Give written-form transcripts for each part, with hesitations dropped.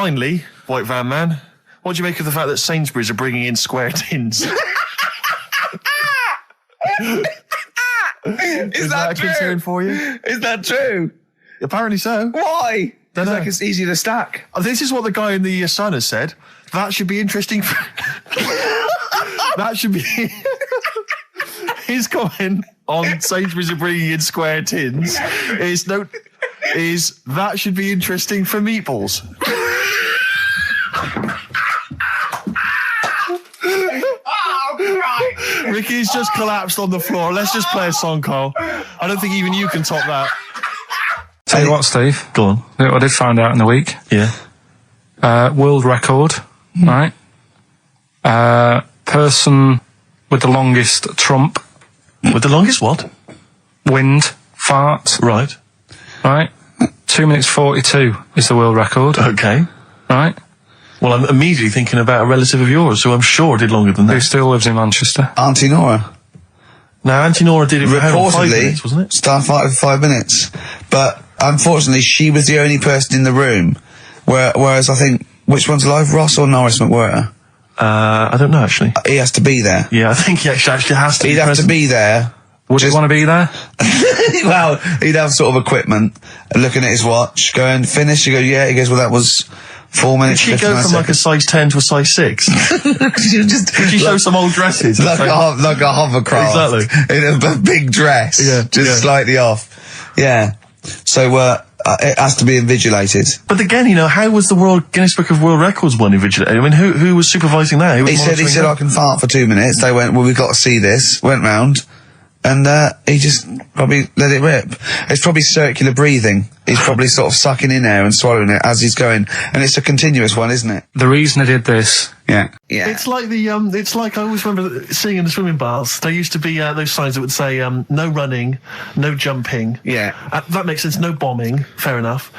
finally, White Van Man, what do you make of the fact that Sainsbury's are bringing in square tins? Is that a true? concern for you? Is that true? Apparently so. Why? Don't It's know. like it's easy to stack. This is what the guy in the Sun has said. That should be interesting. That should be his comment on Sainsbury's are bringing in square tins. Is that should be interesting for meatballs. Ricky's just collapsed on the floor. Let's just play a song, Carl. I don't think even you can top that. Tell you what, Steve. Go on. I did find out in the week. Yeah. World record, right? Person with the longest trump. With the longest what? Wind fart. Right. Right? 2 minutes 42 is the world record. Okay. Right? Well, I'm immediately thinking about a relative of yours who I'm sure did longer than Who that. still lives in Manchester. Auntie Nora. Now, Auntie Nora did it for 5 minutes, Reportedly, wasn't it? starfighter for 5 minutes. But unfortunately, she was the only person in the room. Whereas I think, which one's alive, Ross or Norris McWhirter? I don't know, actually. He has to be there. Yeah, I think he actually has to He'd be have present. to be there. Would you want to be there? Well, he'd have sort of equipment, looking at his watch, going, finish, you go, yeah, he goes, well, that was 4 minutes. Did she go from like a size 10 to a size 6? Did Did she show some old dresses? like a hovercraft. Exactly. In a big dress. Yeah, Just yeah. slightly off. Yeah. So, it has to be invigilated. But again, how was the Guinness Book of World Records one invigilated? I mean, who was supervising that? Who was He said, monitoring I that? can fart for 2 minutes. They went, well, we've got to see this. Went round. And, he just probably let it rip. It's probably circular breathing. He's probably sort of sucking in air and swallowing it as he's going. And it's a continuous one, isn't it? The reason I did this. Yeah. Yeah. It's like it's like I always remember seeing in the swimming baths, there used to be those signs that would say, no running, no jumping. Yeah. That makes sense. No bombing. Fair enough.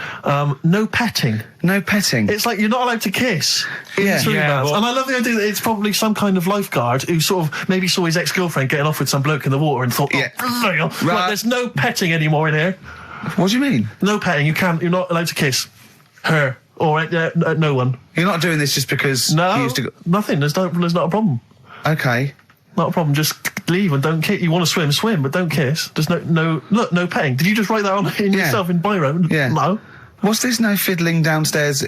No petting. No petting. It's like you're not allowed to kiss in Yeah. the swimming Yeah, baths. well- And I love the idea that it's probably some kind of lifeguard who sort of maybe saw his ex-girlfriend getting off with some bloke in the water and thought, Yeah. right, there's no petting anymore in here. What do you mean? No petting. You're not allowed to kiss her or no one. You're not doing this just because No, you used to go... nothing. There's not a problem. Okay. Not a problem. Just leave and don't kiss. You want to swim, but don't kiss. There's no petting. Did you just write that on in Yeah. yourself in biro? Yeah. No. What's this no fiddling downstairs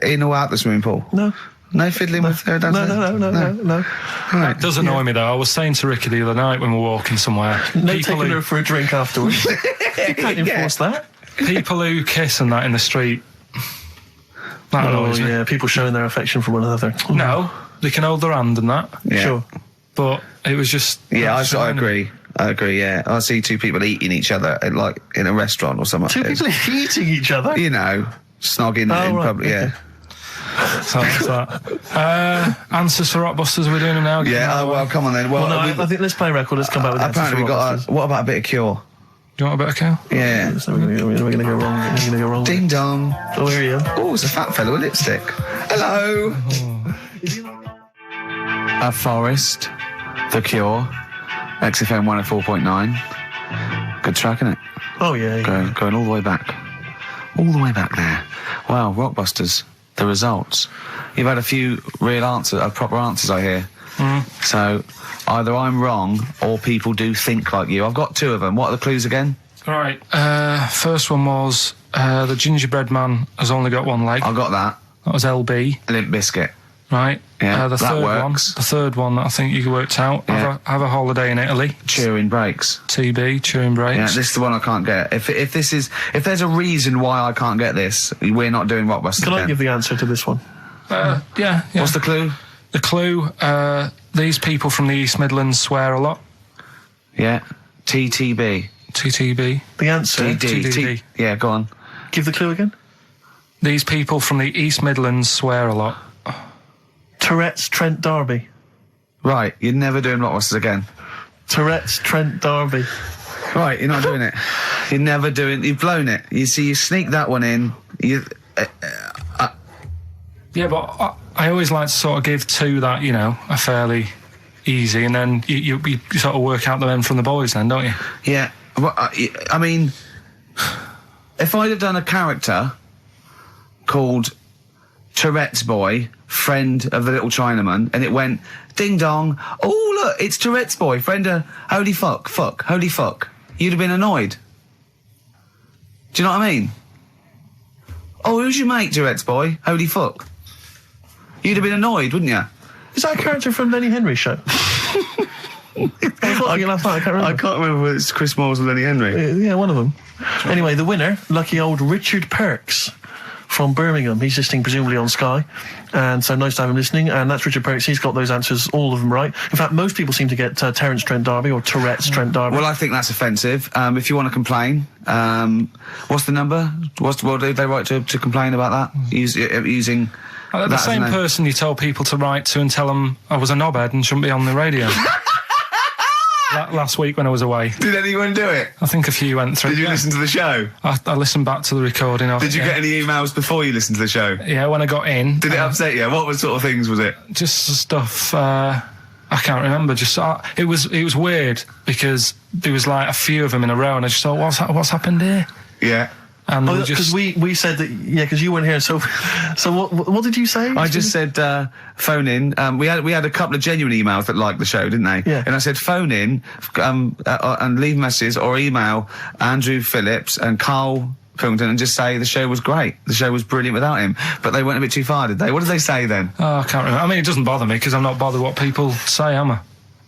in or out the swimming pool? No. No fiddling with her downstairs? No. Right. Does annoy me though. I was saying to Ricky the other night when we were walking somewhere. No taking her for a drink afterwards. You can't enforce that. People who kiss and that in the street. That annoys me. Yeah, people showing their affection for one another. No, they can hold their hand and that. Yeah. Sure. But it was just. Yeah, I agree. Yeah. I see two people eating each other in a restaurant or something. Two people eating each other? You know, snogging in right, public. okay. Yeah. Sounds that. Answers for Rockbusters, we're doing them now. Yeah, well, come on then. Well, Well, no, I think let's play a record. Let's come back with answers apparently for we got Rockbusters. what about a bit of Cure? Do you want a bit of cow? Yeah. So we're going to go wrong. We're going to go wrong. Ding dong. Oh, here you are. Oh, it's a fat fella with lipstick. Hello. A Forest, The Cure, XFM 104.9. Good track, isn't it? Oh, yeah. Going all the way back. All the way back there. Wow, Rockbusters, the results. You've had a few proper answers, I hear. So, either I'm wrong or people do think like you. I've got two of them. What are the clues again? Right. First one was the gingerbread man has only got one leg. I got that. That was LB. Limp Bizkit. Right. Yeah, the that third works. one. The third one that I think you worked out. Yeah. Have a holiday in Italy. Chewing Breaks. TB, chewing breaks. Yeah, this is the one I can't get. If there's a reason why I can't get this, we're not doing Rockbusters. Can I again. give the answer to this one? Yeah. What's the clue? The clue? These people from the East Midlands swear a lot. Yeah. TTB. TTB. The answer? TDD. Yeah, go on. Give the clue again. These people from the East Midlands swear a lot. Tourette's Trent D'Arby. Right, you're never doing Rockbusters again. Tourette's Trent D'Arby. Right, you're not doing it. You've blown it. You see, you sneak that one in. Yeah, but I always like to sort of give two that, are fairly easy, and then you sort of work out the men from the boys then, don't you? Yeah. Well, I mean, if I'd have done a character called Tourette's boy, friend of the little Chinaman, and it went, ding dong, oh look, it's Tourette's boy, friend of, holy fuck, holy fuck. You'd have been annoyed. Do you know what I mean? Oh, who's your mate, Tourette's boy? Holy fuck. You'd have been annoyed, wouldn't you? Is that a character from Lenny Henry's show? I can't remember. I can't remember whether it's Chris Moores or Lenny Henry. Yeah, one of them. Anyway, the winner, lucky old Richard Perks from Birmingham. He's listening presumably on Sky, and so nice to have him listening. And that's Richard Perks. He's got those answers, all of them right. In fact, most people seem to get Terence Trent D'Arby or Tourette's Trent D'Arby. Well, I think that's offensive. If you want to complain, what's the number? What did they write to complain about that? Using the same person you told people to write to and tell them I was a knobhead and shouldn't be on the radio. Last week when I was away. Did anyone do it? I think a few went through. Did you listen to the show? I listened back to the recording of it. Did you get any emails before you listened to the show? Yeah, when I got in. Did it upset you? What sort of things was it? Just stuff, I can't remember. Just it was weird because there was like a few of them in a row and I just thought, what's happened here? Yeah. And because we said that, yeah, because you weren't here. So what did you say? I just said phone in. We had a couple of genuine emails that liked the show, didn't they? Yeah. And I said phone in and leave messages or email Andrew Phillips and Karl Pilkington and just say the show was great. The show was brilliant without him. But they went a bit too far, did they? What did they say then? Oh, I can't remember. I mean, it doesn't bother me because I'm not bothered what people say, am I?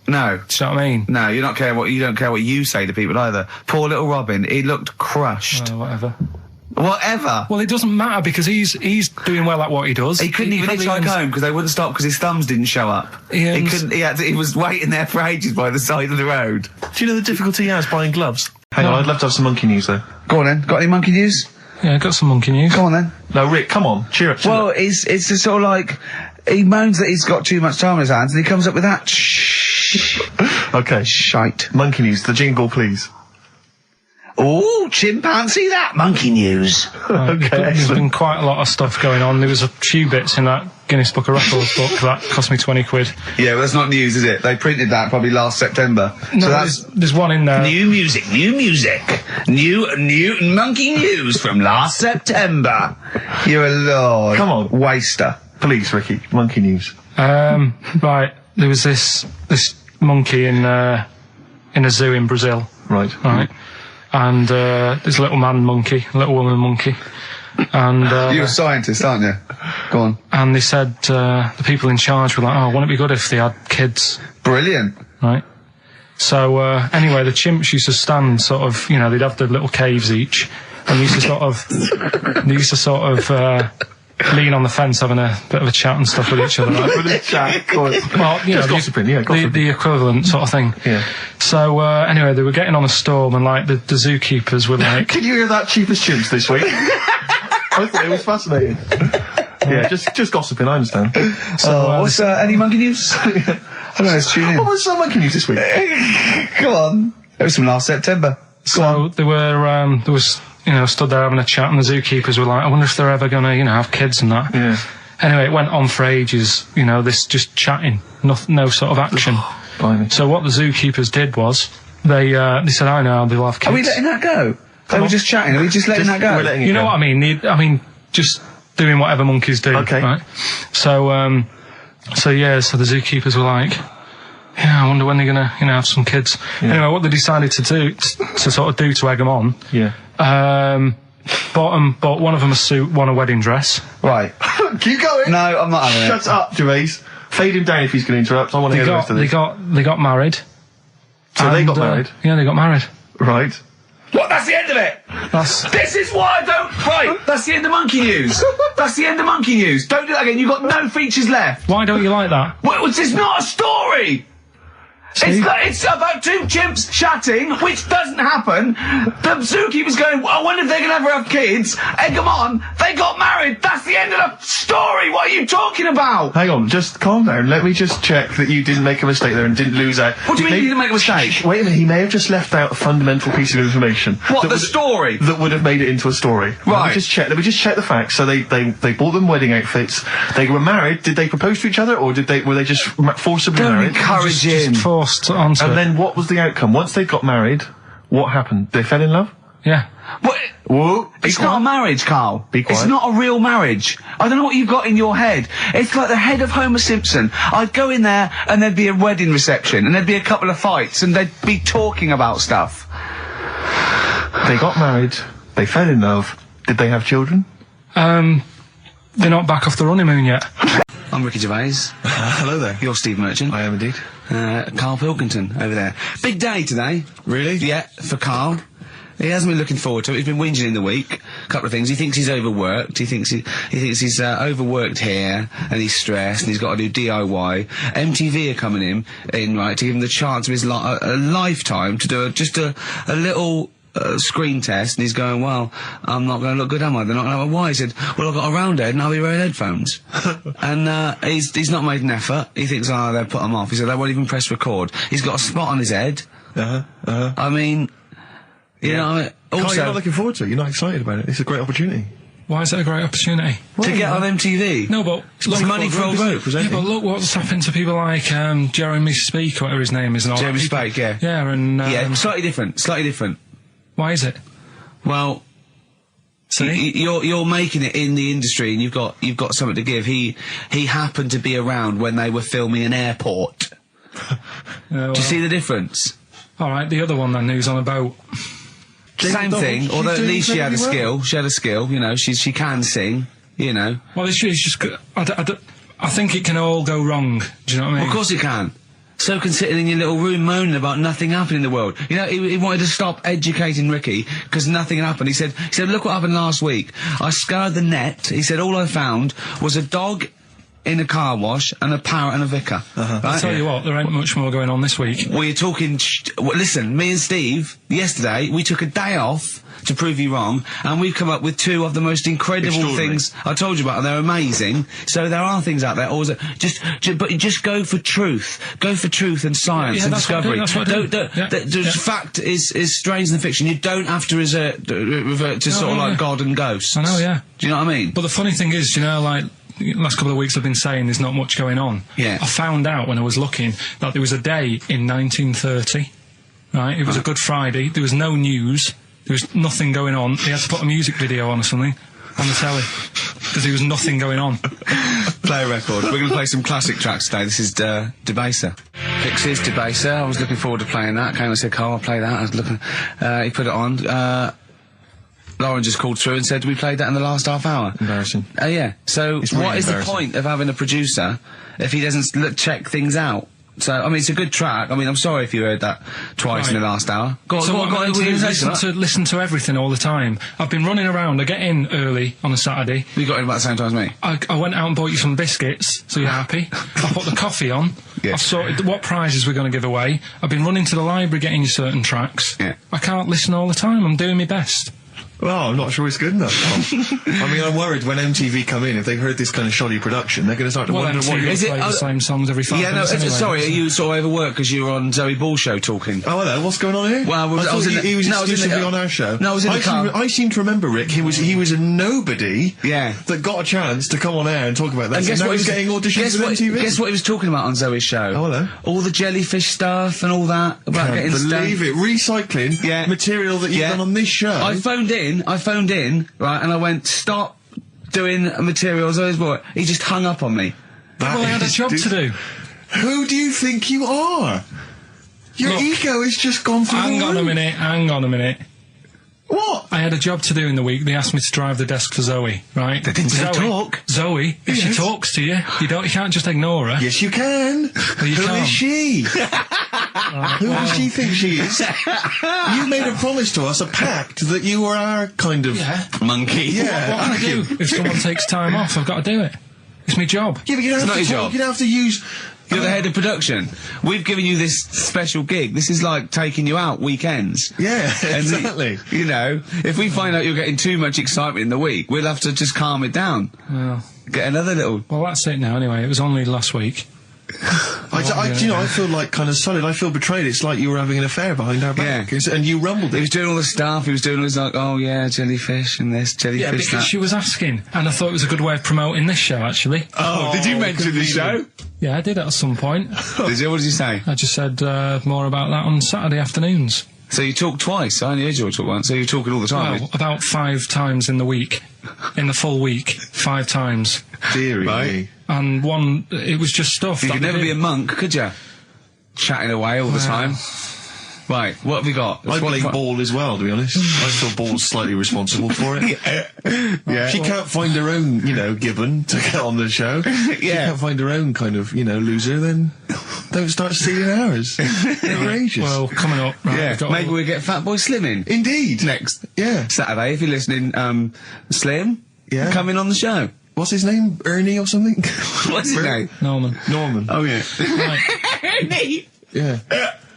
No. Do you know what I mean? No, you don't care what you say to people either. Poor little Robin, he looked crushed. Oh, whatever. Whatever. Well, it doesn't matter because he's doing well at what he does. He couldn't even hitchhike home because they wouldn't stop because his thumbs didn't show up. He couldn't. He was waiting there for ages by the side of the road. Do you know the difficulty he has buying gloves? Hang on, I'd love to have some monkey news though. Go on then. Got any monkey news? Yeah, got some monkey news. Go on then. No, Rick, come on, cheer up. Well, it's just sort of like he moans that he's got too much time on his hands, and he comes up with that. Shh. Okay. Shite. Monkey news. The jingle, please. Oh, chimpanzee, that monkey news. Okay. There's been quite a lot of stuff going on. There was a few bits in that Guinness Book of Records book that cost me 20 quid. Yeah, well, that's not news, is it? They printed that probably last September. No, so there's one in there. New music, new monkey news from last September. You're a lord. Come on. Waster. Please, Ricky, monkey news. Right, there was this monkey in a zoo in Brazil. Right. And there's a little man monkey, a little woman monkey. And you're a scientist, aren't you? Go on. And they said the people in charge were like, oh, wouldn't it be good if they had kids? Brilliant. Right. So anyway, the chimps used to stand sort of, you know, they'd have their little caves each, and they used to sort of lean on the fence having a bit of a chat and stuff with each other. Right? With a chat, go on. Well, you know, gossiping, yeah, gossiping. The equivalent sort of thing. Yeah. So anyway, they were getting on a storm, and like the zookeepers were like, "Can you hear that, cheapest chimps this week?" I thought it was fascinating. Yeah, just gossiping. I understand. So what's any monkey news? I don't know. Let's tune in. What was some monkey news this week? Come on. It was from last September. So there was, you know, stood there having a chat, and the zookeepers were like, I wonder if they're ever gonna, you know, have kids and that. Yeah. Anyway, it went on for ages, you know, this just chatting, no sort of action. Blimey. So what the zookeepers did was, they said, I know, they'll have kids. Are we letting that go? They were just chatting. Are we just letting that go? We're letting it You know go. what I mean? Just doing whatever monkeys do. Okay. Right? So the zookeepers were like, yeah, I wonder when they're gonna, you know, have some kids. Yeah. Anyway, what they decided to do, to sort of do to egg them on, Yeah. bought one of them a suit, one a wedding dress. Right. Keep going. No, I'm not having it. Shut up, Gervais. Fade him down if he's going to interrupt. I want to hear the rest of this. They got married. So they got married? Yeah, they got married. Right. What? That's the end of it. This is why I don't. Right. That's the end of monkey news. That's the end of monkey news. Don't do that again. You've got no features left. Why don't you like that? Well, it's not a story. It's about two chimps chatting, which doesn't happen. The zookeeper's going, I wonder if they're going to ever have kids. Egg them on. They got married. That's the end of the story. What are you talking about? Hang on, just calm down. Let me just check that you didn't make a mistake there and didn't lose out. What do you mean you didn't make a mistake? Wait a minute, he may have just left out a fundamental piece of information. What, the story? That would have made it into a story. Right. Let me just check the facts. So they bought them wedding outfits. They were married. Did they propose to each other, or were they just forcibly Don't married? encourage him. Just forced onto And it. then what was the outcome? Once they got married, what happened? They fell in love? Yeah. What? Whoa. It's not a marriage, Carl. Be quiet. It's not a real marriage. I don't know what you've got in your head. It's like the head of Homer Simpson. I'd go in there and there'd be a wedding reception and there'd be a couple of fights and they'd be talking about stuff. They got married. They fell in love. Did they have children? They're not back off the honeymoon yet. I'm Ricky Gervais. Hello there. You're Steve Merchant. I am indeed. Karl Pilkington over there. Big day today. Really? Yeah, for Karl. He hasn't been looking forward to it. He's been whinging in the week. A couple of things. He thinks he's overworked. He thinks he's overworked here, and he's stressed, and he's got to do DIY. MTV are coming in, right, to give him the chance of his a lifetime to do just a little screen test, and he's going, well, I'm not going to look good, am I? They're not going to have a why. He said, well, I've got a round head and I'll be wearing headphones. And he's not made an effort. He thinks, oh, they'll put him off. He said, they won't even press record. He's got a spot on his head. I mean, you know, also, Carl, you're not looking forward to it. You're not excited about it. It's a great opportunity. Why is it a great opportunity? to get on MTV. No, but It's money for old folk. Yeah, but look what's happened to people like Jeremy Speak, or whatever his name is. And all Jeremy that. Spake, yeah. Yeah, and yeah, slightly different. Why is it? Well, see, you're making it in the industry, and you've got something to give. He happened to be around when they were filming an airport. well, Do you see the difference? all right, the other one then, who's on a boat. Same thing, although at least she had a incredibly well. skill. She had a skill, you know. She can sing, you know. Well, it's just. I think it can all go wrong. Do you know what I mean? Of course it can. So can sitting in your little room moaning about nothing happening in the world. You know, he wanted to stop educating Ricky because nothing happened. He said, look what happened last week. I scoured the net. He said, all I found was a dog in a car wash and a parrot and a vicar. Right? I'll tell you what, there ain't much more going on this week. Well, you're talking... listen, me and Steve, yesterday, we took a day off to prove you wrong, and we've come up with two of the most incredible things I told you about, and they're amazing. So there are things out there, always, but just go for truth. Go for truth and science and discovery. Fact is stranger than fiction. You don't have to revert to sort of like God and ghosts. I know, yeah. Do you know what I mean? But the funny thing is, you know, like, the last couple of weeks I've been saying there's not much going on. Yeah. I found out when I was looking that there was a day in 1930, right? It was a Good Friday. There was no news. There was nothing going on. They had to put a music video on or something on the telly because there was nothing going on. Play a record. We're going to play some classic tracks today. This is Debaser. Pixies, Debaser. I was looking forward to playing that. Came and said, Carl, I'll play that. I was looking... he put it on. Lauren just called through and said we played that in the last half hour. Embarrassing. Yeah. So It's really what is the embarrassing. point of having a producer if he doesn't check things out? So, I mean, it's a good track. I mean, I'm sorry if you heard that twice in the last hour. Go on, So go what on, I'm going to do go is on. listen to everything all the time. I've been running around. I get in early on a Saturday. We got in about the same time as me. I went out and bought you some biscuits, so you're happy. I put the coffee on. Yeah. I've sorted what prizes we're going to give away. I've been running to the library getting you certain tracks. Yeah. I can't listen all the time. I'm doing my best. Well, I'm not sure it's good enough. I mean, I'm worried when MTV come in, if they've heard this kind of shoddy production, they're going to start to wonder what... MTV Is it- play the same songs every 5 Yeah, no, minutes anyway, sorry, are so- you sort of overworked because you were on Zoe Ball show talking? Oh, hello, what's going on here? Well, I thought he was no, I was in the- exclusively on our show. No, I was in the car. I seem to remember, Rick, he was a nobody Yeah. that got a chance to come on air and talk about that. And guess now what he's getting auditions for MTV? Guess what he was talking about on Zoe's show? Oh, hello. All the jellyfish stuff and all that about Can't getting believe stoned. it. Recycling Yeah. material that you've done on this show. I phoned in, right, and I went, stop doing material Zoe's boy. He just hung up on me. That Well, I had a is- job to do. Who do you think you are? Your Look, ego has just gone through Hang the on a roof. minute. What? I had a job to do in the week. They asked me to drive the desk for Zoe, right? They didn't say talk. Zoe, if she Yes. talks to you, you can't just ignore her. Yes, you can. Well, you Who can't. is she? Who does she think she is? You made a promise to us, a pact, that you were our kind of... Yeah. Monkey. Yeah. What can I do? If someone takes time off, I've got to do it. It's my job. Yeah, but you don't have not to your talk, job. you don't have to use... You're the head of production. We've given you this special gig. This is like taking you out weekends. Yeah, And exactly. you know, if we find out you're getting too much excitement in the week, we'll have to just calm it down. Well, Get another little... that's it now anyway. It was only last week. I feel like kind of solid. I feel betrayed. It's like you were having an affair behind our back. Yeah. And you rumbled He it. was doing all the stuff. He was doing all this like, oh yeah, jellyfish and this, jellyfish Yeah, because that. she was asking, and I thought it was a good way of promoting this show, actually. Oh, did you mention the show? Yeah, I did at some point. What did you say? I just said more about that on Saturday afternoons. So you talk twice. I only heard you talk once. So you're talking all the time. Well, about 5 times in the week. In the full week, 5 times. Deary me. And one, it was just stuff. You that could they never be did. a monk, could you? Chatting away all the time. Right, what have we got? I blame Ball as well, to be honest. I feel Ball's slightly responsible for it. Yeah. She can't find her own, Gibbon to get on the show. She can't find her own kind of, loser, then don't start stealing ours. Outrageous. Well, coming up, right, Yeah, we've got maybe we'll get Fatboy Slim in. Indeed. Next. Yeah. Saturday, if you're listening, Slim, Yeah. come in on the show. What's his name? Ernie or something? What's his name? Norman. Norman. Oh, yeah. Right. Ernie! Yeah.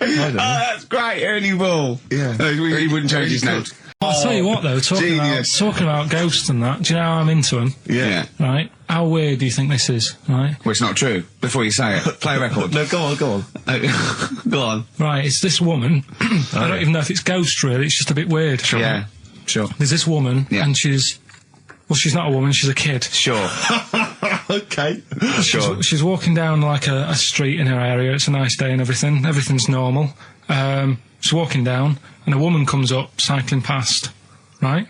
I don't know. that's great, Ernie Ball. Yeah. He wouldn't change his name. I'll tell you what, though, talking genius. about ghosts and that, do you know how I'm into them? Yeah. Right? How weird do you think this is, right? Well, it's not true. Before you say it, play a record. No, go on. Go on. Right, it's this woman. I don't even know if it's ghost, really. It's just a bit weird. Yeah, sure. There's this woman, Yeah. and she's not a woman, she's a kid. Sure. Okay. Sure. She's walking down, like, a street in her area. It's a nice day and everything. Everything's normal. She's walking down, and a woman comes up, cycling past, right?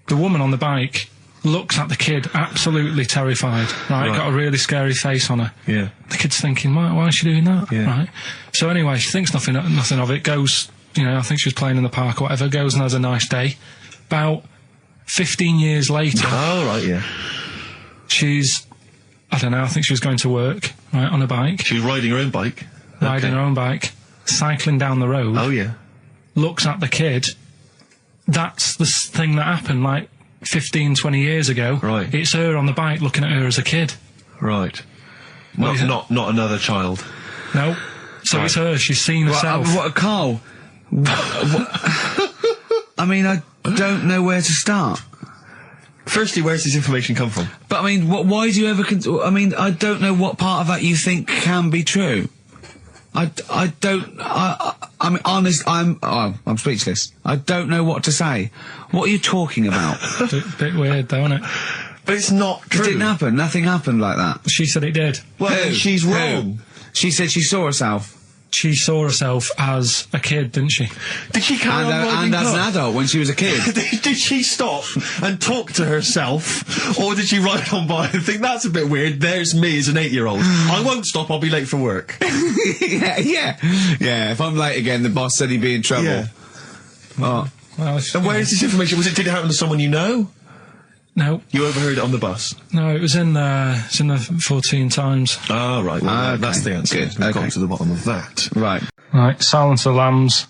The woman on the bike looks at the kid, absolutely terrified, right? Got a really scary face on her. Yeah. The kid's thinking, why is she doing that? Yeah. Right? So anyway, she thinks nothing of it, goes, I think she was playing in the park or whatever, goes and has a nice day. About 15 years later, Oh, right, yeah. she's, I don't know, I think she was going to work, right, on a bike, She was riding her own bike. riding her own bike, cycling down the road, Oh, yeah. looks at the kid. That's the thing that happened, like, 15, 20 years ago. Right. It's her on the bike looking at her as a kid. Right. What is it? Not another child. No. So it's her, she's seen herself. What, Carl? I mean, I don't know where to start. Firstly, where's this information come from? But I mean, why do you ever? I don't know what part of that you think can be true. I mean, honest. I'm speechless. I don't know what to say. What are you talking about? Bit weird, though, isn't it? But it's not true. It didn't happen. Nothing happened like that. She said it did. Well, Who? she's Who? wrong. She said she saw herself. She saw herself as a kid, didn't she? Did she carry on riding And as an cars? adult when she was a kid. Did she stop and talk to herself, or did she ride on by and think, that's a bit weird, there's me as an 8-year-old. I won't stop, I'll be late for work. Yeah. If I'm late again, the boss said he'd be in trouble. Yeah. Oh. Well, And where is this information? Did it happen to someone you know? No, You overheard it on the bus? no, it was in the 14 Times. Ah, right. Well, Okay. that's the answer. Good. We've Okay. got to the bottom of that. Right. Right, Silence of the Lambs,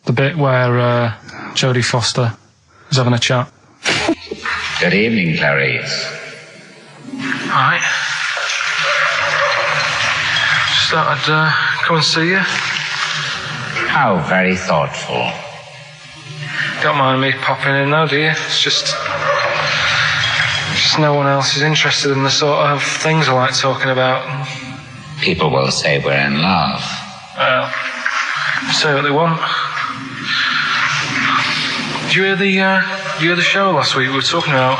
the bit where Jodie Foster was having a chat. Good evening, Clarice. Right. Just thought I'd come and see you. How very thoughtful. Don't mind me popping in though, do you? It's just no one else is interested in the sort of things I like talking about. People will say we're in love. Well, say what they want. Did you hear the show last week? We were talking about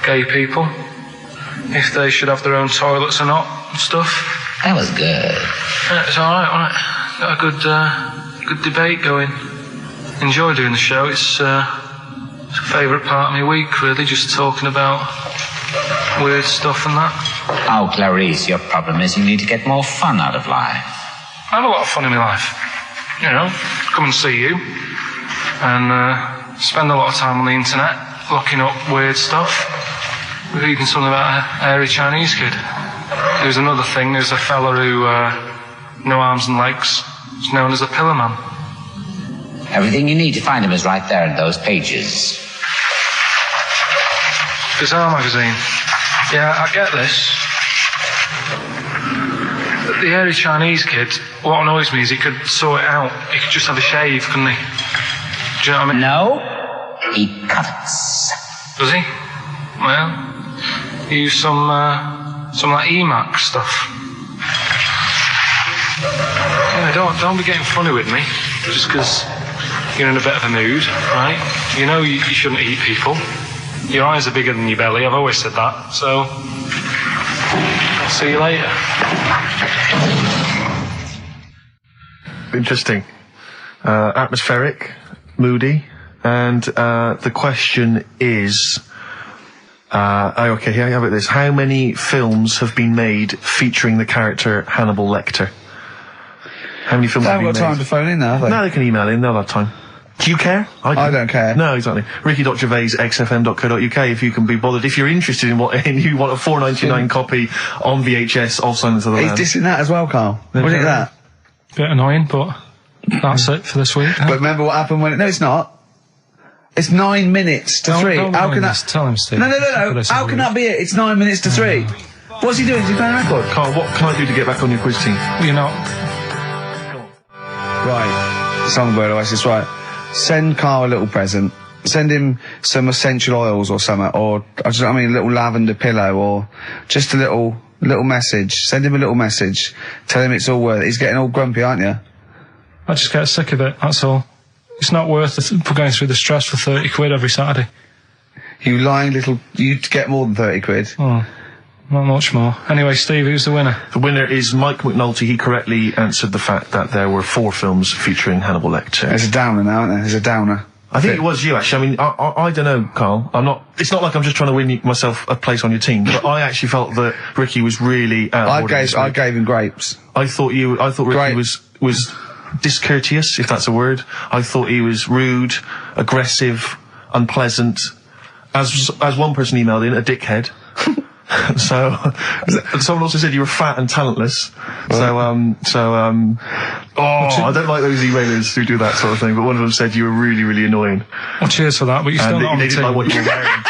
gay people, if they should have their own toilets or not, and stuff. That was good. Yeah, it's alright, wasn't it? Got a good debate going. Enjoy doing the show. It's a favourite part of my week, really, just talking about weird stuff and that. Oh, Clarice, your problem is you need to get more fun out of life. I have a lot of fun in my life. Come and see you, and spend a lot of time on the internet, looking up weird stuff. Reading something about a hairy Chinese kid. There's another thing, there's a fella who, no arms and legs, is known as a pillar man. Everything you need to find him is right there in those pages. Bizarre magazine. Yeah, I get this. The hairy Chinese kid, what annoys me is he could sort it out. He could just have a shave, couldn't he? Do you know what I mean? No, he cuts. Does he? Well, he used some like Emacs stuff. Yeah, don't be getting funny with me, just because you're in a bit of a mood, right? You know you shouldn't eat people. Your eyes are bigger than your belly, I've always said that, so I'll see you later. Interesting. atmospheric, moody, and the question is, okay, here I have it this. How many films have been made featuring the character Hannibal Lecter? How many films have been made? They haven't got time to phone in now, have they? No, they can email in, they'll have time. Do you care? I don't care. No, exactly. Ricky.Gervais, xfm.co.uk if you can be bothered. If you're interested in what, and you want a $4.99 copy on VHS of Silence of the Lambs. He's dissing that as well, Carl. What do you think of that? Bit annoying, but that's it for this week. Huh? But remember what happened when... No, it's not. It's 9 minutes to 3. How can that... Tell him, Steve. No. How can that be it? It's 9 minutes to 3. What's he doing? Is he playing a record? Carl, what can I do to get back on your quiz team? You're not. Right. Songbird Oasis, right. Send Carl a little present. Send him some essential oils or something, or, a little lavender pillow, or just a little message. Send him a little message. Tell him it's all worth it. He's getting all grumpy, aren't you? I just get sick of it, that's all. It's not worth it for going through the stress for 30 quid every Saturday. You lying little... You'd get more than 30 quid. Oh, not much more. Anyway, Steve, who's the winner? The winner is Mike McNulty. He correctly answered the fact that there were 4 films featuring Hannibal Lecter. There's a downer now, isn't there? There's a downer. I think it was you, actually. I mean, I don't know, Carl. It's not like I'm just trying to win myself a place on your team, but I actually felt that Ricky was really I gave him grapes. I thought Ricky was discourteous, if that's a word. I thought he was rude, aggressive, unpleasant. As one person emailed in, a dickhead. So, someone also said you were fat and talentless. I don't like those emailers who do that sort of thing, but one of them said you were really, really annoying. Well, cheers for that, but you're still not on the they didn't team. like what you were wearing.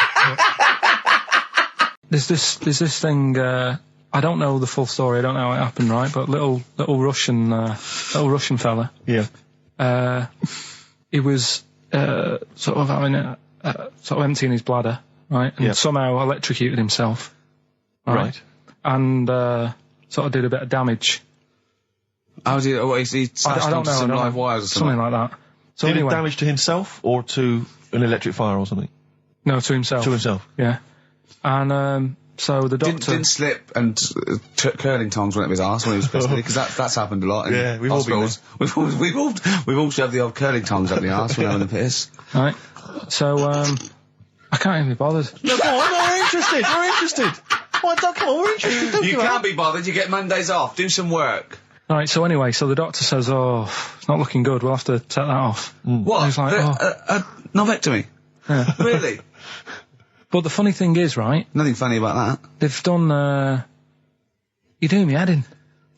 There's this thing, I don't know the full story, I don't know how it happened, right, but little Russian fella. Yeah. He was, sort of having sort of emptying his bladder, right, and somehow electrocuted himself. Right. And, sort of did a bit of damage. How did he smashed onto some live wires or something? Something like that. So did anyway, it damage to himself or to an electric fire or something? No, to himself. To himself. Yeah. And, so the doctor... Didn't slip and curling tongs went up his arse when he was pissed, because that's happened a lot in Yeah, we've all been hospitals. We've all shoved the old curling tongs up the arse when having a piss. Right. So, I can't even be bothered. No, go on, we're interested. We're interested. Come on, we're interested. Don't You can't be bothered. You get Mondays off. Do some work. Right, so anyway, so the doctor says, it's not looking good, we'll have to take that off. What? And he's like, a novectomy? Yeah. Really? But the funny thing is, right, Nothing funny about that. they've done, you're doing me head in.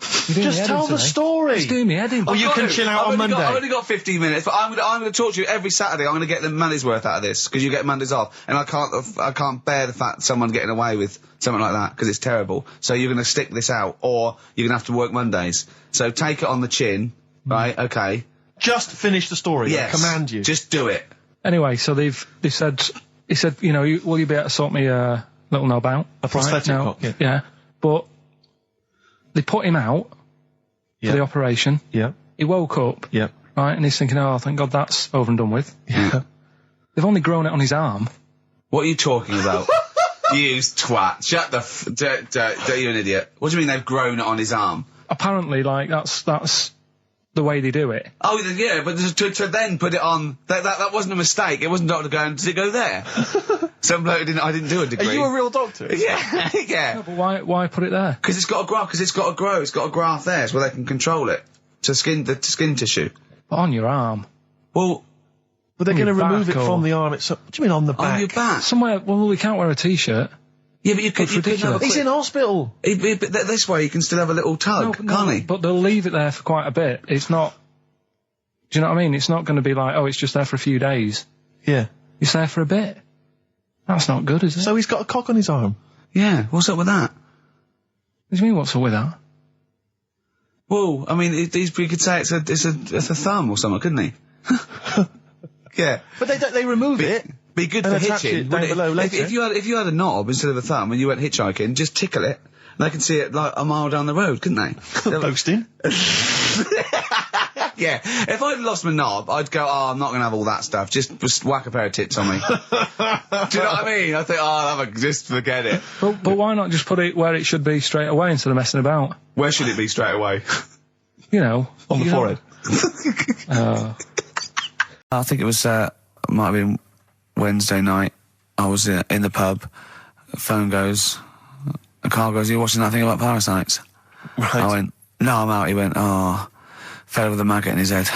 Just tell the story. Just doing me head in. Oh, you can chill out on Monday. I've only got 15 minutes, but I'm going to talk to you every Saturday. I'm going to get the money's worth out of this, because you get Mondays off. And I can't bear the fact someone getting away with something like that, because it's terrible. So you're going to stick this out, or you're going to have to work Mondays. So take it on the chin, right? Okay. Just finish the story. Yes. I command you. Just do it. Anyway, so he said, you know, will you be able to sort me a little knob out? A prosthetic cock, yeah. Yeah. But they put him out for the operation. Yeah. He woke up. Yeah. Right, and he's thinking, thank God that's over and done with. Yeah. They've only grown it on his arm. What are you talking about? You twat. Shut the you're an idiot. What do you mean they've grown it on his arm? Apparently, like, that's the way they do it. Oh, yeah, but to then put it on, that wasn't a mistake. It wasn't doctor going, did it go there? Some bloke I didn't do a degree. Are you a real doctor? Yeah, yeah. No, but why put it there? Because it's got to grow, it's got a graft there, so they can control it. To the skin tissue. But on your arm. Well, But they're going to remove it or- from the arm itself. What do you mean on the back? on your back. Somewhere, well, we can't wear a t-shirt. Yeah, but you could ridiculous. have a He's in hospital. but this way you can still have a little tug, can't he? But they'll leave it there for quite a bit. It's not... Do you know what I mean? It's not going to be like, it's just there for a few days. Yeah. It's there for a bit. That's not good, is it? So he's got a cock on his arm. Yeah, what's up with that? What do you mean, what's up with that? Well, I mean, you could say it's a thumb or something, couldn't he? Yeah. But they remove it. Be good And for attach hitching. it down below later. If you had a knob instead of a thumb and you went hitchhiking, just tickle it. They can see it like a mile down the road, couldn't they? Posting. Yeah. If I'd lost my knob, I'd go, I'm not going to have all that stuff. Just whack a pair of tits on me. Do you know what I mean? I think, just forget it. But why not just put it where it should be straight away instead of messing about? Where should it be straight away? You know. On the forehead. I think it was, might have been Wednesday night. I was in the pub. Phone goes. Carl goes, "You watching that thing about parasites?" Right. I went, "No, I'm out." He went, "Oh, fella with a maggot in his head."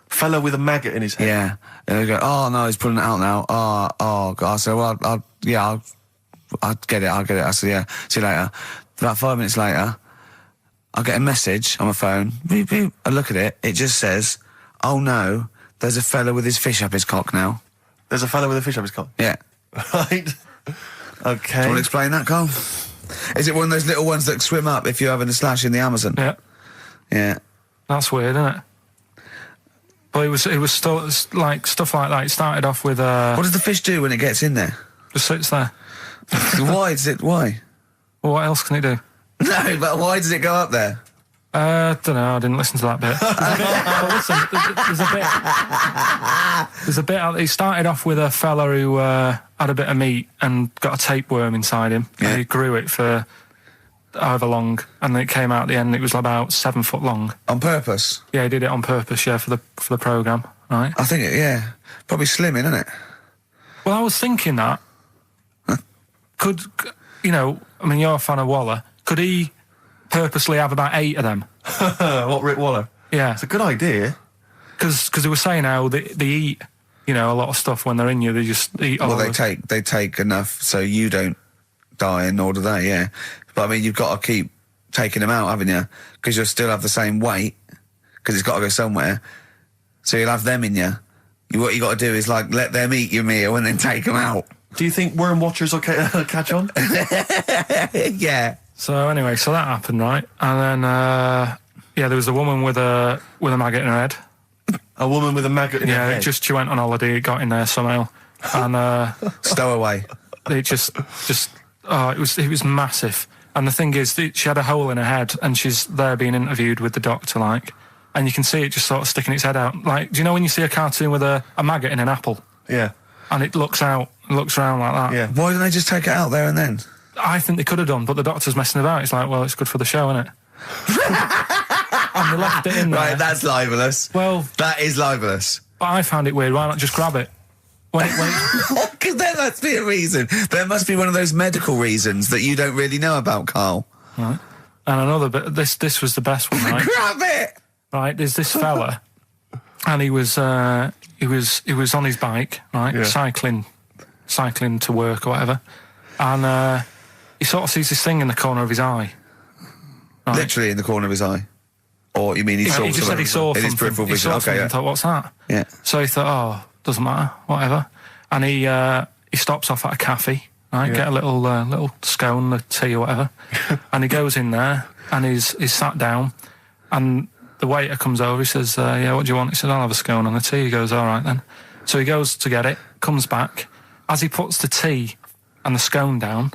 Fellow with a maggot in his head. Yeah. And they go, "Oh, no, he's pulling it out now." Oh, God. I said, "Well, I'll get it. I said, "Yeah, see you later." About 5 minutes later, I get a message on my phone. Beep, beep. I look at it. It just says, "Oh, no, there's a fella with his fish up his cock now." There's a fellow with a fish up his cock. Yeah. Right. Okay. Do you want to explain that, Carl? Is it one of those little ones that swim up if you're having a slash in the Amazon? Yeah. Yeah. That's weird, isn't it? But it was still like stuff like that. It started off with What does the fish do when it gets in there? just sits there. Why? Well, what else can it do? No, but why does it go up there? Don't know. I didn't listen to that bit. There's a bit. He started off with a fella who had a bit of meat and got a tapeworm inside him. Yeah. And he grew it for however long, and then it came out at the end. It was about 7 foot long. On purpose? Yeah, he did it on purpose. Yeah, for the program, right? I think yeah, probably slimming, isn't it? Well, I was thinking that could I mean, you're a fan of Waller. Could he purposely have about 8 of them? What, Rick Waller? Yeah, It's a good idea. because they were saying how they eat, a lot of stuff when they're in you. They just eat. Well, all they of take enough so you don't die, and nor do they. Yeah, but I mean, you've got to keep taking them out, haven't you? Because you'll still have the same weight because it's got to go somewhere. So you'll have them in you. What you got to do is like let them eat your meal and then take them out. Do you think worm watchers will catch on? Yeah. So anyway, so that happened, right? And then there was a woman with a maggot in her head. A woman with a maggot in her Yeah, head. she went on holiday, it got in there somehow, and Stowaway. it just it was massive. And the thing is, she had a hole in her head, and she's there being interviewed with the doctor, like, and you can see it just sort of sticking its head out. Like, do you know when you see a cartoon with a maggot in an apple, Yeah. and it looks around like that? Yeah. Why didn't they just take it out there and then? I think they could have done, but the doctor's messing about. It's like, well, it's good for the show, isn't it? And they left it in there. Right, that's libelous. Well, That is libelous. but I found it weird. Why not just grab it? When it Because there must be a reason. There must be one of those medical reasons that you don't really know about, Carl. right. And another bit. This was the best one, right? Grab it! Right. There's this fella, and he was on his bike, right, Yeah. cycling to work or whatever, and he sort of sees this thing in the corner of his eye. Right. Literally in the corner of his eye. Or you mean he saw He just said he saw in his something. peripheral He vision? saw Okay, something yeah. and thought, what's that? Yeah. So he thought, oh, doesn't matter, whatever. And he stops off at a cafe, right? Yeah. Get a little scone, a tea or whatever. And he goes in there and he's sat down, and the waiter comes over. He says, yeah, what do you want? He said, I'll have a scone and a tea. He goes, all right then. So he goes to get it, comes back. As he puts the tea and the scone down,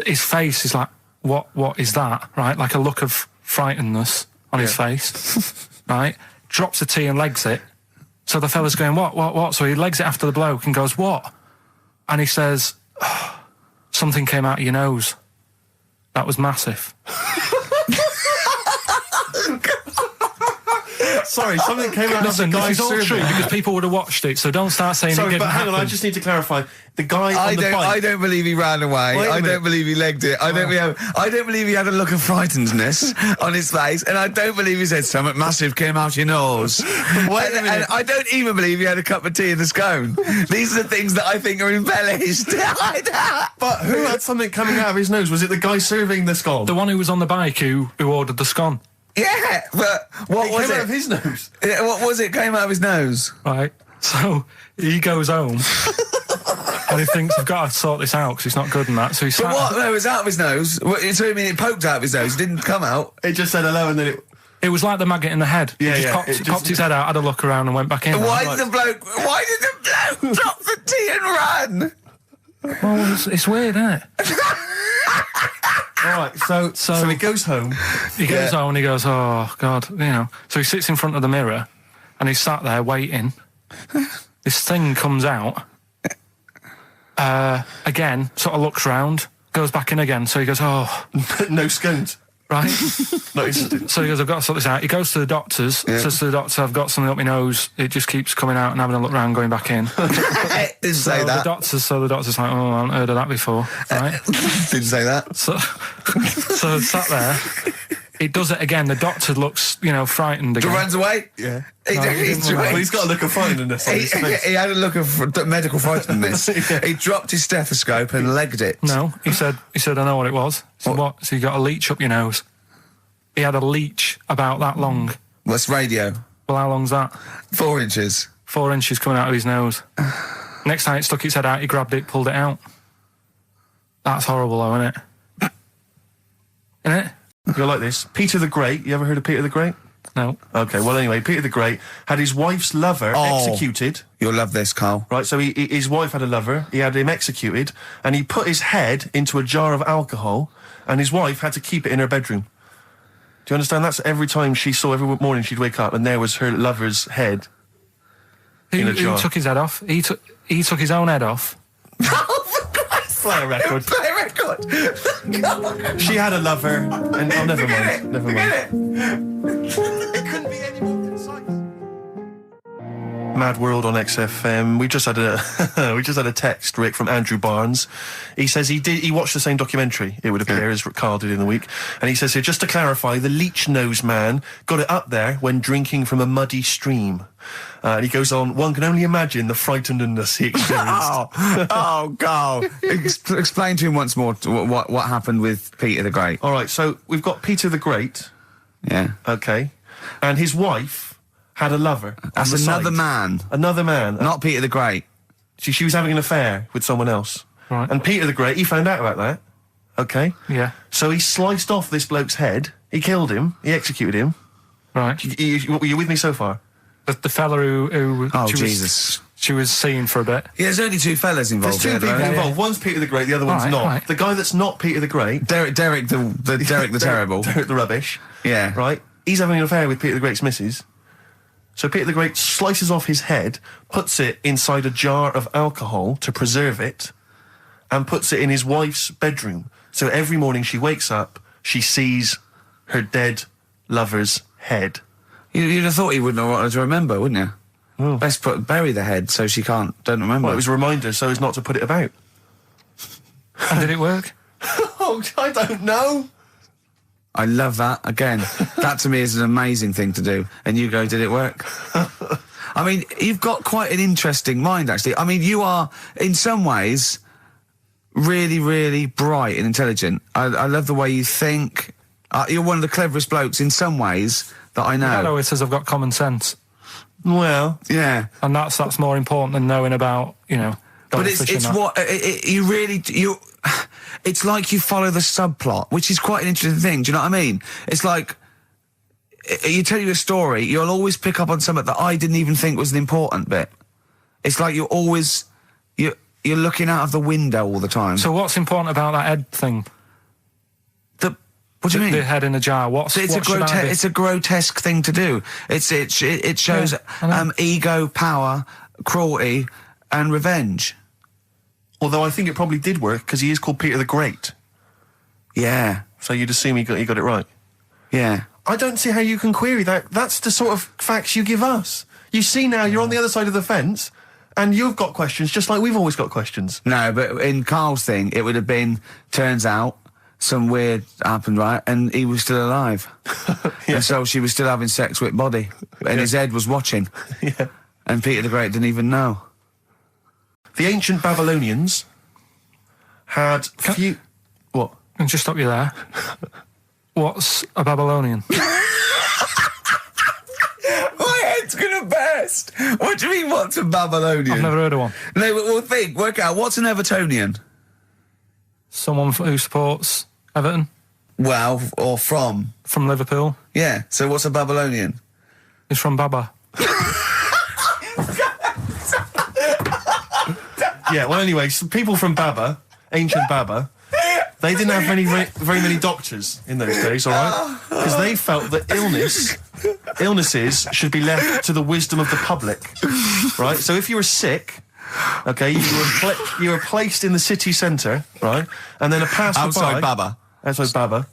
his face is like, what is that? Right? Like a look of frightenedness on his face, right? Drops the tea and legs it. So the fella's going, what? So he legs it after the bloke and goes, what? And he says, oh, something came out of your nose. That was massive. Sorry, something came out of Listen, the this guy's is all true survey. because people would have watched it, so don't start saying it Sorry, didn't but hang on, I happen. just need to clarify. The guy I on the don't. bike. I don't believe he ran away. Wait a I minute. don't believe he legged it. I don't believe he had a look of frightenedness on his face, and I don't believe he said something massive came out your nose. Wait a minute. And I don't even believe he had a cup of tea in the scone. These are the things that I think are embellished. But who had something coming out of his nose? Was it the guy serving the scone? The one who was on the bike who ordered the scone, Yeah, but what It was came out it? of his nose. Yeah, what was it? Came out of his nose. right? So he goes home and he thinks, I've got to sort this out because he's not good in that. So he But sat. what? No, it was out of his nose. So you mean it poked out of his nose? It didn't come out. It just said hello and then it... It was like the maggot in the head. Yeah, he yeah, just it just- popped his head out, had a look around, and went back in. Why Like, did the bloke drop the tea and run? well, it's weird, isn't it? All right, so he goes home. He goes Yeah. home and he goes, oh, God, So he sits in front of the mirror and he's sat there waiting. This thing comes out. Again, sort of looks round, goes back in again. So he goes, oh, No scones. Right? No, it's- So he goes, I've got to sort this out. He goes to the doctors, says to the doctor, I've got something up my nose. It just keeps coming out and having a look round, going back in. Didn't say The that. doctor's like, oh, I haven't heard of that before. Right? Didn't say that. So sat there. It does it again. The doctor looks, frightened again. Runs away. yeah. He, No, he didn't run away. Well, he's got a look of frightenedness on his face. he had a look of medical frightenness. He dropped his stethoscope and legged it. No, he said, I know what it was. He said, what? So you got a leech up your nose. He had a leech about that long. What's radio? Well, how long's that? 4 inches. 4 inches coming out of his nose. Next time it stuck its head out, he grabbed it, pulled it out. That's horrible, though, isn't it? Isn't it? You're like this. Peter the Great. You ever heard of Peter the Great? No. Okay, well, anyway, Peter the Great had his wife's lover executed. You'll love this, Carl. Right, so his wife had a lover, he had him executed, and he put his head into a jar of alcohol, and his wife had to keep it in her bedroom. Do you understand? That's every time she saw, every morning she'd wake up, and there was her lover's head in a Who jar. took his head off? He took his own head off. Play a record. Play a record. She had a lover, and oh, never mind. Never mind. It couldn't be any more concise. Mad World on XFM. We just had a text, Rick, from Andrew Barnes. He says he watched the same documentary, it would appear, as Carl did in the week. And he says here, just to clarify, the leech nose man got it up there when drinking from a muddy stream. And he goes on, one can only imagine the frightenedness he experienced. Carl. Explain to him once more what happened with Peter the Great. All right, so we've got Peter the Great, Yeah. okay, and his wife had a lover. on That's the another side. man. Another man. Not Peter the Great. She was having an affair with someone else. Right. And Peter the Great, he found out about that. Okay? Yeah. So he sliced off this bloke's head. He killed him. He executed him. Right. You with me so far? The fella who Oh, she Jesus. she was seeing for a bit. Yeah, there's only 2 fellas involved. There's 2 people right? involved. One's Peter the Great, the other one's Right, not. right. The guy that's not Peter the Great... Derek the Terrible. Derek the Rubbish. Yeah. Right? He's having an affair with Peter the Great's missus. So Peter the Great slices off his head, puts it inside a jar of alcohol to preserve it, and puts it in his wife's bedroom. So every morning she wakes up, she sees her dead lover's head. You'd have thought he wouldn't have wanted to remember, wouldn't you? Oh. Best bury the head so she don't remember. Well, it was a reminder so as not to put it about. And did it work? Oh, I don't know. I love that. Again, that to me is an amazing thing to do. And you go, did it work? I mean, you've got quite an interesting mind, actually. I mean, you are, in some ways, really, really bright and intelligent. I love the way you think. You're one of the cleverest blokes in some ways that I know. Hello, it says I've got common sense. Well, Yeah. And that's more important than knowing about, But it's it's like you follow the subplot, which is quite an interesting thing. Do you know what I mean? It's like you tell you a story, you'll always pick up on something that I didn't even think was an important bit. It's like you're looking out of the window all the time. So what's important about that head thing? What do you mean? The head in the jar. It's It's a grotesque thing to do. It shows Yeah, I know. ego, power, cruelty, and revenge. although I think it probably did work because he is called Peter the Great. Yeah, So you'd assume he got it right. yeah. I don't see how you can query that. That's the sort of facts you give us. You see now, you're on the other side of the fence, and you've got questions just like we've always got questions. No, but in Carl's thing, it would have been, turns out, some weird happened, right? And he was still alive. Yeah. And so she was still having sex with body. And his head was watching. Yeah. And Peter the Great didn't even know. The ancient Babylonians had few... What? And just stop you there. What's a Babylonian? My head's gonna burst! What do you mean, what's a Babylonian? I've never heard of one. No, but we'll work out, what's an Evertonian? Someone who supports Everton Well, or from. from Liverpool. Yeah, so what's a Babylonian? Is from Baba. Yeah, well, anyway, some people from Baba, ancient Baba, they didn't have very many doctors in those days, all right? Because they felt that illnesses should be left to the wisdom of the public, right? So if you were sick, okay, you were placed in the city centre, right? And then a passerby... Outside Baba. Outside Baba.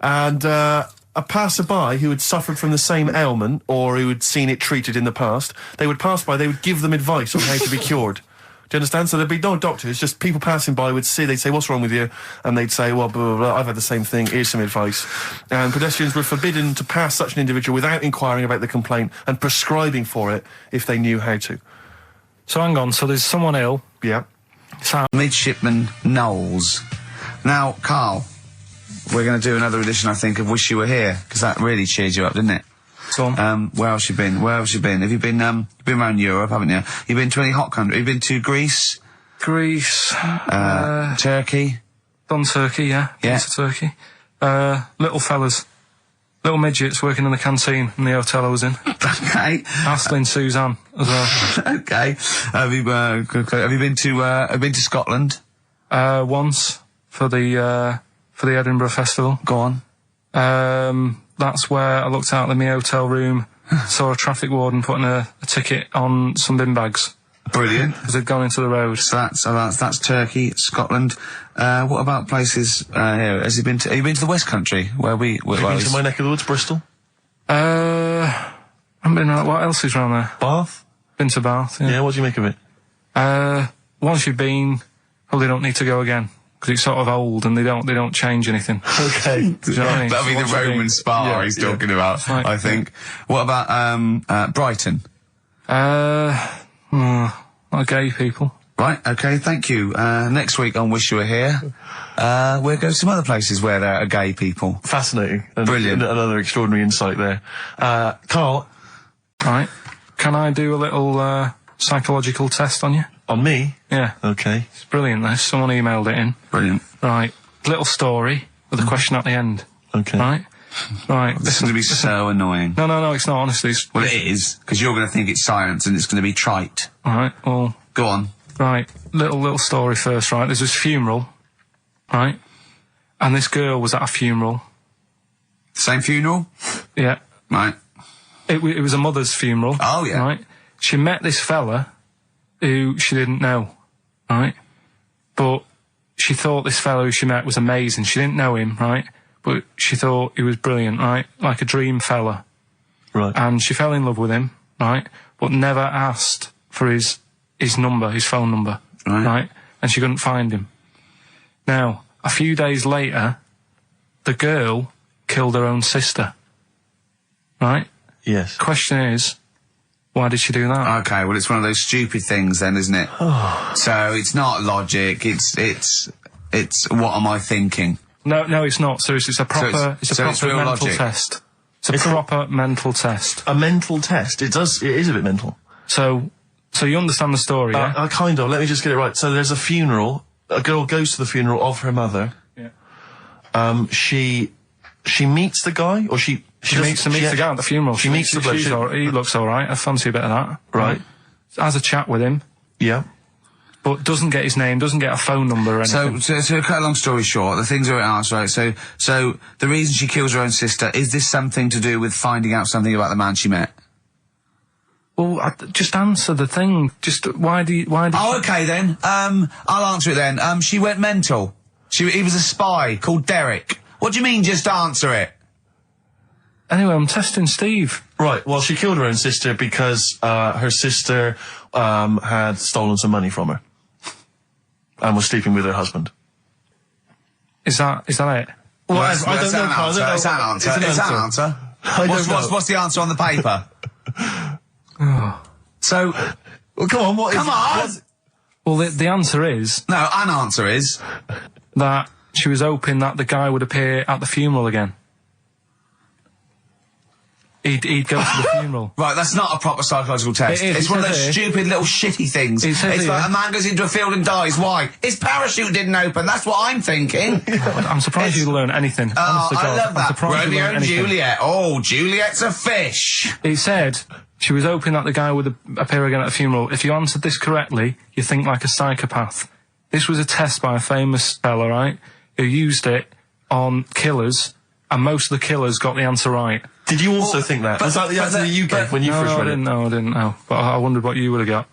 and a passerby who had suffered from the same ailment or who had seen it treated in the past, they would pass by, they would give them advice on how to be cured. Do you understand? So there'd be no doctors, just people passing by would see, they'd say, what's wrong with you? And they'd say, well, blah, blah, blah, I've had the same thing, here's some advice. And pedestrians were forbidden to pass such an individual without inquiring about the complaint and prescribing for it if they knew how to. So hang on, so there's someone ill. Yeah. Midshipman Knowles. Now, Carl, we're going to do another edition, I think, of Wish You Were Here, because that really cheered you up, didn't it? Go on. Where else you been? Where else you been? Have you been, you've been around Europe, haven't you? You've been to any hot country? You've been to Greece? Greece. Turkey? Done Turkey, yeah. Yeah. Been to Turkey. Little fellas. Little midgets working in the canteen in the hotel I was in. Okay. Astley Suzanne as well. Okay. Have you been to Scotland? Once for the Edinburgh Festival. Go on. That's where I looked out of my hotel room, saw a traffic warden putting a ticket on some bin bags. Brilliant. Because they'd gone into the road. So that's Turkey, Scotland. What about places here? Have you been to the West Country where we? Have you been to my neck of the woods, Bristol? I haven't been around. What else is around there? Bath. Been to Bath. Yeah. Yeah. What do you make of it? Once you've been, probably don't need to go again because it's sort of old and they don't change anything. Okay. Do you know what I mean? That'll be the Roman spa he's talking about, Right. I think. What about Brighton? Not gay people. Right, okay, thank you. Next week on Wish You Were Here, we'll go to some other places where there are gay people. Fascinating. And Brilliant. Another extraordinary insight there. Carl. Right. Can I do a little psychological test on you? On me? Yeah. Okay. It's brilliant, this. Someone emailed it in. Brilliant. Right. Little story with a question at the end. Okay. Right? Right. This is going to be so annoying. No, it's not, honestly. Well, it is, because you're going to think it's science and it's going to be trite. Alright, well... Go on. Right. Little story first, right? There's this funeral, right? And this girl was at a funeral. Same funeral? Yeah. Right. It was a mother's funeral. Oh, yeah. Right? She met this fella who she didn't know, right? But she thought this fellow who she met was amazing. She didn't know him, right? But she thought he was brilliant, right? Like a dream fella. Right. And she fell in love with him, right? But never asked for his number, his phone number, right? And she couldn't find him. Now, a few days later, the girl killed her own sister, right? Yes. Question is, why did she do that? Okay, well, it's one of those stupid things then, isn't it? So it's not logic, it's what am I thinking? No, it's not. Seriously, it's a proper, it's proper real mental logic. test. It's a proper mental test. A mental test. It is a bit mental. So you understand the story, yeah? Kind of. Let me just get it right. So there's a funeral. A girl goes to the funeral of her mother. Yeah. She meets the guy, or she meets the guy at the funeral. She meets the bloke. He looks all right. I fancy a bit of that. Right. Has a chat with him, Yeah. but doesn't get his name, doesn't get a phone number or anything. So to cut a long story short, the things are asked, right? So the reason she kills her own sister, is this something to do with finding out something about the man she met? Well, just answer the thing. Just why do you? Oh, okay then. I'll answer it then. She went mental. He was a spy called Derek. What do you mean, just answer it? Anyway, I'm testing Steve. Right. Well, she killed her own sister because her sister had stolen some money from her and was sleeping with her husband. Is that it? Well, Well, I don't know. It's an answer. It's an answer. I don't know. What's the answer on the paper? So, Well, come on. What is? come on. what's- Well, the answer is No, an answer is that she was hoping that the guy would appear at the funeral again. He'd go to the funeral. right. That's not a proper psychological test. It is, It's it one of says those here. stupid little shitty things. It says It's here. like a man goes into a field and dies. Why? His parachute didn't open. That's what I'm thinking. I'm surprised you learn anything. Oh, Honest to I God, love I'm that. surprised you Romeo learn and anything. Juliet. Oh, Juliet's a fish. It said she was hoping that the guy would appear again at the funeral. If you answered this correctly, you think like a psychopath. This was a test by a famous fella, right, who used it on killers, and most of the killers got the answer right. Did you also think that? Was that the answer that you gave when you first I read didn't know. But I wondered what you would have got.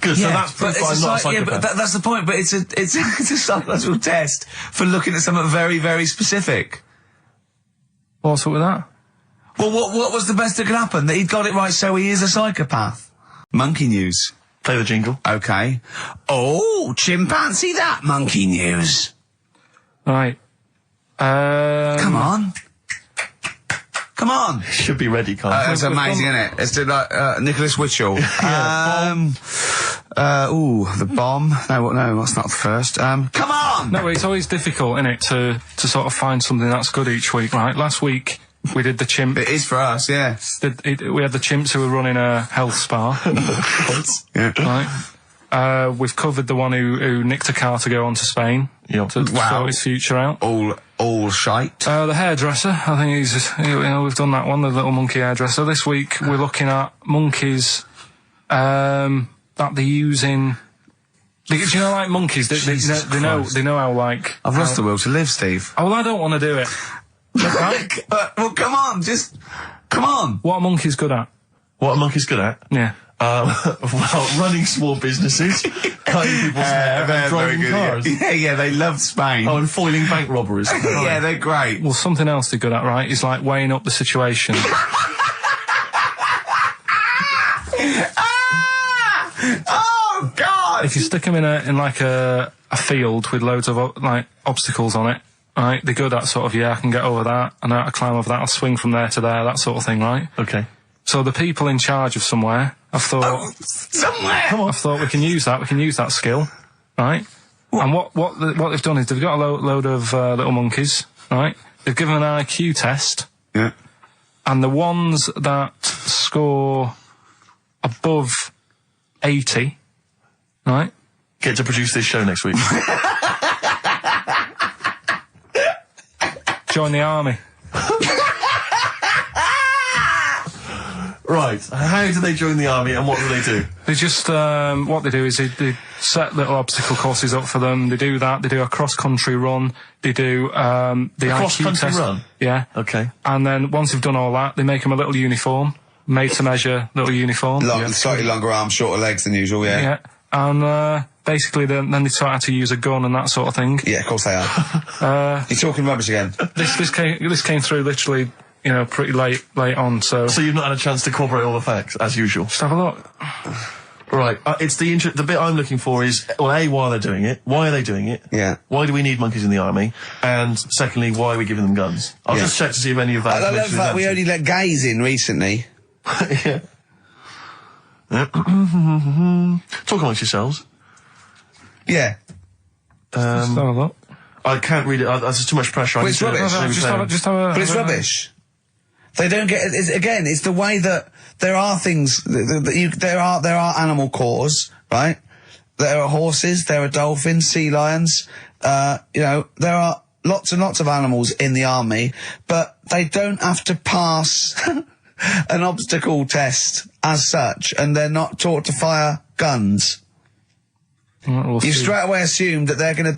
Good, so that's but proof I'm not a psychopath. yeah, but that's the point. But it's a psychological test for looking at something very, very specific. What's up with that? Well, what was the best that could happen? That he'd got it right, so he is a psychopath. Monkey news. Play the jingle. Okay. Oh, chimpanzee that monkey news. Right. Come on. Come on. Should be ready, Carl. That's amazing, isn't it? It's like Nicholas Witchell. The bomb. No, that's not the first. Come on! No, it's always difficult, isn't it, to sort of find something that's good each week, right? Last week, we did the chimp. It is for us, yeah. We had the chimps who were running a health spa. Yeah. Right. We've covered the one who nicked a car to go on to Spain. Yep. To sort his future out. All shite. The hairdresser, I think we've done that one, the little monkey hairdresser. This week, we're looking at monkeys, that they're using. Do you know, like monkeys? They know how, like. I've lost the will to live, Steve. Oh, well, I don't want to do it. Right? Well, come on, come on. What are monkeys good at? What are monkeys good at? Yeah. Well, running small businesses, cutting people's hair, and driving cars. Yeah, they love Spain. Oh, and foiling bank robberies. Yeah, they're great. Well, something else they're good at, right, is like weighing up the situation. Oh, God! If you stick them in like a field with loads of like obstacles on it, right, they're good at sort of, I can get over that, and I climb over that, I'll swing from there to there, that sort of thing, right? Okay. So the people in charge of somewhere, I've thought... somewhere! Come on. I've thought we can use that skill, right? And what they've done is they've got a load of little monkeys, right? They've given an IQ test. Yeah. And the ones that score above 80, right? Get to produce this show next week. Join the army. Right. How do they join the army and what do they do? They just, what they do is they set little obstacle courses up for them. They do that. They do a cross-country run. They do, the IQ cross-country test. run? Yeah. Okay. And then once they've done all that, they make them a little uniform. Made to measure little uniform. Slightly longer arms, shorter legs than usual, yeah. Yeah. And, basically then they start how to use a gun and that sort of thing. Yeah, of course they are. You're talking rubbish again. This came through literally, pretty late on, so... So you've not had a chance to incorporate all the facts, as usual? Just have a look. Right. It's the bit I'm looking for is, well, A, why they're doing it. Why are they doing it? Yeah. Why do we need monkeys in the army? And secondly, why are we giving them guns? I'll just check to see if any of that... I love that we only let gays in recently. Yeah. Talk amongst yourselves. Yeah. Just have a look. I can't read it. There's too much pressure. Well, it's rubbish. But it's rubbish. They don't get it. It's the way that there are things there are animal cores, right? There are horses, there are dolphins, sea lions. There are lots and lots of animals in the army, but they don't have to pass an obstacle test as such, and they're not taught to fire guns. We'll You see. straight away assume that there's going to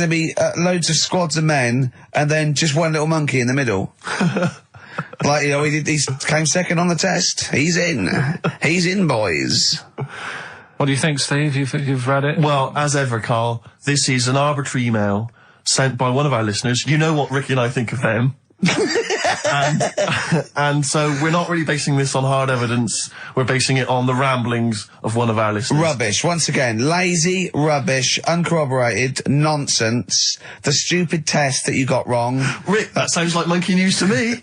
be loads of squads of men and then just one little monkey in the middle. Like, he came second on the test. He's in, boys. What do you think, Steve? You've read it? Well, as ever, Carl, this is an arbitrary email sent by one of our listeners. You know what Ricky and I think of them. and so we're not really basing this on hard evidence. We're basing it on the ramblings of one of our listeners. Rubbish. Once again, lazy, rubbish, uncorroborated, nonsense. The stupid test that you got wrong. Rick, that sounds like monkey news to me.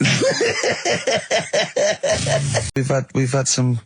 We've had some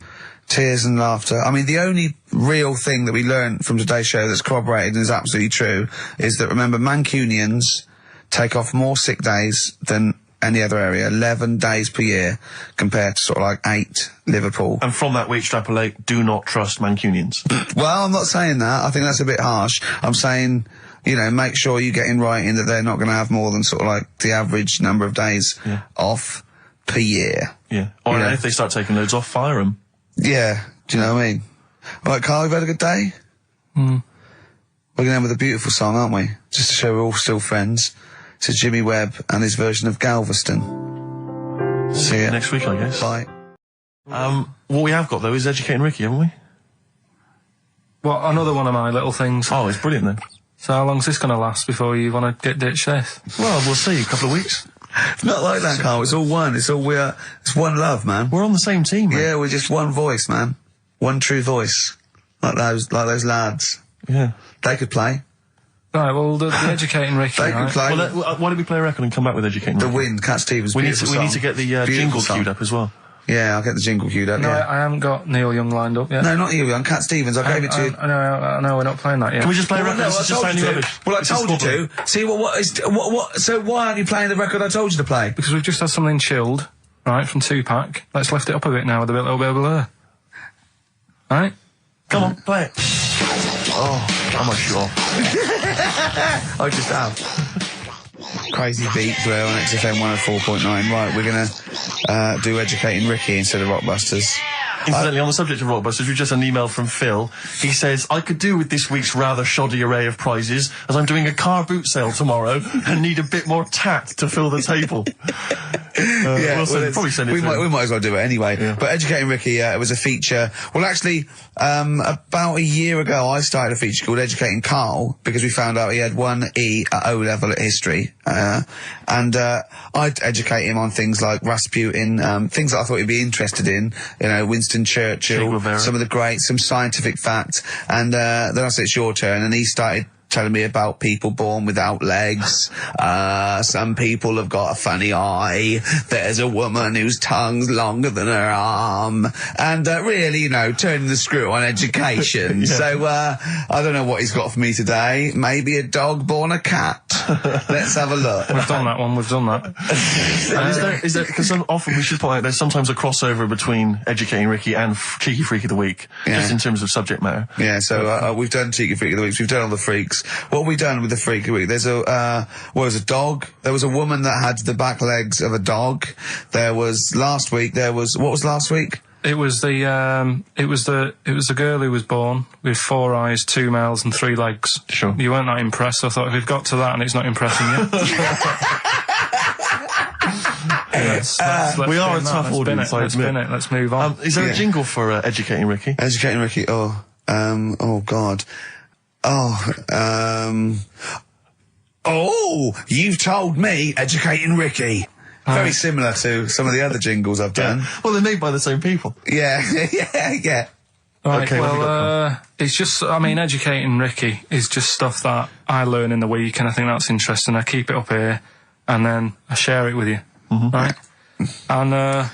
tears and laughter. I mean, the only real thing that we learned from today's show that's corroborated and is absolutely true is that, remember, Mancunians take off more sick days than any other area, 11 days per year, compared to sort of like 8 Liverpool. And from that we extrapolate, do not trust Mancunians. Well, I'm not saying that. I think that's a bit harsh. I'm saying, make sure you get in writing that they're not going to have more than sort of like the average number of days off per year. Yeah. Or if they start taking loads off, fire them. Yeah. Do you know what I mean? All right, Carl, we've had a good day? We're going to end with a beautiful song, aren't we? Just to show we're all still friends. To Jimmy Webb and his version of Galveston. See ya next week, I guess. Bye. What we have got though is Educating Ricky, haven't we? What, another one of my little things? Oh, it's brilliant then. So how long's this going to last before you want to ditch this? Well, we'll see. A couple of weeks. It's not like that, Carl. It's all one. It's one love, man. We're on the same team, mate. Yeah, we're just one voice, man. One true voice. Like those lads. Yeah. They could play. Right, well, the Educating Ricky, They could right? play. Well, why don't we play a record and come back with Educating The Ricky? Wind, Cat Stevens. We need beautiful to song. get the Beautiful jingle song. queued up as well. Yeah, I'll get the jingle queued up, No, yeah. I haven't got Neil Young lined up yet. No, not you, young Cat Stevens. I gave it to you. I know, we're not playing that yet. Can we just play a Well, record? no, This I is just told you sounding to. rubbish. Well, I This is told you squabbling. to. See, so why aren't you playing the record I told you to play? Because we've just had something chilled, right, from Tupac. Let's lift it up a bit now with a little bit of blur. Right? Come on, play it. Oh, I'm not sure. I just have. Crazy beats there on XFM 104.9. Right, we're going to do Educating Ricky instead of Rockbusters. Incidentally, on the subject of Rockbusters, we've just had an email from Phil. He says, I could do with this week's rather shoddy array of prizes, as I'm doing a car boot sale tomorrow and need a bit more tact to fill the table. Probably send it we might as well do it anyway. Yeah. But Educating Ricky, it was a feature. Well, actually, about a year ago, I started a feature called Educating Karl because we found out he had 1 E at O level at history, and I'd educate him on things like Rasputin, things that I thought he'd be interested in. You know, Winston Churchill, some of the greats, some scientific facts, and then I said, it's your turn, and he started telling me about people born without legs. Some people have got a funny eye. There's a woman whose tongue's longer than her arm. And really, you know, turning the screw on education. Yeah. So I don't know what he's got for me today. Maybe a dog born a cat. Let's have a look. We've done that one, we've done that. Is there, because often we should point out there's sometimes a crossover between Educating Ricky and Cheeky Freak of the Week, just in terms of subject matter. Yeah, so we've done Cheeky Freak of the Week. We've done all the freaks. What have we done with the Freak of the Week? There's a dog. There was a woman that had the back legs of a dog. There was last week. What was last week? It was the girl who was born with 4 eyes, 2 mouths and 3 legs. Sure. You weren't that impressed, so I thought if we've got to that and it's not impressing you. let's we are a spin that, tough let's audience, I Let's admit. spin it, let's move on. Is there Yeah. a jingle for Educating Ricky? Educating Ricky. Oh God. You've told me Educating Ricky. Very similar to some of the other jingles I've done. Well, they're made by the same people. Yeah, yeah. Right, Okay, what have we got, it's just, I mean, Educating Ricky is just stuff that I learn in the week, and I think that's interesting. I keep it up here, and then I share it with you, right? And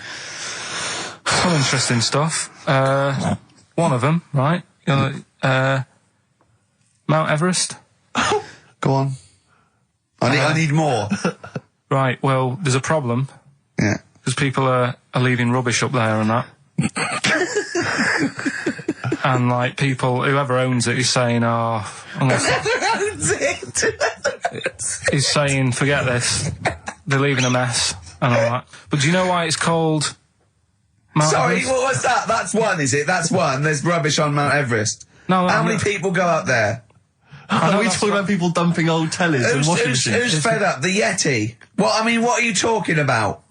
some interesting stuff. One of them, right? Mount Everest. Go on. I need more. Right, well, there's a problem, Yeah. because people are leaving rubbish up there and that. And, like, people, whoever owns it is saying, he's saying, forget this, they're leaving a mess, and all that. But do you know why it's called Mount Sorry, Everest? what was that? That's one, is it? That's one. There's rubbish on Mount Everest. No, How no. many people go up there? Are we that's talking about people dumping old tellers and washing machines? Who's fed up? The Yeti? What are you talking about?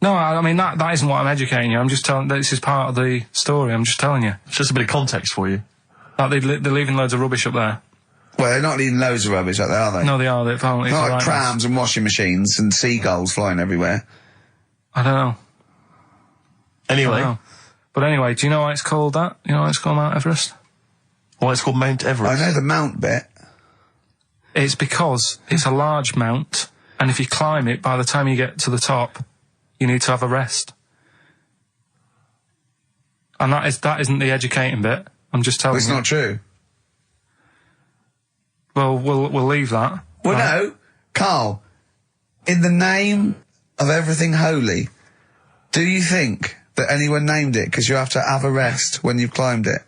No, I mean, that isn't what I'm educating you. I'm just telling, this is part of the story, I'm just telling you. It's just a bit of context for you. Like, they're leaving loads of rubbish up there. Well, they're not leaving loads of rubbish up there, are they? No, they are, they're apparently. Not it's like a right mess. trams and washing machines and seagulls flying everywhere. I don't know. Anyway, No. But anyway, do you know why it's called that? You know why it's called Mount Everest? why it's called Mount I Everest? know the mount bit. It's because it's a large mount, and if you climb it, by the time you get to the top, you need to have a rest. And that isn't the educating bit. I'm just telling It's you. not true. Well, we'll leave that. Well, right? no, Carl, in the name of everything holy, do you think that anyone named it because you have to have a rest when you've climbed it?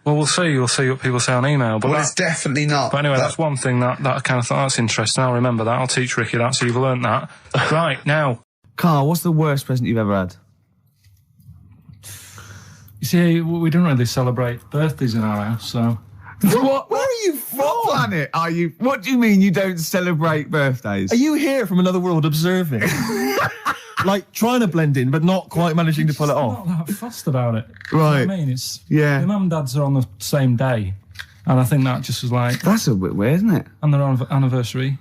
Well, we'll see. You'll see what people say on email. But Well, it's definitely not. But anyway, that's one thing that I kind of thought, that's interesting. I'll remember that. I'll teach Ricky that, so you've learnt that. Right, now. Carl, what's the worst present you've ever had? You see, we don't really celebrate birthdays in our house, so... What? Where are you from? What planet are you? What do you mean you don't celebrate birthdays? Are you here from another world observing? like trying to blend in, but not quite managing to pull it off. Not that fussed about it. Right. You know what I mean, it's Yeah. The mum and dads are on the same day, and I think that just was like, That's a bit weird, isn't it? and their anniversary,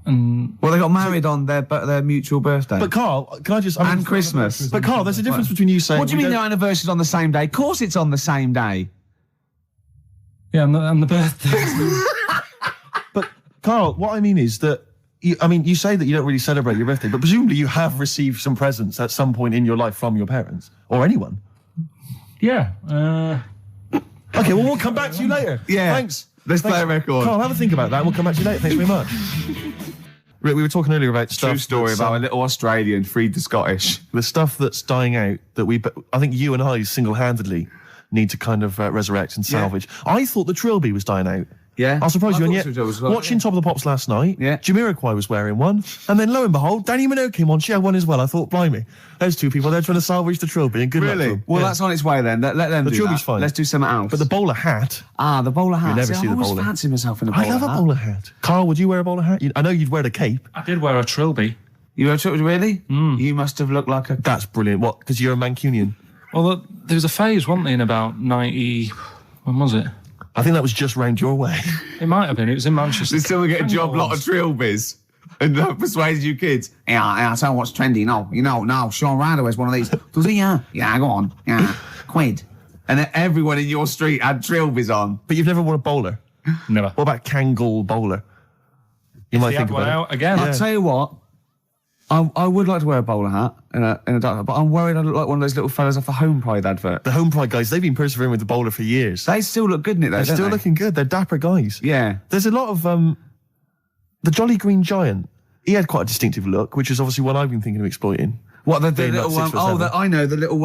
and Well, they got married on their mutual birthday. But Carl, can I just... I mean, and Christmas. But Carl, there's a difference between you saying... What do you we mean don't- their anniversary's on the same day? Of course it's on the same day. yeah, and the birthday. But Carl, what I mean is that you say that you don't really celebrate your birthday, but presumably you have received some presents at some point in your life from your parents or anyone. Yeah. Okay, well, we'll come back to you later. Yeah. Thanks. Let's play a record. Carl, have a think about that and we'll come back to you later. Thanks very much. Rick, we were talking earlier about stuff. True story that's, about a little Australian freed the Scottish. the stuff that's dying out that I think you and I single-handedly need to kind of resurrect and salvage. I thought the Trilby was dying out. Yeah. I'll surprise I you, and thought yet, so as well, watching Top of the Pops last night, Yeah. Jamiroquai was wearing one, and then lo and behold, Danny Minogue came on, she had one as well. I thought, blimey, there's two people there trying to salvage the Trilby, and good luck to Really? them. Well, Yeah. that's on its way then. Let them The do Trilby's that. fine. Let's do something else. But the bowler hat, the bowler hat. never see the I always bowler. fancy myself in a bowler I love hat. a bowler hat. Carl, would you wear a bowler hat? I know you'd wear the cape. I did wear a trilby. You were really? You must have looked like a... That's brilliant. What? Because you're a Mancunian. Well, there was a phase, wasn't there, in about 90... When was it? I think that was just round your way. It might have been. It was in Manchester. Did someone get a job lot of trilbies and persuaded you kids? Yeah, I'll tell you what's trendy. No, Sean Ryder wears one of these. Does he? Yeah, go on. Yeah, quid. And then everyone in your street had trilbies on. But you've never worn a bowler. Never. What about Kangol bowler? You might They think had one about out again. I'll tell you what. I would like to wear a bowler hat in a dark, but I'm worried I look like one of those little fellas off the Home Pride advert. it. The Home Pride guys, they've been persevering with the bowler for years. They still look good in it though, They're don't still they? looking good. They're dapper guys. Yeah. There's a lot of the Jolly Green Giant. He had quite a distinctive look, which is obviously one I've been thinking of exploiting. What, the Being little like 6 foot 7. I know, the little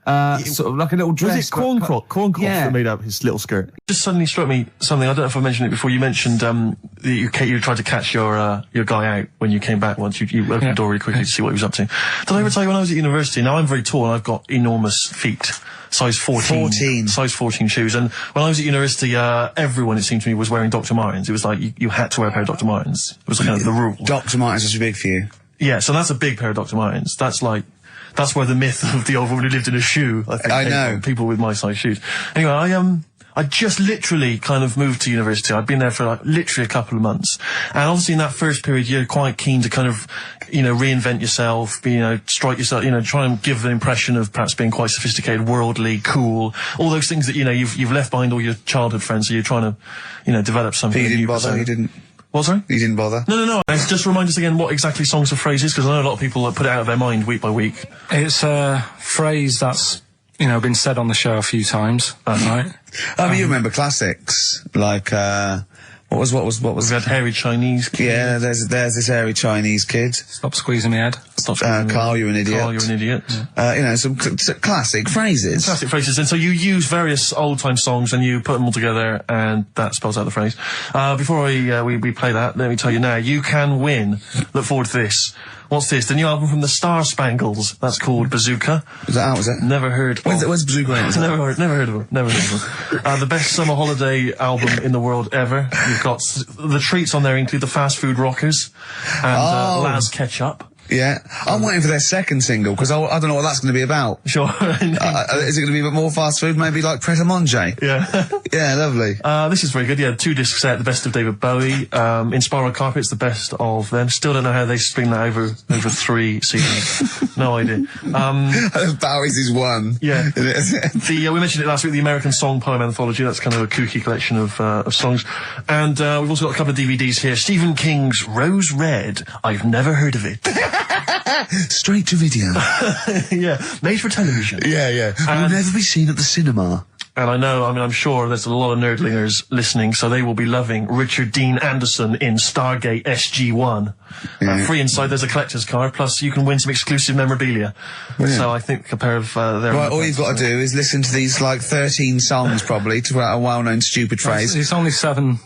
sort of like a little dress. Was it corn crop Yeah. that made up his little skirt? Just suddenly struck me something. I don't know if I mentioned it before. You mentioned that you tried to catch your guy out when you came back once. You opened the door really quickly to see what he was up to. Did I ever tell you when I was at university? Now I'm very tall and I've got enormous feet. Size 14. Size 14 shoes. And when I was at university, everyone, it seemed to me, was wearing Dr. Martens. It was like you had to wear a pair of Dr. Martens. It was kind of the rule. Dr. Martens was too big for you. Yeah, so that's a big pair of Dr. Martens. That's where the myth of the old woman who lived in a shoe, I think, I came know. from, people with my size shoes. Anyway, I just literally kind of moved to university. I'd been there for literally a couple of months. And obviously in that first period, you're quite keen to kind of, reinvent yourself, strike yourself, try and give an impression of perhaps being quite sophisticated, worldly, cool, all those things that, you've left behind all your childhood friends, so you're trying to, develop something. But you didn't new bother, persona. you didn't. What, sorry? You didn't bother? No. Just remind us again what exactly songs or phrases, because I know a lot of people put it out of their mind week by week. It's a phrase that's, been said on the show a few times. Right? I mean, you remember classics, like, what was? We had hairy Chinese kid. Yeah, there's this hairy Chinese kid. Stop squeezing my head. Carl, you're an idiot. Carl, you're an idiot. Some classic phrases. Classic phrases. And so you use various old-time songs and you put them all together and that spells out the phrase. Before we play that, let me tell you now, you can win. Look forward to this. What's this? The new album from the Star Spangles. That's called Bazooka. Was that out, was it? Never heard of When's Bazooka out? Never heard of them. Never heard of them. The best summer holiday album in the world ever. You've got the treats on there include the Fast Food Rockers and Laz Ketchup. Yeah. I'm waiting for their second single, because I don't know what that's going to be about. Sure. Is it going to be a bit more fast food? Maybe like Pret a Manger? Yeah. Yeah, lovely. This is very good. Yeah, 2-disc set, the best of David Bowie. Inspiral Carpets, the best of them. Still don't know how they string that over 3 seasons. No idea. Bowie's is one. Yeah. We mentioned it last week, the American Song Poem Anthology. That's kind of a kooky collection of songs. And we've also got a couple of DVDs here. Stephen King's Rose Red. I've never heard of it. Straight to video. Yeah, made for television. Yeah. Will never be seen at the cinema. And I'm sure there's a lot of nerdlingers listening, so they will be loving Richard Dean Anderson in Stargate SG-1. Yeah. Free inside, there's a collector's card, plus you can win some exclusive memorabilia. Brilliant. So I think a pair of their... Right, all you've got to do is listen to these, 13 songs, probably, to a well-known stupid phrase. It's only seven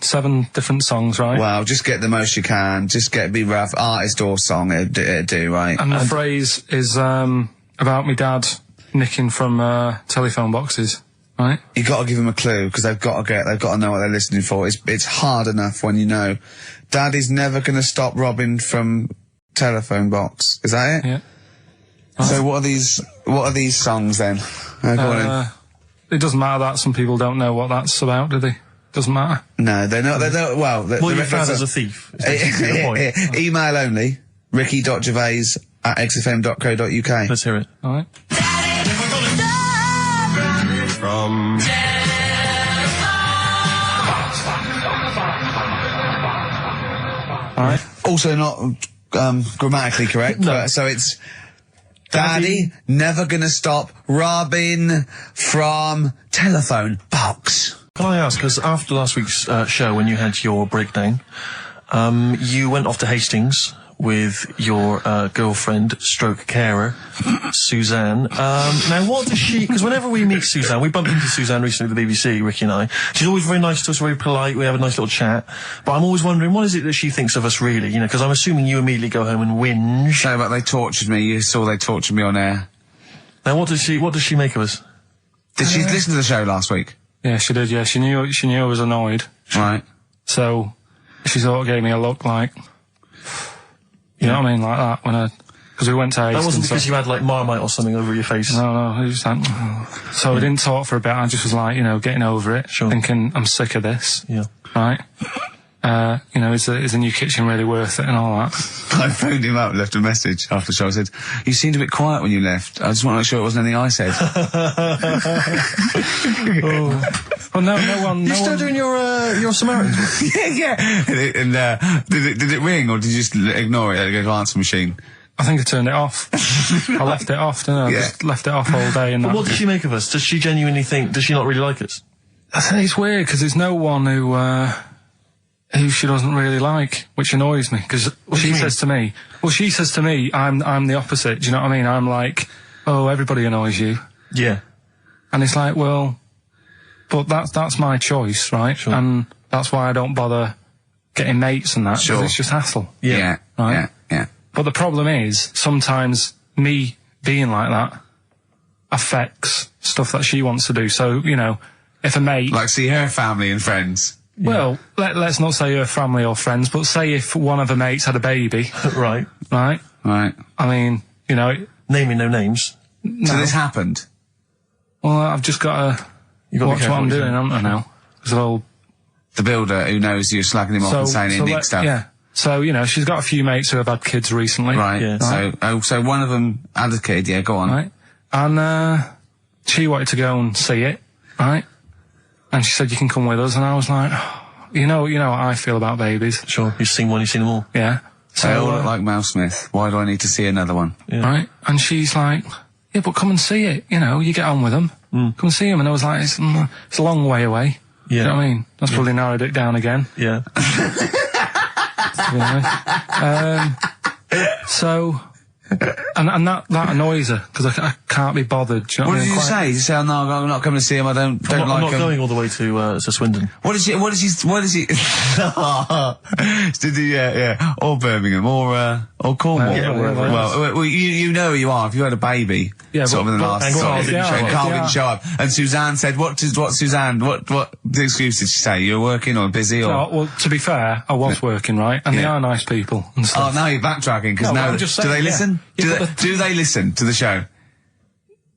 different songs, right? Well, just get the most you can. Just be rough. Artist or song, it'd do, right? And the phrase is about me dad nicking from telephone boxes, right? You got to give them a clue, because they've got to know what they're listening for. It's hard enough when you know. Dad is never going to stop robbing from telephone box. Is that it? Yeah. So what are these songs then? Go on then. It doesn't matter that some people don't know what that's about, do they? Doesn't matter. No, they're not. Well, Well, you're found as a thief. Is basically the point. Email only. ricky.gervais@xfm.co.uk. Let's hear it. All right. From... All right. Also not grammatically correct. No. But, so it's Daddy never gonna stop robbing from telephone box. Can I ask, because after last week's show, when you had your breakdown, you went off to Hastings with your girlfriend, stroke carer, Suzanne. Now, what does she... Because whenever we meet Suzanne, we bumped into Suzanne recently at the BBC, Ricky and I. She's always very nice to us, very polite, we have a nice little chat. But I'm always wondering, what is it that she thinks of us, really? You know, because I'm assuming you immediately go home and whinge. No, but they tortured me. You saw they tortured me on air. Now, what does she make of us? Did she listen to the show last week? Yeah, she did, yeah. She knew I was annoyed. Right. So, she sort of gave me a look like... You know what I mean? Like that, because we went to Hastings. That wasn't because you had, like, Marmite or something over your face. No, it was like... So we didn't talk for a bit, I just was like, you know, getting over it. Sure. Thinking, I'm sick of this. Yeah. Right? You know, is the new kitchen really worth it and all that? I phoned him up, left a message after the show. I said, "You seemed a bit quiet when you left. I just want to make sure it wasn't anything I said." Well, no one... You still doing your Samaritans work? yeah. And did it ring or did you just ignore it? Let it go to answer machine. I think I turned it off. I left it off, didn't I? Yeah. Just left it off all day and But that. what does she make of us? Does she genuinely think... Does she not really like us? I think it's weird, because there's no one who she doesn't really like, which annoys me, because she says to me, I'm the opposite, do you know what I mean? I'm like, oh, everybody annoys you. Yeah. And it's like, well, but that's my choice, right? Sure. And that's why I don't bother getting mates and that, 'cause Sure. it's just hassle. Yeah. Right? Yeah. But the problem is, sometimes me being like that affects stuff that she wants to do. So, you know, if a mate... Like see her family and friends. Well, let's not say her family or friends, but say if one of her mates had a baby, Right. right? Right. I mean, you know... Naming no names. No. So this happened? Well, I've just got to watch what I'm doing, haven't I, now? So, The builder who knows you're slagging him off and saying he nicks stuff. Yeah. So, you know, she's got a few mates who have had kids recently. Right. Yeah. So one of them had a kid, yeah, go on. Right. And, she wanted to go and see it, right? And she said, you can come with us. And I was like, you know what I feel about babies. Sure. You've seen one, you've seen them all. Yeah. They all look like Mel Smith. Why do I need to see another one? Yeah. Right? And she's like, yeah, but come and see it. You know, you get on with them. Come and see them. And I was like, it's a long way away. Yeah. You know what I mean? That's probably narrowed it down again. Yeah. You know? So, and that annoys her, because I can't be bothered. Do you know What I did mean? you say? Did you say, oh, no, I'm not coming to see him, I don't I'm like not him? going all the way to Swindon. What is he, did he, yeah, or Birmingham, or Cornwall. Yeah, wherever well, you know who you are, if you had a baby, Yeah, sort of in the last, and Carl didn't show up. Carl didn't show up, and Suzanne said, what Suzanne, what the excuse did she say? You're working or busy or? Oh, well, to be fair, I was working, right? And they Yeah. are nice people and stuff. Oh, now you're backtracking, because No, now, I'm just do they saying, yeah. listen? Yeah, Do they listen to the show?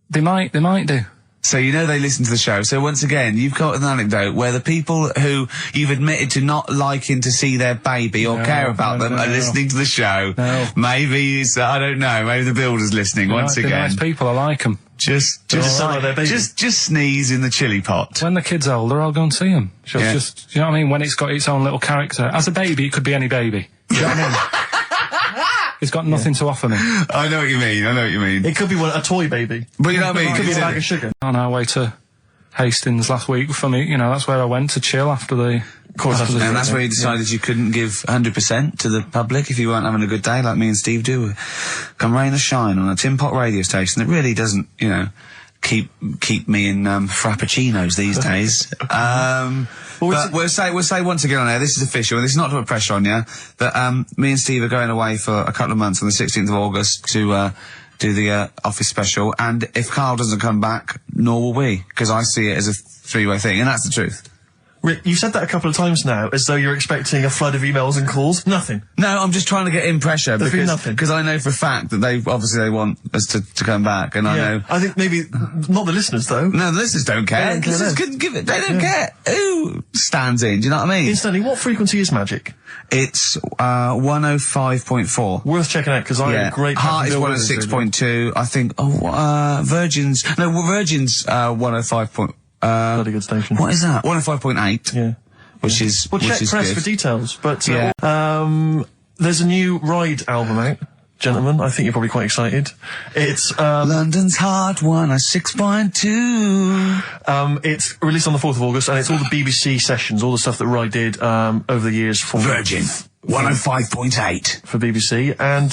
They might do. So you know they listen to the show. So once again, you've got an anecdote where the people who you've admitted to not liking to see their baby or No, care about no, them no, are no. listening to the show. No. Maybe it's, I don't know, maybe the builder's listening once They're again. nice people, I like them. Just sound like their baby. just sneeze in the chili pot. When the kid's older, I'll go and see him. Yeah. Just, you know what I mean? When it's got its own little character. As a baby, it could be any baby. Do you know what I mean? It's got nothing to offer me. I know what you mean. It could be a toy baby. But you know what I mean? It could be a It's bag of sugar. On our way to Hastings last week for me, you know, that's where I went to chill after the... Of course, after the and that's drink. where you decided you couldn't give 100% to the public if you weren't having a good day, like me and Steve do. Come rain or shine on a tin pot radio station that really doesn't, you know, keep me in frappuccinos these days. But we'll say once again on air, this is official, and this is not to put pressure on you, that me and Steve are going away for a couple of months on the 16th of August to do the office special, and if Carl doesn't come back, nor will we, because I see it as a three-way thing, and that's the truth. Rick, you said that a couple of times now, as though you're expecting a flood of emails and calls. Nothing. No, I'm just trying to get in pressure There's been because nothing. because I know for a fact that they want us to come back, and I know. I think maybe not the listeners though. No, the listeners don't care. They don't care Listeners then. couldn't give it. They don't care who stands in. Do you know what I mean? Instantly, what frequency is Magic? It's 105.4. Worth checking out because I had a great. Heart is Bill 106.2. I think. Virgin's 105. Bloody good station. What is that? 105.8. Yeah. Which is Well, check which is press good. for details. But Yeah. there's a new Ride album out, gentlemen. I think you're probably quite excited. It's London's Heart 106.2. it's released on the 4th of August, and it's all the BBC sessions, all the stuff that Ride did over the years for Virgin 105.8 for BBC, and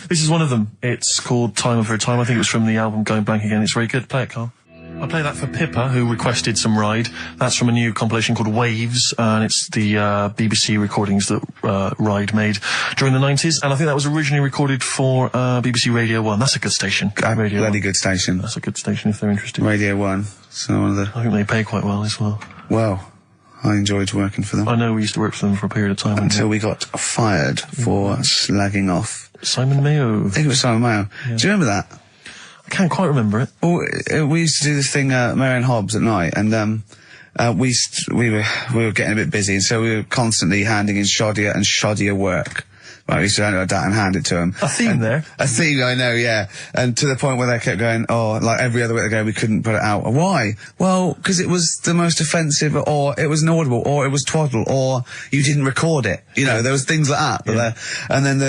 this is one of them. It's called Time of Her Time. I think it was from the album Going Blank Again. It's very good. Play it, Carl. I play that for Pippa, who requested some Ride. That's from a new compilation called Waves, and it's the BBC recordings that Ride made during the 90s, and I think that was originally recorded for BBC Radio 1. That's a good station. Radio bloody 1. good station. That's a good station if they're interested. Radio 1. So one of the. I think they pay quite well as well. Well, I enjoyed working for them I know we used to work for them for a period of time. until we got fired for slagging off. Simon Mayo. I think it was Simon Mayo. Do you remember that? I can't quite remember it. Well, we used to do this thing, Marion Hobbs at night, and we were getting a bit busy, and so we were constantly handing in shoddier and shoddier work. Right, we used to hand it like that and hand it to them. A theme there. A theme, I know, yeah. And to the point where they kept going, like every other week they go, we couldn't put it out. Why? Well, because it was the most offensive, or it was inaudible, or it was twaddle, or you didn't record it. You know, there was things like that. But and then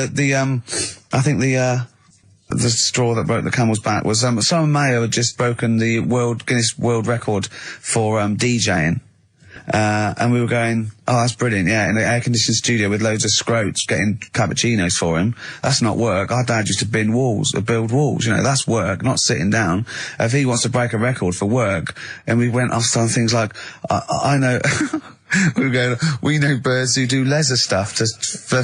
I think the straw that broke the camel's back was Simon Mayo had just broken the Guinness World Record for DJing, and we were going, oh, that's brilliant, yeah, in the air-conditioned studio with loads of scrotes getting cappuccinos for him. That's not work. Our dad used to build walls, you know, that's work, not sitting down. If he wants to break a record for work, and we went off on things like, I know. we know birds who do leisure stuff to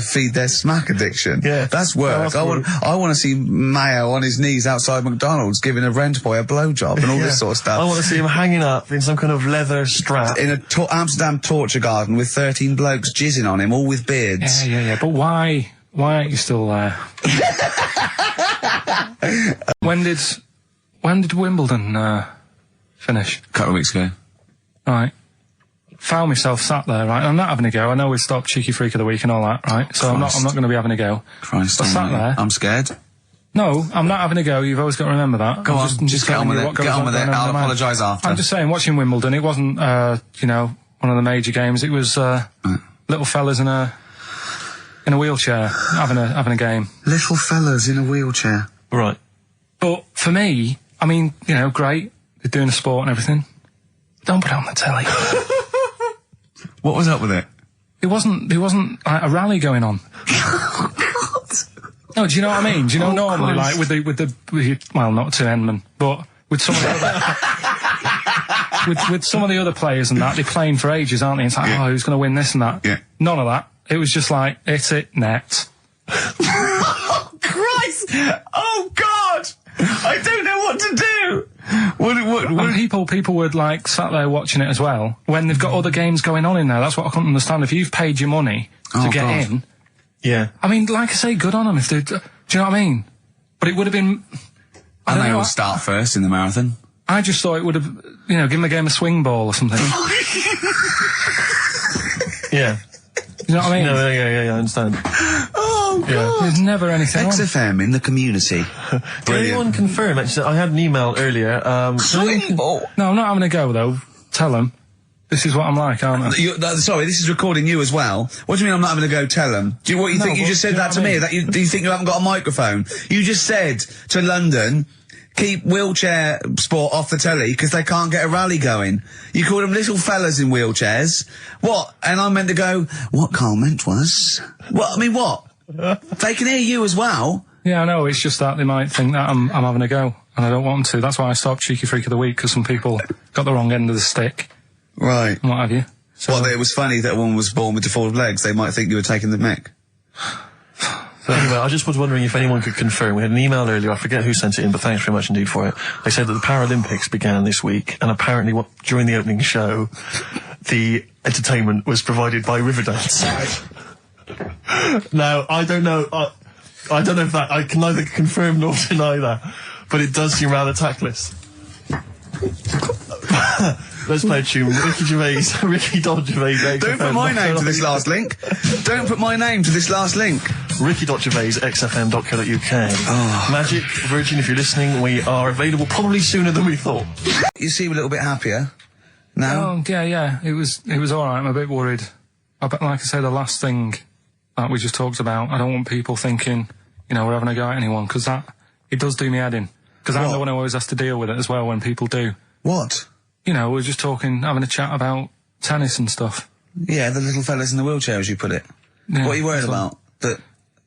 feed their smack addiction. Yeah. That's work. I want to see Mayo on his knees outside McDonald's giving a rent boy a blowjob and all this sort of stuff. I want to see him hanging up in some kind of leather strap. In a Amsterdam torture garden with 13 blokes jizzing on him, all with beards. Yeah. But why aren't you still there? When did Wimbledon finish? A couple of weeks ago. Right. Found myself sat there, right? I'm not having a go. I know we stopped Cheeky Freak of the Week and all that, right? So I'm not going to be having a go. Christ, I sat there. I'm scared. No, I'm not having a go. You've always got to remember that. Go on, just get on with telling you it. what goes Get on with it. going I'll in my mind. apologise after. I'm just saying, watching Wimbledon, it wasn't, one of the major games. It was little fellas in a wheelchair having a game. Little fellas in a wheelchair. Right. But for me, I mean, great. They're doing a sport and everything. Don't put it on the telly. What was up with it? There wasn't like a rally going on. No, do you know what I mean? Do you know normally, Christ. like with the well, not to Enman, but with some of the other, with some of the other players and that, they're playing for ages, aren't they? It's like, who's going to win this and that? Yeah. None of that. It was just like, hit it, net. Oh, Christ! Oh, God! I don't know what to do! And people were like sat there watching it as well when they've got other games going on in there. That's what I couldn't understand. If you've paid your money to get God. in, Yeah. I mean, like I say, good on them if they. Do you know what I mean? But it would have been. And they know, all start first in the marathon. I just thought it would have, give them a game of swing ball or something. Yeah. You know what I mean? No, yeah, I understand. Oh, God. Yeah. There's never anything on. XFM in the community. Did anyone confirm, actually, I had an email earlier, Swing ball. No, I'm not having a go though. Tell them. This is what I'm like, aren't I? Sorry, this is recording you as well. What do you mean I'm not having to go tell them? Do you think you just said that to me? That do you think you haven't got a microphone? You just said to London, keep wheelchair sport off the telly because they can't get a rally going. You called them little fellas in wheelchairs. What? And I meant to go, what Carl meant was... What? I mean, what? They can hear you as well. Yeah, I know. It's just that they might think that I'm having a go, and I don't want them to. That's why I stopped Cheeky Freak of the Week, because some people got the wrong end of the stick Right. and what have you. So, Well, it was funny that a woman was born with deformed legs. They might think you were taking the mick. So anyway, I just was wondering if anyone could confirm. We had an email earlier, I forget who sent it in, but thanks very much indeed for it. They said that the Paralympics began this week, and apparently during the opening show, the entertainment was provided by Riverdance. Now, I don't know. I don't know if that I can neither confirm nor deny that, but it does seem rather tactless. Let's play a tune. Ricky Gervais. Don't put my name to this last link. Don't put my name to this last link. Ricky.Gervais, XFM.co.uk. Oh. Magic, Virgin, if you're listening, we are available probably sooner than we thought. You seem a little bit happier now. Oh, yeah. It was alright. I'm a bit worried. Like I say, the last thing that we just talked about, I don't want people thinking, we're having a go at anyone, because it does do me head in. Because I'm the one who always has to deal with it as well when people do. What? We're just having a chat about tennis and stuff. Yeah, the little fellas in the wheelchair, as you put it. Yeah, what are you worried about?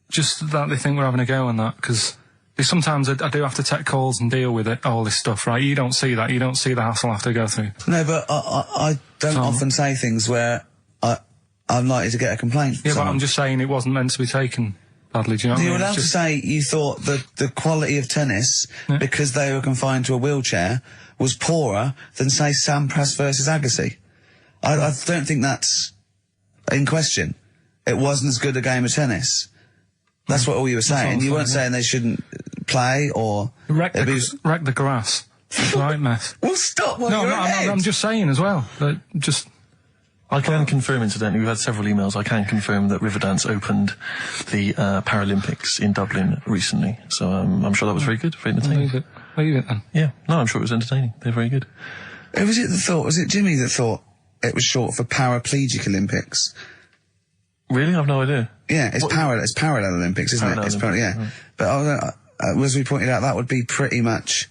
Just that they think we're having a go on that, because sometimes I do have to take calls and deal with all this stuff, right? You don't see that. You don't see the hassle I have to go through. No, but I don't often say things where I'm likely to get a complaint from someone. But I'm just saying it wasn't meant to be taken badly, do you know what I mean? You're allowed to say you thought that the quality of tennis, because they were confined to a wheelchair, was poorer than, say, Sampras versus Agassi. I don't think that's in question. It wasn't as good a game of tennis. That's what all you were saying. You weren't saying they shouldn't play or... Wreck the grass. Right mess. Well, stop while No, you're ahead. I'm just saying as well. I can confirm, incidentally, we've had several emails, I can confirm that Riverdance opened the Paralympics in Dublin recently. So I'm sure that was very good, very entertaining. Leave it then. Yeah, no, I'm sure it was entertaining. They're very good. Who was it that thought? Was it Jimmy that thought it was short for Paraplegic Olympics? Really? I've no idea. Yeah, it's Parallel Olympics, isn't it? It's yeah. Right. But as we pointed out, that would be pretty much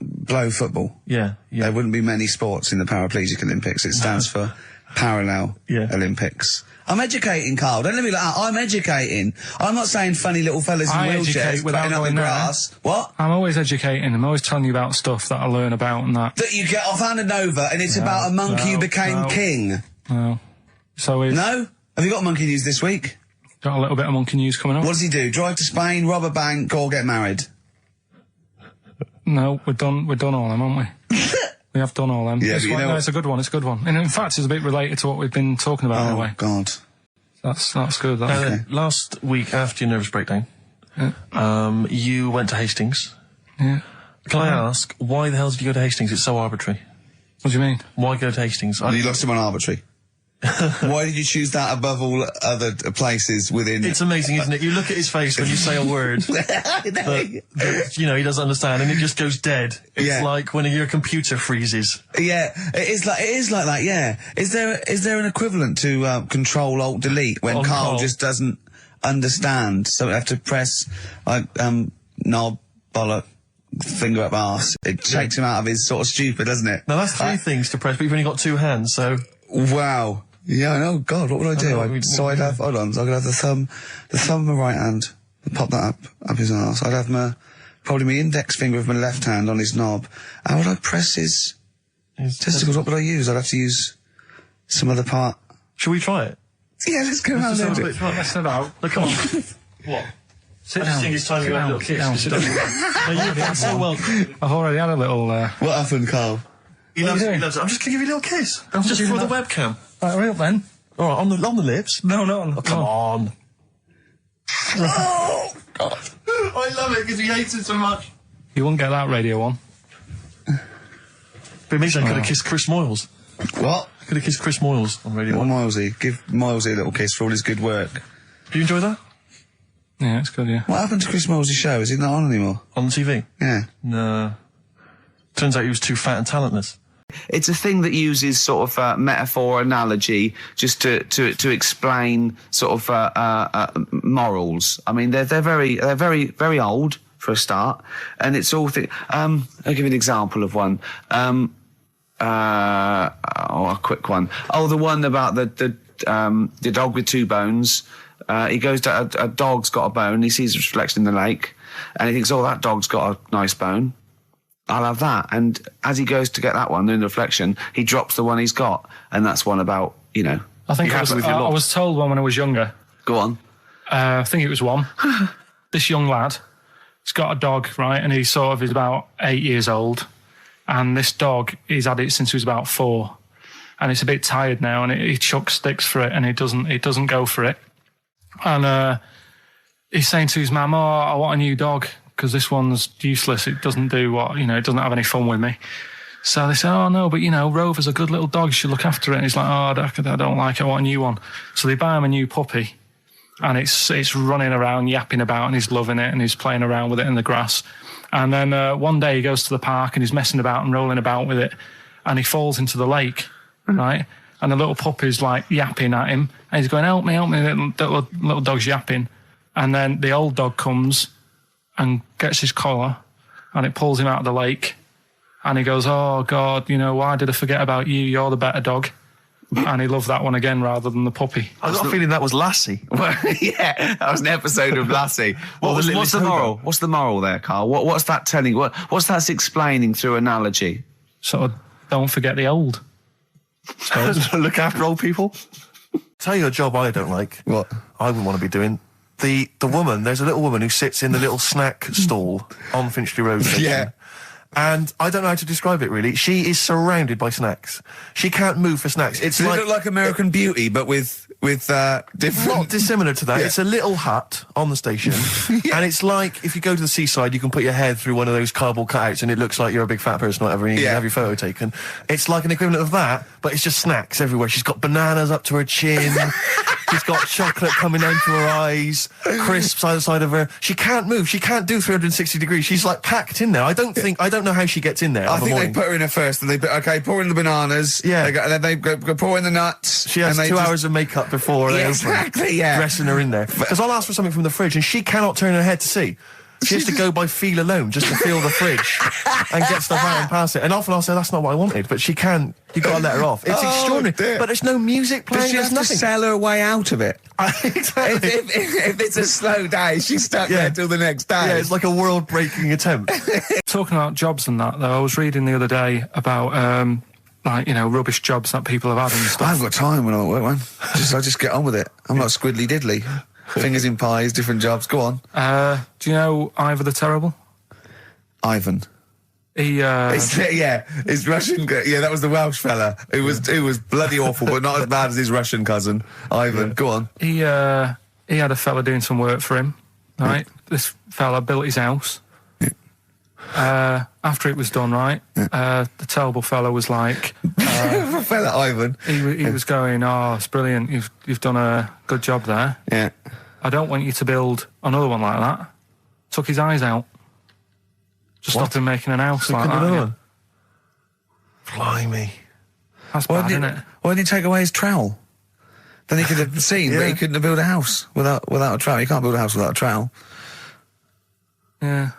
blow football. Yeah. There wouldn't be many sports in the Paraplegic Olympics. It stands for Parallel Olympics. I'm educating, Carl. Don't let me like that. I'm educating. I'm not saying funny little fellas in wheelchairs putting up the grass. What? I'm always educating. I'm always telling you about stuff that I learn about and that. That you get off-handed over and it's about a monkey who became king. No. So it's... No? Have you got monkey news this week? Got a little bit of monkey news coming up. What does he do? Drive to Spain, rob a bank, or get married? No, we're done all them, aren't we? We have done all them. Yeah, no, it's a good one. It's a good one. And in fact, it's a bit related to what we've been talking about in a way. Oh, God. That's good. Last week, after your nervous breakdown, you went to Hastings. Yeah. Can I ask, why the hell did you go to Hastings? It's so arbitrary. What do you mean? Why go to Hastings? You lost him on arbitrary. Why did you choose that above all other places within... It's amazing, isn't it? You look at his face when you say a word that, he doesn't understand, and it just goes dead. It's like when your computer freezes. Yeah, it is like that, yeah. Is there an equivalent to Control-Alt-Delete when Carl just doesn't understand? So we have to press, knob, bollock, finger up arse. It takes him out of his sort of stupid, doesn't it? Now, that's three things to press, but you've only got two hands, so... Wow. Yeah, I know. God, what would I do? I'd have, hold on, so I could have the thumb of my right hand, pop that up his arse. I'd have probably my index finger of my left hand on his knob. How would I press his testicles? What would I use? I'd have to use some other part. Should we try it? Yeah, let's go around there. Let's have out. Look, come on. What? Sit I down. just think it's time you had a little kiss. No, you've been so welcome. I've already had a little... What happened, Carl? He loves it. I'm just going to give you a little kiss. Just for the webcam. Right, hurry up then. All right, on the lips. No. Oh, come on. Oh, God. I love it because he hates it so much. You wouldn't get that Radio 1. But it means I could have kissed Chris Moyles. What? I could have kissed Chris Moyles on Radio 1. Milesy. Give Milesy a little kiss for all his good work. Do you enjoy that? Yeah, it's good, yeah. What happened to Chris Miles's show? Is he not on anymore? On TV? Yeah. No. Turns out he was too fat and talentless. It's a thing that uses sort of metaphor, analogy, just to explain sort of morals. I mean, they're very old for a start, and it's all. I'll give you an example of one. A quick one. Oh, the one about the dog with two bones. He goes to a dog's got a bone. He sees a reflection in the lake, and he thinks, "Oh, that dog's got a nice bone. I'll have that." And as he goes to get that one in the reflection, he drops the one he's got, and that's one about I think I was told one when I was younger. Go on. I think it was one. This young lad, he's got a dog, right, and he sort of is about 8 years old, and this dog, he's had it since he was about 4. and it's a bit tired now, and he chucks sticks for it, and it doesn't go for it. And he's saying to his mum, "Oh, I want a new dog because this one's useless. It doesn't do what, it doesn't have any fun with me." So they say, "Oh no, but Rover's a good little dog. You should look after it." And he's like, "Oh, I don't like it. I want a new one." So they buy him a new puppy, and it's running around, yapping about, and he's loving it, and he's playing around with it in the grass. And then one day he goes to the park and he's messing about and rolling about with it, and he falls into the lake, right? And the little puppy's like yapping at him, and he's going, help me, the little dog's yapping. And then the old dog comes and gets his collar, and it pulls him out of the lake, and he goes, "Oh God, why did I forget about you? You're the better dog." And he loved that one again rather than the puppy. I got a feeling that was Lassie. Well, yeah, that was an episode of Lassie. What's the moral? What's the moral there, Carl? What's that telling? What's that explaining through analogy? Sort of, don't forget the old. Look after old people. Tell you a job I don't like. What? I wouldn't want to be doing. The woman, there's a little woman who sits in the little snack stall on Finchley Road station. Yeah. And I don't know how to describe it, really. She is surrounded by snacks. She can't move for snacks. It's Does like... it look like American Beauty, but with different... Not dissimilar to that. Yeah. It's a little hut on the station. And it's like, if you go to the seaside, you can put your head through one of those cardboard cutouts and it looks like you're a big fat person or whatever, and you can have your photo taken. It's like an equivalent of that, but it's just snacks everywhere. She's got bananas up to her chin. She's got chocolate coming down to her eyes, crisps either side of her. She can't move. She can't do 360 degrees. She's like packed in there. I don't know how she gets in there. I think they put her in there first, and pour in the bananas. Yeah. Then they go pour in the nuts. She has 2 hours of makeup before they open, exactly, yeah. dressing her in there. Because I'll ask for something from the fridge, and she cannot turn her head to see. She has to go by feel alone, just to feel the fridge and get stuff out and pass it. And often I'll say, that's not what I wanted, but she can't. You've got to let her off. It's extraordinary. Dear. But there's no music playing, But she has there's to nothing. sell her way out of it. Exactly. If it's a slow day, she's stuck there till the next day. Yeah, it's like a world-breaking attempt. Talking about jobs and that, though, I was reading the other day about, rubbish jobs that people have had and stuff. I haven't got time when I'm at work, man. I just get on with it. I'm not squiddly diddly. Fingers in pies, different jobs. Go on. Do you know Ivor the Terrible? Ivan. He, his Russian. Yeah, that was the Welsh fella. Who was bloody awful, but not as bad as his Russian cousin, Ivan. Yeah. Go on. He had a fella doing some work for him, right? Yeah. This fella built his house. Yeah. After it was done, right? Yeah. The terrible fella was like, fella Ivan. He was going, "Oh, it's brilliant. You've done a good job there. Yeah. I don't want you to build another one like that." Took his eyes out. Just stopped him making an house like that. Yeah. Blimey. That's bad, isn't it? Why didn't he take away his trowel? Then he could have seen that he couldn't have built a house without a trowel. You can't build a house without a trowel. Yeah.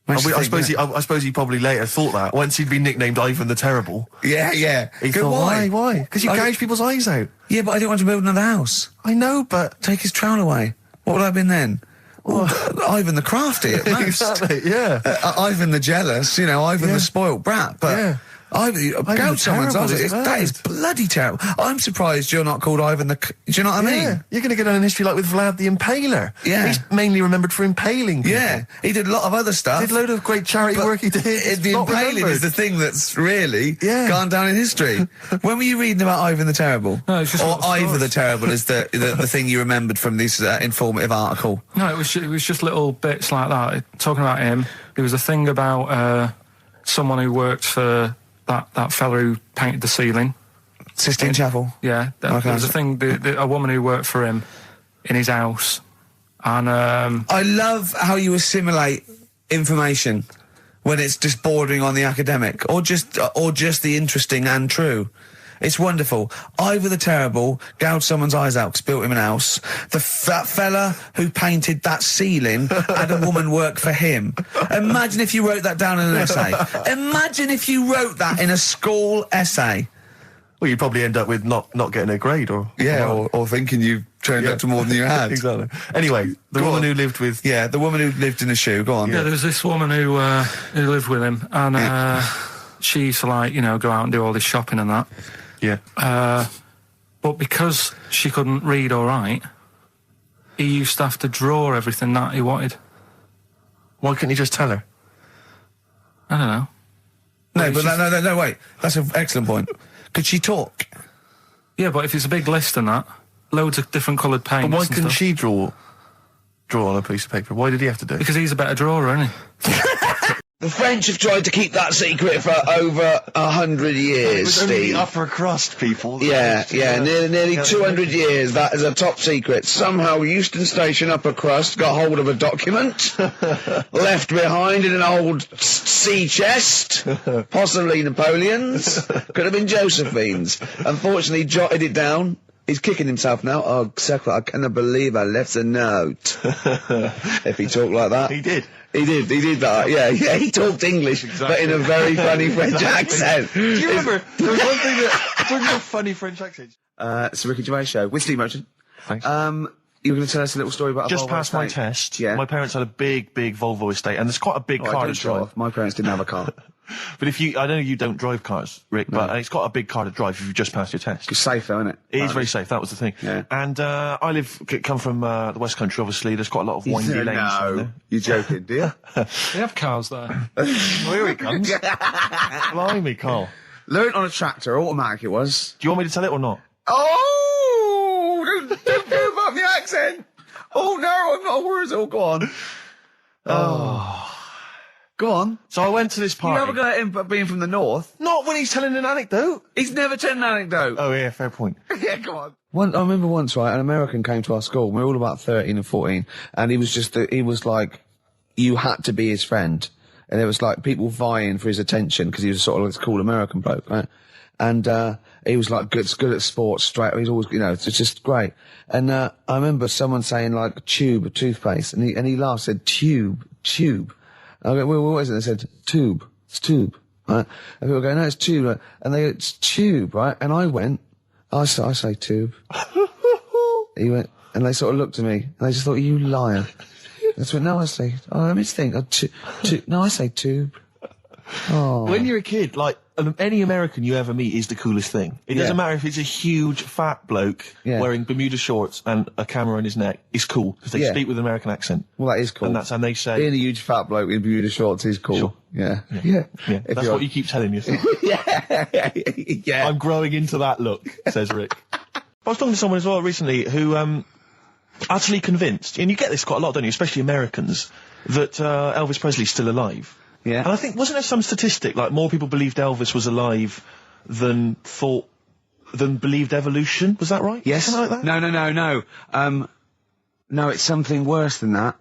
I suppose he probably later thought that once he'd been nicknamed Ivan the Terrible. Yeah. He thought, why? Because you gouge people's eyes out. Yeah, but I didn't want to build another house. I know, but take his trowel away. What would I have been then? Ivan the Crafty at most. Exactly, yeah. Ivan the Jealous, Ivan the spoilt brat. But gout someone's eyes. That is bloody terrible. I'm surprised you're not called Ivan the... Do you know what I mean? You're going to go down in history like with Vlad the Impaler. Yeah. He's mainly remembered for impaling people. Yeah. He did a lot of other stuff. Did a load of great charity work he did. The impaling is the thing that's really gone down in history. When were you reading about Ivan the Terrible? No, it's just... Or Ivor the Terrible is the thing you remembered from this informative article? No, it was just little bits like that. Talking about him, there was a thing about someone who worked for that fella who painted the ceiling. Sistine Chapel? Yeah. There was a thing, a woman who worked for him in his house. And I love how you assimilate information when it's just bordering on the academic or just the interesting and true. It's wonderful. Ivor the Terrible gouged someone's eyes out 'cause built him an house. That fella who painted that ceiling had a woman work for him. Imagine if you wrote that down in an essay. Imagine if you wrote that in a school essay. Well, you'd probably end up with not getting a grade or... Yeah, or thinking you turned up to more than you had. Exactly. Anyway, the woman who lived with... Yeah, the woman who lived in a shoe. Go on. Yeah, there was this woman who lived with him, and she used to, go out and do all this shopping and that. Yeah. But because she couldn't read or write, he used to have to draw everything that he wanted. Why couldn't he just tell her? I don't know. No, wait. That's an excellent point. Could she talk? Yeah, but if it's a big list and that, loads of different coloured paints. But why and couldn't stuff. she draw on a piece of paper? Why did he have to do it? Because he's a better drawer, isn't he? The French have tried to keep that secret for over 100 years, Steve. upper crust people. Yeah, nearly 200 years, that is a top secret. Somehow Euston Station upper crust got hold of a document, left behind in an old sea chest, possibly Napoleon's, could have been Josephine's. Unfortunately, jotted it down. He's kicking himself now. Oh, Secret, I cannot believe I left a note. If he talked like that. He did. He did that, yeah, he talked English, but in a very funny French accent. Do you remember, there was one thing that, talking about funny French accents. It's the Ricky Gervais Show with Steve Merchant. Thanks. You were going to tell us a little story about a Just Volvo passed my estate. test. Yeah. My parents had a big Volvo estate, and there's quite a big Oh, I car don't to drive. drive. My parents didn't have a car. But I know you don't drive cars, Rick, but it's got a big car to drive if you've just passed your test. It's safe though, isn't it? It is very safe, that was the thing. Yeah. And I come from the West Country, obviously. There's quite a lot of windy lanes. around No, there. you're joking, do you? They have cars there. Well, here he comes. Blimey, Carl. Learned on a tractor, automatic it was. Do you want me to tell it or not? Oh! Don't move up the accent! Oh no, I'm not a word. Oh, go on. Go on. So I went to this You party. never got him being from the north. Not when he's telling an anecdote. He's never told an anecdote. Oh, yeah, fair point. Yeah, come on. I remember once, right, an American came to our school. We were all about 13 and 14, and he was like, you had to be his friend. And there was like people vying for his attention because he was sort of this cool American bloke, right? And, he was like good at sports, straight, he's always, it's just great. And, I remember someone saying like tube, a toothpaste, and he laughed, said tube. I go, well, what is it? They said tube. It's tube, right? And people go, no, it's tube. Right? And they go, it's tube, right? And I went, I say tube. He went, and they sort of looked at me, and they just thought, you liar. That's what, no, I say, let me think, no, I say tube. Oh. When you're a kid, like, any American you ever meet is the coolest thing. It doesn't matter if it's a huge, fat bloke wearing Bermuda shorts and a camera on his neck. It's cool, because they speak with an American accent. Well, that is cool. And they say... Being a huge fat bloke in Bermuda shorts is cool. Sure. Yeah. That's what you keep telling yourself. Yeah. I'm growing into that look, says Rick. I was talking to someone as well recently who, utterly convinced, and you get this quite a lot, don't you, especially Americans, that Elvis Presley's still alive. Yeah. And I think, wasn't there some statistic, like more people believed Elvis was alive than believed evolution? Was that right? Yes. Something like that? No. No, it's something worse than that.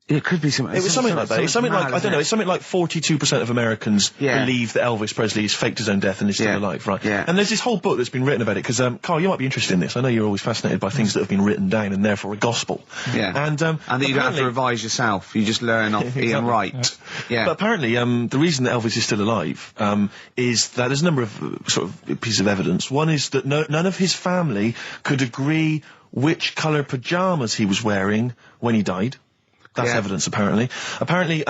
It could be something. It was something like that. It's something like, I don't know, it's something like 42% of Americans believe that Elvis Presley has faked his own death and is still alive, right? Yeah. And there's this whole book that's been written about it, because, Carl, you might be interested in this. I know you're always fascinated by things that have been written down and therefore a gospel. Yeah. And that you don't have to revise yourself. You just learn off Ian Wright. Yeah. But apparently, the reason that Elvis is still alive, is that there's a number of, sort of pieces of evidence. One is that none of his family could agree which colour pyjamas he was wearing when he died. That's evidence, apparently. Apparently,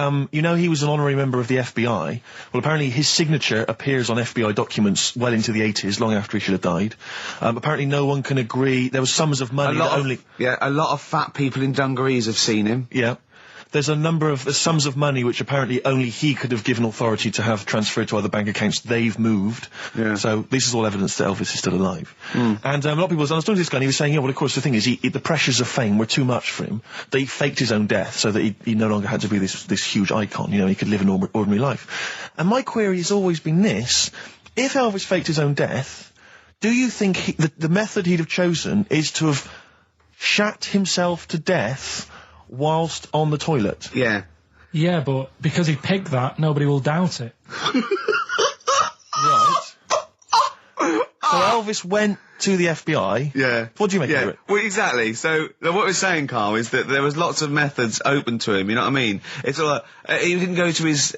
he was an honorary member of the FBI. Well, apparently his signature appears on FBI documents well into the 80s, long after he should have died. Apparently no one can agree. There was sums of money a lot of fat people in dungarees have seen him. Yeah. There's a number of sums of money which apparently only he could have given authority to have transferred to other bank accounts. They've moved. Yeah. So this is all evidence that Elvis is still alive. And a lot of people, I was talking to this guy and he was saying, well, of course, the thing is, the pressures of fame were too much for him. That he faked his own death so that he no longer had to be this huge icon. He could live an ordinary life. And my query has always been this. If Elvis faked his own death, do you think the method he'd have chosen is to have shat himself to death whilst on the toilet? Yeah. Yeah, but because he picked that, nobody will doubt it. Right. So Elvis went to the FBI. Yeah. What do you make of it? Well, exactly. So what we're saying, Carl, is that there was lots of methods open to him. You know what I mean? It's all like, he didn't go to his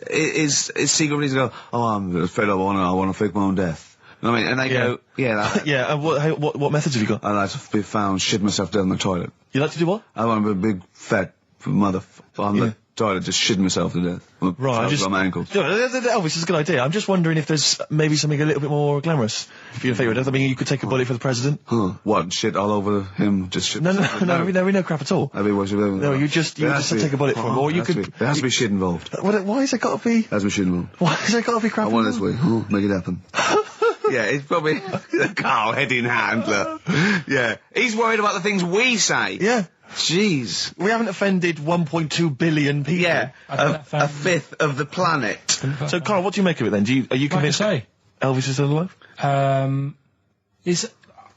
secret reason and go, oh, I'm fed up. I want to fake my own death. You know what I mean? And they go, yeah. And what methods have you got? I like to be found, shit myself down the toilet. You like to do what? I want to be a big fat mother on the died of just shitting myself to death. Right, on my ankles. Elvis is a good idea. I'm just wondering if there's maybe something a little bit more glamorous for your favourite death. I mean, you could take a bullet for the president. Huh. What, shit all over him? Just shit? No, no crap at all. No, you just take a bullet for him, or you could. There has to be shit involved. Why has it got to be? There has to be shit involved. Why has it got to be crap? I want it this way. Make it happen. Yeah, it's probably Carl, head in hand, look. Yeah. He's worried about the things we say. Yeah. Jeez. We haven't offended 1.2 billion people. Yeah, a fifth of the planet. So, Carl, what do you make of it then? Are you convinced Elvis is still alive? Am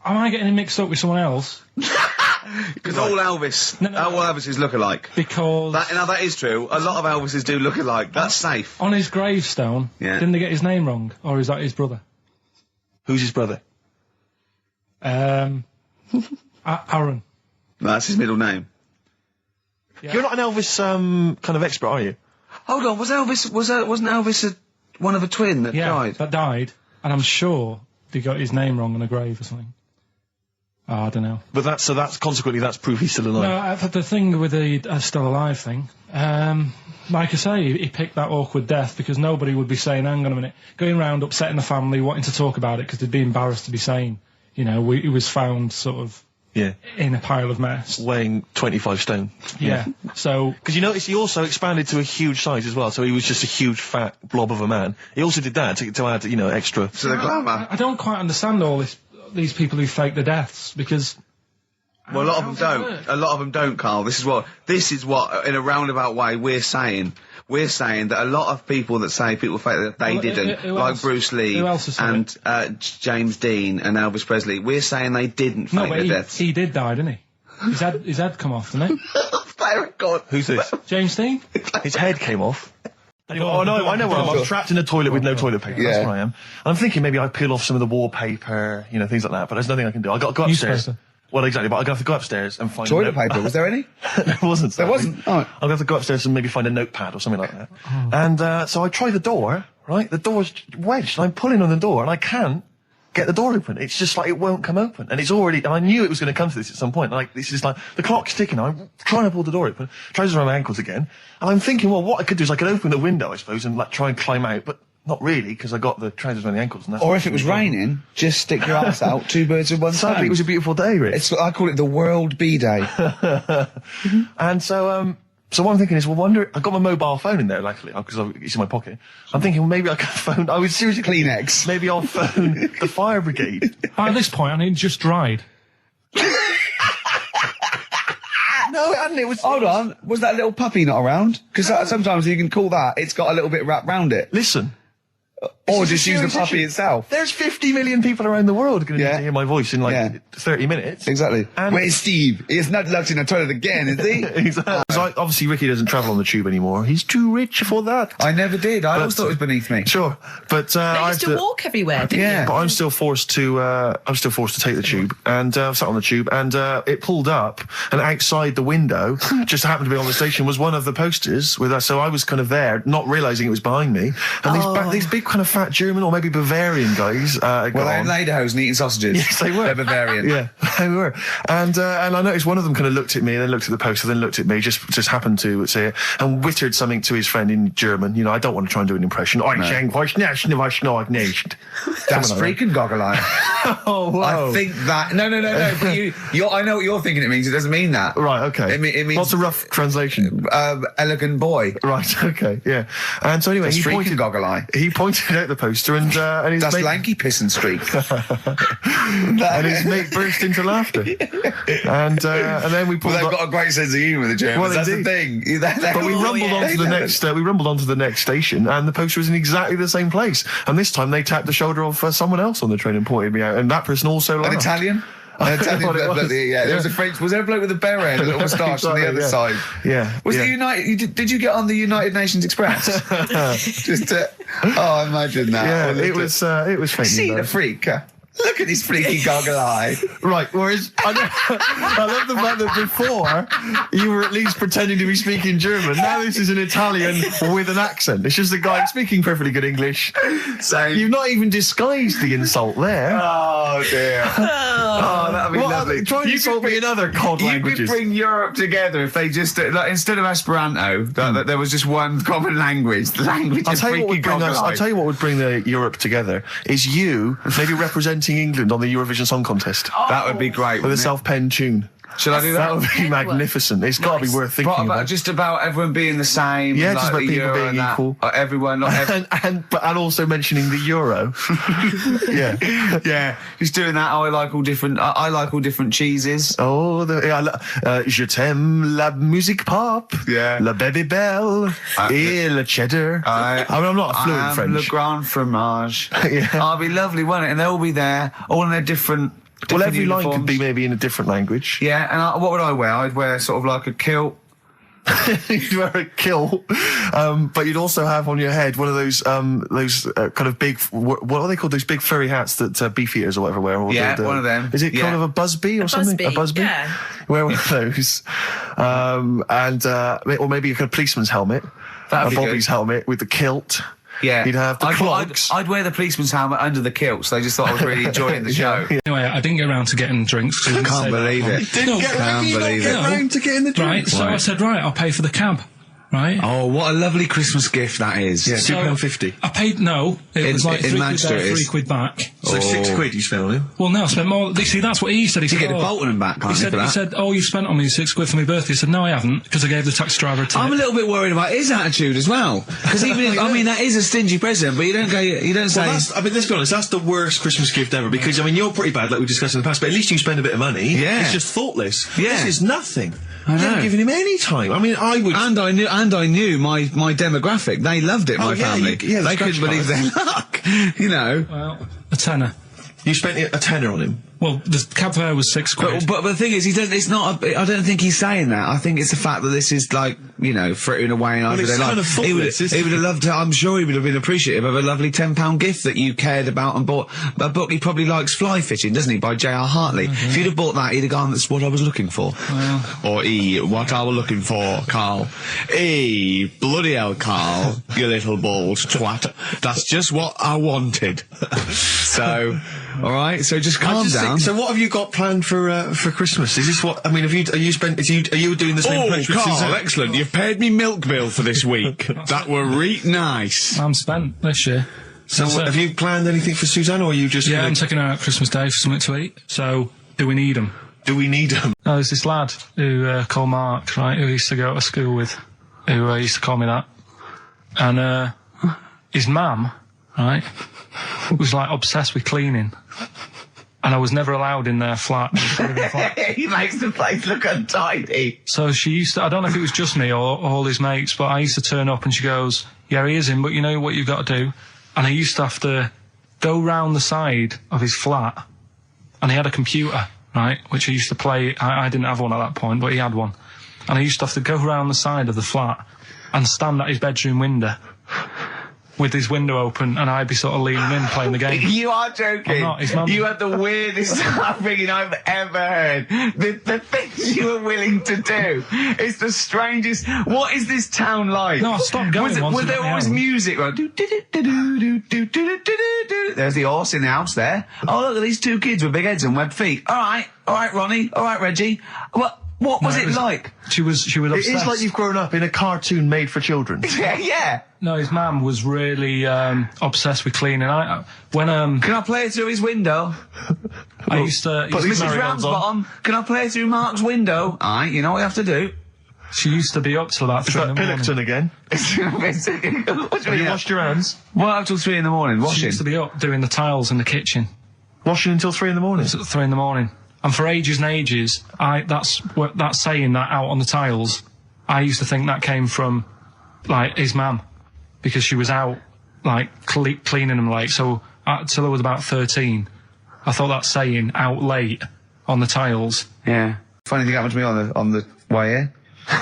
I getting him mixed up with someone else? Because all Elvis, all Elvises look alike. Because that is true. A lot of Elvises do look alike. That's safe. On his gravestone, didn't they get his name wrong, or is that his brother? Who's his brother? Aaron. That's his middle name. Yeah. You're not an Elvis kind of expert, are you? Hold on, wasn't Elvis one of a twin that died? That died, and I'm sure they got his name wrong on a grave or something. Oh, I don't know. But that's consequently that's proof he's still alive. No, the thing with the still alive thing, like I say, he picked that awkward death because nobody would be saying, hang on a minute, going round upsetting the family, wanting to talk about it because they'd be embarrassed to be saying, he was found sort of in a pile of mess. Weighing 25 stone. Yeah. So... Because you notice he also expanded to a huge size as well, so he was just a huge fat blob of a man. He also did that to add, extra... To the glamour. I don't quite understand these people who fake the deaths, because... Well, a lot of them don't. A lot of them don't, Carl. This is what, in a roundabout way, we're saying. We're saying that a lot of people that say people fake that they didn't, like Bruce Lee and James Dean and Elvis Presley, we're saying they didn't fake their deaths. He did die, didn't he? His head come off, didn't it? Thank God. Who's this? James Dean? His head came off. Oh no, I know where I'm trapped in a toilet with no toilet paper. That's where I am. And I'm thinking maybe I peel off some of the wallpaper, things like that, but there's nothing I can do. I got to go upstairs. Well, exactly, but I'm going to have to go upstairs and find... Toilet paper, was there any? There wasn't. There wasn't? Oh. I'm going to have to go upstairs and maybe find a notepad or something like that. Oh. And so I try the door, right? The door's wedged, and I'm pulling on the door, and I can't get the door open. It's just like it won't come open. And it's already... And I knew it was going to come to this at some point. Like, this is like... The clock's ticking. I'm trying to pull the door open. Trousers around my ankles again. And I'm thinking, well, what I could do is I could open the window, I suppose, and try and climb out, but... Not really, because I got the trousers around the ankles. And that's or if it was raining, just stick your ass out, two birds with one stone. Sadly, it was a beautiful day, Rich. I call it the World B-Day. And so what I'm thinking is, I got my mobile phone in there, luckily, because it's in my pocket. I'm thinking, well, maybe I can phone... I was seriously... Kleenex. Maybe I'll phone the fire brigade. At this point, I mean, it just dried. No, it hadn't. It was... Hold on. Was that little puppy not around? Because sometimes you can call that. It's got a little bit wrapped round it. Listen... Or just use the puppy itself. There's 50 million people around the world going to need to hear my voice in 30 minutes. Exactly. And where's Steve? He's not locked in a toilet again, is he? Exactly. Obviously, Ricky doesn't travel on the tube anymore. He's too rich for that. I never did. I always thought it was beneath me. Sure, but I used to walk everywhere. Didn't you? But I'm still forced to take the tube, and sat on the tube, and it pulled up, and outside the window, just happened to be on the station, was one of the posters with us. So I was kind of there, not realising it was behind me, and these big kind of fat German or maybe Bavarian guys. Well, they're in lederhosen eating sausages. Yes, they were. They're Bavarian. Yeah, they were. And I noticed one of them kind of looked at me, then looked at the poster, then looked at me, just happened to say it, and wittered something to his friend in German. I don't want to try and do an impression. That's freaking goggle eye. Oh, wow. I think that... No. But I know what you're thinking it means. It doesn't mean that. Right, okay. It means... What's a rough translation? Elegant boy. Right, okay, yeah. And so anyway, freaking goggle eye. He pointed out the poster and his That's mate... lanky piss and streak. And his mate burst into laughter. And then we pulled... Well, they've got a great sense of humour, the Germans. Well, that's indeed. the thing. But we rumbled onto the next... we rumbled onto the next station, and the poster was in exactly the same place. And this time they tapped the shoulder of someone else on the train and pointed me out, and that person also laughed. An Italian? There was a French... Was there a bloke with a beret and a little moustache on the other side? Yeah. Was the United... Did you get on the United Nations Express? Just to... Oh, imagine that. Yeah, it was fake. See the freak. Look at his freaky goggle eye. Right, whereas I love the fact that before you were at least pretending to be speaking German. Now this is an Italian with an accent. It's just a guy speaking perfectly good English. So You've not even disguised the insult there. Oh dear. Oh, that'd be lovely. Try and insult me in other cod You languages. could bring Europe together if they just, like, instead of Esperanto, that there was just one common language. The language I'll of tell you what freaky would bring goggle us. I'll eye. tell you what would bring the Europe together is you maybe representing England on the Eurovision Song Contest That would be great. with a wouldn't it? self-penned tune. Shall I do that? That would be magnificent. It's got to be worth thinking What about about. just about everyone being the same? Yeah, like just about the people Euro being and that? equal. Everyone, not and also mentioning the euro. Yeah. yeah, just doing that. I like all different. I like all different cheeses. Oh, je t'aime la musique pop. Yeah. La baby belle. Et le cheddar. I mean, I'm not a fluent I'm French. Le Grand Fromage. Yeah. Oh, it'd be lovely, wouldn't it? And they'll all be there, all in their different. Well, different every line could uniforms. be maybe in a different language. Yeah, and what would I wear? I'd wear sort of like a kilt. You'd wear a kilt, but you'd also have on your head one of those kind of big, what are they called? Those big furry hats that beefeaters or whatever wear. Or Yeah, one of them. Is it kind Yeah. of a busby or something? busby, A busby? yeah. Wear one of those, or maybe a kind of policeman's helmet, That'd be Bobby's good. helmet with the kilt. Yeah, You'd have the clogs. I'd wear the policeman's helmet under the kilt, so they just thought I was really enjoying the show. Anyway, I didn't get around to getting drinks. 'cause I didn't Can't say that believe one. it. No, Can't believe it. round to getting the right, so I said, right, I'll pay for the cab. Right? Oh, what a lovely Christmas gift that is. Yeah, So, £2.50. I paid, no, it was like in £3 Manchester there, it is. £3 back. So £6 you spent on him. Well, no, I spent more. You see, that's what he said. He said, get the oh, Bolton and back, can't he you, said, for that? he said, oh, you spent on me £6 for my birthday. I said, no, I haven't, because I gave the taxi driver a tip. I'm a little bit worried about his attitude as well. Because even if, I mean, that is a stingy present, but you don't say... I mean, let's be honest, that's the worst Christmas gift ever, because, I mean, you're pretty bad, like we discussed in the past, but at least you spend a bit of money. Yeah. It's just thoughtless. Yeah. This is nothing. I You know. haven't given him any time. I mean, I would... And I knew my demographic. They loved it, my yeah, family. the They couldn't scratch believe card. their luck. You know. Well, a tenner. You spent a tenner on him. Well, the cab fare was £6. But the thing is, I don't think he's saying that. I think it's the fact that this is like, you know, frittering away and over it's their kind life. of He would thoughtless, isn't have loved to, I'm sure he would have been appreciative of a lovely £10 gift that you cared about and bought. A book he probably likes, Fly Fishing, doesn't he, by J.R. Hartley. If you'd have bought that, he'd have gone, that's what I was looking for. Or what I was looking for, Carl. Bloody hell, Carl, you little bald twat. That's just what I wanted. So, alright, so just calm down. So what have you got planned for Christmas? Is this what, I mean, are you doing the same approach with Suzanne? Excellent. You've paid me milk bill for this week. That were reet nice. I'm spent this year. So have you planned anything for Suzanne, or are you just... Yeah, gonna- I'm taking her out Christmas Day for something to eat. So, do we need them? Do we need them? No, there's this lad who called Mark, right, who I used to go to school with, who used to call me that. And his mum, right, was like obsessed with cleaning. And I was never allowed in their flat. He makes the place look untidy. So she used to, I don't know if it was just me or all his mates, but I used to turn up and she goes, yeah, he is in, but you know what you've got to do? And I used to have to go round the side of his flat, and he had a computer, right, which I used to play. I didn't have one at that point, but he had one. And I used to have to go round the side of the flat and stand at his bedroom window with his window open, and I'd be sort of leaning in playing the game. You are joking. I'm not, his mum- You had the weirdest upbringing I've ever heard. The things you were willing to do. It's the strangest. What is this town like? No, I stopped going once Was I there got my always own. music? Like, there's the horse in the house there. Oh, look at these two kids with big heads and webbed feet. All right, Ronnie. All right, Reggie. What was it like? She was obsessed. It is like you've grown up in a cartoon made for children. Yeah. No, his mum was really obsessed with cleaning. When Can I play through his window? I used to... Put these Mrs. Marigolds on. Ramsbottom, can I play through Mark's window? Alright, you know what you have to do. She used to be up till about 3 in the morning. Pilkington again. What Have you washed your hands? Well, up till 3 in the morning, She washing. used to be up doing the tiles in the kitchen. Washing until 3 in the morning. It was at 3 in the morning. And for ages and ages, that saying that out on the tiles, I used to think that came from, like, his mum. Because she was out, like, cleaning them late. So, till I was about 13, I thought that saying, out late, on the tiles. Yeah. Funny thing happened to me on the way here.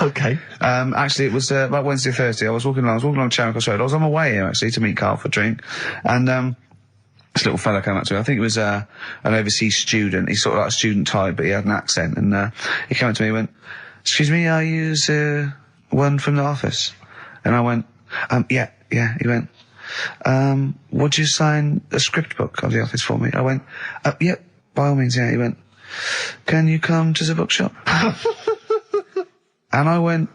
Okay. Actually, it was about Wednesday or Thursday. I was walking along Charing Cross Road. I was on my way here, actually, to meet Carl for a drink. And, this little fella came up to me. I think it was an overseas student. He's sort of like a student type, but he had an accent. And he came up to me and went, "Excuse me, are you one from the office?" And I went, yeah. He went, "Would you sign a script book of the office for me?" I went, "Yeah, by all means, yeah." He went, "Can you come to the bookshop?" And I went,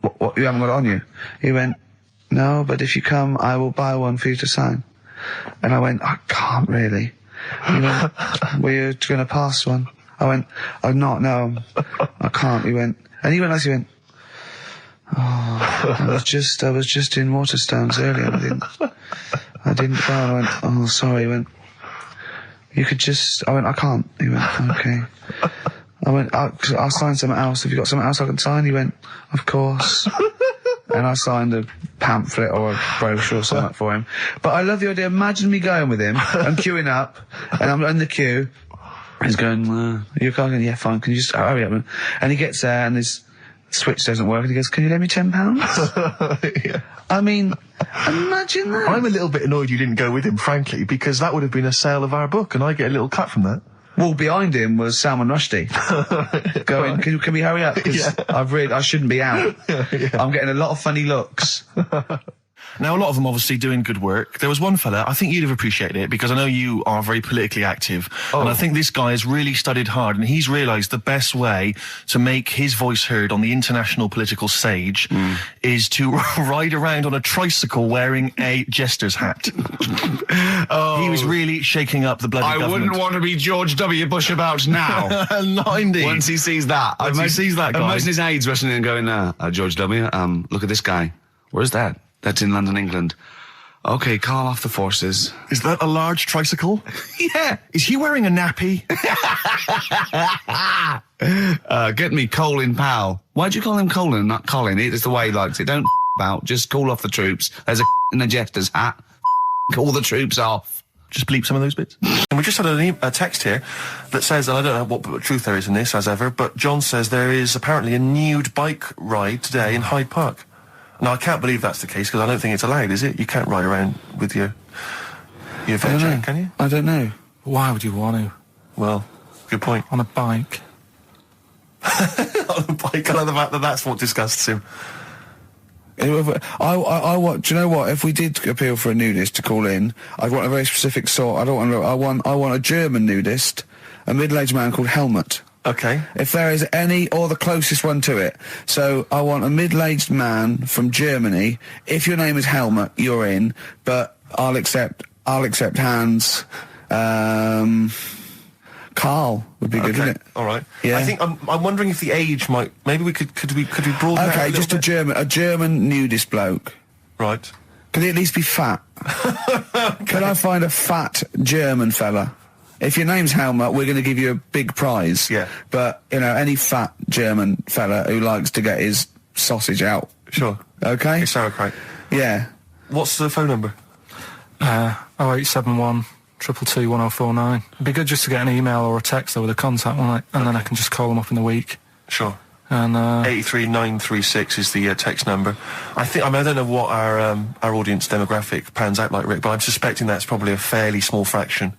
what, you haven't got it on you? He went, "No, but if you come, I will buy one for you to sign." And I went, "I can't really." He went, "Were you going to pass one?" I went, "I'm not, no, I can't." He went, and he went like, he went, "Oh, I was just in Waterstones earlier, and I didn't buy one." I went, "Oh, sorry." He went, "You could just," I went, "I can't." He went, "Okay." I went, I'll sign something else. Have you got something else I can sign?" He went, "Of course." And I signed a pamphlet or a brochure or something for him. But I love the idea. Imagine me going with him. I'm queuing up, and I'm in the queue. He's going, "You're going?" "Yeah, fine. Can you just hurry up?" And he gets there, and his switch doesn't work, and he goes, "Can you lend me £10?" Yeah. I mean, imagine that. I'm a little bit annoyed you didn't go with him, frankly, because that would have been a sale of our book, and I get a little cut from that. Well, behind him was Salman Rushdie going, can we hurry up? Because I shouldn't be out. I'm getting a lot of funny looks. Now, a lot of them obviously doing good work. There was one fella, I think you'd have appreciated it, because I know you are very politically active. And I think this guy has really studied hard, and he's realised the best way to make his voice heard on the international political stage is to ride around on a tricycle wearing a jester's hat. He was really shaking up the bloody government. I wouldn't want to be George W. Bush about now. Not indeed. Once he sees that. Once he sees that guy. Imagine his aides rushing in and going, George W., look at this guy. Where's that? That's in London, England. Okay, call off the forces. Is that a large tricycle? Yeah. Is he wearing a nappy? Get me Colin Powell. Why'd you call him Colin, not Colin? It's the way he likes it. Don't about. Just call off the troops. There's a in a jester's hat. Call the troops off. Just bleep some of those bits. And we just had a text here that says, and I don't know what truth there is in this, as ever, but John says there is apparently a nude bike ride today in Hyde Park. Now, I can't believe that's the case, because I don't think it's allowed, is it? You can't ride around with your veg out, can you? I don't know. Why would you want to? Well, good point. On a bike. On a bike, I know the fact that that's what disgusts him. I want. Do you know what? If we did appeal for a nudist to call in, I'd want a very specific sort. I want a German nudist, a middle-aged man called Helmut. Okay. If there is any, or the closest one to it. So I want a middle-aged man from Germany. If your name is Helmut, you're in. But I'll accept Hans. Carl would be good, wouldn't it? All right. Yeah. I think I'm wondering if the age might. Maybe we could broaden that Okay, out just a German nudist bloke. Right. Could he at least be fat? Could I find a fat German fella? If your name's Helmut, we're going to give you a big prize. Yeah. But, any fat German fella who likes to get his sausage out. Sure. Okay? It's sauerkraut. Yeah. What's the phone number? 0871 222 1049. It'd be good just to get an email or a text with a contact, wouldn't it? And then I can just call them up in the week. Sure. And 83936 is the text number. I don't know what our audience demographic pans out like, Rick, but I'm suspecting that's probably a fairly small fraction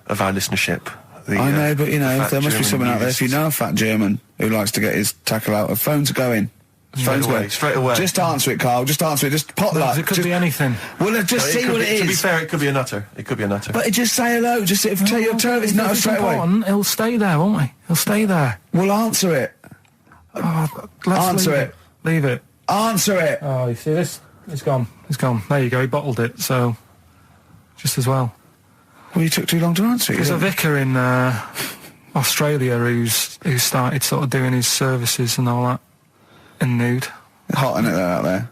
of our listenership. I know, but there must be someone out there. If you know a fat German who likes to get his tackle out, phones are going. Straight away. Just answer it, Carl. Just answer it. Just pot that. It could be anything. Well, just see what it is. To be fair, it could be a nutter. But just say hello. Just tell his nutter straight away. He'll stay there, won't he? He'll stay there. Well, answer it. Answer it. Leave it. Answer it. Oh, you see this? It's gone. There you go. He bottled it. So, just as well. Well, you took too long to answer it. There's a vicar in Australia who started sort of doing his services and all that in nude. Hot, isn't it, out there?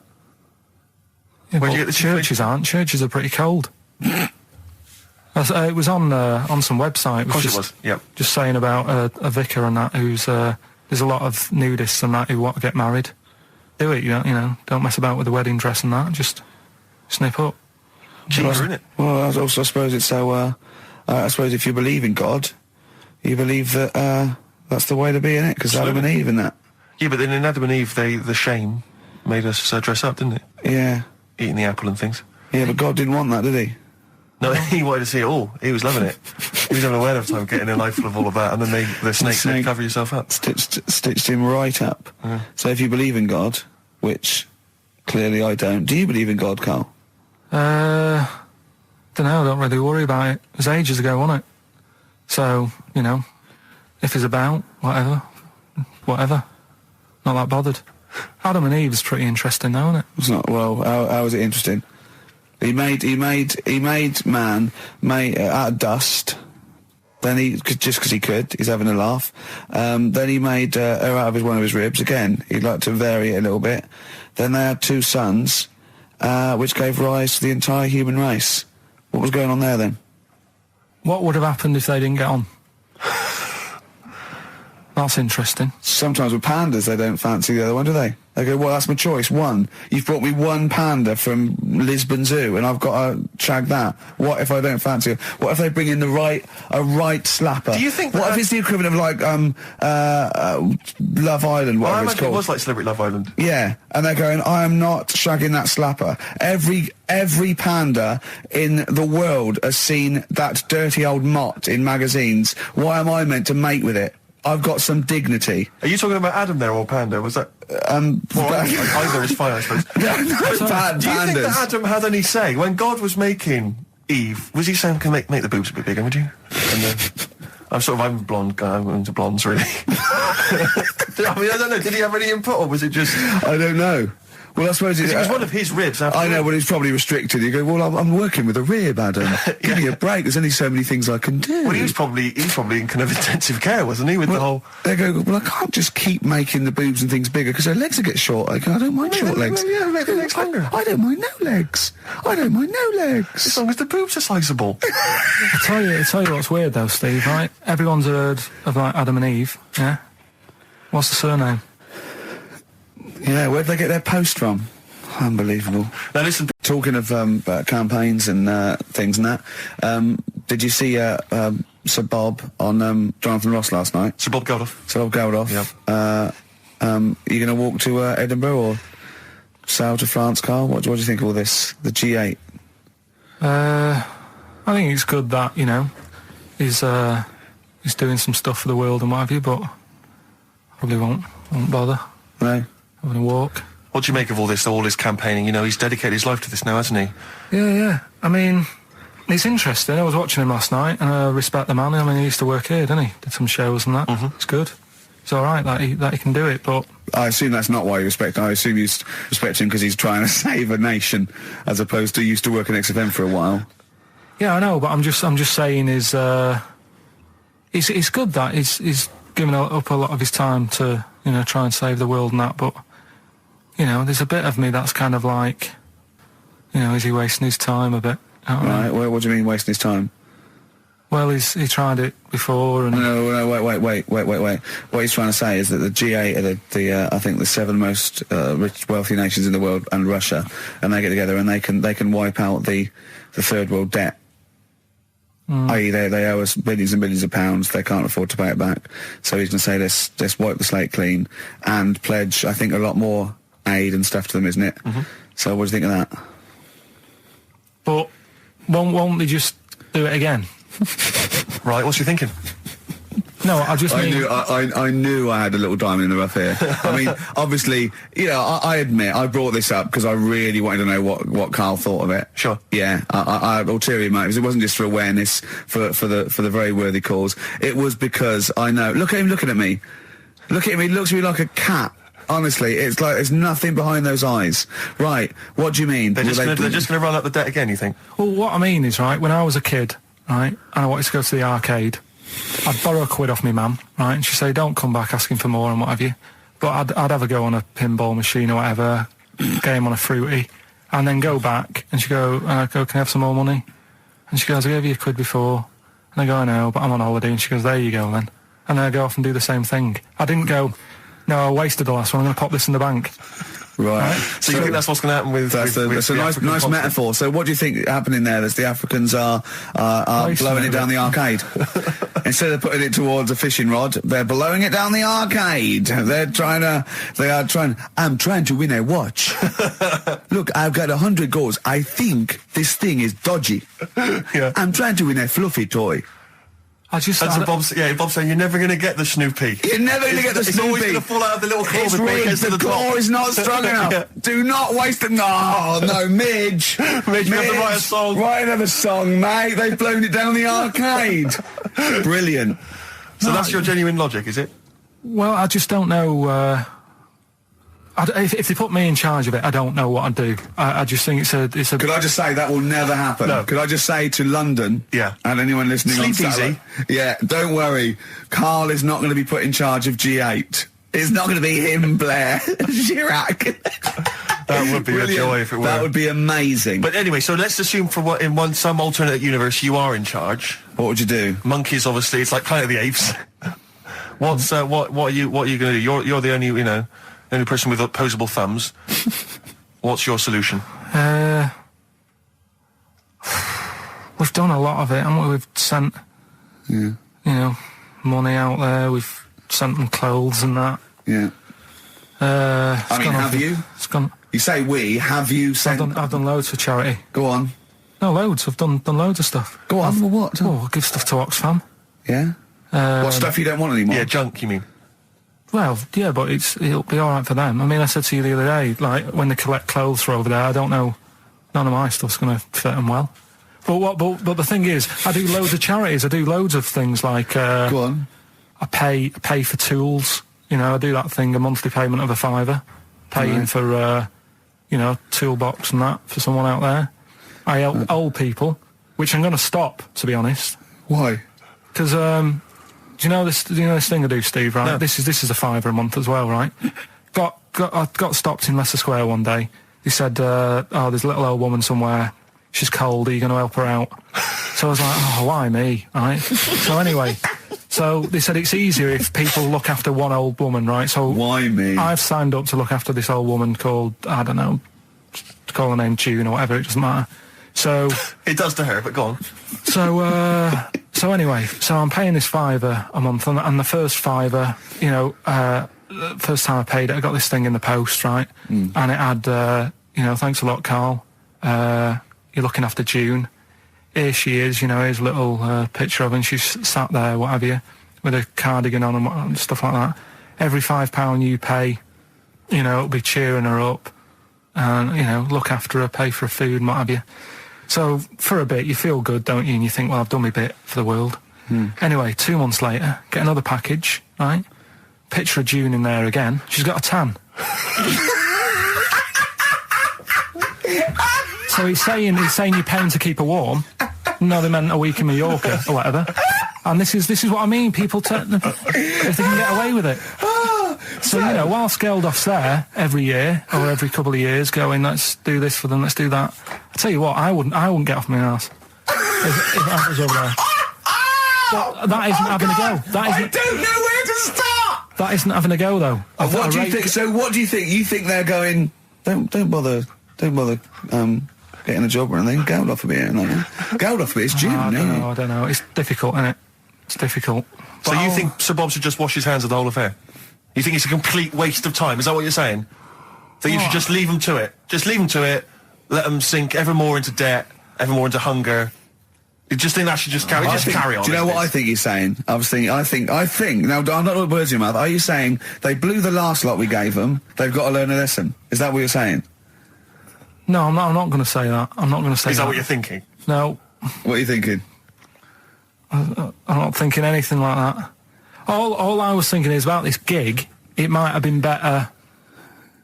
Yeah, but the churches aren't. Churches are pretty cold. It was on some website. Of course it was. Yep. Just saying about a vicar and that who's there's a lot of nudists and that who want to get married. Do it, don't mess about with the wedding dress and that. Just snip up. Cheaper, isn't it? Well, I suppose it's so. I suppose if you believe in God, you believe that that's the way to be, innit? Because Adam and Eve and that. Yeah, but then in Adam and Eve, the shame made us dress up, didn't it? Yeah. Eating the apple and things. Yeah, but God didn't want that, did he? No, he wanted to see it all. He was loving it. He was having a whale of a time getting a knife full of all of that, and then the snake said, cover yourself up. Stitched him right up. So if you believe in God, which clearly I don't, do you believe in God, Carl? Don't know, don't really worry about it. It was ages ago, wasn't it? So, you know, if he's about, whatever. Not that bothered. Adam and Eve is pretty interesting though, isn't it? It's not, well, how is it interesting? He made man out of dust. Then just because he could, he's having a laugh. Then he made her out of one of his ribs. Again, he'd like to vary it a little bit. Then they had 2 sons, which gave rise to the entire human race. What was going on there then? What would have happened if they didn't get on? That's interesting. Sometimes with pandas, they don't fancy the other one, do they? They go, well, that's my choice. One. You've brought me one panda from Lisbon Zoo, and I've got to shag that. What if I don't fancy it? What if they bring in a right slapper? Do you think what if it's the equivalent of like Love Island, whatever it's called? It was like Celebrity Love Island. Yeah, and they're going, I am not shagging that slapper. Every panda in the world has seen that dirty old mott in magazines. Why am I meant to mate with it? I've got some dignity. Are you talking about Adam there or Panda? Was that... either is fine, I suppose. Pandas. Do you think that Adam had any say? When God was making Eve, was he saying, can make the boobs a bit bigger, would you? And then... I'm a blonde guy, I'm into blondes, really. I mean, I don't know, did he have any input, or was it just... I don't know. Well, I suppose it was one of his ribs. I know, but it's probably restricted. You go, well, I'm working with a rib, Adam. Give me a break. There's only so many things I can do. Well, he was probably in kind of intensive care, wasn't he? With the whole. They go, well, I can't just keep making the boobs and things bigger because their legs will get short. I don't mind short legs. Yeah, make the legs longer. I don't mind no legs. As long as the boobs are sizeable. I tell you what's weird though, Steve. Right? Everyone's heard of like Adam and Eve. Yeah. What's the surname? Yeah, where'd they get their post from? Unbelievable. Now listen, talking of campaigns and things and that, did you see Sir Bob on Jonathan Ross last night? Sir Bob Geldof. Yep. Are you going to walk to Edinburgh or sail to France, Carl? What do you think of all this? The G8? I think it's good that, you know, he's doing some stuff for the world and what have you, but probably won't bother. No. Having a walk. What do you make of all this campaigning? You know, he's dedicated his life to this now, hasn't he? Yeah. I mean, it's interesting. I was watching him last night, and I respect the man. I mean, he used to work here, didn't he? Did some shows and that. It's good. It's all right that he can do it, but... I assume that's not why you respect him. I assume you respect him because he's trying to save a nation, as opposed to used to work in XFM for a while. Yeah, I know, but I'm just saying it's good that he's given up a lot of his time to, you know, try and save the world and that, but... You know, there's a bit of me that's kind of like, you know, is he wasting his time a bit? Right, well, what do you mean wasting his time? Well, he tried it before and... No, wait. What he's trying to say is that the G8 are I think the 7 most rich, wealthy nations in the world, and Russia, and they get together and they can wipe out the third world debt. I.e. they owe us billions and billions of pounds, they can't afford to pay it back. So he's going to say, let's wipe the slate clean and pledge, I think, a lot more aid and stuff to them, isn't it? So what do you think of that? But won't they just do it again? Right, what's you thinking? No, I knew I had a little diamond in the rough here. I mean, obviously, you know, I admit I brought this up because I really wanted to know what Karl thought of it. Sure. Yeah, I had ulterior motives. It wasn't just for awareness, for the very worthy cause. It was because I know. Look at him looking at me. Look at him. He looks at me like a cat. Honestly, it's like there's nothing behind those eyes. Right, what do you mean? They're just going to run up the debt again, you think? Well, what I mean is, right, when I was a kid, right, and I wanted to go to the arcade, I'd borrow a quid off my mum, right, and she'd say, don't come back asking for more and what have you. But I'd have a go on a pinball machine or whatever, game on a fruity, and then go back, and she'd go, can I have some more money? And she goes, I gave you a quid before. And I go, I know, but I'm on holiday. And she goes, there you go then. And then I go off and do the same thing. I didn't go... No, I wasted the last one. I'm going to pop this in the bank. Right. So you think that's what's going to happen with? That's with a the nice African continent? metaphor. So what do you think happening there? As the Africans are blowing it down the arcade. Instead of putting it towards a fishing rod, they're blowing it down the arcade. I'm trying to win a watch. Look, I've got 100 goals. I think this thing is dodgy. Yeah. I'm trying to win a fluffy toy. Bob saying you're never going to get the Snoopy. You're never going to get the Snoopy. It's always going to fall out of the little claw It's before it rigged. gets to The the top. claw is not strong enough. Yeah. Do not waste it. No, Midge. Midge, you have to write a song. Write another song, mate. They've blown it down the arcade. Brilliant. So that's your genuine logic, is it? Well, I just don't know. If they put me in charge of it, I don't know what I'd do. I just think it's a. Could I just say that will never happen? No. Could I just say to London, and anyone listening on Sleep Saturday, don't worry, Karl is not going to be put in charge of G8. It's not going to be him, Blair, Chirac. That would be a joy if it were. That would be amazing. But anyway, so let's assume some alternate universe you are in charge. What would you do? Monkeys, obviously, it's like Planet of the Apes. What are you going to do? You're the only person with opposable thumbs. What's your solution? We've done a lot of it, haven't we? We've sent, money out there. We've sent them clothes and that. Yeah. Have you? It's gone. You say we. Have you sent? I've done loads for charity. Go on. No, loads. I've done loads of stuff. Go on. Well, what? I give stuff to Oxfam. Yeah. What stuff you don't want anymore? Yeah, junk. You mean? Well, yeah, but it'll be all right for them. I mean, I said to you the other day, like when they collect clothes for over there, I don't know, none of my stuff's going to fit them well. But the thing is, I do loads of charities. I do loads of things like. Go on. I pay for tools. I do that thing, a monthly payment of £5, paying for toolbox and that for someone out there. I help old people, which I'm going to stop, to be honest. Why? Because do you know this thing I do, Steve? Right, No. this is a £5 a month as well, right? I got stopped in Leicester Square one day. He said, there's a little old woman somewhere. She's cold. Are you going to help her out? So I was like, why me? Right. So anyway, so they said it's easier if people look after one old woman, right? So why me? I've signed up to look after this old woman called, I don't know, call her name June or whatever. It doesn't matter. So it does to her, but go on. So anyway, I'm paying this £5 a month, and the first £5, first time I paid it, I got this thing in the post, right? And it had, thanks a lot, Karl. You're looking after June. Here she is, here's a little picture of her, and she's sat there, what have you, with a cardigan on and stuff like that. Every £5 you pay, it'll be cheering her up, and, look after her, pay for her food and what have you. So, for a bit, you feel good, don't you? And you think, well, I've done my bit for the world. Anyway, 2 months later, get another package, right? Picture of June in there again. She's got a tan. So he's saying you're paying to keep her warm. No, they meant a week in Mallorca or whatever. And this is what I mean. People if they can get away with it. So, whilst Geldof's there every year or every couple of years going, let's do this for them, let's do that. I tell you what, I wouldn't get off my arse if I was over there. But that isn't having a go. I don't know where to start. That isn't having a go, though. What do you think? So what do you think? You think they're going, don't bother getting a job or anything. Geldof will be here. Geldof will be, it's June. I don't know. It's difficult, isn't it? It's difficult. So you think Sir Bob should just wash his hands of the whole affair? You think it's a complete waste of time? Is that what you're saying? That you should just leave them to it? Just leave them to it, let them sink ever more into debt, ever more into hunger. You just think that should just carry on? Do you know what I think you're saying? I think, now, I'm not putting words in your mouth. Are you saying they blew the last lot we gave them, they've got to learn a lesson? Is that what you're saying? No, I'm not going to say that. I'm not going to say that. Is that what you're thinking? No. What are you thinking? I'm not thinking anything like that. All I was thinking is about this gig, it might have been better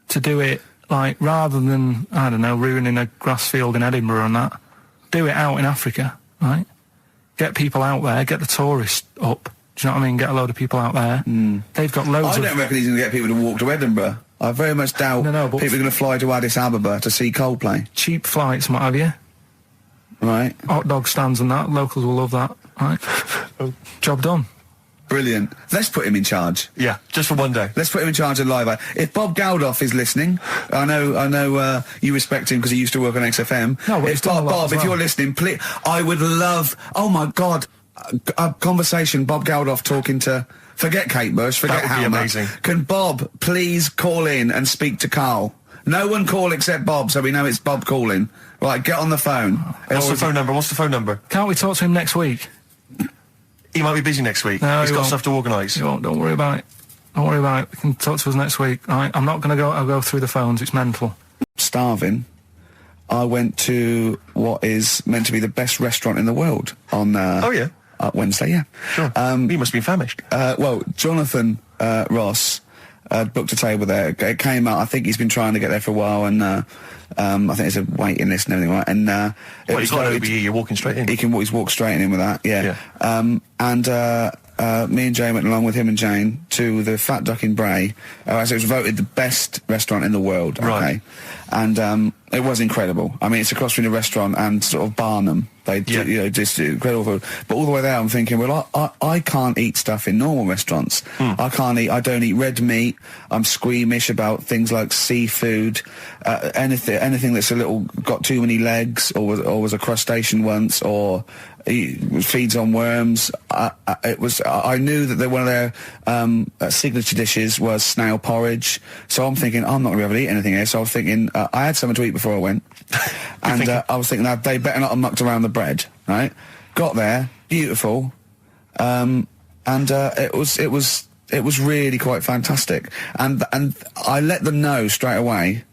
to do it, like, rather than, I don't know, ruining a grass field in Edinburgh and that, do it out in Africa, right? Get people out there, get the tourists up, do you know what I mean? Get a load of people out there. They've got loads of... I don't reckon he's going to get people to walk to Edinburgh. I very much doubt people are going to fly to Addis Ababa to see Coldplay. Cheap flights and what have you. Right. Hot dog stands and that, locals will love that, right? Job done. Brilliant. Let's put him in charge. Yeah, just for one day. Let's put him in charge of Live Aid. If Bob Geldof is listening, I know, you respect him because he used to work on XFM. No, but he's done a lot Bob, as if well. you're listening, please, I would love, oh my God, a conversation, Bob Geldof talking to, forget Kate Bush, forget That would be Halma. amazing. Can Bob please call in and speak to Carl? No one call except Bob, so we know it's Bob calling. Right, get on the phone. What's the phone number? What's the phone number? Can't we talk to him next week? He might be busy next week. No, He's he got won't. stuff to organise. You won't, don't worry about it. Don't worry about it. We can talk to us next week. All right? I'm not going to go. I'll go through the phones. It's mental. Starving, I went to what is meant to be the best restaurant in the world on Oh, yeah? Wednesday, yeah. Sure. You must have been famished. Well, Jonathan Ross booked a table there. It came out, I think he's been trying to get there for a while, and I think there's a waiting list and everything, right? And Well, was you've got an voted- OBE, you're walking straight in. he's walked straight in with that, yeah. Me and Jane went along with him and Jane to the Fat Duck in Bray, as it was voted the best restaurant in the world, okay? Right. And it was incredible. I mean, it's across from the restaurant and sort of Barnum. They do, Yeah. you know, just incredible food. But all the way there, I'm thinking, well, I can't eat stuff in normal restaurants. I don't eat red meat. I'm squeamish about things like seafood, anything that's got too many legs, or was a crustacean once, or feeds on worms. I knew that one of their signature dishes was snail porridge. So I'm thinking, I'm not going to be able to eat anything here. So I was thinking, I had something to eat before I went. And I was thinking that they better not have mucked around the bread, right? Got there, beautiful. And it was really quite fantastic. And I let them know straight away,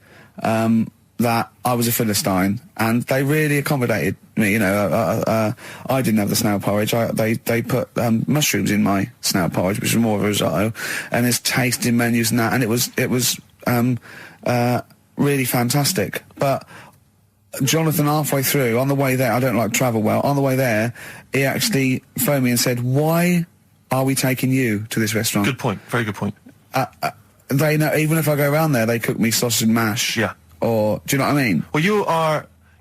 that I was a Philistine, and they really accommodated me. You know, I didn't have the snail porridge. They put mushrooms in my snail porridge, which was more of a risotto, and there's tasting menus and that, and it was really fantastic. But Jonathan, halfway through, on the way there, I don't like travel well. On the way there, he actually phoned me and said, "Why are we taking you to this restaurant?" Good point. Very good point. They know, even if I go around there, they cook me sausage and mash. Yeah. Or, do you know what I mean? Well,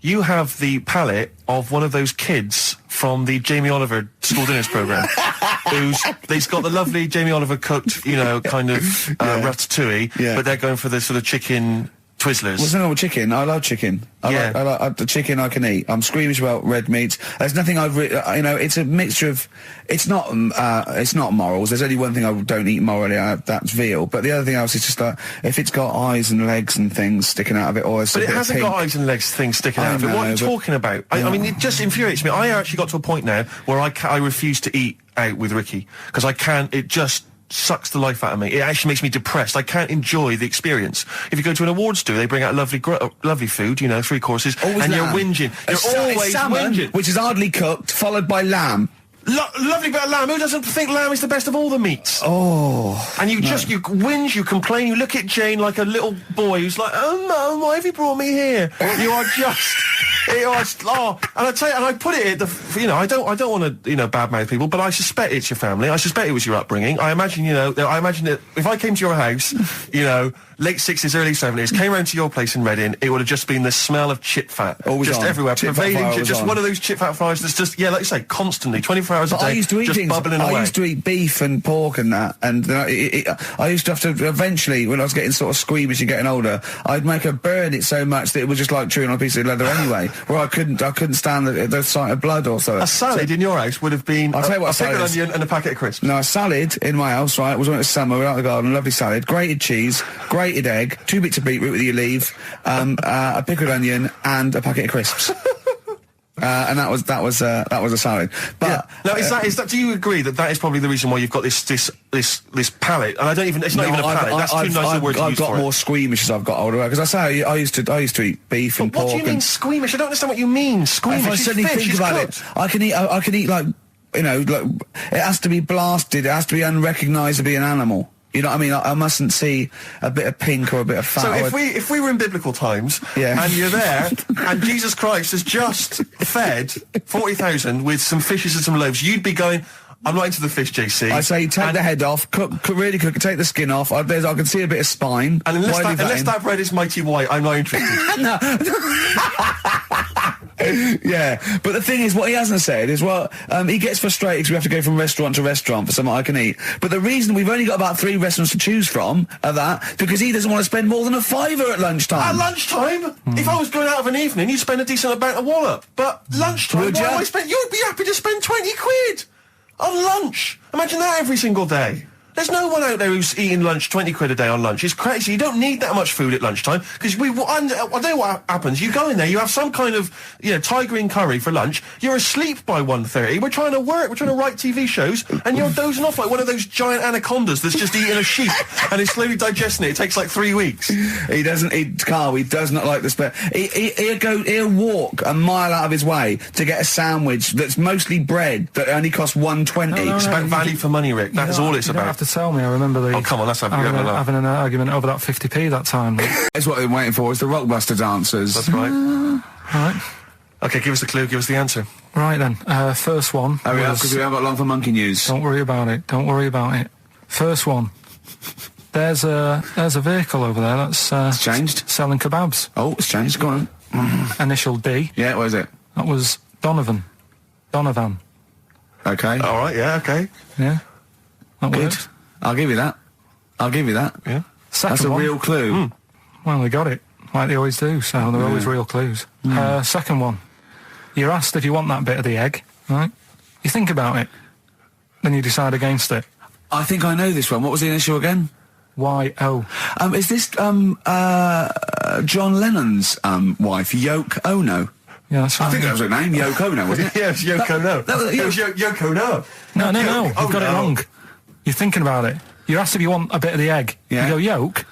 you have the palate of one of those kids from the Jamie Oliver school dinners programme, they've got the lovely Jamie Oliver cooked, you know, kind of ratatouille, but they're going for the sort of chicken Twizzlers. What's wrong with chicken? I love chicken. I like the chicken I can eat. I'm squeamish about red meat. There's nothing it's a mixture of, it's not morals. There's only one thing I don't eat morally, that's veal. But the other thing else is just like, if it's got eyes and legs and things sticking out of it, or But it hasn't got eyes and legs things sticking out of it. What are you talking about? I mean, it just infuriates me. I actually got to a point now where I refuse to eat out with Ricky, because I can't, it just sucks the life out of me. It actually makes me depressed. I can't enjoy the experience. If you go to an awards do, they bring out lovely food, you know, 3 courses, always and lamb. you're whinging. You're always salmon, whinging. which is hardly cooked, followed by lamb. Lovely bit of lamb. Who doesn't think lamb is the best of all the meats? Oh. And you whinge, you complain, you look at Jane like a little boy who's like, "Oh, Mum, why have you brought me here?" You are just... and I tell you, and I put it at the, you know, I don't want to, you know, badmouth people, but I suspect it's your family. I suspect it was your upbringing. I imagine that if I came to your house, you know, late 60s, early 70s, came round to your place in Reading, it would have just been the smell of chit fat. Always just on. everywhere, Chit fat pervading, fire was just on. one of those chit fat fires that's just, like you say, constantly, 24 hours a But day, I used to eat just things. bubbling away. I used to eat beef and pork and that, and I used to have to, eventually, when I was getting sort of squeamish and getting older, I'd make her burn it so much that it was just like chewing on a piece of leather anyway, where I couldn't stand the sight of blood or so. A salad in your house would have been I'll tell you what a pickled salad is. onion and a packet of crisps. No, a salad in my house, right, was when it was summer, we were out in the garden, lovely salad, grated cheese, grated egg, 2 bits of beetroot with your leaf, a pickled onion, and a packet of crisps. And that was a salad. But now, is that? Do you agree that is probably the reason why you've got this palate? And it's not even a palate. That's too nice a word to I've use got for more it. squeamish as I've got older, because I say I used to eat beef and But what pork. do you mean squeamish? I don't understand what you mean. Squeamish. If I It's suddenly fish, think it's about cooked. it, I can eat like, you know, like, it has to be blasted, it has to be unrecognised to be an animal. You know what I mean? I mustn't see a bit of pink or a bit of fat. So or if we were in biblical times, Yeah. and you're there, and Jesus Christ has just fed 40,000 with some fishes and some loaves, you'd be going, "I'm not into the fish, JC." I say take the head off, really cook it, take the skin off. I can see a bit of spine. And unless Why leave that in? bread is mighty white, I'm not interested. Yeah, but the thing is, what he hasn't said is, well, he gets frustrated because we have to go from restaurant to restaurant for something I can eat. But the reason we've only got about 3 restaurants to choose from are that because he doesn't want to spend more than a £5 at lunchtime. At lunchtime? If I was going out of an evening, you'd spend a decent amount of wallop. But lunchtime, Would why ya? would I spend? You'd be happy to spend 20 quid on lunch. Imagine that every single day. There's no one out there who's eating lunch 20 quid a day on lunch. It's crazy. You don't need that much food at lunchtime because I know what happens. You go in there, you have some kind of tiger in curry for lunch. You're asleep by 1:30. We're trying to work. We're trying to write TV shows, and you're dozing off like one of those giant anacondas that's just eating a sheep and is slowly digesting it. It takes like 3 weeks. He doesn't eat Carl. He does not like the spare. He'll walk a mile out of his way to get a sandwich that's mostly bread that only costs £1.20. It's about value for money, Rick. That is all it's You don't about. have to tell me. I remember Oh, come on, let's have having an argument over that 50p that time. That's what they're waiting for, is the Rockbuster dancers. That's right. Right. Okay, give us the clue. Give us the answer. Right then. First one. Hurry up, was- because we haven't got long for monkey news. Don't worry about it. Don't worry about it. First one. There's a vehicle over there that's It's changed. selling kebabs. Oh, it's changed. Go on. Initial D. Yeah, what is it? That was Donovan. Okay. All right. Yeah. Okay. Yeah. That Good. worked. I'll give you that. Yeah. Second That's a one. real clue. Well, they got it. Like they always do, so they're always real clues. Second one. You're asked if you want that bit of the egg, right? You think about it. Then you decide against it. I think I know this one. What was the initial again? Y-O. Is this, John Lennon's, wife, Yoko Ono? Yeah, that's right. I think that was her name, Yoko Ono, wasn't it? Yeah, it's Yoko No. that was- It was Yoko No. No. You've got it no. wrong. You're thinking about it. You're asked if you want a bit of the egg. Yeah. You go yolk.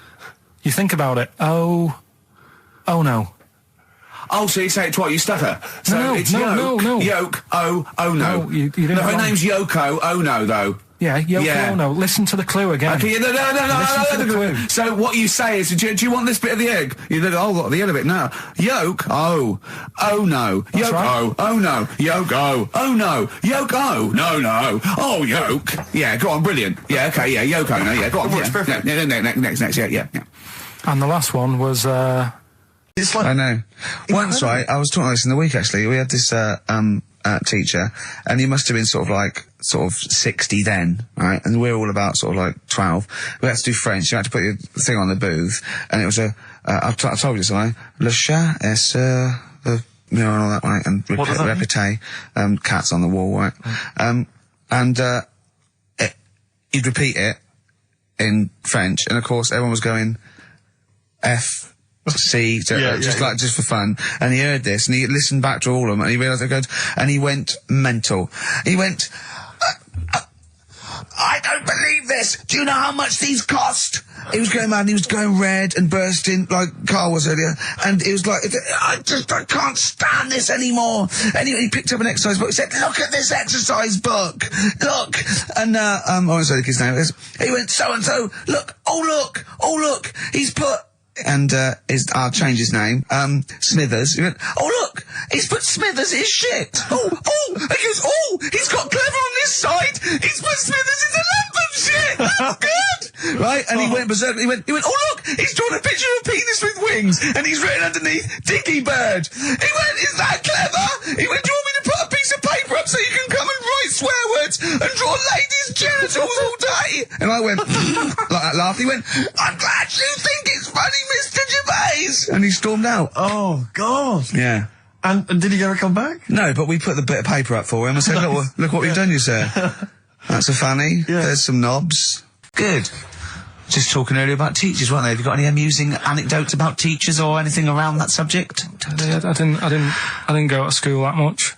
You think about it. Oh no. Oh, so you say it twice, you stutter. So No, it's no, Yoke, no. Yoke, oh no. No, you didn't No, her wrong. name's Yoko Ono, though. Yeah, Yoko Yeah. Ono. Listen to the clue again. Okay, no. Listen to the clue. So what you say is, do you want this bit of the egg? You think, oh, the other bit, no. Yolk, oh no. That's Yolk, right. oh no. Yolk, oh no. Yolk, oh, no. Oh, yolk. Yeah, go on, brilliant. Yeah, okay, yeah, Yolk, oh no, yeah, go on. works Yeah, perfect. next, yeah. And the last one was, It's like I know. Once, right, I was talking about this in the week, actually. We had this, teacher, and he must have been sort of 60 then, right? And we're all about sort of like 12. We had to do French. You had to put your thing on the booth, and it was I told you something. Le chat est the and all that, right? And What does that mean? répété, cats on the wall, right? He'd repeat it in French, and of course everyone was going F. C, just for fun, and he heard this, and he listened back to all of them, and he realised they're good, and he went mental. He went, I don't believe this. Do you know how much these cost? He was going mad, and he was going red and bursting like Carl was earlier, and it was like, I can't stand this anymore. Anyway, he picked up an exercise book. He said, "Look at this exercise book. Look." And I won't say the kid's name. He went, "So and so. Look. Oh look. He's put." And I'll change his name. Smithers. He went, "Oh look, he's put Smithers his shit." Oh, he goes, "Oh, he's got Clever on this side. He's put Smithers in the Lambert shit. That's good." Right? And he went berserk. He went, "Oh look, he's drawn a picture of a penis with wings, and he's written underneath Dicky Bird." He went, "Is that clever?" He went, "Do you want me to put a piece of paper up so you can come and write swear words and draw ladies' genitals all day?" And I went, like that laughed. He went, "I'm glad you think it's funny, Mr. Gervais." And he stormed out. Oh God. Yeah. And did he ever come back? No, but we put the bit of paper up for him and said, look what we've done, you sir. That's a fanny. Yeah. There's some knobs. Good. Just talking earlier about teachers, weren't they? Have you got any amusing anecdotes about teachers or anything around that subject? I didn't go to school that much.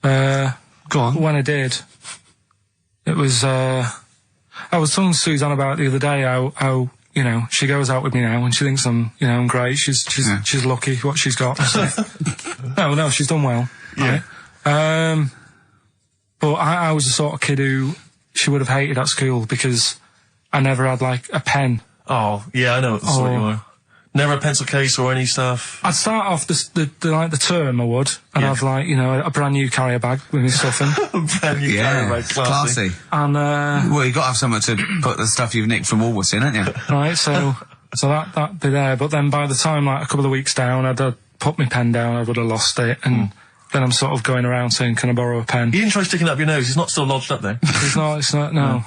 Go on. When I did, it was, I was telling Suzanne about it the other day how, you know, she goes out with me now and she thinks I'm great. She's lucky what she's got. No, she's done well. Yeah. Right? But I was the sort of kid who she would have hated at school because I never had, like, a pen. Oh, yeah, I know what the sort you are. Never a pencil case or any stuff. I'd start off the term, I would, and have, like, a brand new carrier bag with my stuff in. Brand new carrier bag, classy. And, Well, you got to have somewhere to put the stuff you've nicked from Woolworths in, haven't you? right, so that'd be there. But then by the time, like, a couple of weeks down, I'd put my pen down, I would have lost it, and then I'm sort of going around saying, can I borrow a pen? You didn't try sticking it up your nose. It's not still lodged up there. It's not, no.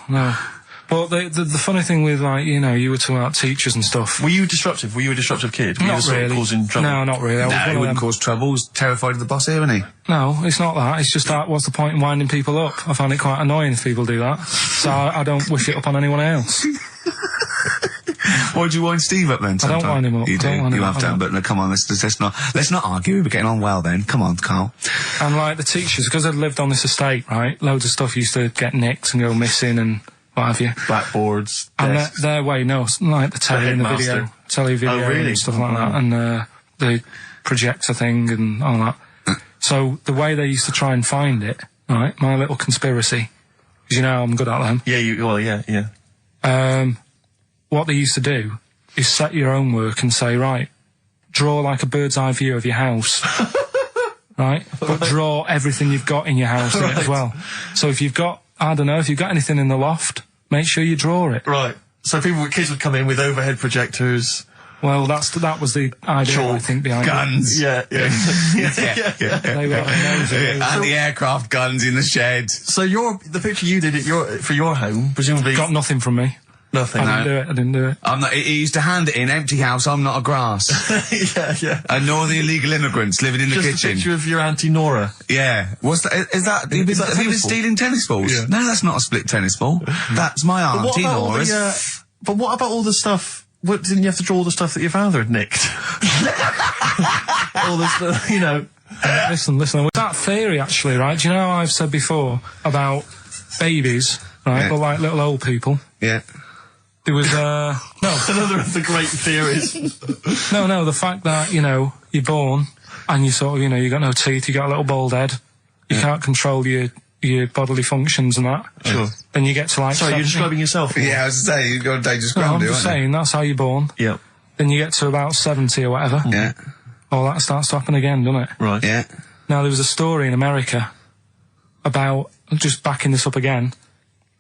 But the funny thing with, like, you know, you were talking about teachers and stuff. Were you disruptive? Were you a disruptive kid? Were you Not the sort of really. causing trouble? No, not really. I was No, one he of wouldn't them- cause trouble. He's terrified of the boss here, isn't he? No, it's not that. It's just that, what's the point in winding people up? I find it quite annoying if people do that. So I don't wish it up on anyone else. Why do you wind Steve up then? I don't wind him up. You I do. don't wind You him have up. done, but no, come on, let's not argue. We're getting on well then. Come on, Carl. And, like, the teachers, because I'd lived on this estate, right, loads of stuff used to get nicked and go missing and what have you. Blackboards. And desks. their way, no, like the telly and the video, headmaster. telly video Oh, really? and stuff like that, and the projector thing and all that. So the way they used to try and find it, right, my little conspiracy, because you know I'm good at them. Yeah. What they used to do is set your own work and say, right, draw like a bird's eye view of your house. Right? But draw everything you've got in your house in it as well. So if you've got, I don't know, if you've got anything in the loft, make sure you draw it. Right. So kids would come in with overhead projectors. Well, that was the idea, Chalk, I think, behind guns. Yeah. it. They were nosy. Anti-aircraft guns in the shed. So the picture you did for your home, presumably Got nothing from me. nothing. I didn't do it. I'm not. He used to hand it in empty house. I'm not a grass. yeah. And nor the illegal immigrants living in the Just a kitchen. picture of your Auntie Nora. Yeah. What's that? Is that? Have you been, that a have you been tennis ball? stealing tennis balls? Yeah. No, that's not a split tennis ball. That's my But what auntie about all Nora's. but what about all the stuff? What, didn't you have to draw all the stuff that your father had nicked? all the stuff, you know. Listen. With that theory, actually, right? Do you know how I've said before about babies, right? Yeah. But like little old people. Yeah. There was no, Another of the great theories. no. The fact that you're born and you sort of you got no teeth, you got a little bald head, you can't control your bodily functions and that. Sure. Then you get to like. Sorry, you're 70. describing yourself. Yeah, I was to say you've got a dangerous No, ground, I'm aren't just you? saying that's how you're born. Yeah. Then you get to about 70 or whatever. Yeah. All that starts to happen again, doesn't it? Right. Yeah. Now, there was a story in America about, just backing this up again,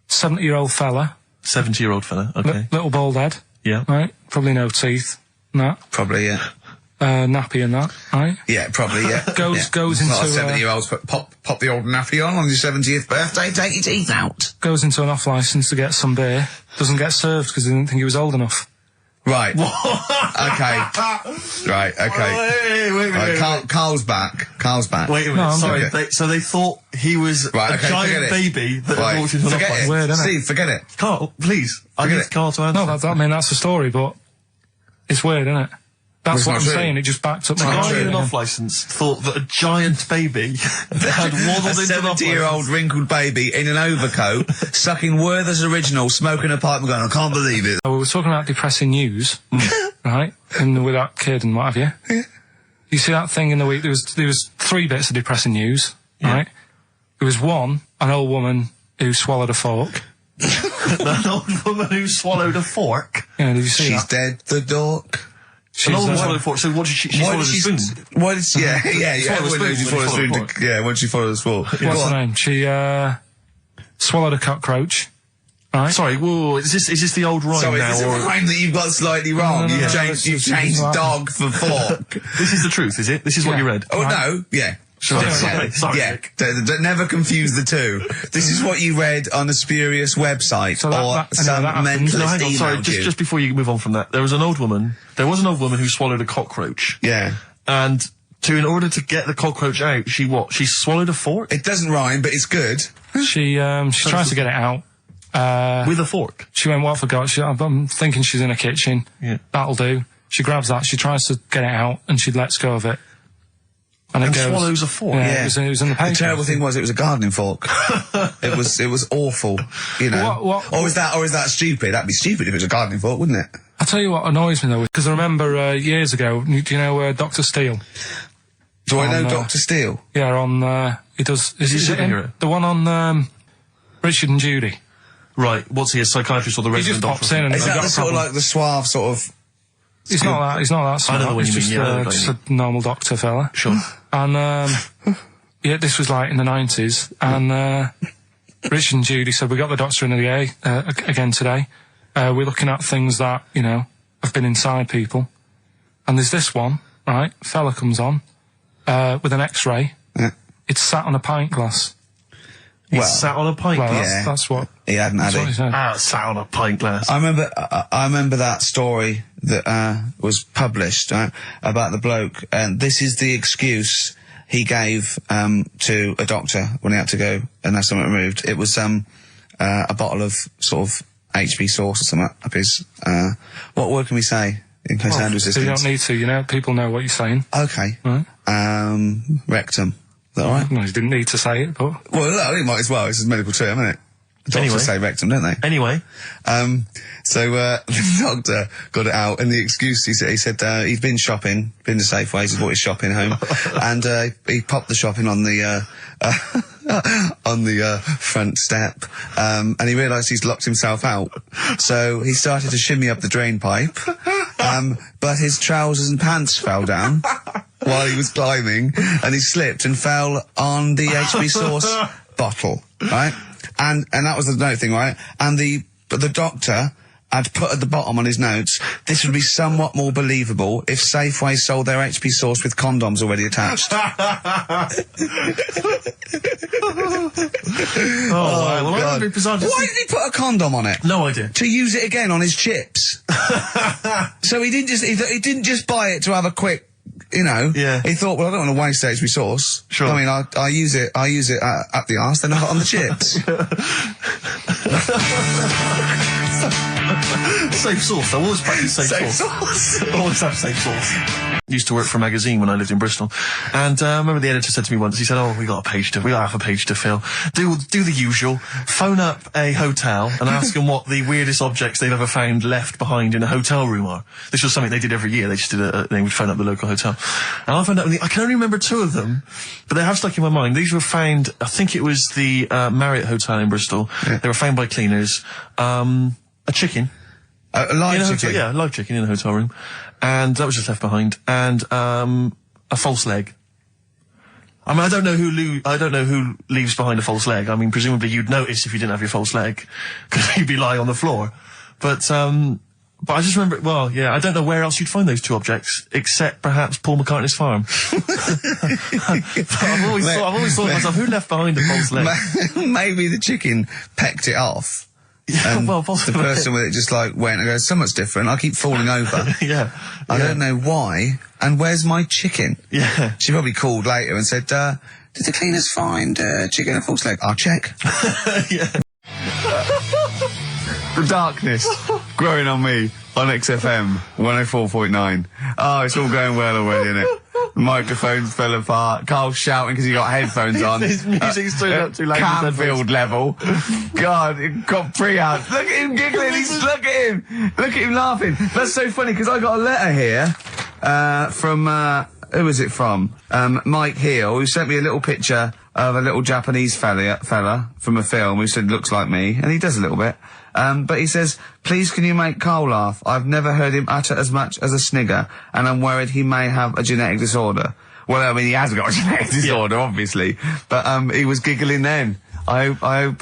70-year-old fella, 70-year-old fella. Okay. little bald head, Yeah. right? Probably no teeth, and that, Probably, yeah. nappy and that, right? Yeah, probably, yeah. Goes Well, into 70-year-olds pop the old nappy on your 70th birthday, take your teeth out. goes into an off license to get some beer, doesn't get served because they didn't think he was old enough. Right. Okay. Right, okay. Wait. Right, Carl's back. Wait a minute. No, I'm Sorry. okay. So they thought he was Right, a okay, giant forget it. baby that Right. walked into an Forget office. it. Weird, isn't it? Steve, forget it. Carl, please. I Forget need it. Carl to answer. No, I mean, that's the story, but it's weird, isn't it? That's It's what not I'm true. saying, it just backed up The my guy argument. in an off license thought that a giant baby had waddled A into an off 70-year-old license. wrinkled baby in an overcoat, sucking Werther's Original, smoking a pipe and going, I can't believe it. We were talking about depressing news, right? And with that kid and what have you. Yeah. You see that thing in the week? There was 3 bits of depressing news, right? There was one, an old woman who swallowed a fork. An old woman who swallowed a fork. Yeah, did you see She's that? dead, the dork. An old woman uh, swallowed a fork. So what did she swallowed a spoon? Why did she, yeah, Swallow a everyone knows she spoon swallowed a when you spoon. swallow a Yeah, when she followed the sport. What's her name? She swallowed a cockroach. Right? Sorry, whoa, is this the old rhyme So now? is this a rhyme that you've got slightly wrong? No, You've no, changed, it's you've changed right. dog for fork. This is the truth, is it? This is what Yeah. you read. Oh, Right. no, yeah. Sure. Yeah, Sorry, yeah. Nick. Never confuse the two. This is what you read on a spurious website So that- or that- some that happens. mentalist No, hang on, sorry, emailed you. just before you move on from that, there was an old woman who swallowed a cockroach. Yeah. And in order to get the cockroach out, she swallowed a fork? It doesn't rhyme, but it's good. She tries to get it out. With a fork? She went, what for God? I'm thinking she's in a kitchen. Yeah. That'll do. She grabs that, she tries to get it out, and she lets go of it. And it goes, swallows a fork? Yeah, Yeah. It was in the paper. The terrible thing was it was a gardening fork. it was awful, you know. What- or is that stupid? That'd be stupid if it was a gardening fork, wouldn't it? I'll tell you what annoys me though, because I remember years ago, do you know Dr. Steele? Do I know On, Dr. Steele? Yeah, on, he does... Is he it him? superhero? The one on Richard and Judy. Right, what's he, a psychiatrist or the He resident just doctor? pops in and Is he's that got the a sort of problem. like the suave sort of... He's not that smart. I know what He's you just, mean, yeah, I know what just you a normal doctor fella. Sure. And, yeah, this was like in the 90s, and Richard and Judy said, we got the doctor in again today. We're looking at things that, have been inside people. And there's this one, right? Fella comes on, with an X-ray. Yeah. It's sat on a pint glass. He sat on a pint Well, glass. that's what. He hadn't had That's what he it. said. Sat on a pint glass. I remember that story that was published about the bloke, and this is the excuse he gave to a doctor when he had to go and have something removed. It was a bottle of sort of HB sauce or something up his. What word can we say in case hand resistance? You don't need to. You know, people know what you're saying. Okay. Right. Rectum. Is that all right? No, he didn't need to say it, but Well, no, he might as well. It's a medical term, isn't it? Doctors Anyway. say rectum, don't they? Anyway, So the doctor got it out, and the excuse he said he'd been shopping, been to Safeways, he brought his shopping home, and he popped the shopping on the on the front step, and he realised he's locked himself out. So he started to shimmy up the drain pipe, but his trousers and pants fell down while he was climbing, and he slipped and fell on the HB sauce bottle, right? And that was the note thing, right? And the doctor had put at the bottom on his notes, this would be somewhat more believable if Safeway sold their HP sauce with condoms already attached. well, God. that'd be bizarre. Why did he put a condom on it? No idea. To use it again on his chips. So he didn't just buy it to have a quick, you know. Yeah. He thought, well, I don't want to waste HP sauce. Sure. I mean, I use it at the arse, then I got on the chips. Safe sauce. I always practice safe sauce. Always have safe sauce. Used to work for a magazine when I lived in Bristol, and I remember the editor said to me once. He said, "Oh, we got half a page to fill. Do the usual. Phone up a hotel and ask them what the weirdest objects they've ever found left behind in a hotel room are." This was something they did every year. They just they would phone up the local hotel, and I found out. I can only remember 2 of them, but they have stuck in my mind. These were found. I think it was the Marriott Hotel in Bristol. Yeah. They were found by cleaners. A chicken. A live chicken? Yeah, a live chicken in a hotel room. And that was just left behind. And, a false leg. I mean, I don't know who leaves behind a false leg. I mean, presumably you'd notice if you didn't have your false leg, because you'd be lying on the floor. But I just remember, well, yeah, I don't know where else you'd find those 2 objects, except perhaps Paul McCartney's farm. But I've always thought to myself, who left behind a false leg? Maybe the chicken pecked it off. Yeah, well, possibly. The person with it just like went and goes, so much different, I keep falling over. Yeah. I don't know why, and where's my chicken? Yeah. She probably called later and said, did the cleaners find chicken and false leg? I'll check. Yeah. The darkness growing on me on XFM 104.9. Oh, it's all going well already, isn't it? The microphones fell apart. Carl's shouting because he got headphones on. His music's turned up too loud. Canfield level. God, it got pre-out. Look at him giggling. Look at him laughing. That's so funny because I got a letter here from who was it from? Mike Heel, who sent me a little picture of a little Japanese fella from a film who said looks like me, and he does a little bit. But he says, please can you make Carl laugh? I've never heard him utter as much as a snigger, and I'm worried he may have a genetic disorder. Well, I mean, he has got a genetic disorder, obviously. But, he was giggling then. I hope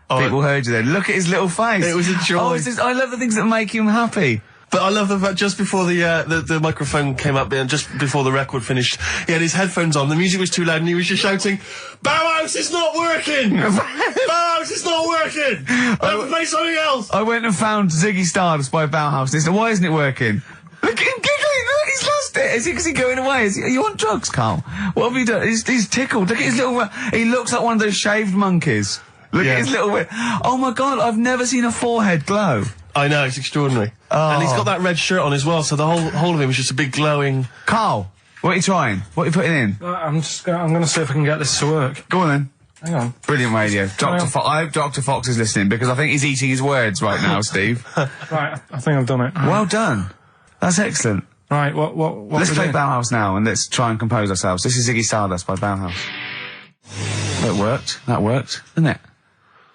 people heard you then. Look at his little face. It was a joy. Oh, I love the things that make him happy. But I love the fact just before the microphone came up and just before the record finished, he had his headphones on, the music was too loud and he was just shouting, Bauhaus is not working! Bauhaus is not working! I have to play something else! I went and found Ziggy Stardust by Bauhaus and he said, why isn't it working? Look at him giggling, look, he's lost it! Is he going away? Are you on drugs, Carl? What have you done? He's tickled, look at his little, he looks like one of those shaved monkeys. Look at his little, oh my god, I've never seen a forehead glow. I know, it's extraordinary. Oh. And he's got that red shirt on as well, so the whole of him is just a big glowing... Carl, what are you trying? What are you putting in? I'm going to see if I can get this to work. Go on then. Hang on. Brilliant radio. I hope Dr. Fox is listening because I think he's eating his words right now, Steve. Right, I think I've done it. Well done. That's excellent. Right, what Let's play Bauhaus now and let's try and compose ourselves. This is Ziggy Stardust by Bauhaus. That worked, didn't it?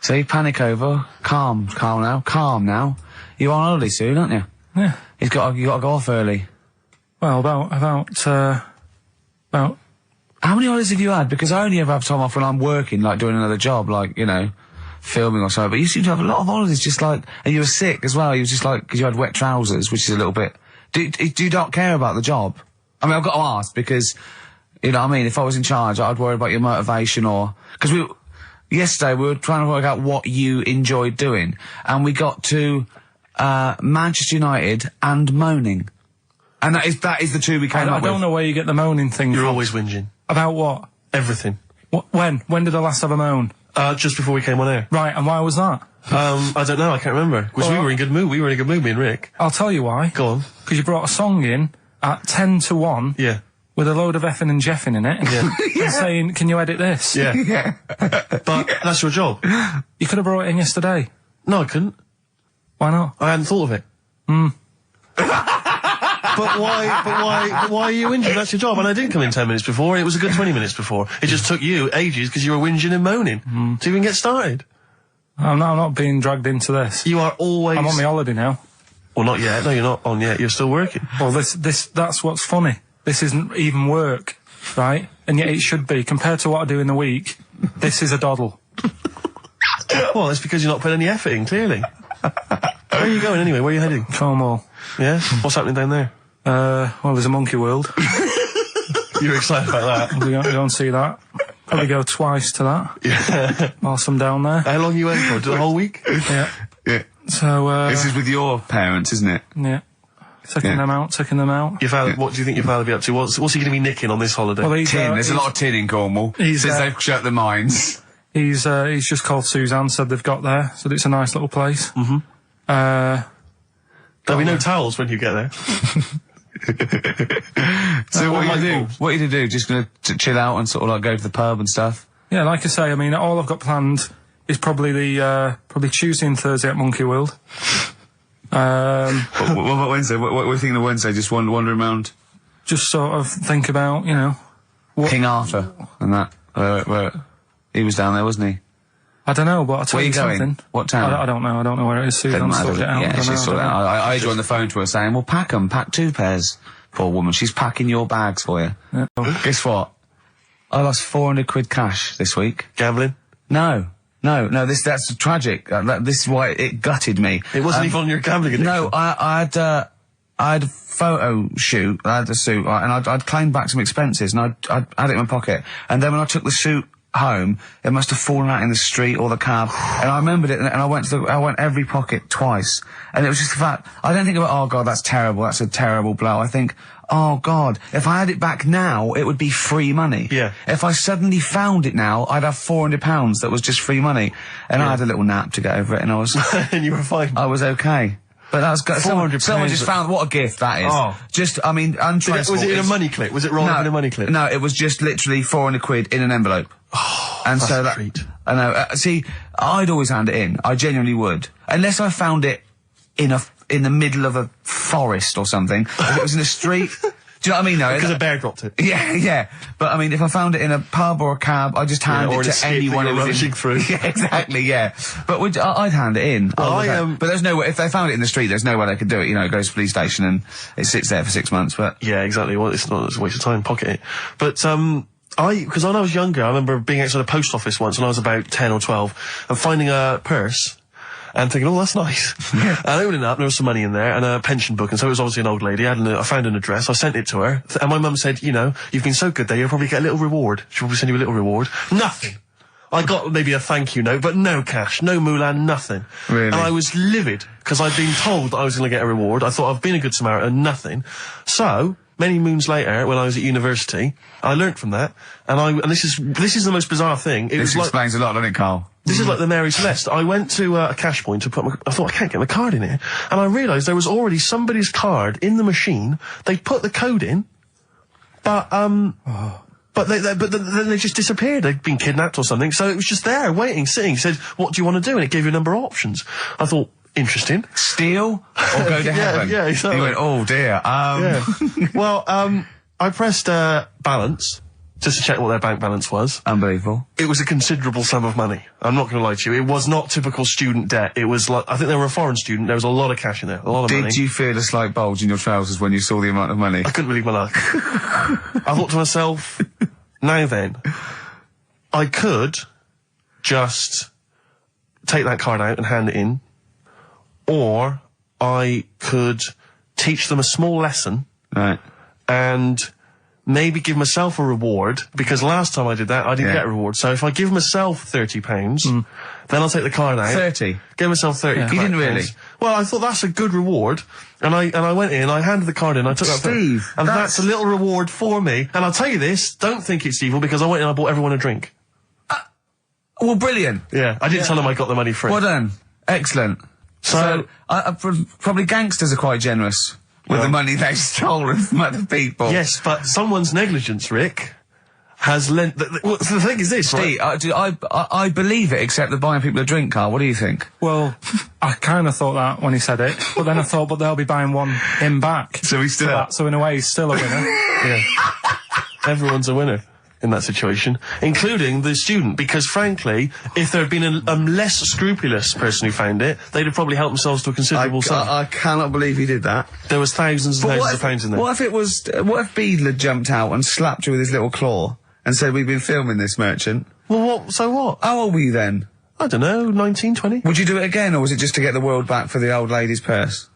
See, panic over, calm now. You're on holiday soon, aren't you? Yeah. You got to go off early. Well, about How many holidays have you had? Because I only ever have time off when I'm working, like doing another job, like, you know, filming or something. But you seem to have a lot of holidays, just like, and you were sick as well. You were just like, because you had wet trousers, which is a little bit. Do you not care about the job? I mean, I've got to ask because You know what I mean? If I was in charge, I'd worry about your motivation because yesterday we were trying to work out what you enjoyed doing, and we got to Manchester United and moaning. And that is the two we came up with. I don't know where you get the moaning thing from. You're always whinging. About what? Everything. When? When did I last have a moan? Just before we came on air. Right, and why was that? I don't know, I can't remember. Because we were in good mood. We were in a good mood, me and Rick. I'll tell you why. Go on. Because you brought a song in at 10 to 1. Yeah. With a load of effing and jeffing in it. Yeah. And saying, can you edit this? Yeah. Yeah. But that's your job. You could have brought it in yesterday. No, I couldn't. Why not? I hadn't thought of it. But why are you whinging? That's your job. And I didn't come in 10 minutes before. It was a good 20 minutes before. It just took you ages because you were whinging and moaning to even get started. I'm not being dragged into this. You are always... I'm on my holiday now. Well, not yet. No, you're not on yet. You're still working. Well, that's what's funny. This isn't even work, right? And yet it should be. Compared to what I do in the week, this is a doddle. Well, it's because you're not putting any effort in, clearly. Where are you going anyway? Where are you heading? Cornwall. Yeah? What's happening down there? Well, there's a monkey world. You're excited about that? We'll go and see that. Probably go twice to that. Yeah. Whilst I'm down there. How long are you in for? The whole week? Yeah. Yeah. So, this is with your parents, isn't it? Yeah. Taking them out. Your father, what do you think your father will be up to? What's he going to be nicking on this holiday? Well, There's a lot of tin in Cornwall. Since they've shut the mines. He's just called Suzanne, said they've got there, said it's a nice little place. Mm-hmm. There'll be no towels when you get there. So what are you do? What are you to do? Just gonna chill out and sort of like go to the pub and stuff? Yeah, like I say, I mean, all I've got planned is probably probably Tuesday and Thursday at Monkey World. What about Wednesday? What are you thinking of Wednesday? Just wandering around? Just sort of think about, you know... King Arthur and that. Where he was down there, wasn't he? I don't know, but I'll tell you something. Going? What town? I don't know. I don't know where it is. Susan sorted it out. Yeah, she's sorted it out. I joined the phone to her saying, well, pack 2 pairs. Poor woman. She's packing your bags for you. Yeah. Guess what? I lost 400 quid cash this week. Gambling? No, that's tragic. This is why it gutted me. It wasn't even on your gambling addiction. No, I had a photo shoot, I had a suit, and I'd claimed back some expenses, and I'd had it in my pocket. And then when I took the suit home, it must have fallen out in the street or the cab. And I remembered it, and I went every pocket twice. And it was just the fact, I don't think about, oh God, that's terrible, that's a terrible blow. I think, oh God, if I had it back now, it would be free money. Yeah. If I suddenly found it now, I'd have £400 that was just free money. And I had a little nap to get over it, and I was... And you were fine. I was okay. But that was someone £400 just found what a gift that is. Oh. Just, I mean, untransport. Was it in a money clip? Was it rolled up in a money clip? No, it was just literally 400 quid in an envelope. Oh, and that's so a that, treat. I know. See, I'd always hand it in. I genuinely would, unless I found it in the middle of a forest or something. If it was in a street. Do you know what I mean? No, because a bear dropped it. Yeah. But I mean, if I found it in a pub or a cab, I just hand it to anyone who was rushing through. Yeah, exactly. Yeah. But I'd hand it in. Well, but there's no way. If they found it in the street, there's no way they could do it. You know, it goes to the police station and it sits there for 6 months. But yeah, exactly. Well, it's a waste of time. Pocket it. But because when I was younger, I remember being outside a post office once when I was about 10 or 12 and finding a purse. And thinking, oh, that's nice. Yeah. And opening it up, there was some money in there, and a pension book, and so it was obviously an old lady. I found an address, I sent it to her, and my mum said, you know, you've been so good there, you'll probably get a little reward. She'll probably send you a little reward. Nothing. I got maybe a thank you note, but no cash, no moolah, nothing. Really? And I was livid, because I'd been told that I was going to get a reward. I thought I've been a good Samaritan, nothing. So, many moons later, when I was at university, I learnt from that, and this is the most bizarre thing. This explains a lot, doesn't it, Carl? This is like the Mary Celeste. I went to a cash point to I thought, I can't get my card in here. And I realised there was already somebody's card in the machine. They put the code in, but they just disappeared. They'd been kidnapped or something. So it was just there, waiting, sitting. It said, what do you want to do? And it gave you a number of options. I thought, interesting. Steal or go to heaven? Yeah, exactly. You went, oh dear. Yeah. Well, I pressed balance. Just to check what their bank balance was. Unbelievable. It was a considerable sum of money. I'm not going to lie to you. It was not typical student debt. It was like, I think they were a foreign student. There was a lot of cash in there. A lot of money. Did you feel a slight bulge in your trousers when you saw the amount of money? I couldn't believe my luck. I thought to myself, now then, I could just take that card out and hand it in, or I could teach them a small lesson. Right. And maybe give myself a reward, because last time I did that, I didn't Yeah. get a reward. So if I give myself £30, then I'll take the card out. 30? Give myself 30. You didn't really? pounds. Well, I thought that's a good reward, and I went in, I handed the card in, I took that, Steve, and that's a little reward for me. And I'll tell you this, don't think it's evil, because I went in and I bought everyone a drink. Well, brilliant. Yeah, I didn't tell them I got the money free. Well done. Excellent. So probably gangsters are quite generous with the money they've stolen from other people. Yes, but someone's negligence, Rick, has lent. Well, the thing is this, Steve, right? I believe it, except that buying people a drink, Carl. What do you think? Well, I kind of thought that when he said it, but then I thought, but they'll be buying him back. So he's still for up. that, so in a way, he's still a winner. Yeah. Everyone's a winner in that situation, including the student, because frankly, if there had been a less scrupulous person who found it, they'd have probably helped themselves to a considerable sum. I cannot believe he did that. There was thousands and thousands of pounds in there. What if it was? What if Beadle had jumped out and slapped you with his little claw and said, "We've been filming this, merchant"? Well, what? So what? How old were you then? I don't know, 19, 20? Would you do it again, or was it just to get the world back for the old lady's purse?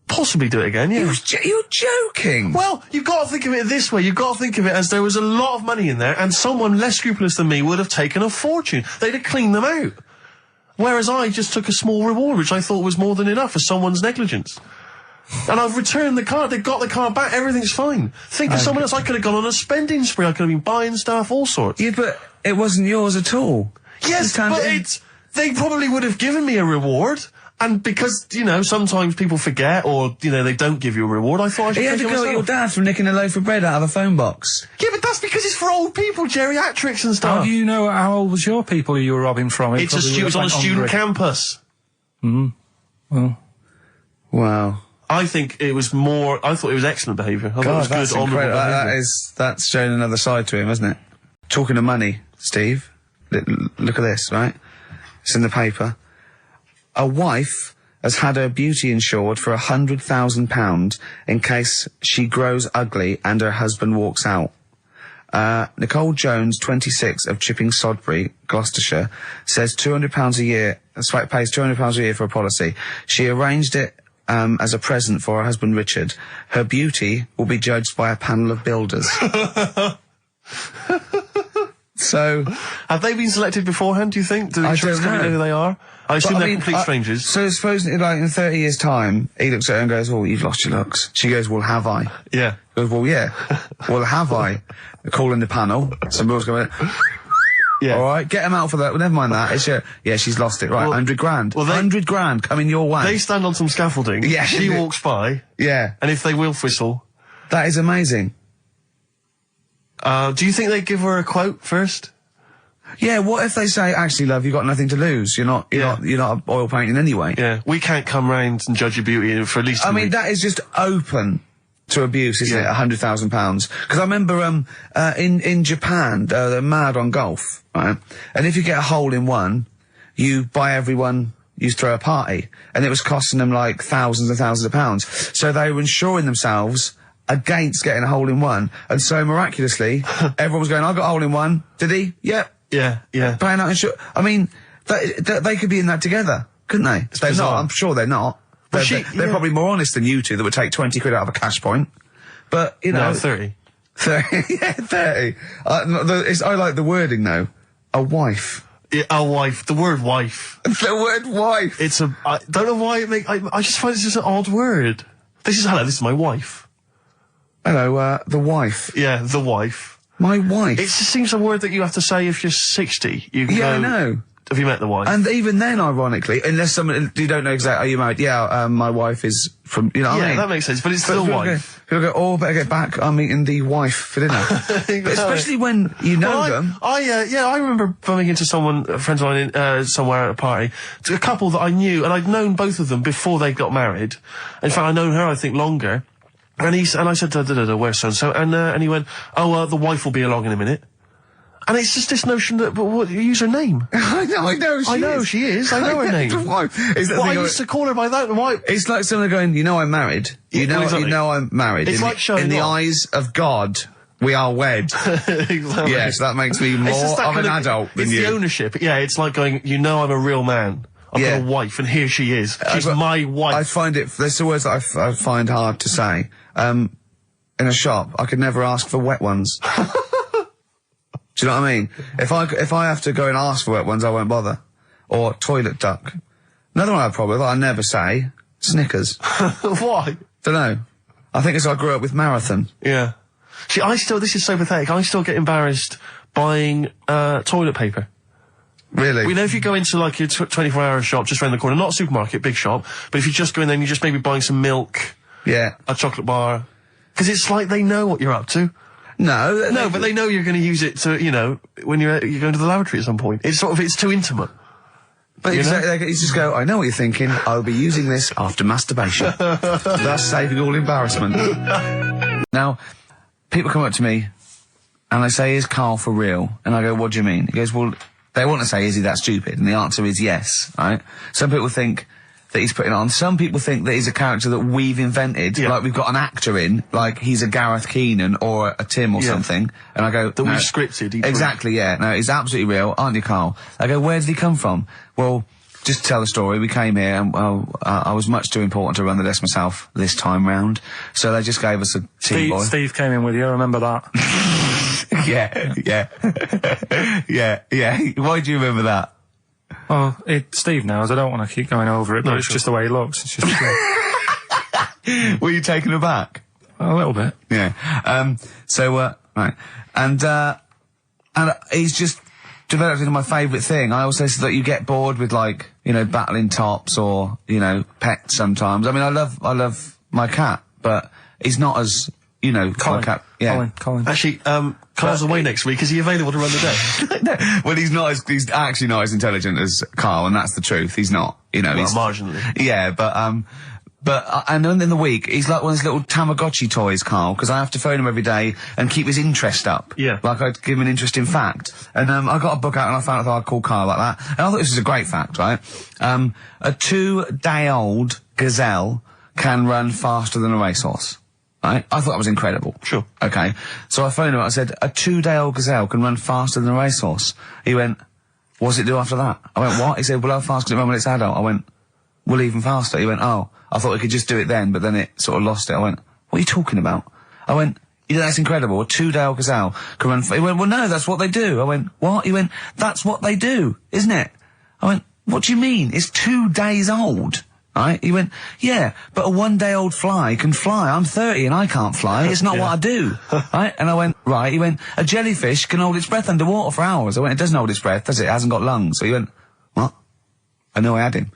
Possibly do it again, yeah. You're joking. Well, you've got to think of it this way. You've got to think of it as there was a lot of money in there, and someone less scrupulous than me would have taken a fortune. They'd have cleaned them out. Whereas I just took a small reward, which I thought was more than enough for someone's negligence. And I've returned the card. They've got the card back. Everything's fine. Think of someone else. I could have gone on a spending spree. I could have been buying stuff, all sorts. Yeah, but it wasn't yours at all. Yes, but they probably would have given me a reward. And because, you know, sometimes people forget or, you know, they don't give you a reward, I thought I should You had take to it go at your myself. dad for nicking a loaf of bread out of a phone box. Yeah, but that's because it's for old people, geriatrics and How stuff. do you know how old was your people who you were robbing from? It was on a student campus. Well, Wow. I think it was more, I thought it was excellent behaviour. I thought it was that's good, honourable incredible. behaviour. That's showing another side to him, isn't it? Talking of money, Steve, look at this, right? It's in the paper. A wife has had her beauty insured for £100,000 in case she grows ugly and her husband walks out. Nicole Jones, 26, of Chipping Sodbury, Gloucestershire, says £200 a year, pays £200 a year for a policy. She arranged it as a present for her husband Richard. Her beauty will be judged by a panel of builders. So, have they been selected beforehand, do you think? Do the insurance company know who they are? I assume they're complete strangers. So suppose, like, in 30 years' time, he looks at her and goes, "Oh, you've lost your looks." She goes, "Well, have I?" Yeah. He goes, "Well, yeah." "Well, have I?" They're calling the panel. Some girls going, Yeah. "All right, get him out for that." Well, never mind that. It's yeah, she's lost it. Right, 100 grand. well, 100 grand coming your way. They stand on some scaffolding. Yeah. She walks by. Yeah. And if they wolf whistle. That is amazing. Do you think they give her a quote first? Yeah, what if they say, "Actually, love, you've got nothing to lose. You're not oil painting anyway." Yeah. We can't come round and judge your beauty for at least I mean, that is just open to abuse, isn't it? £100,000. Because I remember, in Japan, they're mad on golf, right? And if you get a hole in one, you buy everyone, you throw a party. And it was costing them like thousands and thousands of pounds. So they were insuring themselves against getting a hole in one. And so miraculously, everyone was going, "I got a hole in one." "Did he?" "Yep." Yeah, yeah. Paying out insurance. I mean, they could be in that together, couldn't they? They're bizarre. not. I'm sure they're not. Well, They're probably more honest than you two that would take 20 quid out of a cash point. But, you know. No, 30. 30. Yeah, 30. I like the wording, though. A wife. Yeah, a wife. The word wife. The word wife. I don't know why I just find it's just an odd word. This is my wife. Hello, the wife. Yeah, the wife. My wife. It just seems a word that you have to say if you're 60. You can Yeah, go, I know. Have you met the wife? And even then, ironically, unless someone, you don't know exactly, "Are you married?" "Yeah, my wife is from," you know what I mean? that makes sense, but it's still wife. People go, "Oh, better get back, I'm meeting the wife for dinner." But especially when you know them. I remember bumping into a friend of mine somewhere at a party, a couple that I knew, and I'd known both of them before they got married. In fact, I'd known her, I think, longer. And I said, "Where's so-and-so?" And he went, "Oh, the wife will be along in a minute." And it's just this notion that, but what, use her name. I know she is. I know her name. The wife. I used to call her by that. Why? It's like someone going, "You know I'm married. You know I'm married." It's like showing in the off. eyes of God, we are wed. Exactly. Yes, that makes me more of an adult than it's you. the ownership. Yeah, it's like going, "You know I'm a real man. I've got a wife, and here she is. She's my wife." I find it, there's the words that I find hard to say. in a shop, I could never ask for wet ones. Do you know what I mean? If I have to go and ask for wet ones, I won't bother. Or toilet duck. Another one I have a problem with, I never say, Snickers. Why? Dunno. I think it's I grew up with Marathon. Yeah. See, this is so pathetic, I still get embarrassed buying, toilet paper. Really? You know, if you go into like your 24-hour shop just around the corner, not a supermarket, big shop, but if you just go in there and you're just maybe buying some milk, Yeah. a chocolate bar, because it's like they know what you're up to. No, But they know you're going to use it to, you know, when you're going to the lavatory at some point. It's sort of, it's too intimate. But you just go, I know what you're thinking, I'll be using this after masturbation. Thus saving all embarrassment. Now, people come up to me, and they say, is Karl for real? And I go, what do you mean? He goes, well, they want to say, is he that stupid? And the answer is yes, right? Some people think that he's putting on. Some people think that he's a character that we've invented, like we've got an actor in, like he's a Gareth Keenan or a Tim or something. And I go, that we've scripted. Exactly, yeah. No, he's absolutely real, aren't you, Karl? I go, where did he come from? Well, just to tell the story, we came here and, I was much too important to run the desk myself this time round. So they just gave us a tea boy. Steve came in with you, I remember that. Yeah. Why do you remember that? Well, Steve knows, I don't want to keep going over it, but it's just the way he looks. It's just... Were you taken aback? A little bit. Yeah. Right. And he's just developed into my favourite thing. I also said that you get bored with, like, you know, battling tops or, you know, pets sometimes. I mean, I love my cat, but he's not as, you know, Colin. my cat. Yeah. Colin. Actually, Karl's away next week. Is he available to run the desk? No, well, he's actually not as intelligent as Karl, and that's the truth. He's not, you know. Well, he's marginally. Yeah, and then in the week, he's like one of those little Tamagotchi toys, Karl, because I have to phone him every day and keep his interest up. Yeah. Like I'd give him an interesting fact. And, I got a book out and I found out that I'd call Karl like that. And I thought this was a great fact, right? A 2-day-old gazelle can run faster than a racehorse. Right? I thought that was incredible. Sure. Okay. So I phoned him, I said, a 2-day-old gazelle can run faster than a racehorse. He went, what does it do after that? I went, what? He said, well, how fast can it run when it's adult? I went, well, even faster. He went, oh, I thought we could just do it then, but then it sort of lost it. I went, what are you talking about? I went, you know, that's incredible. A 2-day-old gazelle can run he went, well, no, that's what they do. I went, what? He went, that's what they do, isn't it? I went, what do you mean? It's 2 days old. Right? He went, yeah, but a 1-day-old fly can fly. I'm 30 and I can't fly. It's not what I do. Right? And I went, right. He went, a jellyfish can hold its breath underwater for hours. I went, it doesn't hold its breath, does it? It hasn't got lungs. So he went, what? I know I had him.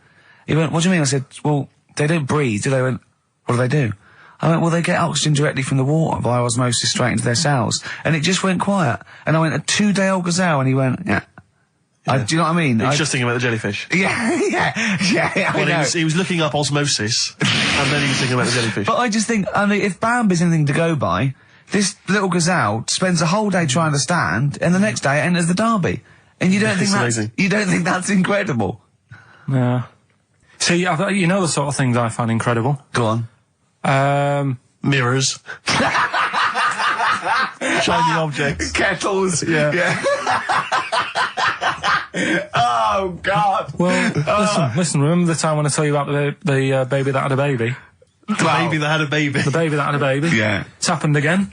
He went, what do you mean? I said, well, they don't breathe, do they? He went, what do they do? I went, well, they get oxygen directly from the water via osmosis straight into their cells. And it just went quiet. And I went, a 2-day-old gazelle? And he went, yeah. Do you know what I mean? He was just thinking about the jellyfish. Yeah. I know. He was looking up osmosis, and then he was thinking about the jellyfish. But I just think, I mean, if Bambi's anything to go by, this little gazelle spends a whole day trying to stand, and the next day it enters the derby. And you don't think that's incredible? Yeah. See, you know the sort of things I find incredible? Go on. Mirrors. Shiny objects. Kettles. Yeah. Oh, God. Well, listen, remember the time when I told you about the baby that had a baby? The baby that had a baby. The baby that had a baby? Yeah. It's happened again.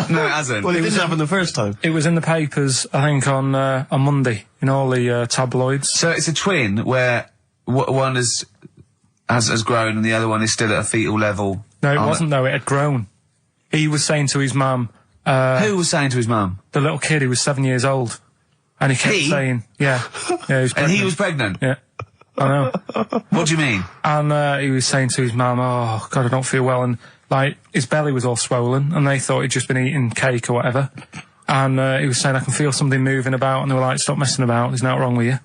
No, it hasn't. Well, it didn't happen the first time. It was in the papers, I think, on Monday, in all the tabloids. So it's a twin where one has grown and the other one is still at a fetal level. No, it wasn't, though. It had grown. He was saying to his mum... Who was saying to his mum? The little kid who was 7 years old. And he kept saying... Yeah. He was pregnant. And he was pregnant? Yeah. I know. What do you mean? And he was saying to his mum, oh, God, I don't feel well. And, like, his belly was all swollen, and they thought he'd just been eating cake or whatever. And he was saying, I can feel something moving about, and they were like, stop messing about, there's nothing wrong with you.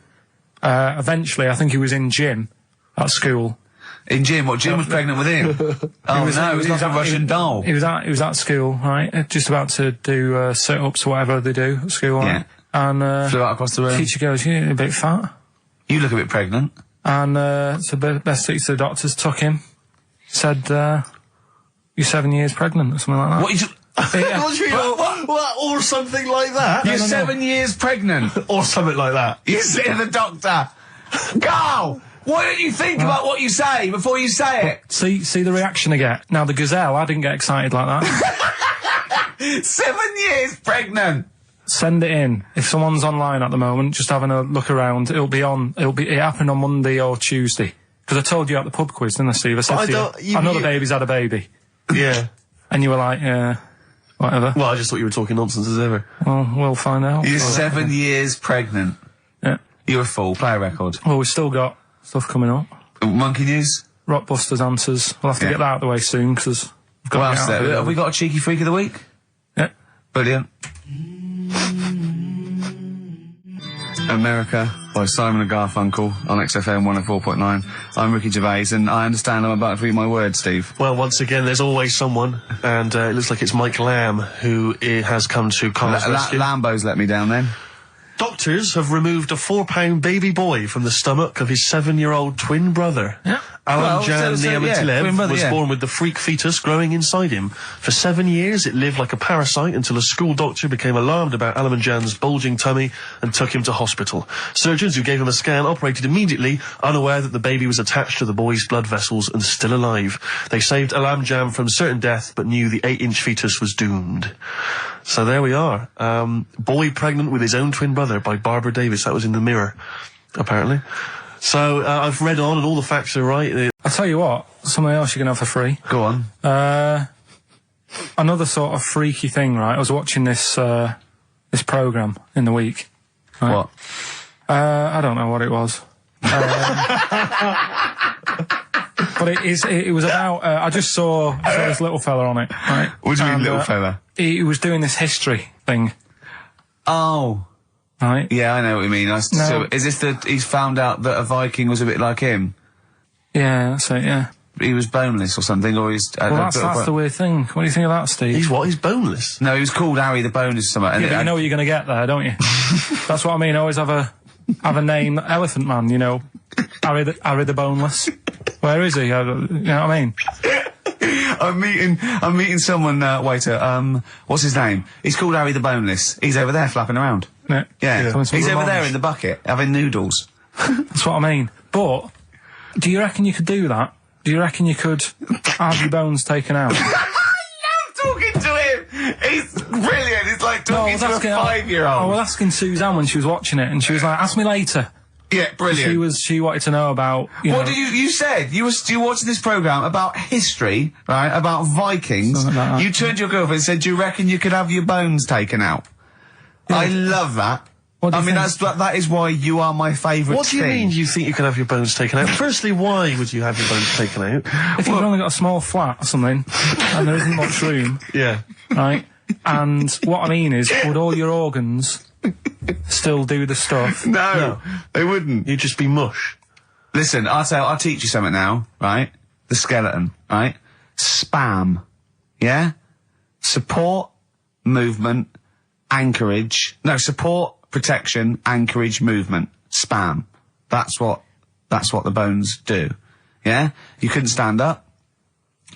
Eventually, I think he was in gym at school. In gym? What, Jim was pregnant with him? Oh, it was like a Russian doll. He was at school, right? Just about to do sit-ups or whatever they do at school, right? Yeah. And flew out across the room. Teacher goes, you're a bit fat. You look a bit pregnant. And so best thing to the doctors took him, said, you're 7 years pregnant or something like that. What, you just... What? Or something like that? You're 7 years pregnant. Or something like that. You say to the doctor, Karl, why don't you think about what you say before you say it? See the reaction I get. Now, the gazelle, I didn't get excited like that. 7 years pregnant. Send it in. If someone's online at the moment, just having a look around, it happened on Monday or Tuesday. Because I told you at the pub quiz, didn't I, Steve? I said to you, I know the baby's had a baby. Yeah. And you were like, yeah, whatever. Well, I just thought you were talking nonsense as ever. Well, we'll find out. You're 7 years pregnant. Yeah. You're a fool. Play a record. Well, we've still got stuff coming up. Monkey news? Rockbusters answers. We'll have to get that out of the way soon, because we've got What to else get out of there? it. Have we got a cheeky freak of the week? Yeah. Brilliant. America by Simon and Garfunkel on XFM 104.9. I'm Ricky Gervais, and I understand I'm about to read my words, Steve. Well, once again, there's always someone, and it looks like it's Mike Lamb who has come to Carl's rescue. Lambo's let me down then. Doctors have removed a 4-pound baby boy from the stomach of his 7-year-old twin brother. Yeah. Alan Jan twin Niamatilev brother, was yeah. born with the freak fetus growing inside him. For 7 years, it lived like a parasite until a school doctor became alarmed about Alan Jan's bulging tummy and took him to hospital. Surgeons who gave him a scan operated immediately, unaware that the baby was attached to the boy's blood vessels and still alive. They saved Alan Jan from certain death, but knew the 8-inch fetus was doomed. So there we are. Boy pregnant with his own twin brother by Barbara Davis. That was in the Mirror, apparently. So I've read on and all the facts are right. I'll tell you what, something else you can have for free. Go on. Another sort of freaky thing, right? I was watching this programme in the week. Right? What? I don't know what it was. But it was about, I just saw this little fella on it, right? What do you mean, little fella? He was doing this history thing. Oh. Right? Yeah, I know what you mean. So, is this he's found out that a Viking was a bit like him? Yeah, that's it, yeah. He was boneless or something, or he's... Well, that's the weird thing. What do you think of that, Steve? He's what? He's boneless? No, he was called Harry the Boneless or something. Yeah, but you know what you're going to get there, don't you? That's what I mean. Always have a name, Elephant Man, you know. Harry the Boneless. Where is he? You know what I mean? I'm meeting someone, waiter, what's his name? He's called Harry the Boneless. He's over there flapping around. Yeah. He's over there in the bucket, having noodles. That's what I mean. But, do you reckon you could do that? Do you reckon you could have your bones taken out? I love talking to him! He's brilliant! It's like talking to a 5-year-old. I was asking Suzanne when she was watching it, and she was like, ask me later. Yeah, brilliant. She wanted to know about, What did you said? You watching this programme about history, right? About Vikings. Something like that. You turned to your girlfriend and said, do you reckon you could have your bones taken out? Yeah. I love that. I mean, that is why you are my favourite What do you mean you think you can have your bones taken out? Firstly, why would you have your bones taken out? If you've only got a small flat or something, and there isn't much room, Yeah. right? And what I mean is, would all your organs still do the stuff? No, they wouldn't. You'd just be mush. Listen, I'll teach you something now, right? The skeleton, right? Spam. Yeah? Support, movement, anchorage. No, support, protection, anchorage, movement. Spam. That's what the bones do. Yeah? You couldn't stand up.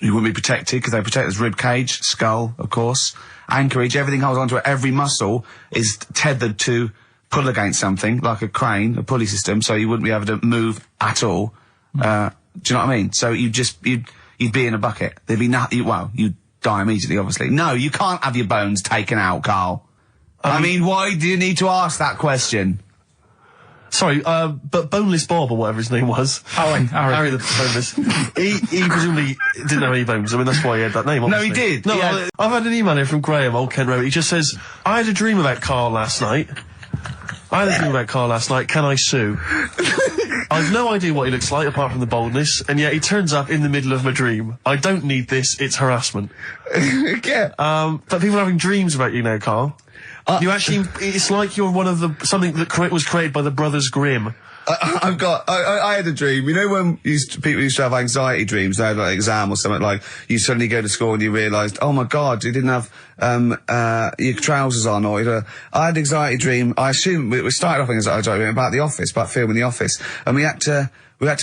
You wouldn't be protected because they protect us rib cage, skull, of course. Anchorage, everything holds onto it. Every muscle is tethered to pull against something, like a crane, a pulley system, so you wouldn't be able to move at all. Do you know what I mean? So you'd be in a bucket. There'd be nothing, you'd die immediately, obviously. No, you can't have your bones taken out, Carl. I mean, why do you need to ask that question? Sorry, but Boneless Bob, or whatever his name was. Harry the Boneless. he presumably didn't have any bones. I mean, that's why he had that name, obviously. No, he did. No, I've had an email here from Graham, old Ken Rowe. He just says, I had a dream about Carl last night. Can I sue? I've no idea what he looks like, apart from the boldness, and yet he turns up in the middle of my dream. I don't need this, it's harassment. Yeah. But people are having dreams about you now, Carl. You actually, it's like you're one of something that was created by the Brothers Grimm. I had a dream. You know when people used to have anxiety dreams, they had like an exam or something, like you suddenly go to school and you realised, oh my God, you didn't have your trousers on, or I had an anxiety dream. I assume we started off an anxiety dream about The Office, about filming The Office, and we had to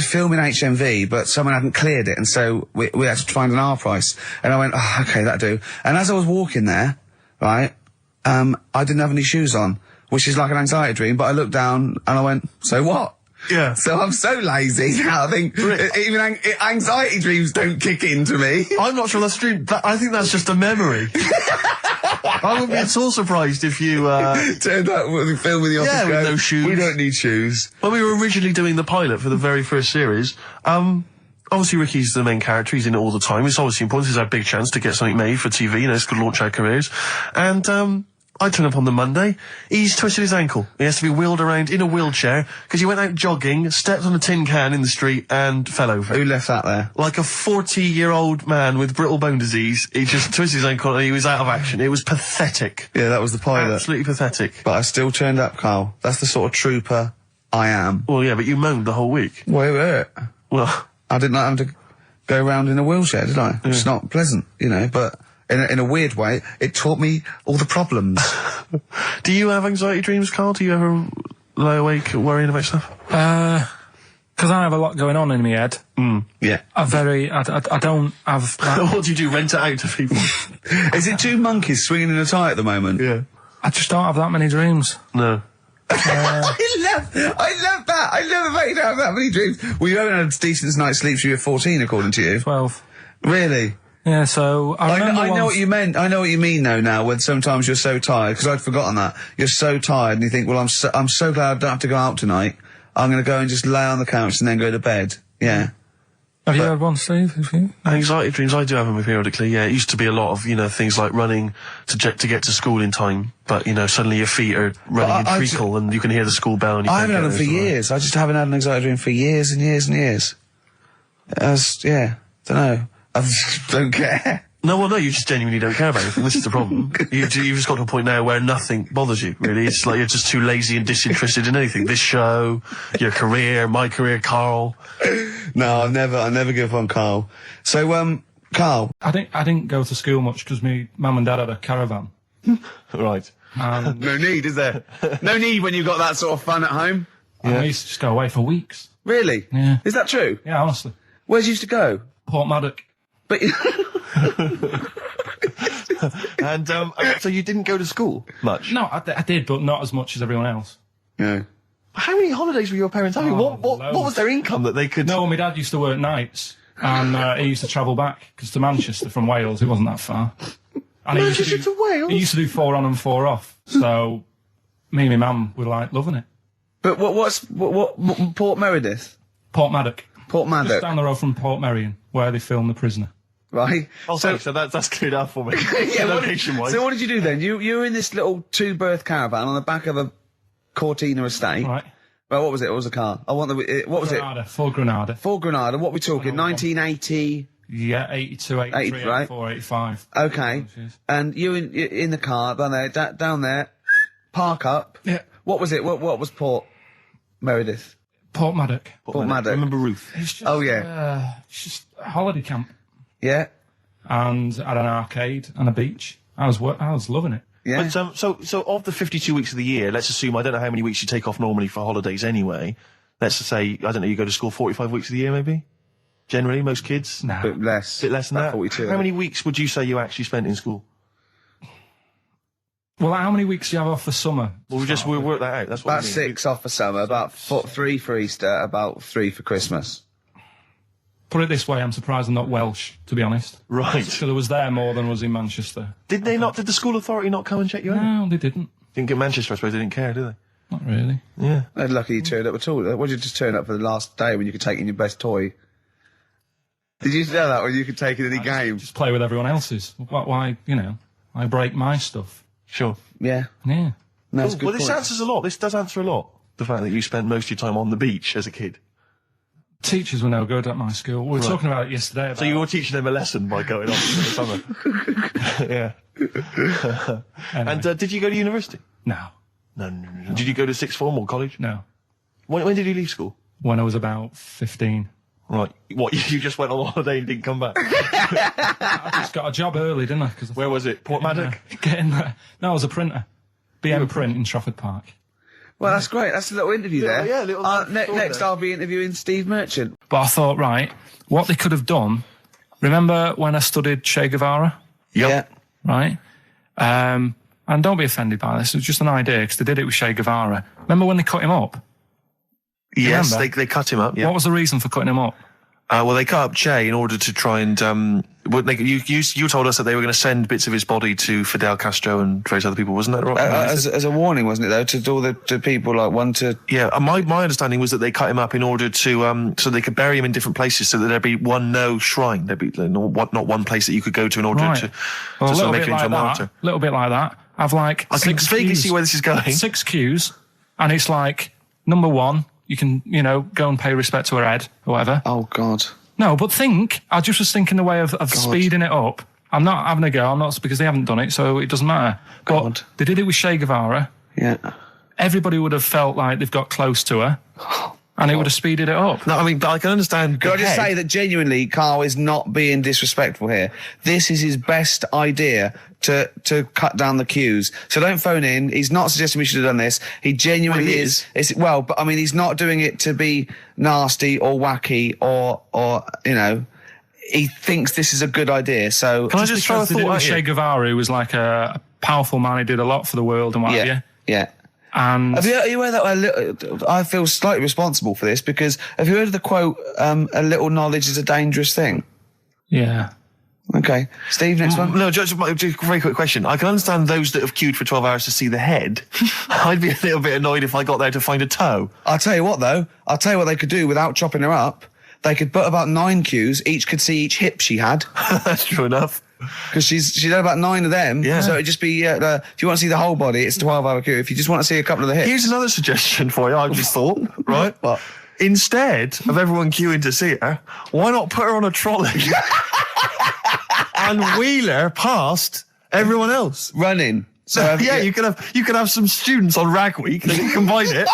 film in HMV, but someone hadn't cleared it, and so we had to find an R price. And I went, oh, okay, that'll do. And as I was walking there, right, I didn't have any shoes on, which is like an anxiety dream, but I looked down and I went, so what? Yeah. So I'm so lazy now, I think even anxiety dreams don't kick into me. I'm not sure that's a dream. I think that's just a memory. I would be at all surprised if you, turned up with the film in the office. Yeah, with going, no shoes. We don't need shoes. when we were originally doing the pilot for the very first series, obviously Ricky's the main character, he's in it all the time. It's obviously important, it's our big chance to get something made for TV, you know, it's going to launch our careers. And, I turn up on the Monday, he's twisted his ankle. He has to be wheeled around in a wheelchair, because he went out jogging, stepped on a tin can in the street, and fell over. Who left that there? Like a 40-year-old man with brittle bone disease, he just twisted his ankle and he was out of action. It was pathetic. Yeah, that was the pilot. Absolutely pathetic. But I still turned up, Carl. That's the sort of trooper I am. Well, yeah, but you moaned the whole week. Wait. Well, I didn't like having to go around in a wheelchair, did I? It's not pleasant, you know, but in a weird way, it taught me all the problems. do you have anxiety dreams, Carl? Do you ever lie awake worrying about stuff? Because I have a lot going on in my head. Yeah. I don't have that. What do you do, rent it out to people? Is it two monkeys swinging in a tie at the moment? Yeah. I just don't have that many dreams. No. I love that. I love the fact you don't have that many dreams. Well, you haven't had a decent night's sleep since you were 14, according to you. 12. Really? Yeah, so I remember I know once- what you meant. I know what you mean though now, when sometimes you're so tired, because I'd forgotten that. You're so tired and you think, well, I'm so glad I don't have to go out tonight. I'm going to go and just lay on the couch and then go to bed. Yeah. Have you had one, Steve? Have you? Anxiety dreams, I do have them periodically, yeah. It used to be a lot of, you know, things like running to get to school in time, but, you know, suddenly your feet are running in treacle and you can hear the school bell and you I can't haven't had get them for there, so- years. I just haven't had an anxiety dream for years and years and years. Yeah, don't know. I just don't care. No, well, no, you just genuinely don't care about anything. This is the problem. You've just got to a point now where nothing bothers you, really. It's like you're just too lazy and disinterested in anything. This show, your career, my career, Carl. No, I never give up on Carl. So, Carl. I didn't go to school much because my mum and dad had a caravan. Right. And No need, is there? No need when you've got that sort of fun at home. I used to just go away for weeks. Really? Yeah. Is that true? Yeah, honestly. Where'd you used to go? Port Maddock. But And, so you didn't go to school much? No, I did, but not as much as everyone else. yeah. How many holidays were your parents having? Oh, What was their income that they could... No, my dad used to work nights, and he used to travel back, because to Manchester from Wales, it wasn't that far. And Manchester to Wales? He used to do 4 on and 4 off, so me and my mum were, like, loving it. But what Port Meredith? Port Maddock. Port Just Maddock, down the road from Port Merion, where they filmed The Prisoner. right? Oh, so that's cleared up for me. Location-wise. So what did you do then? You were in this little 2-berth caravan on the back of a Cortina estate. Right. Well, what was it? What was the car? I want the. What was Granada, full Granada. it? Ford Granada. What are we talking? 1980. Yeah, 82, 83, 80, right. 84, 85. Okay. And you in the car down there, park up. Yeah. What was it? What was Port Meredith? Port Maddock. Port Maddock. Remember Ruth? It's just, Oh, yeah. it's just a holiday camp. Yeah. And had an arcade and a beach. I was loving it. Yeah. But, so of the 52 weeks of the year, let's assume, I don't know how many weeks you take off normally for holidays anyway. Let's just say, I don't know, you go to school 45 weeks of the year maybe? Generally, most kids? Nah. Bit less. Bit less than About that. 42. How many weeks would you say you actually spent in school? Well, how many weeks do you have off for summer? We'll work that out. That's what About I mean. 6 off for summer, about 3 for Easter, about 3 for Christmas. Put it this way, I'm surprised I'm not Welsh, to be honest. Right. Because I was there more than was in Manchester. Did the school authority not come and check you out? No, they didn't. Didn't get Manchester, I suppose they didn't care, did they? Not really. Yeah. They're lucky you turned up at all. Why did you just turn up for the last day when you could take in your best toy? Did you know that when you could take in any game? Just play with everyone else's. Why, I break my stuff. Sure. Yeah. Yeah. No, that's a good Well, this point. answers a lot. This does answer a lot. The fact that you spent most of your time on the beach as a kid. Teachers were no good at my school. We were talking about it yesterday. So you were teaching them a lesson by going off in the summer. Yeah. Anyway. And did you go to university? No. No. Did you go to sixth form or college? No. When did you leave school? When I was about 15. Right. What, you just went on holiday and didn't come back? I just got a job early, didn't I? Where was it? Port Maddock? Getting there. No, I was a printer. BM Print in Trafford Park. Well, that's great. That's a little interview there. yeah, little next, there. I'll be interviewing Steve Merchant. But I thought, right, what they could have done. Remember when I studied Che Guevara? Yep. Right? And don't be offended by this. It was just an idea because they did it with Che Guevara. Remember when they cut him up? Yes, Remember? they cut him up, yeah. What was the reason for cutting him up? Well, they cut up Che in order to try and you told us that they were going to send bits of his body to Fidel Castro and various other people, wasn't that right? As a warning, wasn't it, though, to all to people, like, one to... Yeah, my understanding was that they cut him up in order to, so they could bury him in different places, so that there'd be one shrine. There'd be not one place that you could go to in order to sort of make him into a martyr. A little bit like that. I've like I can vaguely see where this is going. 6 queues, and it's like, number 1, you can, go and pay respect to her head, or whatever. Oh, God. No, but I just was thinking the way of speeding it up. I'm not having a go, because they haven't done it, so it doesn't matter. But they did it with Che Guevara. Yeah. Everybody would have felt like they've got close to her, and it would have speeded it up. No, I mean, but I can understand. Can I just say that genuinely, Carl is not being disrespectful here. This is his best idea to cut down the queues. So don't phone in. He's not suggesting we should have done this. He genuinely is. But I mean, he's not doing it to be nasty or wacky or he thinks this is a good idea. So can I just throw a thought at Che Guevara, who was like a powerful man, he did a lot for the world and what have you. Yeah. And have you heard that? I feel slightly responsible for this, because have you heard of the quote, a little knowledge is a dangerous thing? Yeah. Okay. Steve, next one? No, just a very quick question. I can understand those that have queued for 12 hours to see the head. I'd be a little bit annoyed if I got there to find a toe. I'll tell you what, though. I'll tell you what they could do without chopping her up. They could put about 9 queues. Each could see each hip she had. That's true enough. Because she's had about 9 of them. Yeah. So it'd just be, if you want to see the whole body, it's a 12-hour queue. If you just want to see a couple of the hips. Here's another suggestion for you, I've just thought, right? What? Instead of everyone queuing to see her, why not put her on a trolley and wheel her past everyone else? Running. So you could have some students on Rag Week. They can combine it,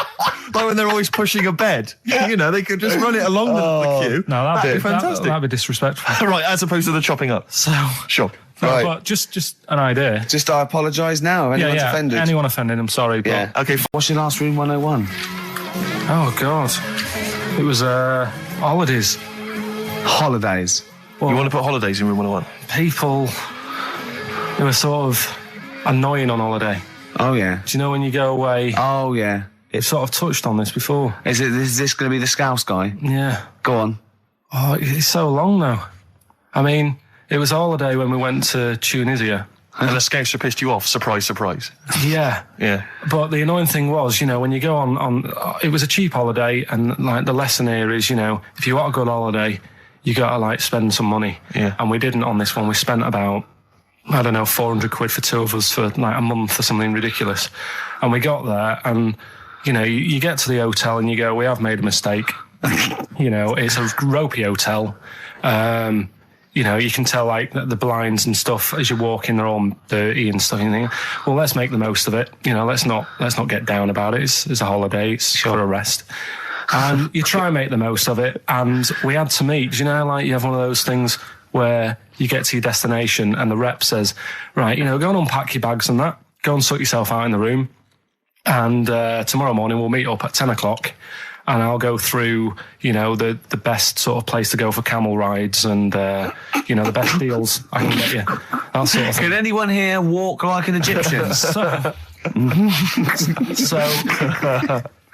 like when they're always pushing a bed. They could just run it along the queue. No, that'd be fantastic. That'd be disrespectful. Right, as opposed to the chopping up. So sure. No, Right. but just an idea. Just I apologise now if anyone's offended. Anyone offended, I'm sorry. But Yeah. Okay. What's your last room 101? Oh God, it was holidays. Holidays. Well, You want to put holidays in room 101? people who are sort of annoying on holiday. Oh, yeah. Do you know when you go away? Oh, yeah. We've sort of touched on this before. Is this going to be the Scouse guy? Yeah. Go on. Oh, it's so long though. I mean, it was a holiday when we went to Tunisia. And the Scouser pissed you off. Surprise, surprise. Yeah. Yeah. But the annoying thing was, when you go on, it was a cheap holiday, and like the lesson here is, if you want a good holiday, you got to like spend some money. Yeah. And we didn't on this one. We spent about, I don't know, 400 quid for 2 of us for like a month or something ridiculous. And we got there, and you get to the hotel and you go, we have made a mistake. It's a ropey hotel. You can tell like the blinds and stuff as you walk in, they're all dirty and stuff. And you think, well, let's make the most of it. Let's not get down about it. It's a holiday. It's for a rest. And you try and make the most of it. And we had to meet. Like you have one of those things where you get to your destination and the rep says, right, go and unpack your bags and that. Go and sort yourself out in the room. And tomorrow morning we'll meet up at 10 o'clock. And I'll go through, the best sort of place to go for camel rides and, the best deals I can get you. That sort of thing. Can anyone here walk like an Egyptian?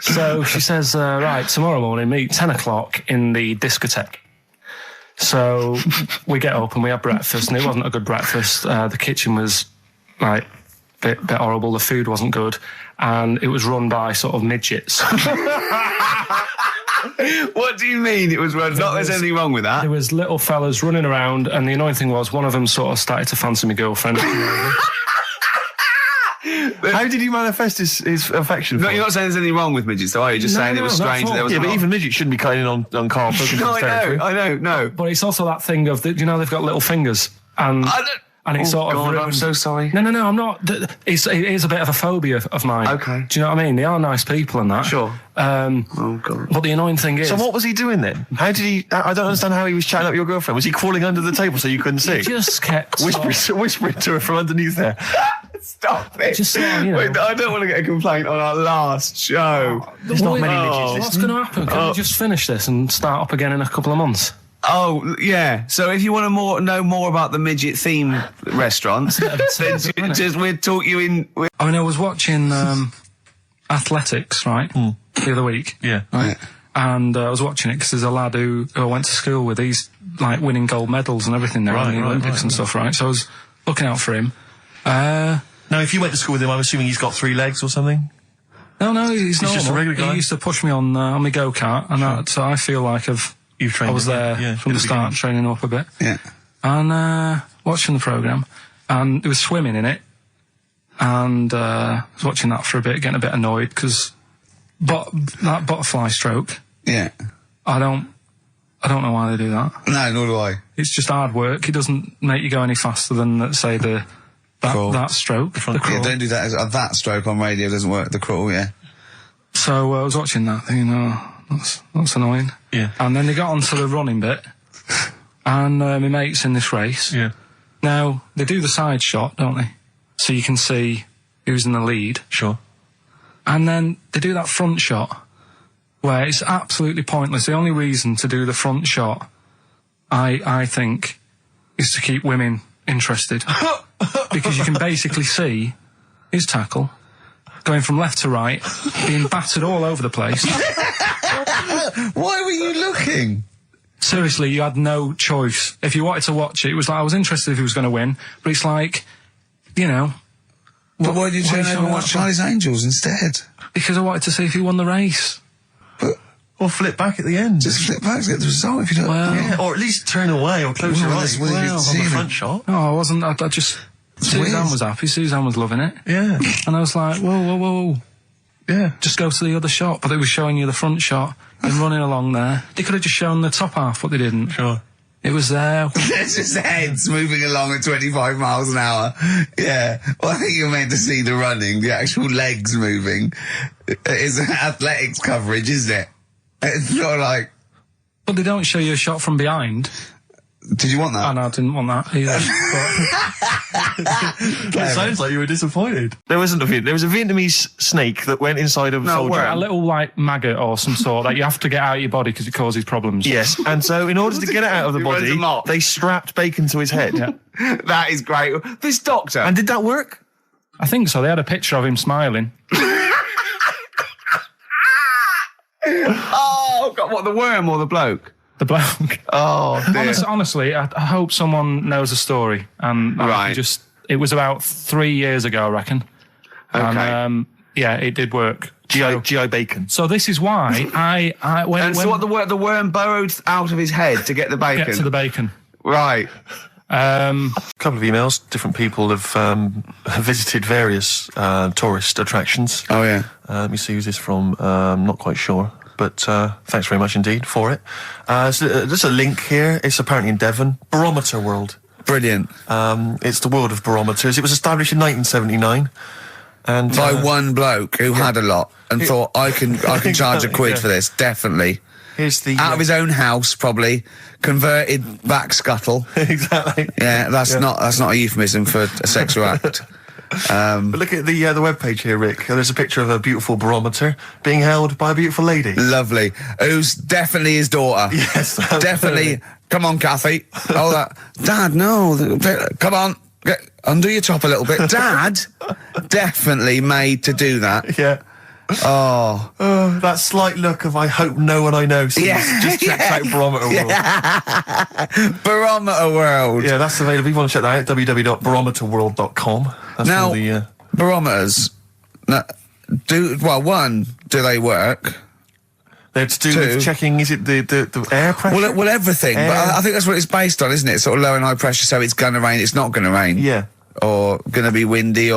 So she says, right, tomorrow morning, meet 10 o'clock in the discotheque. So we get up and we have breakfast, and it wasn't a good breakfast. The kitchen was, like, bit horrible. The food wasn't good. And it was run by sort of midgets. What do you mean it was run? Not there's anything wrong with that. There was little fellas running around, and the annoying thing was one of them sort of started to fancy my girlfriend. How did he manifest his affection for No, you're not saying there's anything wrong with midgets, though, are you? Just saying it was strange that there was... Yeah, but even midgets shouldn't be cutting in on Karl Pilkington's territory. I know, no. But it's also that thing of, they've got little fingers. And it's sort of... I'm so sorry. No, I'm not. It is a bit of a phobia of mine. Okay. Do you know what I mean? They are nice people and that. Sure. Oh, God. But the annoying thing is... So what was he doing then? How did he... I don't understand how he was chatting up your girlfriend. Was he crawling under the table so you couldn't see? He just kept... Whispering to her from underneath there. Stop it. Just, Wait, I don't want to get a complaint on our last show. There's not many midgets What's going to happen? Can we just finish this and start up again in a couple of months? Oh, yeah. So if you want to know more about the midget theme restaurant, then we'll talk you in... I mean, I was watching athletics, right, the other week. Yeah. Right? And I was watching it because there's a lad who I went to school with. He's like winning gold medals and everything there in the Olympics and stuff, right? So I was looking out for him. Now, if you went to school with him, I'm assuming he's got 3 legs or something? No, he's normal. just a regular guy? He used to push me on my go-kart, and so I feel like I was there from the start, training up a bit. Yeah. And watching the programme, and there was swimming in it, and I was watching that for a bit, getting a bit annoyed, because that butterfly stroke, Yeah. I don't know why they do that. No, nor do I. It's just hard work. It doesn't make you go any faster than, let's say, that stroke. The crawl. Yeah, don't do that. That stroke on radio doesn't work. The crawl, yeah. So I was watching that, thinking, that's annoying. Yeah. And then they got onto the running bit, and my mate's in this race. Yeah. Now, they do the side shot, don't they? So you can see who's in the lead. Sure. And then they do that front shot, where it's absolutely pointless. The only reason to do the front shot, I think, is to keep women interested. Because you can basically see his tackle going from left to right, being battered all over the place. Why were you looking? Seriously, you had no choice. If you wanted to watch it, it was like, I was interested if he was going to win, but it's like, you know... But why did you turn over and showing watch that Charlie's Angels instead? Because I wanted to see if he won the race. But... Or flip back at the end. Just flip back to get the result if you don't... Well... Yeah, or at least turn away or close your eyes that's weird. on the front shot. No, I wasn't. I just... Suzanne weird. was happy. Suzanne was loving it. Yeah. And I was like, whoa. Yeah. Just go to the other shot. But they were showing you the front shot and running along there. They could have just shown the top half, but they didn't. Sure. It was there. It's just heads moving along at 25 miles an hour. Yeah. Well, I think you're meant to see the running, the actual legs moving. It's athletics coverage, isn't it? It's not like... But they don't show you a shot from behind. Did you want that? Oh, no, I didn't want that either. It sounds like you were disappointed. There was a Vietnamese snake that went inside of a soldier. A little, like, maggot or some sort that you have to get out of your body because it causes problems. Yes, and so in order to get it out of the It runs body, amok. they strapped bacon to his head. Yeah. That is great. This doctor... And did that work? I think so. They had a picture of him smiling. Oh, God, what, the worm or the bloke? The bloke. Oh, dear. Honestly, I hope someone knows the story. And Right. it was about 3 years ago, I reckon. Okay. And, yeah, it did work. GI bacon. So this is why when So what, the worm burrowed out of his head to get the bacon? get to the bacon. Right. A couple of emails. Different people have visited various tourist attractions. Oh, yeah. Let me see who's this from. Not quite sure. But thanks very much indeed for it. So, there's a link here. It's apparently in Devon. Barometer World. Brilliant. It's the world of barometers. It was established in 1979. And By one bloke who had a lot and thought, I can charge a quid Yeah. for this, definitely. Here's the... Out of his own house, probably. Converted back scuttle. exactly. Yeah, that's not a euphemism for a sexual act. But look at the webpage here, Rick. There's a picture of a beautiful barometer being held by a beautiful lady. Lovely. Who's definitely his daughter. Yes, Definitely. Come on, Kathy. Oh, that. Dad, no. Come on. Undo your top a little bit. Dad, definitely made to do that. Yeah. Oh. That slight look of I hope no one I know sees. Yeah. Just check out Barometer World. Barometer World. Yeah, that's available. If you want to check that out, www.barometerworld.com. That's Now, all the... barometers. Now, do they work? They're to do with checking, is it the air pressure? Well, everything. But I think that's what it's based on, isn't it? Sort of low and high pressure, so it's going to rain, it's not going to rain. Yeah. Or going to be windy,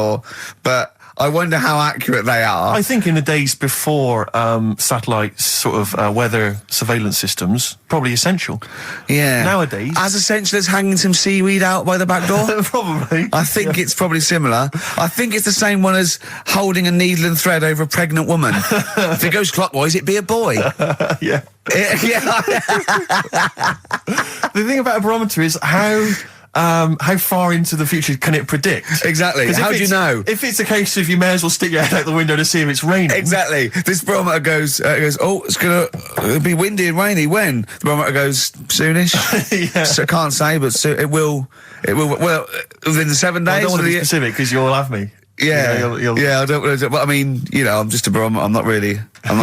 but I wonder how accurate they are. I think in the days before satellite sort of weather surveillance systems, probably essential. Yeah. Nowadays... As essential as hanging some seaweed out by the back door? Probably. I think it's probably similar. I think it's the same one as holding a needle and thread over a pregnant woman. If it goes clockwise, it'd be a boy. Yeah. Yeah. The thing about a barometer is how far into the future can it predict? Exactly. 'Cause How do you know? If it's a case of you may as well stick your head out the window to see if it's raining. Exactly. This barometer goes, oh, it's going to be windy and rainy. When? The barometer goes, soonish. Yeah. So I can't say, but it will, well, within the 7 days. I don't want to be of the- specific because you'll have me. Yeah, You'll yeah. I don't. But I mean, I'm just a barometer. I'm not really a I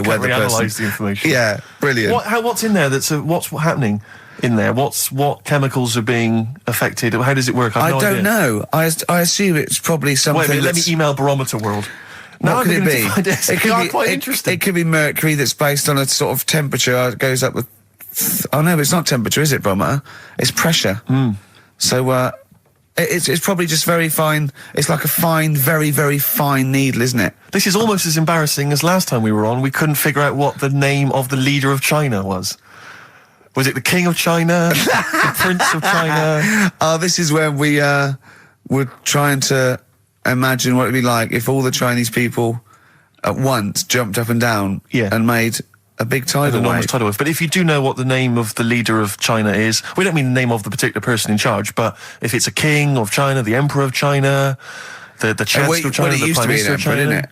weather can't person. reanalyse the information. Yeah, brilliant. What's in there? What's happening? in there? What chemicals are being affected? How does it work? I no don't idea. know. I assume it's probably something. Wait a minute, let me that's- email Barometer World. What could it be? It could be quite interesting. It could be mercury that's based on a sort of temperature. It goes up with. Oh no, it's not temperature, is it, barometer? It's pressure. So it's probably just very fine. It's like a fine, very, very fine needle, isn't it? This is almost as embarrassing as last time we were on. We couldn't figure out what the name of the leader of China was. Was it the King of China? The Prince of China? Oh, this is when we were trying to imagine what it'd be like if all the Chinese people at once jumped up and down and made a big tidal enormous wave. tidal wave. But if you do know what the name of the leader of China is, we don't mean the name of the particular person in charge, but if it's a king of China, the emperor of China, the chancellor of China, it the used prime to be minister an of China, emperor, didn't it?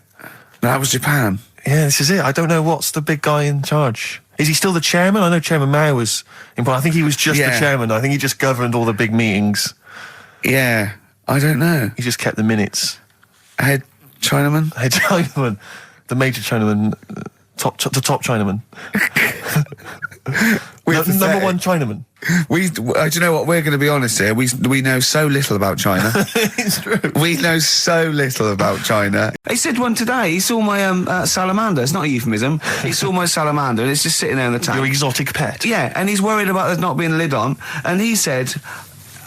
No, that was Japan. Yeah, this is it. I don't know what's the big guy in charge. Is he still the chairman? I know Chairman Mao was important. I think he was just the chairman. I think he just governed all the big meetings. Yeah, I don't know. He just kept the minutes. Head Chinaman? Head Chinaman. The major Chinaman. The top Chinaman. Number one Chinaman. Do you know what? We're going to be honest here. We know so little about China. It's true. We know so little about China. He said one today. He saw my salamander. It's not a euphemism. He saw my salamander, and it's just sitting there in the tank. Your exotic pet. Yeah, and he's worried about there not being a lid on. And he said,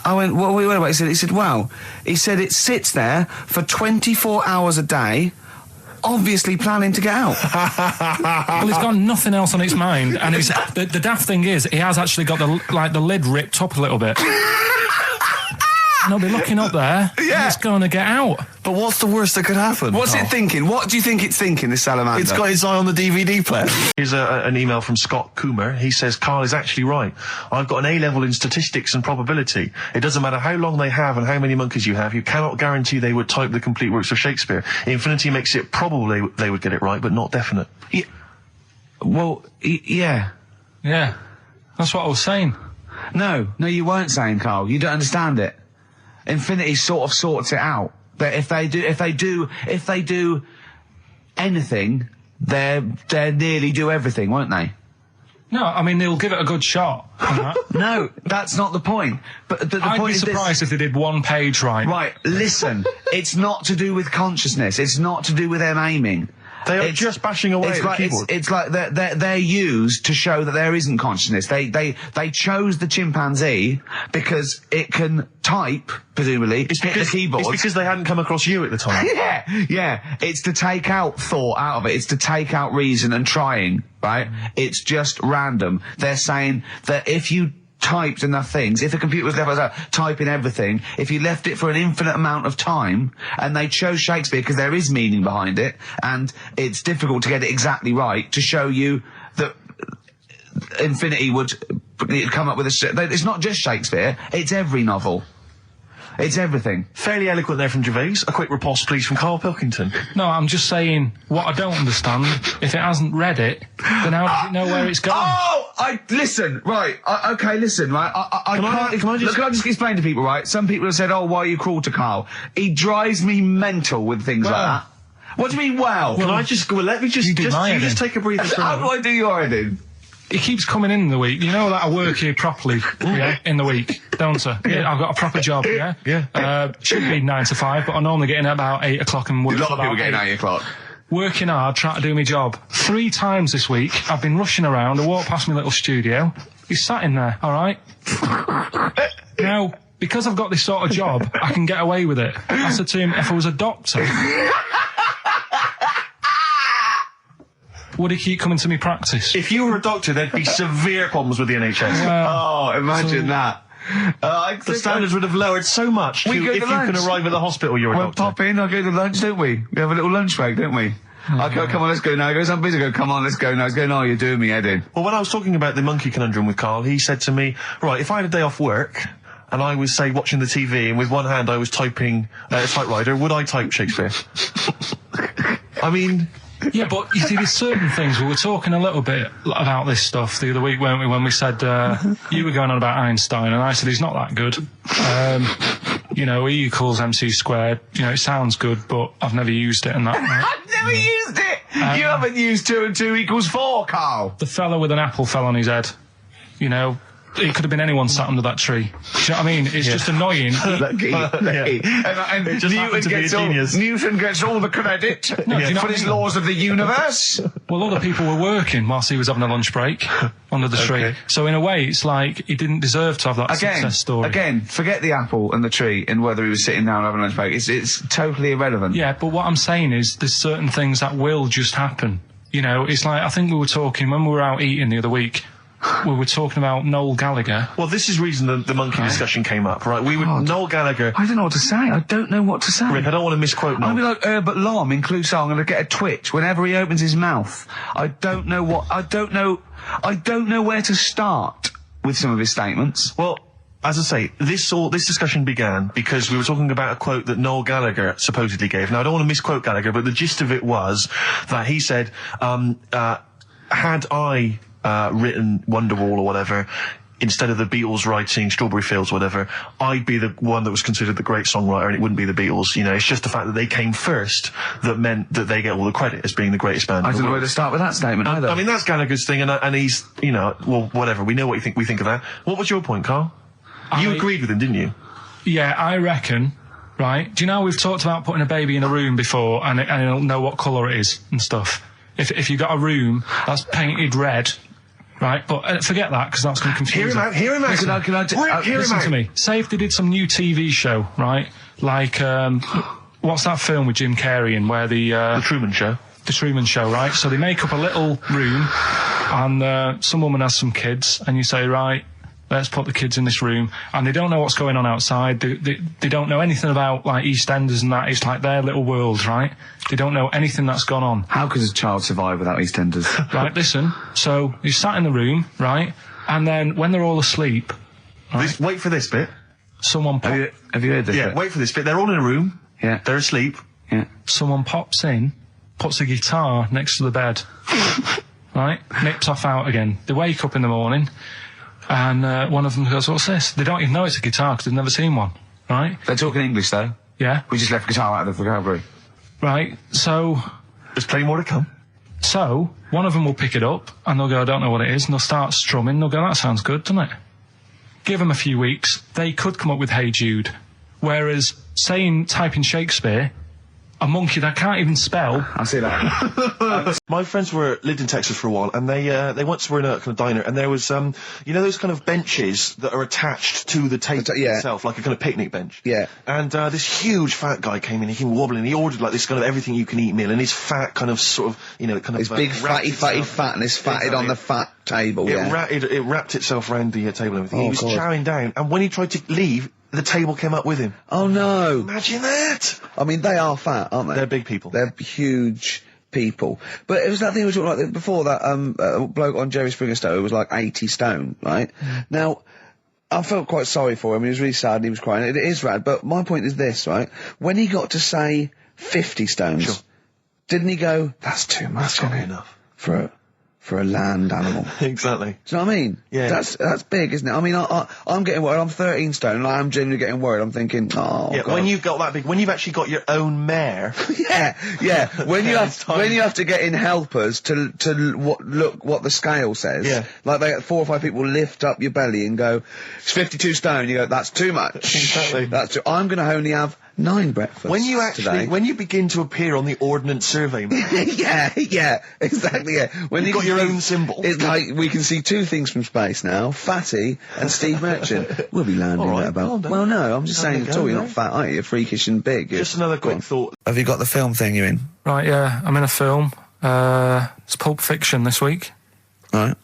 I went, what are we worried about? He said, wow. He said it sits there for 24 hours a day, obviously planning to get out. Well, he's got nothing else on his mind, and it's, the daft thing is, he has actually got the lid ripped up a little bit. And he'll be looking up there, and it's going to get out. But what's the worst that could happen? What's it thinking? What do you think it's thinking, this salamander? It's got its eye on the DVD player. Here's an email from Scott Coomer. He says, Carl is actually right. I've got an A-level in statistics and probability. It doesn't matter how long they have and how many monkeys you have. You cannot guarantee they would type the complete works of Shakespeare. Infinity makes it probable they would get it right, but not definite. Yeah. Well, yeah. Yeah, that's what I was saying. No, you weren't saying, Carl. You don't understand it. Infinity sort of sorts it out. That if they do anything, they nearly do everything, won't they? No, I mean, they'll give it a good shot. No, that's not the point. But the I'd point be is surprised if they did one page right. Right, listen. It's not to do with consciousness. It's not to do with them aiming. They are just bashing away at the keyboard. It's like they're used to show that there isn't consciousness. They chose the chimpanzee because it can type, presumably, hit the keyboard. It's because they hadn't come across you at the time. Yeah. It's to take out thought out of it. It's to take out reason and trying, right? It's just random. They're saying that if you typed enough things, if the computer was left typing everything, if you left it for an infinite amount of time, and they chose Shakespeare because there is meaning behind it, and it's difficult to get it exactly right, to show you that Infinity would come up with it's not just Shakespeare, it's every novel. It's everything. Fairly eloquent there from Gervais. A quick riposte, please, from Karl Pilkington. No, I'm just saying, what I don't understand, if it hasn't read it, then how does it know where it's going? Listen, right, listen, right, Can I just explain to people, right? Some people have said, why are you cruel to Carl? He drives me mental with things like that. What do you mean, wow? Let me just take a breather for a How do moment. I do your editing? He keeps coming in the week. You know that I work here properly, in the week, don't I? Yeah, I've got a proper job, should be 9 to 5, but I normally get in at about 8 o'clock and work. A lot of people get in at 8 o'clock. Working hard, trying to do my job. 3 times this week, I've been rushing around. I walked past my little studio. He's sat in there, all right? Now, because I've got this sort of job, I can get away with it. I said to him, if I was a doctor, would he keep coming to me practice? If you were a doctor, there'd be severe problems with the NHS. Imagine that. The standards would have lowered so much if you can arrive at the hospital, you're a We'll doctor. pop in, I'll go to lunch, don't we? We have a little lunch break, don't we? I go, come on, let's go now. He goes, I'm busy. I go, come on, let's go now. He's going, you're doing me head in. Well, when I was talking about the monkey conundrum with Carl, he said to me, right, if I had a day off work, and I was, say, watching the TV, and with one hand I was typing a typewriter, would I type Shakespeare? I mean... Yeah, but you see, there's certain things. We were talking a little bit about this stuff the other week, weren't we, when we said, you were going on about Einstein, and I said he's not that good. E equals MC squared. It sounds good, but I've never used it and that. I've never used it! You haven't used 2 and 2 equals 4, Carl! The fella with an apple fell on his head. it could have been anyone sat under that tree. Do you know what I mean? It's just annoying. Lucky. And Newton gets all the credit do you know for his laws of the universe. Well, other people were working whilst he was having a lunch break under the tree. So in a way, it's like he didn't deserve to have that success story. Again, forget the apple and the tree and whether he was sitting down having a lunch break. It's totally irrelevant. Yeah, but what I'm saying is there's certain things that will just happen. You know, it's like, I think we were talking, when we were out eating the other week, we were talking about Noel Gallagher. Well, this is the reason the monkey discussion came up, right? Noel Gallagher. I don't know what to say. I don't know what to say. Rick, I don't want to misquote Noel. I'll be like Herbert Lom in Clouseau. I'm going to get a twitch whenever he opens his mouth. I don't know where to start with some of his statements. Well, as I say, this discussion began because we were talking about a quote that Noel Gallagher supposedly gave. Now, I don't want to misquote Gallagher, but the gist of it was that he said, had I written Wonderwall or whatever, instead of the Beatles writing Strawberry Fields or whatever, I'd be the one that was considered the great songwriter and it wouldn't be the Beatles. You know, it's just the fact that they came first that meant that they get all the credit as being the greatest band. I don't know where to start with that statement either. I mean, that's Gallagher's thing, and he's, you know, well, whatever. We know what we think of that. What was your point, Carl? You agreed with him, didn't you? Yeah, I reckon, right? Do you know we've talked about putting a baby in a room before and it'll know what colour it is and stuff? If you've got a room that's painted red, right? But forget that, because that's going to confuse Hear him out. Listen to me. Say if they did some new TV show, right? Like, what's that film with Jim Carrey in where The Truman Show. The Truman Show, right? So they make up a little room and some woman has some kids and you say, right, let's put the kids in this room, and they don't know what's going on outside. They don't know anything about, like, EastEnders and that. It's like their little world, right? They don't know anything that's gone on. How could a child survive without EastEnders? Right, listen. So you sat in the room, right? And then when they're all asleep, right, wait for this bit. Someone Have you heard this bit? Wait for this bit. They're all in a room. Yeah. They're asleep. Yeah. Someone pops in, puts a guitar next to the bed, right? Nips off out again. They wake up in the morning. And one of them goes, what's this? They don't even know it's a guitar because they've never seen one, right? They're talking English, though. Yeah. We just left guitar out of the vocabulary. Right, so... There's plenty more to come. So, one of them will pick it up, and they'll go, I don't know what it is, and they'll start strumming, they'll go, that sounds good, doesn't it? Give them a few weeks, they could come up with Hey Jude. Whereas, typing Shakespeare, a monkey that can't even spell... I see that. My friends lived in Texas for a while, and they once were in a kind of diner, and there was, you know those kind of benches that are attached to the table itself, like a kind of picnic bench? Yeah. And this huge fat guy came in, he came wobbling, he ordered like this kind of everything you can eat meal, and his fat kind of sort of, you know, kind of... It's big fatty fat, and it's fatted on the fat table, It wrapped itself around the table and everything. Oh, he was chowing down, and when he tried to leave, the table came up with him. Oh no. Imagine that! I mean, they are fat, aren't they? They're big people. They're huge people. But it was that thing we were talking about before, that bloke on Jerry Springer Show who was like 80 stone, right? Now, I felt quite sorry for him. He was really sad and he was crying. It is rad, but my point is this, right? When he got to say 50 stones, didn't he go, that's too much, That's not enough. For a land animal. Exactly. Do you know what I mean? Yeah. That's big, isn't it? I mean, I'm getting worried. I'm 13 stone, and I am genuinely getting worried. I'm thinking, oh, yeah, God. when you've got that big, when you've actually got your own mare. yeah. When you have to get in helpers to look what the scale says. Yeah. Like 4 or 5 people lift up your belly and go, it's 52 stone. You go, that's too much. Exactly. I'm going to only have 9 breakfasts. When you begin to appear on the Ordnance Survey map. yeah, exactly, yeah. When You've got your own symbol. It's like, we can see 2 things from space now, Fatty and Steve Merchant. We'll be landing All right, at about... well no, I'm just saying, at all, you're not fat, are you? You're freakish and big. Just another quick thought. Have you got the film thing you're in? Right, yeah, I'm in a film. It's Pulp Fiction this week. Right.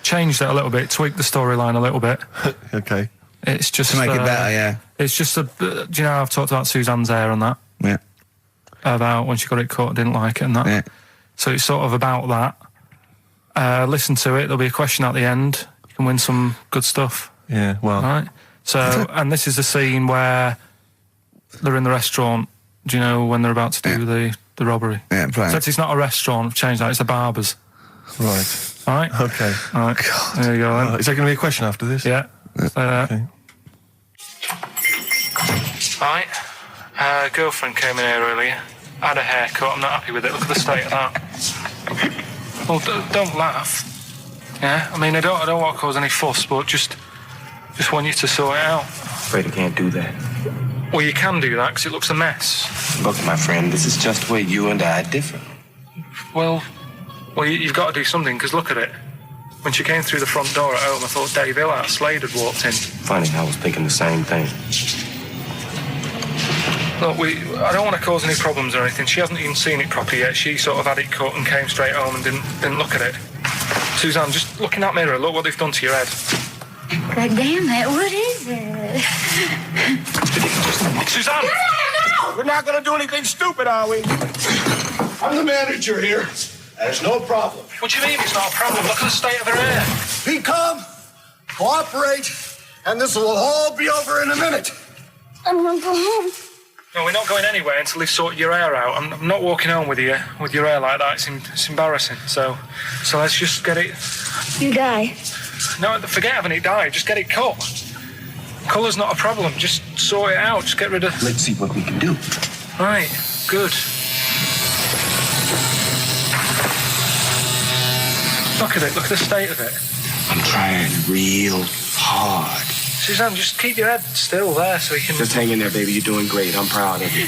Changed it a little bit, tweaked the storyline a little bit. Okay. It's just... To make it better, yeah. It's just do you know, I've talked about Suzanne's hair and that? Yeah. About when she got it cut, didn't like it and that. Yeah. So it's sort of about that. Listen to it, there'll be a question at the end. You can win some good stuff. Yeah, well. Right? So, and this is the scene where they're in the restaurant, do you know, when they're about to do the robbery. Yeah, right. So it's not a restaurant, I've changed that, it's a barber's. Right. Alright? Okay. Alright. There you go then. Is there going to be a question after this? Yeah. Stay there. Okay. Right. Girlfriend came in here earlier. Had a haircut. I'm not happy with it. Look at the state of that. Well, don't laugh. Yeah, I mean, I don't want to cause any fuss, but just want you to sort it out. Afraid I can't do that. Well, you can do that, because it looks a mess. Look, my friend, this is just where you and I differ. Well, you've got to do something, because look at it. When she came through the front door at home, I thought Dave Hill out of Slade had walked in. Funny, I was thinking the same thing. Look, I don't want to cause any problems or anything. She hasn't even seen it properly yet. She sort of had it cut and came straight home and didn't look at it. Suzanne, just look in that mirror. Look what they've done to your head. God damn it, what is it? Suzanne! No! We're not gonna do anything stupid, are we? I'm the manager here. There's no problem. What do you mean it's not a problem? Look at the state of her hair. Be calm, cooperate, and this will all be over in a minute. I'm gonna go home. No, we're not going anywhere until they've sorted your hair out. I'm not walking home with you with your hair like that. It's embarrassing. So let's just get it. You die. No, forget having it dyed. Just get it cut. Colour's not a problem. Just sort it out. Just get rid of. Let's see what we can do. Right. Good. Look at it. Look at the state of it. I'm trying real hard. Suzanne, just keep your head still there so you can... Just hang in there, baby. You're doing great. I'm proud of you.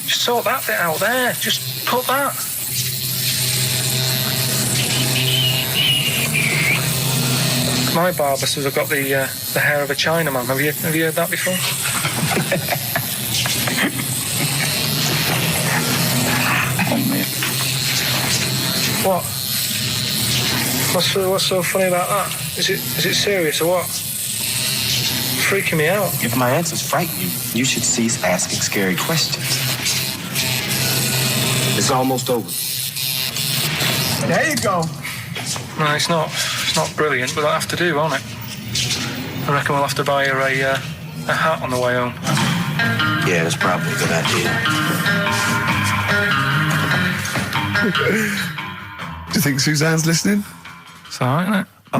Just sort that bit out there. Just cut that. My barber says I've got the hair of a Chinaman. Have you heard that before? What? What's so funny about that? Is it serious or what? Freaking me out. If my answers frighten you, you should cease asking scary questions. It's almost over. There you go. No, it's not brilliant, but that'll have to do, won't it? I reckon we'll have to buy her a hat on the way home. Yeah, that's probably a good idea. Do you think Suzanne's listening? It's alright, isn't it? I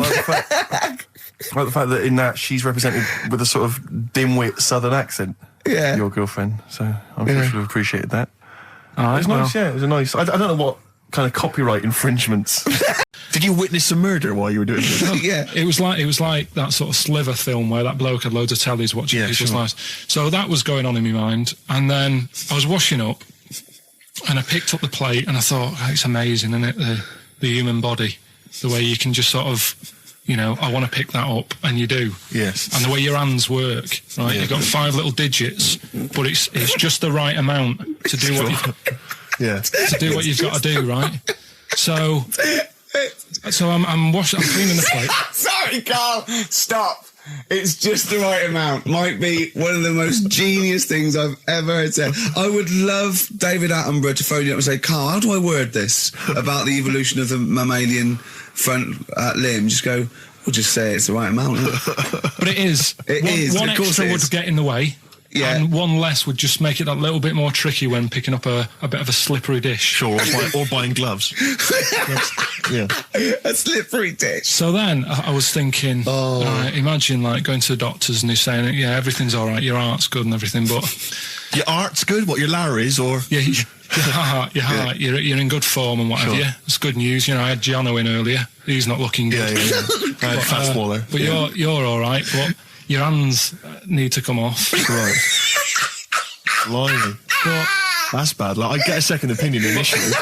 like the fact that in that she's represented with a sort of dimwit southern accent. Yeah. Your girlfriend. So I'm sure she'll have appreciated that. Alright, It was nice, yeah. It was a nice... I don't know what kind of copyright infringements. Did you witness a murder while you were doing this? Yeah, it was like that sort of Sliver film where that bloke had loads of tellies watching. Yeah, it was sure. nice. So that was going on in my mind, and then I was washing up, and I picked up the plate, and I thought, oh, it's amazing, isn't it? The human body, the way you can just sort of, I want to pick that up, and you do. Yes. And the way your hands work, right? Yeah. You've got 5 little digits, but it's just the right amount to do what you've got to do, right? So I'm washing, I'm cleaning the plate. Sorry, Carl. Stop. It's just the right amount. Might be one of the most genius things I've ever heard said. I would love David Attenborough to phone you up and say, Carl, how do I word this about the evolution of the mammalian front limb? Just go, we'll just say it's the right amount. But it is. One of course extra it would is. get in the way. Yeah. And one less would just make it that little bit more tricky when picking up a bit of a slippery dish. Sure, or buying gloves. Yeah. A slippery dish. So then I was thinking, imagine like going to the doctors and he's saying, yeah, everything's all right, your heart's good and everything, but... Your art's good? What, your Larry's, or...? Yeah, your heart, you're in good form and what have you. It's good news. I had Giano in earlier. He's not looking good. Yeah. I had fat smaller. But you're all right, but your hands need to come off. Right. Blimey. But, that's bad. Like, I'd get a second opinion initially.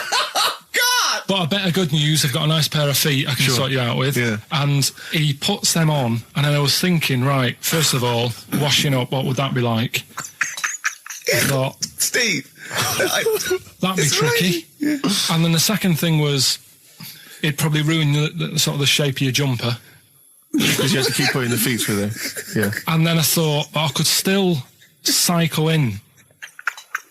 but I better good news, I've got a nice pair of feet I can sort you out with. Yeah. And he puts them on, and then I was thinking, right, first of all, washing up, what would that be like? I thought, Steve. that'd be tricky. Yeah. And then the second thing was, it'd probably ruin the sort of the shape of your jumper. Because you have to keep putting the feet through there. Yeah. And then I thought, I could still cycle in.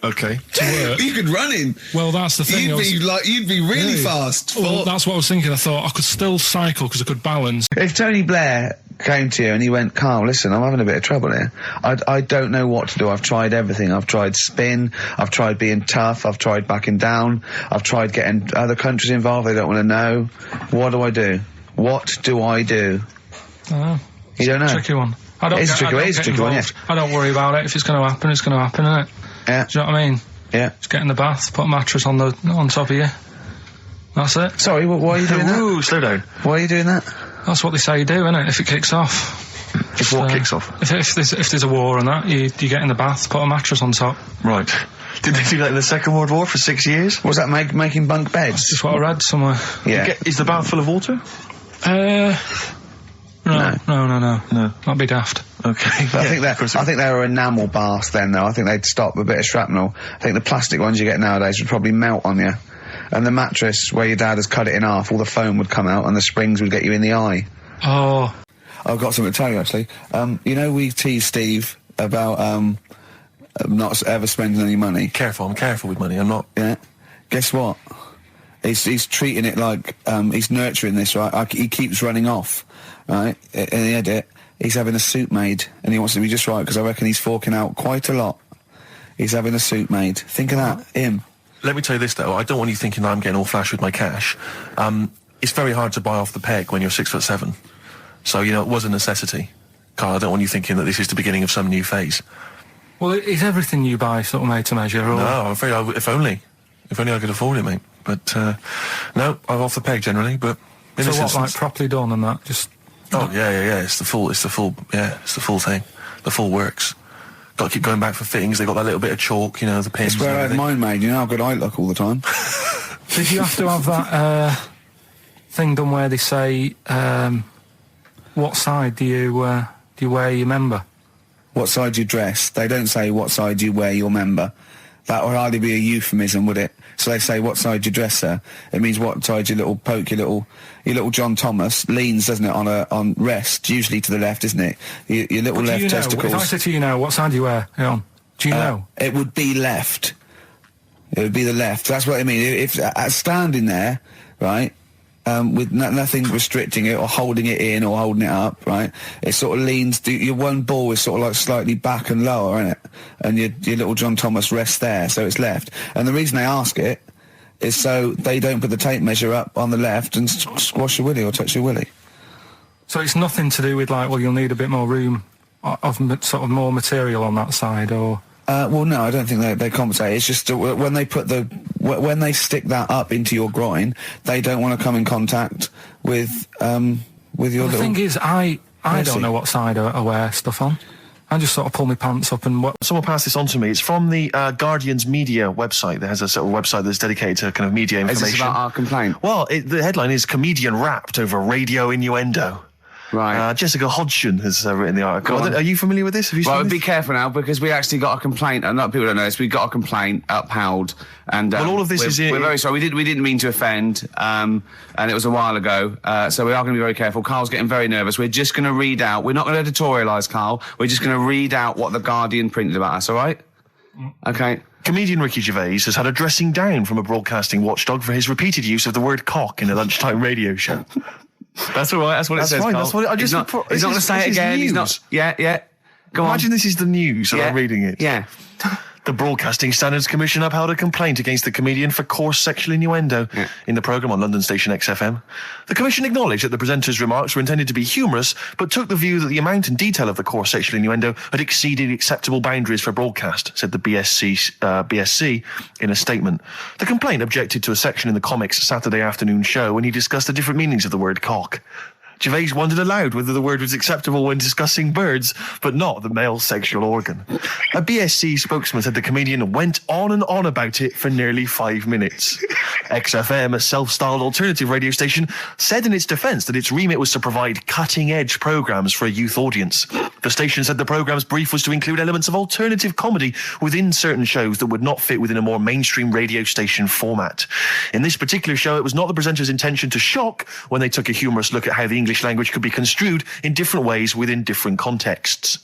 Okay. To work. You could run in. Well, that's the thing. You'd be really fast. Well, that's what I was thinking. I thought I could still cycle because I could balance. If Tony Blair came to you and he went, Carl, listen, I'm having a bit of trouble here. I don't know what to do. I've tried everything. I've tried spin. I've tried being tough. I've tried backing down. I've tried getting other countries involved. They don't want to know. What do I do? What do I do? Oh, you don't know? Tricky one. It's a tricky one, yeah. I don't worry about it. If it's going to happen, it's going to happen, isn't it? Yeah. Do you know what I mean? Yeah. Just get in the bath, put a mattress on top of you. That's it. Sorry, why are you doing that? Ooh, slow down. Why are you doing that? That's what they say you do, isn't it? If it kicks off. If what kicks off? If there's a war and that, you get in the bath, put a mattress on top. Right. Did they do that in the Second World War for 6 years? Was that making bunk beds? That's just what I read somewhere. Yeah. Is the bath full of water? No. That'd be daft. Okay. But I think they were enamel baths then, though. I think they'd stop a bit of shrapnel. I think the plastic ones you get nowadays would probably melt on you. And the mattress, where your dad has cut it in half, all the foam would come out and the springs would get you in the eye. Oh. I've got something to tell you, actually. You know, we teased Steve about not ever spending any money. I'm careful with money, I'm not. Yeah. Guess what? He's treating it like, he's nurturing this, right? He keeps running off, right? In the edit, he's having a suit made, and he wants to be just right, because I reckon he's forking out quite a lot. He's having a suit made. Think of that, him. Let me tell you this, though. I don't want you thinking that I'm getting all flash with my cash. It's very hard to buy off the peg when you're 6'7". So, you know, it was a necessity. Carl, I don't want you thinking that this is the beginning of some new phase. Well, is everything you buy sort of made to measure? Or? No, I'm afraid if only I could afford it, mate. But, no, I'm off the peg generally, but... So what, like properly done and that? Just... Oh, yeah, it's the full thing. The full works. Got to keep going back for fittings. They got that little bit of chalk, you know, the pins. It's where I had mine made, you know how good I look all the time. Did you have to have that, thing done where they say, what side do you wear your member? What side you dress? They don't say what side you wear your member. That would hardly be a euphemism, would it? So they say what side you dress, sir. It means what side your little poke, your little John Thomas leans, doesn't it, on rest, usually to the left, isn't it? Your little left testicles. If I said to you now, what side do you wear? Do you know? It would be left. It would be the left. That's what I mean. If standing there, right, with nothing restricting it or holding it in or holding it up, right? It sort of leans. Your one ball is sort of like slightly back and lower, isn't it? And your little John Thomas rests there, so it's left. And the reason they ask it is so they don't put the tape measure up on the left and squash your willy or touch your willy. So it's nothing to do with like, well, you'll need a bit more room of sort of more material on that side, or. Well, no, I don't think they compensate. It's just when they when they stick that up into your groin, they don't want to come in contact with your little... The thing is, I don't know what side I wear stuff on. I just sort of pull my pants up and... Someone passed this on to me. It's from the Guardian's media website. There has a sort of website that's dedicated to kind of media information. Is this about our complaint? Well, the headline is "Comedian Rapped Over Radio Innuendo." Right. Jessica Hodgson has written the article. Are you familiar with this? Have you seen this? Be careful now, because we actually got a complaint, and not people don't know this, we got a complaint upheld, and well, all of this we're very sorry. We didn't mean to offend, and it was a while ago, so we are going to be very careful. Carl's getting very nervous. We're just going to read out. We're not going to editorialise, Carl. We're just going to read out what the Guardian printed about us. All right? Okay. Comedian Ricky Gervais has had a dressing down from a broadcasting watchdog for his repeated use of the word cock in a lunchtime radio show. That's all right. That's what it says. Fine, Carl. that's what He's not going to say it again. He's not. Yeah. Go on. Imagine this is the news and I'm reading it. Yeah. The Broadcasting Standards Commission upheld a complaint against the comedian for coarse sexual innuendo in the programme on London station XFM. The Commission acknowledged that the presenter's remarks were intended to be humorous, but took the view that the amount and detail of the coarse sexual innuendo had exceeded acceptable boundaries for broadcast, said the BSC in a statement. The complaint objected to a section in the Comics Saturday afternoon show when he discussed the different meanings of the word cock. Gervais wondered aloud whether the word was acceptable when discussing birds, but not the male sexual organ. A BSC spokesman said the comedian went on and on about it for nearly 5 minutes. XFM, a self-styled alternative radio station, said in its defence that its remit was to provide cutting-edge programmes for a youth audience. The station said the programme's brief was to include elements of alternative comedy within certain shows that would not fit within a more mainstream radio station format. In this particular show, it was not the presenter's intention to shock when they took a humorous look at how the English language could be construed in different ways within different contexts.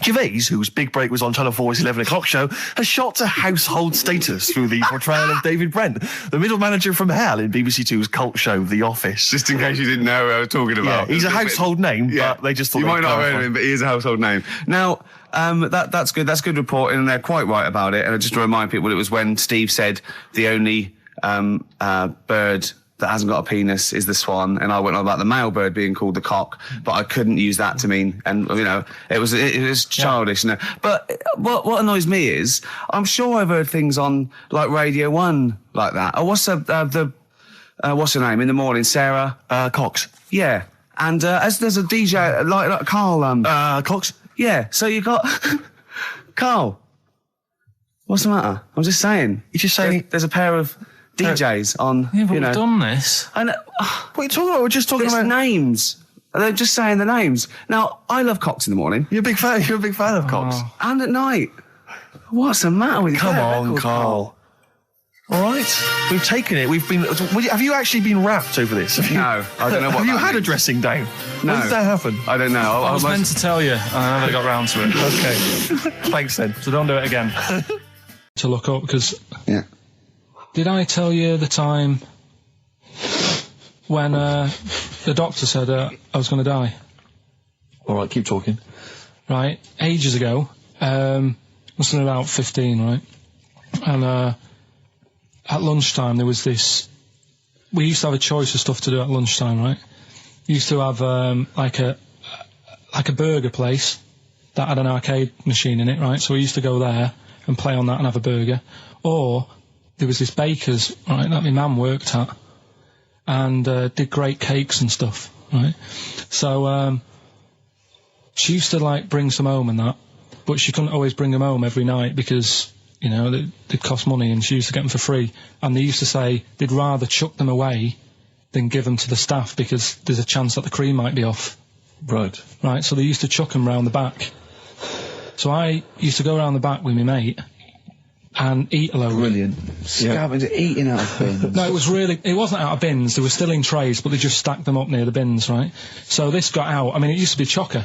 Gervais, whose big break was on Channel 4's 11 o'clock show, has shot to household status through the portrayal of David Brent, the middle manager from hell in BBC Two's cult show The Office. Just in case you didn't know who I was talking about. Yeah, he's a household name, but they just thought... You might not have heard of him, but he is a household name. Now, that's good. That's good reporting, and they're quite right about it. And just to remind people, it was when Steve said the only bird that hasn't got a penis is the swan, and I went on about the male bird being called the cock, but I couldn't use that to mean, and you know, it was childish. You know? But what annoys me is, I'm sure I've heard things on like Radio 1 like that. Or what's the what's her name, in the morning, Sarah? Cox. Yeah. And as there's a DJ, like Carl... Cox? Yeah, so you got... Carl, what's the matter? I'm just saying. You're just saying... There's a pair of DJs on, Yeah, but you know... we've done this. And, What are you talking about? We're just talking it's about... names. They're just saying the names. Now, I love Cox in the morning. You're a big fan of Cox. And at night. What's the matter with you? Come on, Carl. All right, we've taken it. We've been... Have you actually been rapped over this? No, I don't know what Have you that had a means. dressing down? No. When did that happen? I don't know. I was meant to tell you, and I never got round to it. Okay. Thanks, then. So don't do it again. To look up, because... Yeah. Did I tell you the time when the doctor said I was going to die? All right, keep talking. Right, ages ago, must have been about 15, right? And at lunchtime there was this... We used to have a choice of stuff to do at lunchtime, right? We used to have like a burger place that had an arcade machine in it, right? So we used to go there and play on that and have a burger. Or there was this baker's, right, that my mum worked at, and did great cakes and stuff, right? So she used to like bring some home and that, but she couldn't always bring them home every night because, you know, they'd cost money, and she used to get them for free. And they used to say they'd rather chuck them away than give them to the staff because there's a chance that the cream might be off. Right. Right, so they used to chuck them round the back. So I used to go around the back with my mate and eat a load. Brilliant. Scavenger eating out of bins. No, it wasn't out of bins, they were still in trays, but they just stacked them up near the bins, right? So this got out, I mean, it used to be chocker.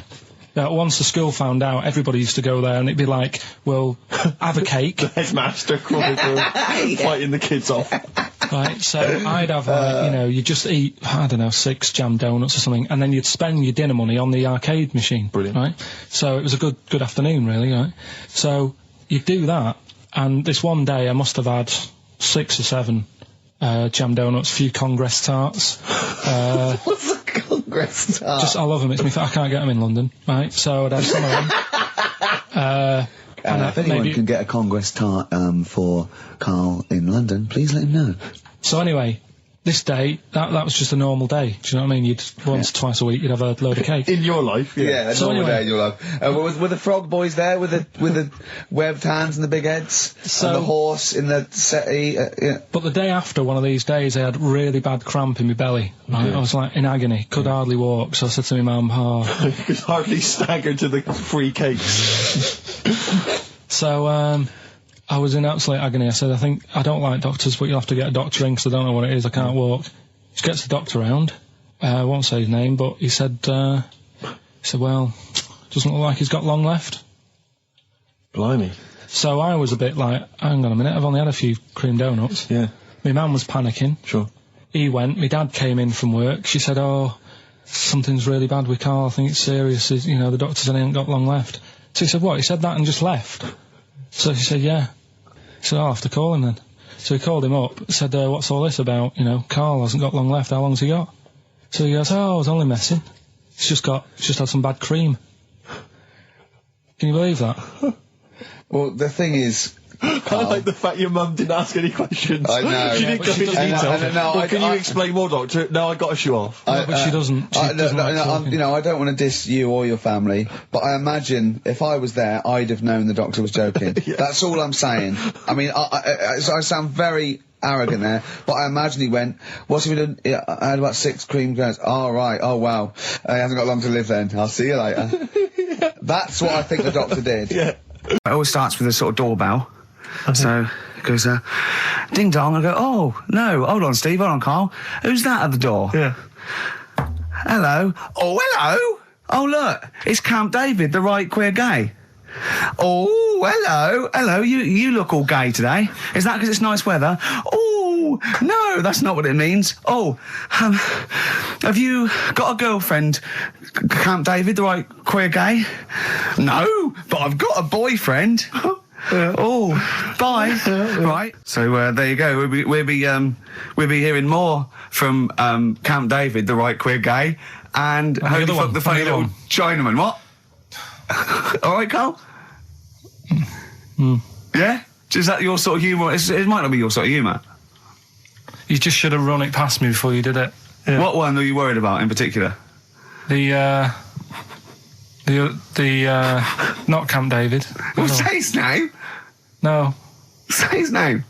Once the school found out, everybody used to go there, and it'd be like, well, have a cake. The headmaster fighting the kids off. Right, so I'd have, you know, you'd just eat, I don't know, 6 jam donuts or something, and then you'd spend your dinner money on the arcade machine. Brilliant. Right? So it was a good afternoon, really, right? So you'd do that, and this one day I must have had 6 or 7 jam donuts, a few Congress tarts. What's a Congress tart? I love them. I can't get them in London, right? So I'd have some of them. If anyone can get a Congress tart for Carl in London, please let him know. So anyway, this day, that was just a normal day. Do you know what I mean? You'd once, twice a week, you'd have a load of cake. In your life, yeah. A So normal anyway- day in your life. Were the frog boys there with the webbed hands and the big heads? So- and the horse in the settee? Yeah. But the day after one of these days, I had really bad cramp in my belly. Right? I was like in agony, could hardly walk. So I said to my mum, You could hardly stagger to the free cakes. So, I was in absolute agony. I said, I don't like doctors, but you'll have to get a doctor in because I don't know what it is, I can't walk. She gets the doctor round, I won't say his name, but he said, well, doesn't look like he's got long left. Blimey. So I was a bit like, hang on a minute, I've only had a few cream donuts. Yeah. My mum was panicking. Sure. He went, my dad came in from work, she said, oh, something's really bad with Carl, I think it's serious, you know, the doctor said he ain't got long left. So he said, what, he said that and just left? So she said, yeah. He said, I'll have to call him then. So he called him up, said, what's all this about? You know, Carl hasn't got long left, how long's he got? So he goes, oh, I was only messing. He's just had some bad cream. Can you believe that? Well, the thing is... I like the fact your mum didn't ask any questions. I know. She didn't go into detail. No, Can you explain more, Doctor? No, I got to show off. But she doesn't. She doesn't like talking. You know, I don't want to diss you or your family, but I imagine if I was there, I'd have known the doctor was joking. Yes. That's all I'm saying. I mean, I sound very arrogant there, but I imagine he went, what's he been doing? I had about 6 cream granules. Oh, right. Oh, wow. He hasn't got long to live then. I'll see you later. That's what I think the doctor did. Yeah. It always starts with a sort of doorbell. So it goes, ding dong. I go, oh, no, hold on, Steve, hold on, Carl. Who's that at the door? Yeah. Hello. Oh, hello. Oh, look, it's Camp David, the right queer gay. Oh, hello. Hello, you look all gay today. Is that because it's nice weather? Oh, no, that's not what it means. Oh, have you got a girlfriend, Camp David, the right queer gay? No, but I've got a boyfriend. Oh, bye. Right. So there you go. We'll be hearing more from Camp David, the right queer gay, and Holy Fuck the funny little Chinaman. What? All right, Carl. Yeah. Is that your sort of humour? It might not be your sort of humour. You just should have run it past me before you did it. Yeah. What one are you worried about in particular? The not Camp David. Well, say his name. No. Say his name.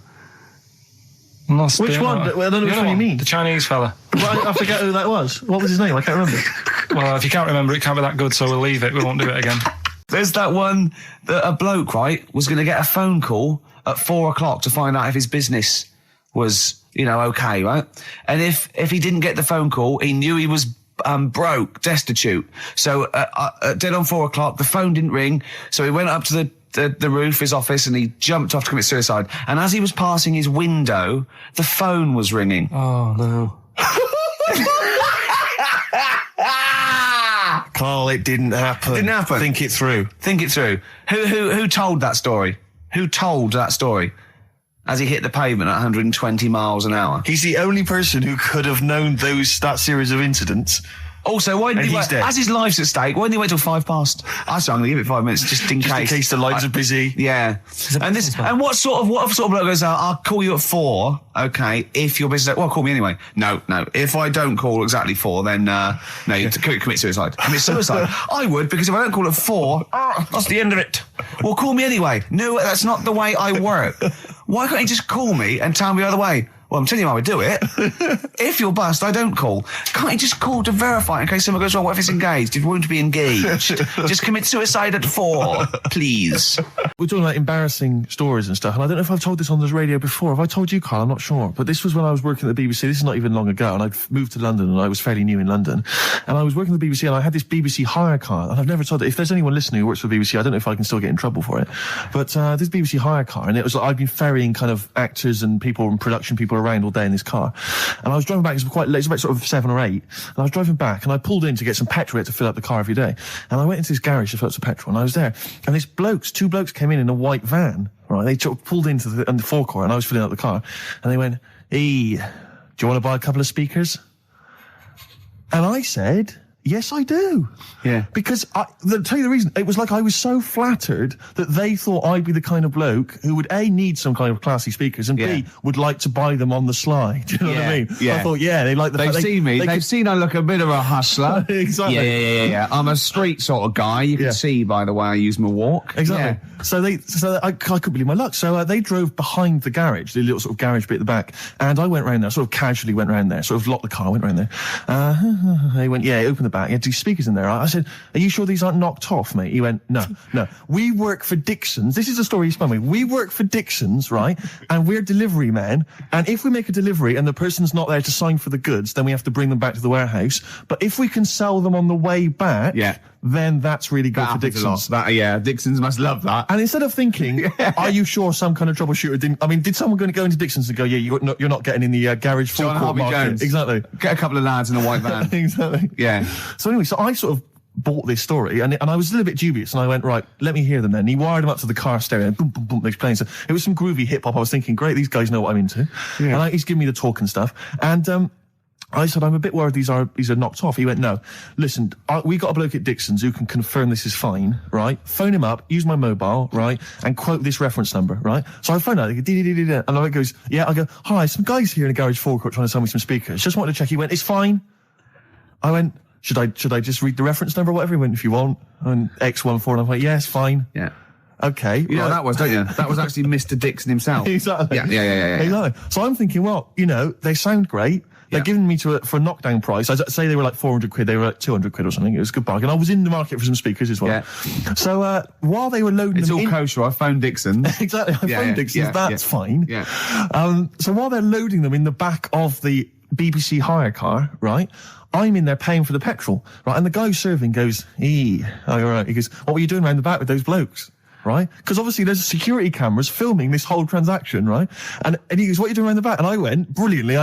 Which one? I don't know which one you mean. The Chinese fella. Well, I forget who that was. What was his name? I can't remember. Well, if you can't remember, it can't be that good, so we'll leave it. We won't do it again. There's that one that a bloke, right, was going to get a phone call at 4 o'clock to find out if his business was, okay, right? And if he didn't get the phone call, he knew he was broke, destitute. So dead on 4 o'clock, the phone didn't ring, so he went up to the roof of his office and he jumped off to commit suicide. And as he was passing his window, the phone was ringing. Oh, no. Carl, it didn't happen. Didn't happen. Think it through. Think it through. Who told that story? Who told that story? As he hit the pavement at 120 miles an hour. He's the only person who could have known that series of incidents. Also, why didn't he wait? As his life's at stake, why didn't he wait till 5 past? I said I'm going to give it 5 minutes just in case. Just in case the lines are busy. Yeah. And what sort of bloke goes out? I'll call you at 4. Okay, if your business. Well, call me anyway. No. If I don't call exactly 4, then you commit suicide. Commit suicide. I would, because if I don't call at 4, that's the end of it. Well, call me anyway. No, that's not the way I work. Why can't you just call me and tell me the other way? Well, I'm telling you how I would do it. If you're bust, I don't call. Can't you just call to verify in case something goes wrong? What if it's engaged? If you want to be engaged, just commit suicide at 4, please. We're talking about embarrassing stories and stuff, and I don't know if I've told this on the radio before. Have I told you, Carl? I'm not sure. But this was when I was working at the BBC. This is not even long ago, and I'd moved to London, and I was fairly new in London. And I was working at the BBC, and I had this BBC hire car, and I've never told it. If there's anyone listening who works for the BBC, I don't know if I can still get in trouble for it. But this BBC hire car, and it was like I'd been ferrying kind of actors and people and production people around all day in this car. And I was driving back, it was quite late, it was about sort of 7 or 8, and I was driving back, and I pulled in to get some petrol to fill up the car every day. And I went into this garage to fill up some petrol, and I was there, and two blokes came in a white van, right? They pulled into the forecourt, and I was filling up the car, and they went, "Hey, do you want to buy a couple of speakers?" And I said, "Yes, I do." Yeah. Because, to tell you the reason, it was like I was so flattered that they thought I'd be the kind of bloke who would, A, need some kind of classy speakers, and B, would like to buy them on the sly. Do you know what I mean? Yeah. I thought, they like the fact They've seen me. They've seen I look a bit of a hustler. Exactly. Yeah. I'm a street sort of guy. You can see by the way I use my walk. Exactly. Yeah. So I couldn't believe my luck. So they drove behind the garage, the little sort of garage bit at the back, and I went round there, sort of casually went round there, sort of locked the car, went round there. They went, open the back. You had 2 speakers in there. I said, "Are you sure these aren't knocked off, mate?" He went, No. We work for Dixon's. This is the story he spun me. We work for Dixon's, right? And we're delivery men. And if we make a delivery and the person's not there to sign for the goods, then we have to bring them back to the warehouse. But if we can sell them on the way back, then that's really good for Dixon's. Dixon's must love that. And instead of thinking, are you sure some kind of troubleshooter did someone going to go into Dixon's and go, you're not getting in the garage forecourt market? Jones. Exactly. Get a couple of lads in a white van. Exactly. Yeah. So anyway, so I sort of bought this story, and I was a little bit dubious, and I went, right, let me hear them then. And he wired them up to the car stereo, and boom, boom, boom, they're playing. So it was some groovy hip-hop. I was thinking, great, these guys know what I'm into. Yeah. And he's giving me the talk and stuff. And I said, I'm a bit worried these are knocked off. He went, no, listen, we got a bloke at Dixon's who can confirm this is fine, right? Phone him up, use my mobile, right? And quote this reference number, right? So I phone out, and I goes, I go, hi, some guys here in the garage forecourt trying to sell me some speakers. Just wanted to check. He went, it's fine. I went, should I just read the reference number or whatever? He went, if you want. And X14, and I went, yes, fine. Yeah. Okay. You know what that was, don't you? That was actually Mr. Dixon himself. Exactly. Yeah. Exactly. So I'm thinking, well, they sound great. They're giving me for a knockdown price. I'd say they were like 400 quid. They were like 200 quid or something. It was a good bargain. I was in the market for some speakers as well. Yeah. So while they were loading it's them all kosher. I phoned Dixon. Exactly. I phoned Dixon. That's fine. Yeah. So while they're loading them in the back of the BBC hire car, right, I'm in there paying for the petrol, right, and the guy serving goes, all right. He goes, what were you doing around the back with those blokes? Right? Because obviously there's security cameras filming this whole transaction, right? And he goes, what are you doing around the back? And I went, brilliantly,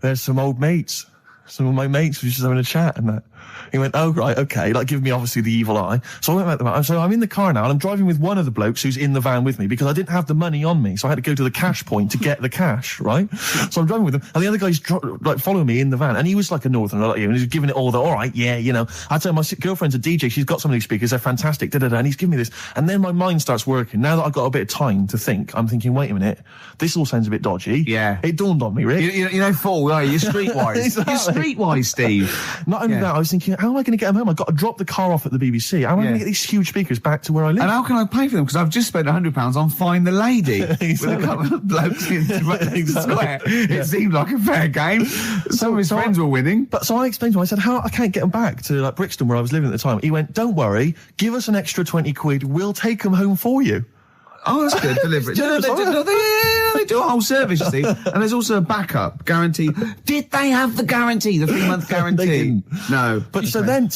there's some old mates. Some of my mates were just having a chat and that. He went, oh, right, okay, like, give me obviously the evil eye. So I went back to the van. So I'm in the car now, and I'm driving with one of the blokes who's in the van with me, because I didn't have the money on me, so I had to go to the cash point to get the cash, right? So I'm driving with him, and the other guy's, like, following me in the van, and he was like a northerner like you, and he was giving it all the, all right, yeah, you know. I'd say my girlfriend's a DJ, she's got some of these speakers, they're fantastic, da-da-da, and he's giving me this. And then my mind starts working. Now that I've got a bit of time to think, I'm thinking, wait a minute, this all sounds a bit dodgy. Yeah. It dawned on me, Rick. You know, fool, are you? You're streetwise. Exactly. You're streetwise, Steve. Not only that, I was thinking, how am I going to get them home? I've got to drop the car off at the BBC. How am I going to get these huge speakers back to where I live? And how can I pay for them? Because I've just spent £100 on Find the Lady with a couple of blokes in the square. It seemed like a fair game. Some of his friends were winning. But so I explained to him, I said, how I can't get them back to like Brixton where I was living at the time. He went, don't worry, give us an extra 20 quid, we'll take them home for you. Oh, that's good. Deliberate. They do a whole service, you see. And there's also a backup guarantee. Did they have the guarantee, the 3-month guarantee? They didn't. No. But so then,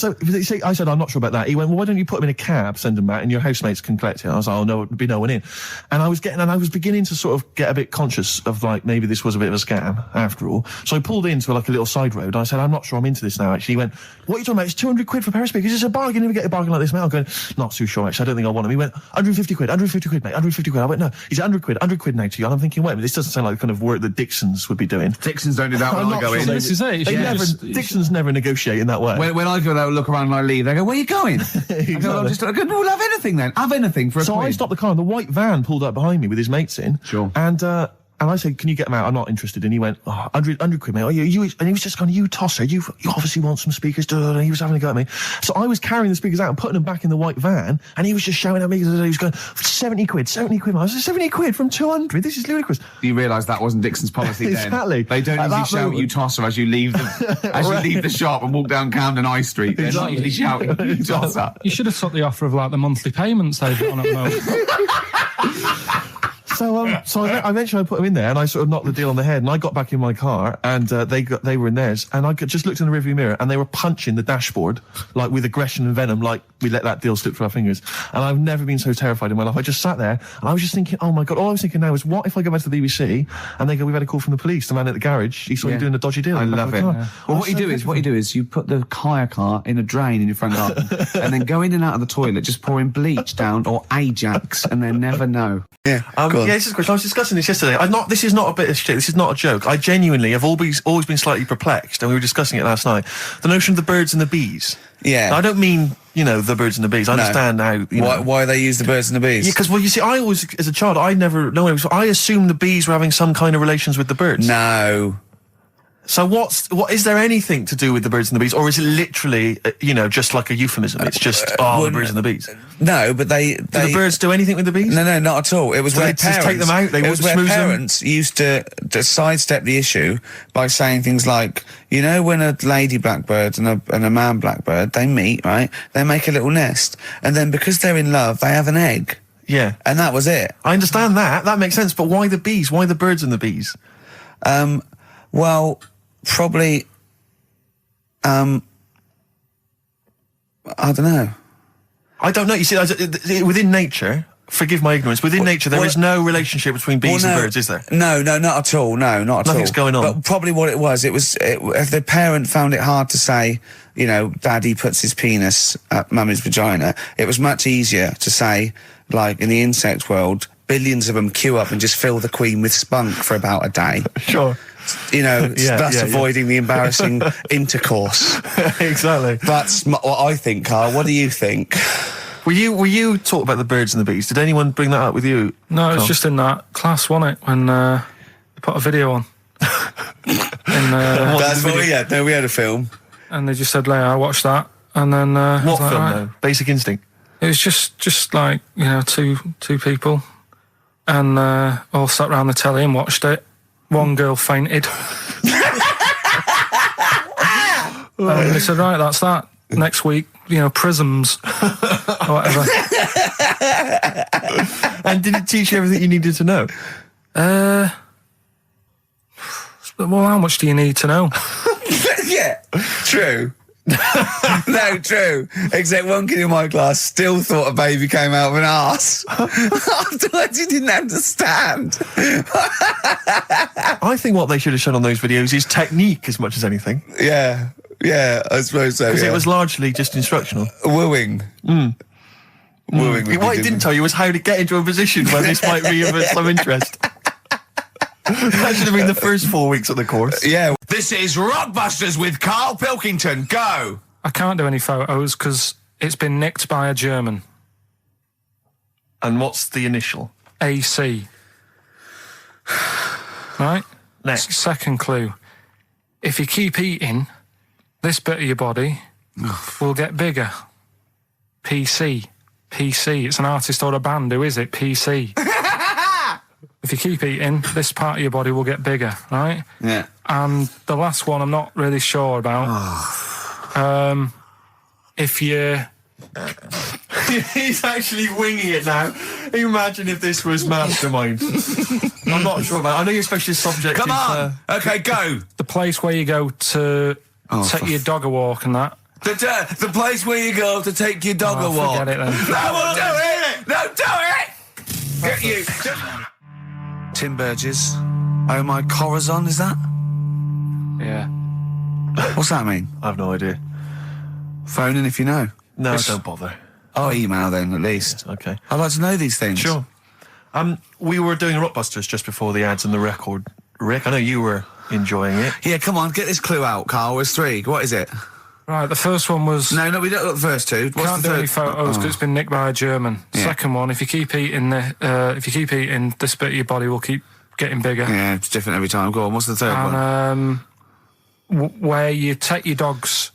I said, I'm not sure about that. He went, well, why don't you put them in a cab, send them back, and your housemates can collect it. I was like, oh, no, there'd be no one in. And I was beginning to sort of get a bit conscious of, like, maybe this was a bit of a scam, after all. So I pulled into, like, a little side road. I said, I'm not sure I'm into this now, actually. He went, what are you talking about? It's 200 quid for a pair of speakers. It's a bargain. You never get a bargain like this, mate. I'm going, not too sure, actually. I don't think I want them. He went, 150 quid, 150 quid, mate, 150 quid. I went, no. He's 100 quid now to you. And I'm thinking, wait a minute, this doesn't sound like the kind of work that Dixons would be doing. Dixons don't do that when I go in. This is it. Dixons never negotiate in that way. When I go there, look around and I leave, they go, where are you going? Exactly. I go, no, we'll have anything then. Have anything for a So quid. I stopped the car and the white van pulled up behind me with his mates in. Sure. And I said, can you get them out? I'm not interested. And he went, 100 quid, mate. Oh, you, and he was just going, you tosser, you obviously want some speakers. And he was having a go at me. So I was carrying the speakers out and putting them back in the white van. And he was just shouting at me. He was going, 70 quid. I was like, 70 quid from 200? This is ludicrous. You realise that wasn't Dixon's policy then. Exactly. They don't usually shout at you tosser as you leave the shop and walk down Camden High Street. They're not usually shouting you tosser. You should have took the offer of like the monthly payments they've got on at the moment. So I eventually put them in there, and I sort of knocked the deal on the head, and I got back in my car, and they were in theirs, and I just looked in the rearview mirror, and they were punching the dashboard, like with aggression and venom, like we let that deal slip through our fingers. And I've never been so terrified in my life. I just sat there, and I was just thinking, oh my God, all I was thinking now is, what if I go back to the BBC, and they go, we've had a call from the police, the man at the garage, he saw you doing a dodgy deal. I love it. Yeah. Well, what you do is you put the hire car in a drain in your front garden, and then go in and out of the toilet, just pouring bleach down, or Ajax, and then never know. Yeah, this is a question. I was discussing this yesterday. This is not a bit of shit. This is not a joke. I genuinely have always been slightly perplexed, and we were discussing it last night. The notion of the birds and the bees. Yeah. Now, I don't mean, the birds and the bees. I understand how, Why they use the birds and the bees? Yeah, because, you see, I always, as a child, I never know. So I assumed the bees were having some kind of relations with the birds. No. So what is there anything to do with the birds and the bees, or is it literally, just like a euphemism? It's just, the birds and the bees. No, but they... Do the birds do anything with the bees? No, not at all. It was where parents... just take them out? It was where parents used to sidestep the issue by saying things like, when a lady blackbird and a man blackbird, they meet, right? They make a little nest. And then because they're in love, they have an egg. Yeah. And that was it. I understand that. That makes sense. But why the bees? Why the birds and the bees? Well... Probably, I don't know. I don't know. You see, within nature, forgive my ignorance, within nature there is no relationship between bees and birds, is there? No, not at all. No, not at all. Nothing's going on. But probably what it was, if the parent found it hard to say, Daddy puts his penis at Mummy's vagina, it was much easier to say, like in the insect world, billions of them queue up and just fill the queen with spunk for about a day. Sure. Thus avoiding the embarrassing intercourse. Exactly. That's what I think, Carl. What do you think? Were you taught about the birds and the bees? Did anyone bring that up with you? No, it was just in that class, wasn't it? When they put a video on. That's what we had. No, we had a film. And they just said, I watched that. And then... what film, though? Basic Instinct? It was just like, two people. And all sat around the telly and watched it. One girl fainted. And they said, right, that's that. Next week, prisms. Or whatever. And did it teach you everything you needed to know? Well, how much do you need to know? Yeah, true. No, true. Except one kid in my class still thought a baby came out of an arse. Afterwards, he didn't understand. I think what they should have shown on those videos is technique as much as anything. Yeah. Yeah, I suppose so. Because Yeah. it was largely just instructional. Wooing. Wooing. would be What it didn't tell you was how to get into a position where this might be of some interest. That should have been the first 4 weeks of the course. Yeah. This is Rockbusters with Karl Pilkington. Go! I can't do any photos because it's been nicked by a German. And what's the initial? AC. Right? Next. Second clue. If you keep eating, this bit of your body will get bigger. PC. PC. It's an artist or a band. Who is it? PC. If you keep eating, this part of your body will get bigger, right? Yeah. And the last one I'm not really sure about. If you... He's actually winging it now. Imagine if this was Mastermind. I'm not sure about it. I know your specialist subject Come is... on! Okay, go! The place where you go to take your dog a walk and that. The place where you go to take your dog a walk. Forget it then. No, we'll do it! No, do it! Get you! Tim Burgess. Oh my Corazon, is that? Yeah. What's that mean? I have no idea. Phone in if you know. No, don't bother. Oh, email then, at least. Okay. I'd like to know these things. Sure. We were doing Rockbusters just before the ads and the record. Rick, I know you were enjoying it. Yeah, come on, get this clue out, Carl. There's 3. What is it? Right, the first one was... No, we don't got the first 2. What's Can't the do third? any photos because it's been nicked by a German. Yeah. Second one, if you keep eating, this bit of your body will keep getting bigger. Yeah, it's different every time. Go on, what's the third one? And where you take your dogs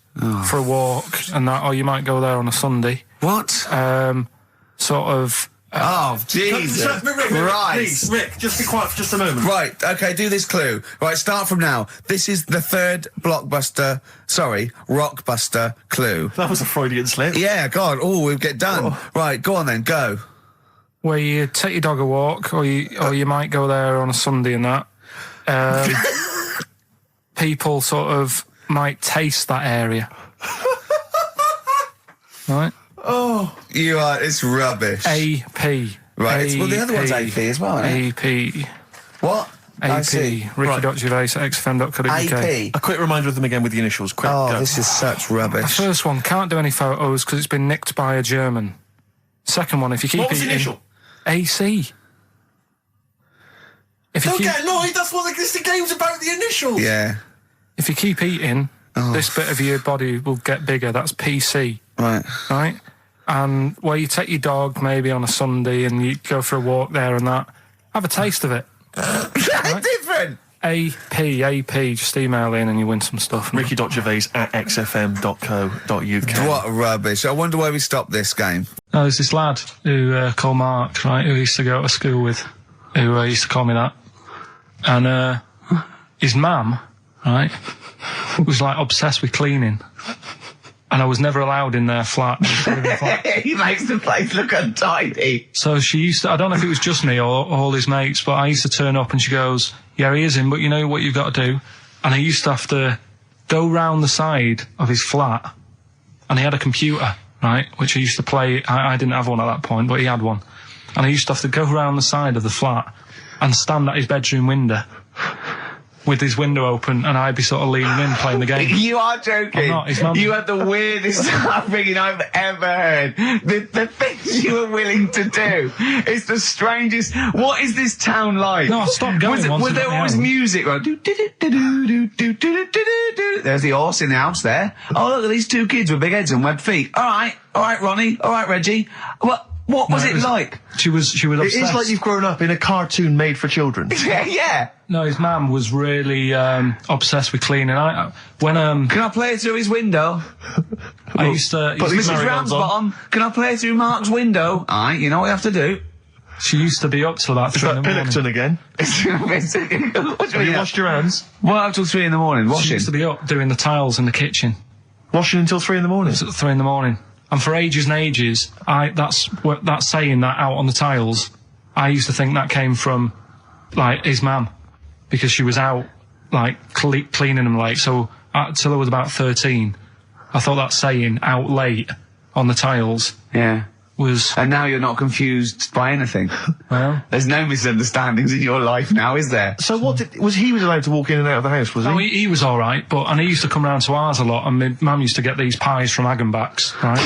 for a walk and that, or you might go there on a Sunday. What? Sort of... Oh, Jesus Christ. Rick, just be quiet for just a moment. Right, okay, do this clue. Right, start from now. This is the 3rd Rockbuster clue. That was a Freudian slip. Yeah, God, we get done. Right, go on then, go. Where you take your dog a walk, or you might go there on a Sunday and that. People sort of might taste that area. Right? Oh, it's rubbish. AP. Right, well, the other one's AP as well, isn't it? AP. What? I AP. see. Ricky.Gervais at XFM.co.uk. AP. A quick reminder of them again with the initials. Quick, Oh, go. this is such The rubbish. first one, can't do any photos because it's been nicked by a German. Second one, if you keep What was the eating... initial? AC. If you Don't keep, get annoyed, that's what the game's about, the initials. Yeah. if you keep eating, this bit of your body will get bigger. That's PC. Right. Right? And where you take your dog maybe on a Sunday and you go for a walk there and that, have a taste of it. Right? Different. AP, just email in and you win some stuff. Ricky.Gervais at xfm.co.uk. What rubbish. I wonder where we stopped this game. No, there's this lad who called Mark, right, who I used to go to school with, who used to call me that. And his mum, right, was like obsessed with cleaning. And I was never allowed in their flat. He makes the place look untidy. So she used to, I don't know if it was just me or all his mates, but I used to turn up and she goes, yeah, he is in, but you know what you've got to do? And I used to have to go round the side of his flat, and he had a computer, right, which I used to play. I didn't have one at that point, but he had one. And I used to have to go round the side of the flat and stand at his bedroom window with his window open, and I'd be sort of leaning in playing the game. You are joking. I'm not, his mum- You had the weirdest upbringing I've ever heard. The things you were willing to do. It's the strangest. What is this town like? No, I stopped going once Was I there got my always own. music? Like, there's the horse in the house there. Oh, look at these 2 kids with big heads and webbed feet. All right, Ronnie. All right, Reggie. What was it like? She was obsessed. It is like you've grown up in a cartoon made for children. Yeah. No, his mum was really obsessed with cleaning. When Can I play through his window? I used to... Mrs. Ramsbottom, can I play through Mark's window? Aye, you know what you have to do. She used to be up till about 3 in the morning. Pilkington again. What do Have you washed your hands? What up till 3 in the morning? She Washing? used to be up doing the tiles in the kitchen. Washing until 3 in the morning. It was at 3 in the morning. And for ages and ages, that's saying that out on the tiles, I used to think that came from, like, his mum. Because she was out, like, cleaning them late. So, till I was about 13, I thought that saying, out late, on the tiles, Yeah. was... And now you're not confused by anything. Well... There's no misunderstandings in your life now, is there? So he was allowed to walk in and out of the house, was he? No, he was alright, and he used to come round to ours a lot, and my mum used to get these pies from Hagenbach's, right?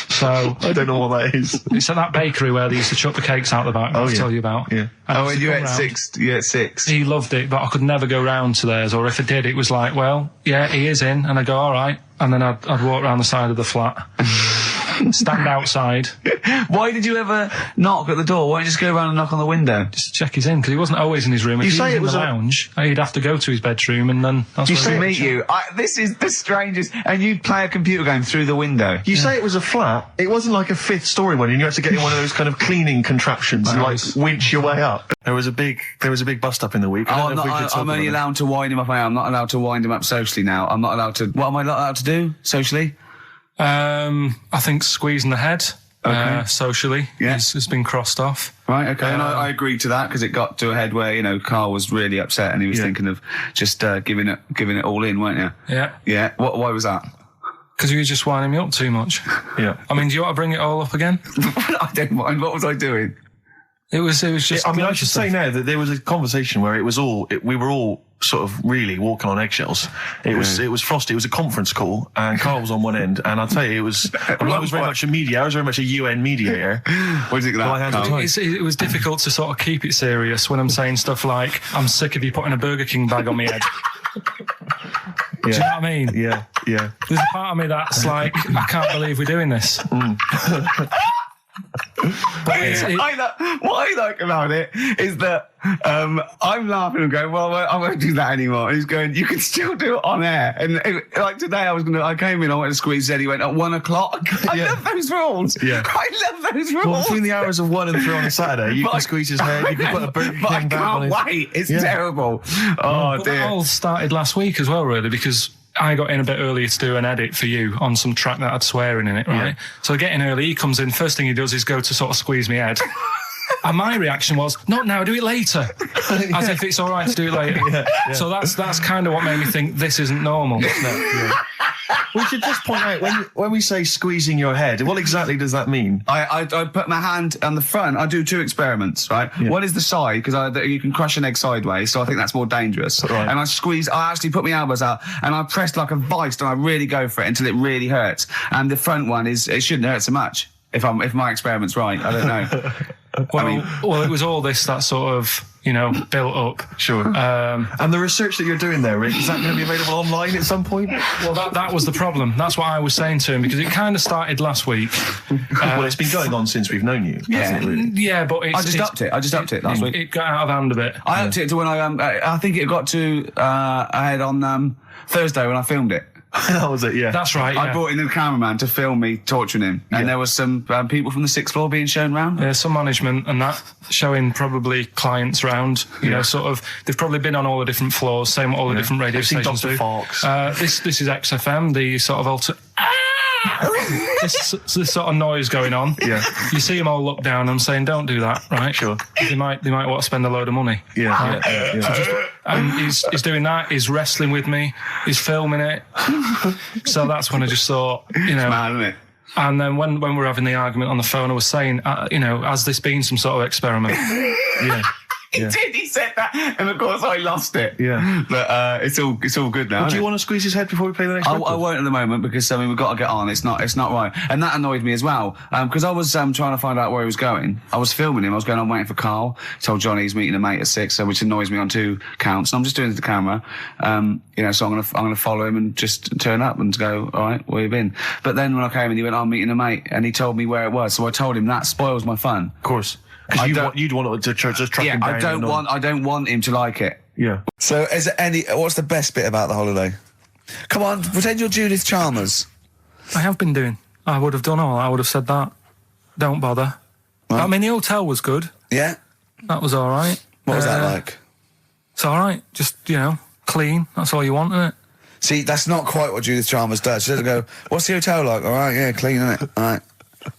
So... I don't know what that is. It's at that bakery where they used to chuck the cakes out the back, I'll tell you about. Yeah. And you ate six? He loved it, but I could never go round to theirs, or if I did, it was like, well, yeah, he is in, and I'd go, alright, and then I'd walk round the side of the flat. Stand outside. Why did you ever knock at the door? Why don't you just go around and knock on the window? Just to check he's in, because he wasn't always in his room. If he was in the lounge, he'd have to go to his bedroom, and then that's where he'd meet you. This is the strangest. And you'd play a computer game through the window. You say it was a flat. It wasn't like a fifth story one, and you had to get in one of those kind of cleaning contraptions and like winch your way up. There was a big bust up in the week. I'm only allowed to wind him up. I'm not allowed to wind him up socially now. I'm not allowed to. What am I not allowed to do socially? I think squeezing the head, socially, has been crossed off. Right, okay, and I agreed to that because it got to a head where, Karl was really upset and he was thinking of just giving it all in, weren't you? Yeah. Yeah, why was that? Because you were just winding me up too much. Yeah. I mean, do you want to bring it all up again? I don't mind, what was I doing? It was just... I should say now that there was a conversation where we were all sort of really walking on eggshells. It was frosty. It was a conference call, and Karl was on one end. And I'll tell you, I was very much a mediator. I was very much a UN mediator. What do you think of that? It was difficult to sort of keep it serious when I'm saying stuff like, "I'm sick of you putting a Burger King bag on my head." Do you know what I mean? Yeah. There's a part of me that's like, I can't believe we're doing this. What I like about it is that I'm laughing and going, well, I won't do that anymore. And he's going, you can still do it on air. And like today, I came in, I went to squeeze Zed, he went at 1 o'clock. I love those rules. Yeah. I love those rules. Well, between the hours of 1 and 3 on a Saturday, you can squeeze his head, you can put a Burger King bag on his... I can't wait. It's terrible. Oh, but dear. That all started last week as well, really, because I got in a bit earlier to do an edit for you on some track that had swearing in it, right? Yeah. So I get in early, he comes in, first thing he does is go to sort of squeeze me head. And my reaction was, not now, do it later. As if it's all right to do it later. Yeah. So that's kind of what made me think this isn't normal. We should just point out, when we say squeezing your head, what exactly does that mean? I put my hand on the front. I do 2 experiments, right? Yeah. One is the side, because you can crush an egg sideways, so I think that's more dangerous. Right. And I actually put my elbows out, and I press like a vice, and I really go for it until it really hurts. And the front one it shouldn't hurt so much, if my experiment's right. I don't know. Well, it was all this that sort of, built up. Sure. And the research that you're doing there, Rick, is that going to be available online at some point? Well, that was the problem. That's what I was saying to him, because it kind of started last week. Well, it's been going on since we've known you. Yeah, really? Yeah, but I just upped it last week. It got out of hand a bit. I upped it to when I think it got to ahead on Thursday when I filmed it. That was it, yeah. That's right, I brought in a cameraman to film me torturing him. And there was some people from the 6th floor being shown round. Yeah, some management and that, showing probably clients round. Sort of, they've probably been on all the different floors, same what all the different radio stations do. Fox. This is XFM, the sort of this sort of noise going on. Yeah. You see them all look down and saying, don't do that, right? Sure. They might want to spend a load of money. Yeah. Right? Yeah. And he's doing that, he's wrestling with me, he's filming it. So that's when I just thought, It's mad, isn't it? And then when we were having the argument on the phone, I was saying, has this been some sort of experiment? Yeah. He did. He said that, and of course I lost it. Yeah, but it's all good now. Do you want to squeeze his head before we play the next? I won't at the moment because we've got to get on. It's not right, and that annoyed me as well because I was trying to find out where he was going. I was filming him. I was going on waiting for Karl. Told Johnny he's meeting a mate at 6, which annoys me on 2 counts. And I'm just doing it to the camera, So I'm gonna follow him and just turn up and go. All right, where you been? But then when I came in, he went, "I'm meeting a mate," and he told me where it was. So I told him that spoils my fun. Of course. Because you'd want to just track him down. I don't want him to like it. Yeah. So, what's the best bit about the holiday? Come on, pretend you're Judith Chalmers. I have been doing. I would have done all. I would have said that. Don't bother. Well, I mean, the hotel was good. Yeah. That was all right. What was that like? It's all right. Just, clean. That's all you want, isn't it? See, that's not quite what Judith Chalmers does. She doesn't go, what's the hotel like? All right, yeah, clean, isn't it? All right.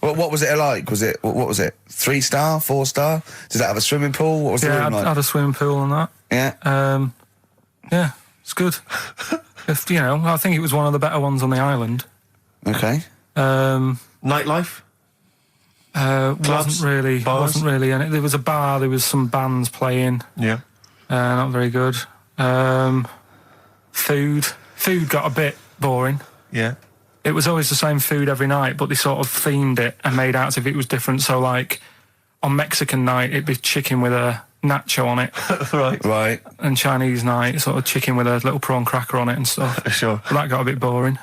Well, what was it like? What was it? 3-star, 4-star? Did it have a swimming pool? What was the room like? Yeah, had a swimming pool and that. Yeah. Yeah, it's good. I think it was one of the better ones on the island. Okay. Nightlife? Wasn't really. And there was a bar. There was some bands playing. Yeah. Not very good. Food got a bit boring. Yeah. It was always the same food every night, but they sort of themed it and made out as if it was different. So, like, on Mexican night, it'd be chicken with a nacho on it. Right. And Chinese night, sort of chicken with a little prawn cracker on it and stuff. Sure. But that got a bit boring.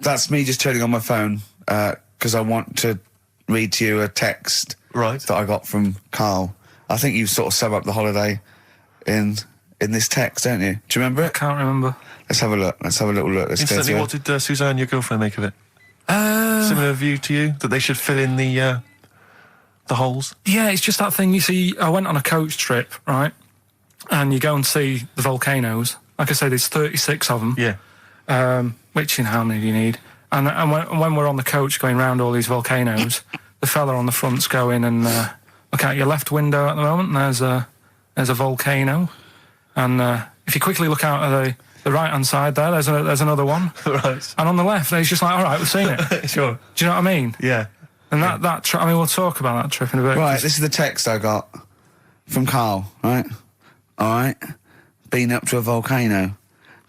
That's me just turning on my phone, because I want to read to you a text that I got from Karl. I think you sort of sum up the holiday in this text, don't you? Do you remember it? I can't remember. Let's have a look. Let's have a little look. Instantly, what did Suzanne, your girlfriend, make of it? Similar view to you, that they should fill in the holes? Yeah, it's just that thing, you see, I went on a coach trip, right? And you go and see the volcanoes. Like I say, there's 36 of them. Yeah. Which, how many do you need? And when we're on the coach going round all these volcanoes, the fella on the front's going and look out your left window at the moment, and there's a volcano. And if you quickly look out at the right-hand side there, there's another one. Right. And on the left, he's just like, all right, we've seen it. Sure. Do you know what I mean? Yeah. And that trip, I mean, we'll talk about that trip in a bit. Right, this is the text I got from Karl, right? All right. Been up to a volcano.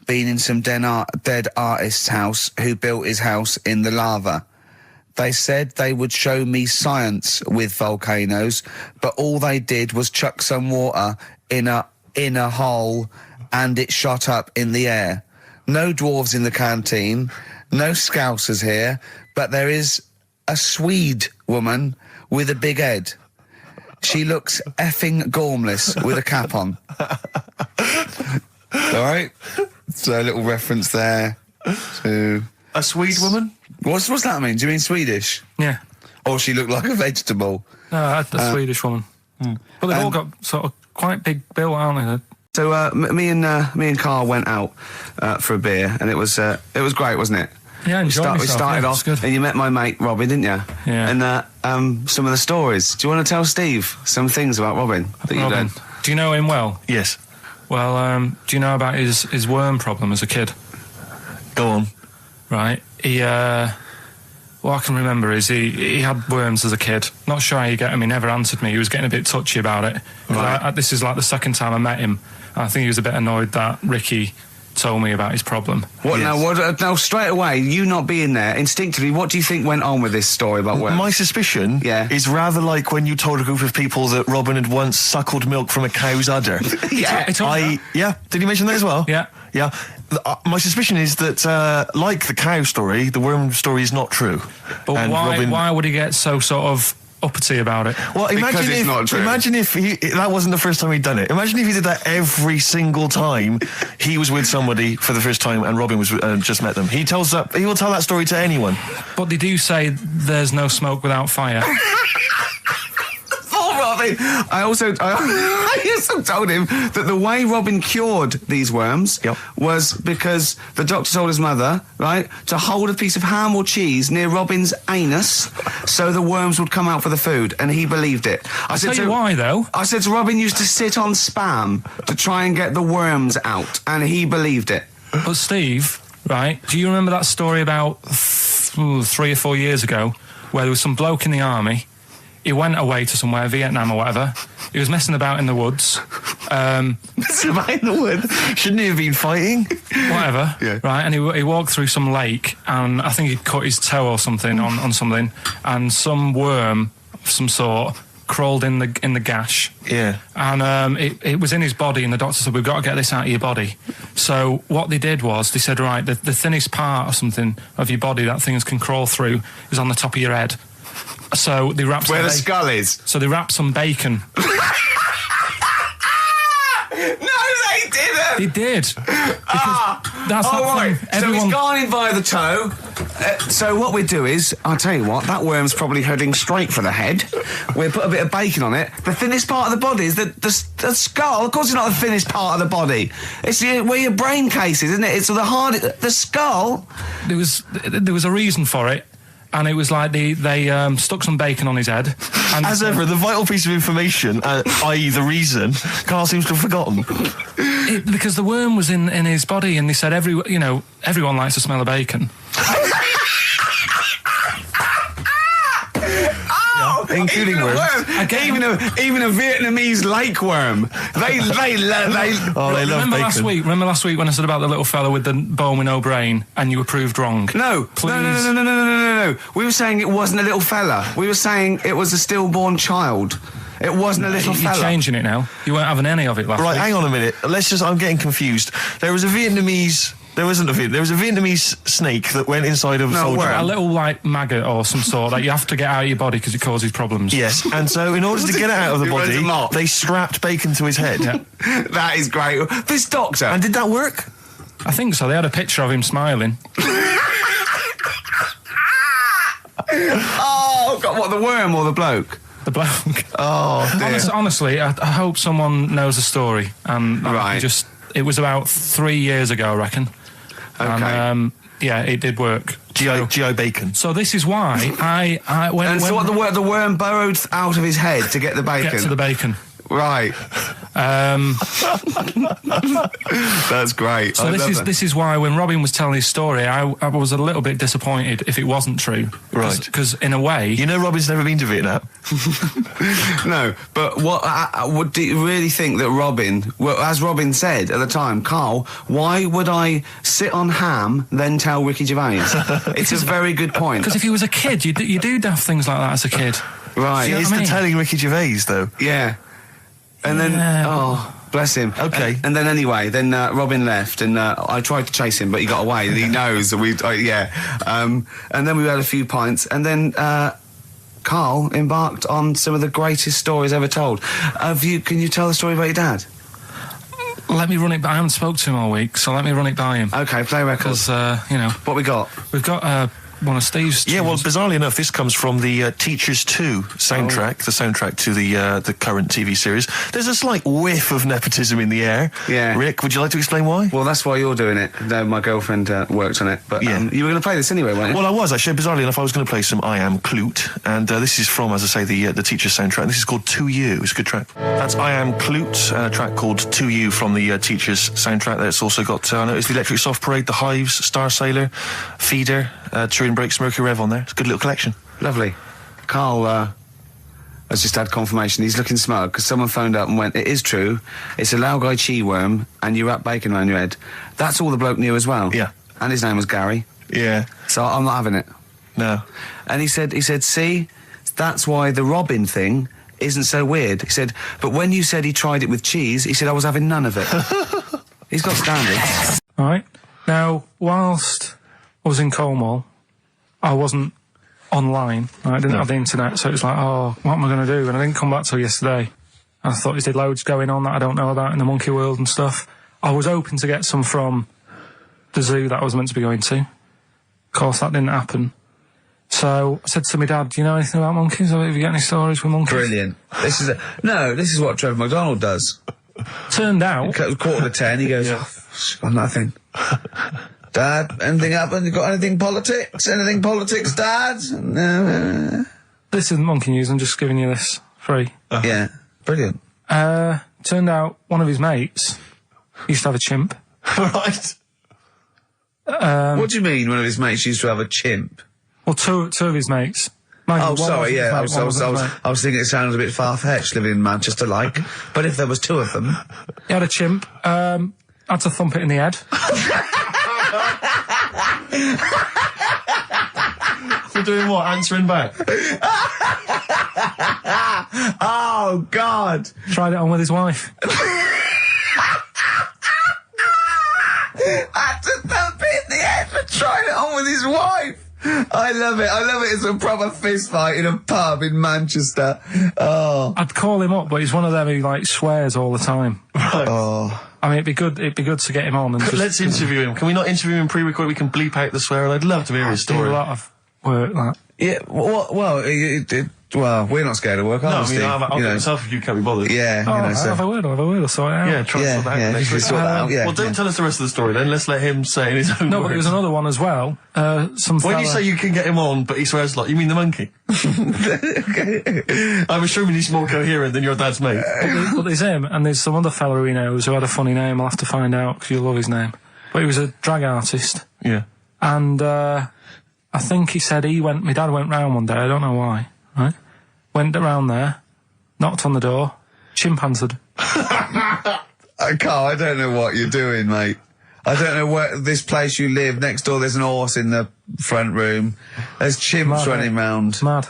Been in some dead artist's house who built his house in the lava. They said they would show me science with volcanoes, but all they did was chuck some water in a hole and it shot up in the air. No dwarves in the canteen, no scousers here, but there is a Swede woman with a big head. She looks effing gormless with a cap on. All right? So a little reference there to... A Swede woman? What's that mean? Do you mean Swedish? Yeah. Or she looked like a vegetable? No, a Swedish woman. But they've all got sort of quite big bill, aren't they? So me and Karl went out for a beer, and it was great, wasn't it? Yeah, I enjoyed myself. We started off, and you met my mate Robin, didn't you? Yeah. And some of the stories. Do you want to tell Steve some things about Robin that you've done? Do you know him well? Yes. Well, do you know about his worm problem as a kid? Go on. Right. What I can remember is he had worms as a kid. Not sure how you get him. He never answered me. He was getting a bit touchy about it. Right. This is like the second time I met him. I think he was a bit annoyed that Ricky told me about his problem. What yes. Now, straight away, you not being there, instinctively, what do you think went on with this story about worms? My suspicion is rather like when you told a group of people that Robin had once suckled milk from a cow's udder. Yeah. Did you mention that as well? Yeah. Yeah. My suspicion is that, like the cow story, the worm story is not true. But and why would he get so sort of uppity about it? Well, imagine if that wasn't the first time he'd done it. Imagine if he did that every single time he was with somebody for the first time and Robin was just met them. He will tell that story to anyone. But they do say there's no smoke without fire. Robin. I also told him that the way Robin cured these worms was because the doctor told his mother, right, to hold a piece of ham or cheese near Robin's anus so the worms would come out for the food, and he believed it. I'll tell you why, though. I said to Robin used to sit on Spam to try and get the worms out, and he believed it. But Steve, right, do you remember that story about 3 or 4 years ago where there was some bloke in the army? He went away to somewhere, Vietnam or whatever. He was messing about in the woods. Messing about in the woods? Shouldn't he have been fighting? Whatever. Yeah. Right, and he walked through some lake, and I think he cut his toe or something on something, and some worm of some sort crawled in the gash. Yeah. And it was in his body, and the doctor said, we've got to get this out of your body. So what they did was, they said, right, the thinnest part or something of your body that things can crawl through is on the top of your head. So they wrapped where the skull is. So they wrapped some bacon. No, they didn't. They did. That's right. Thing. So he's gone in via the toe. So what we do is, I'll tell you what, that worm's probably heading straight for the head. We'll put a bit of bacon on it. The thinnest part of the body is the skull. Of course, it's not the thinnest part of the body. It's where your brain case is, isn't it? It's the skull. There was a reason for it. And it was like they stuck some bacon on his head. And as ever, the vital piece of information, i.e. the reason, Karl seems to have forgotten. Because the worm was in his body, and they said everyone likes to smell of bacon. including worms. Even a Vietnamese lake worm. They Oh, they love bacon. Remember last week when I said about the little fella with the bone with no brain, and you were proved wrong? No. Please. No. We were saying it wasn't a little fella. We were saying it was a stillborn child. It wasn't a little fella. You're changing it now. You weren't having any of it last week. Right, hang on a minute. I'm getting confused. There was a Vietnamese snake that went inside of a soldier. A little, like, maggot or some sort that you have to get out of your body because it causes problems. Yes, and so in order to get it out of the body, they strapped bacon to his head. Yeah. That is great. This doctor. And did that work? I think so. They had a picture of him smiling. Oh, God, what, the worm or the bloke? The bloke. Oh, dear. Honestly, I hope someone knows the story. Right. It was about 3 years ago, I reckon. Okay. And, yeah, it did work. G.I. Bacon. So this is why the worm burrowed out of his head to get the bacon? Get to the bacon. Right. That's great. So this is why when Robin was telling his story, I was a little bit disappointed if it wasn't true. Right. Because in a way, you know, Robin's never been to Vietnam. No, but what do you really think that Robin? Well, as Robin said at the time, Carl, why would I sit on ham then tell Ricky Gervais? It's a very good point. Because if he was a kid, you do daft things like that as a kid. Right. He is telling Ricky Gervais though. Yeah. And then, oh, bless him. Okay. And then anyway, Robin left, and I tried to chase him, but he got away. He knows that and then we had a few pints, and then Carl embarked on some of the greatest stories ever told. Can you tell the story about your dad? Let me run it by. I haven't spoke to him all week, so let me run it by him. Okay, play records. Because, what we got? We've got one of Steve's. Yeah, well, bizarrely enough, this comes from the Teachers 2 soundtrack, the soundtrack to the current TV series. There's a slight whiff of nepotism in the air. Yeah. Rick, would you like to explain why? Well, that's why you're doing it. No, my girlfriend worked on it. But you were going to play this anyway, weren't you? Well, I was, actually. Bizarrely enough, I was going to play some I Am Clute, and this is from, as I say, the Teachers soundtrack. This is called To You. It's a good track. That's I Am Clute, a track called To You from the Teachers soundtrack. That's also got, I noticed the Electric Soft Parade, The Hives, Star Sailor, Feeder, Turin Breaks, Mercury Rev on there. It's a good little collection. Lovely. Carl has just had confirmation. He's looking smug because someone phoned up and went, it is true, it's a Laogai chi worm and you wrap bacon around your head. That's all the bloke knew as well. Yeah. And his name was Gary. Yeah. So I'm not having it. No. And he said, see, that's why the Robin thing isn't so weird. He said, but when you said he tried it with cheese, he said I was having none of it. He's got standards. All right. Now, whilst I was in Cornwall, I wasn't online. I didn't have the internet, so it was like, oh, what am I going to do? And I didn't come back till yesterday. I thought there's loads going on that I don't know about in the monkey world and stuff. I was hoping to get some from the zoo that I was meant to be going to. Of course, that didn't happen. So I said to my dad, do you know anything about monkeys? Or have you got any stories with monkeys? Brilliant. This is what Trevor McDonald does. Turned out... Quarter to 10, he goes, got nothing. Dad, anything happened? You got anything politics? Anything politics, Dad? No. This isn't monkey news, I'm just giving you this free. Yeah, brilliant. Turned out one of his mates used to have a chimp. Right. What do you mean one of his mates used to have a chimp? Well, two of his mates. Oh, sorry, yeah, I was thinking it sounded a bit far-fetched living in Manchester, like. But if there was two of them... He had a chimp, had to thump it in the head. We're doing what? Answering back? Oh, God. Tried it on with his wife. Had to thump it in the head for trying it on with his wife. I love it. It's a proper fist fight in a pub in Manchester. Oh. I'd call him up, but he's one of them who, like, swears all the time. Right. Oh. I mean, it'd be good to get him on and just... Let's interview him. Can we not interview him pre-record? We can bleep out the swear, and I'd love to hear his story. Do a lot of work, that. Yeah, well, we're not scared of work, are we, Steve? I'll get myself if you can't be bothered. Yeah, I'll have a word, I'll sort it out. Yeah, try to sort that out next week. Well, don't tell us the rest of the story then. Let's let him say in his own No, words. but there was another one as well. When you say you can get him on, but he swears a lot, you mean the monkey? I'm assuming he's more coherent than your dad's mate. But there's him, and there's some other fella he knows who had a funny name. I'll have to find out, because you'll love his name. But he was a drag artist. Yeah. And, I think he said my dad went round one day, I don't know why, right? went around there, knocked on the door, chimpanzeed. Carl, I don't know what you're doing, mate. I don't know where this place you live. Next door, there's an horse in the front room. There's chimps running round. Mad.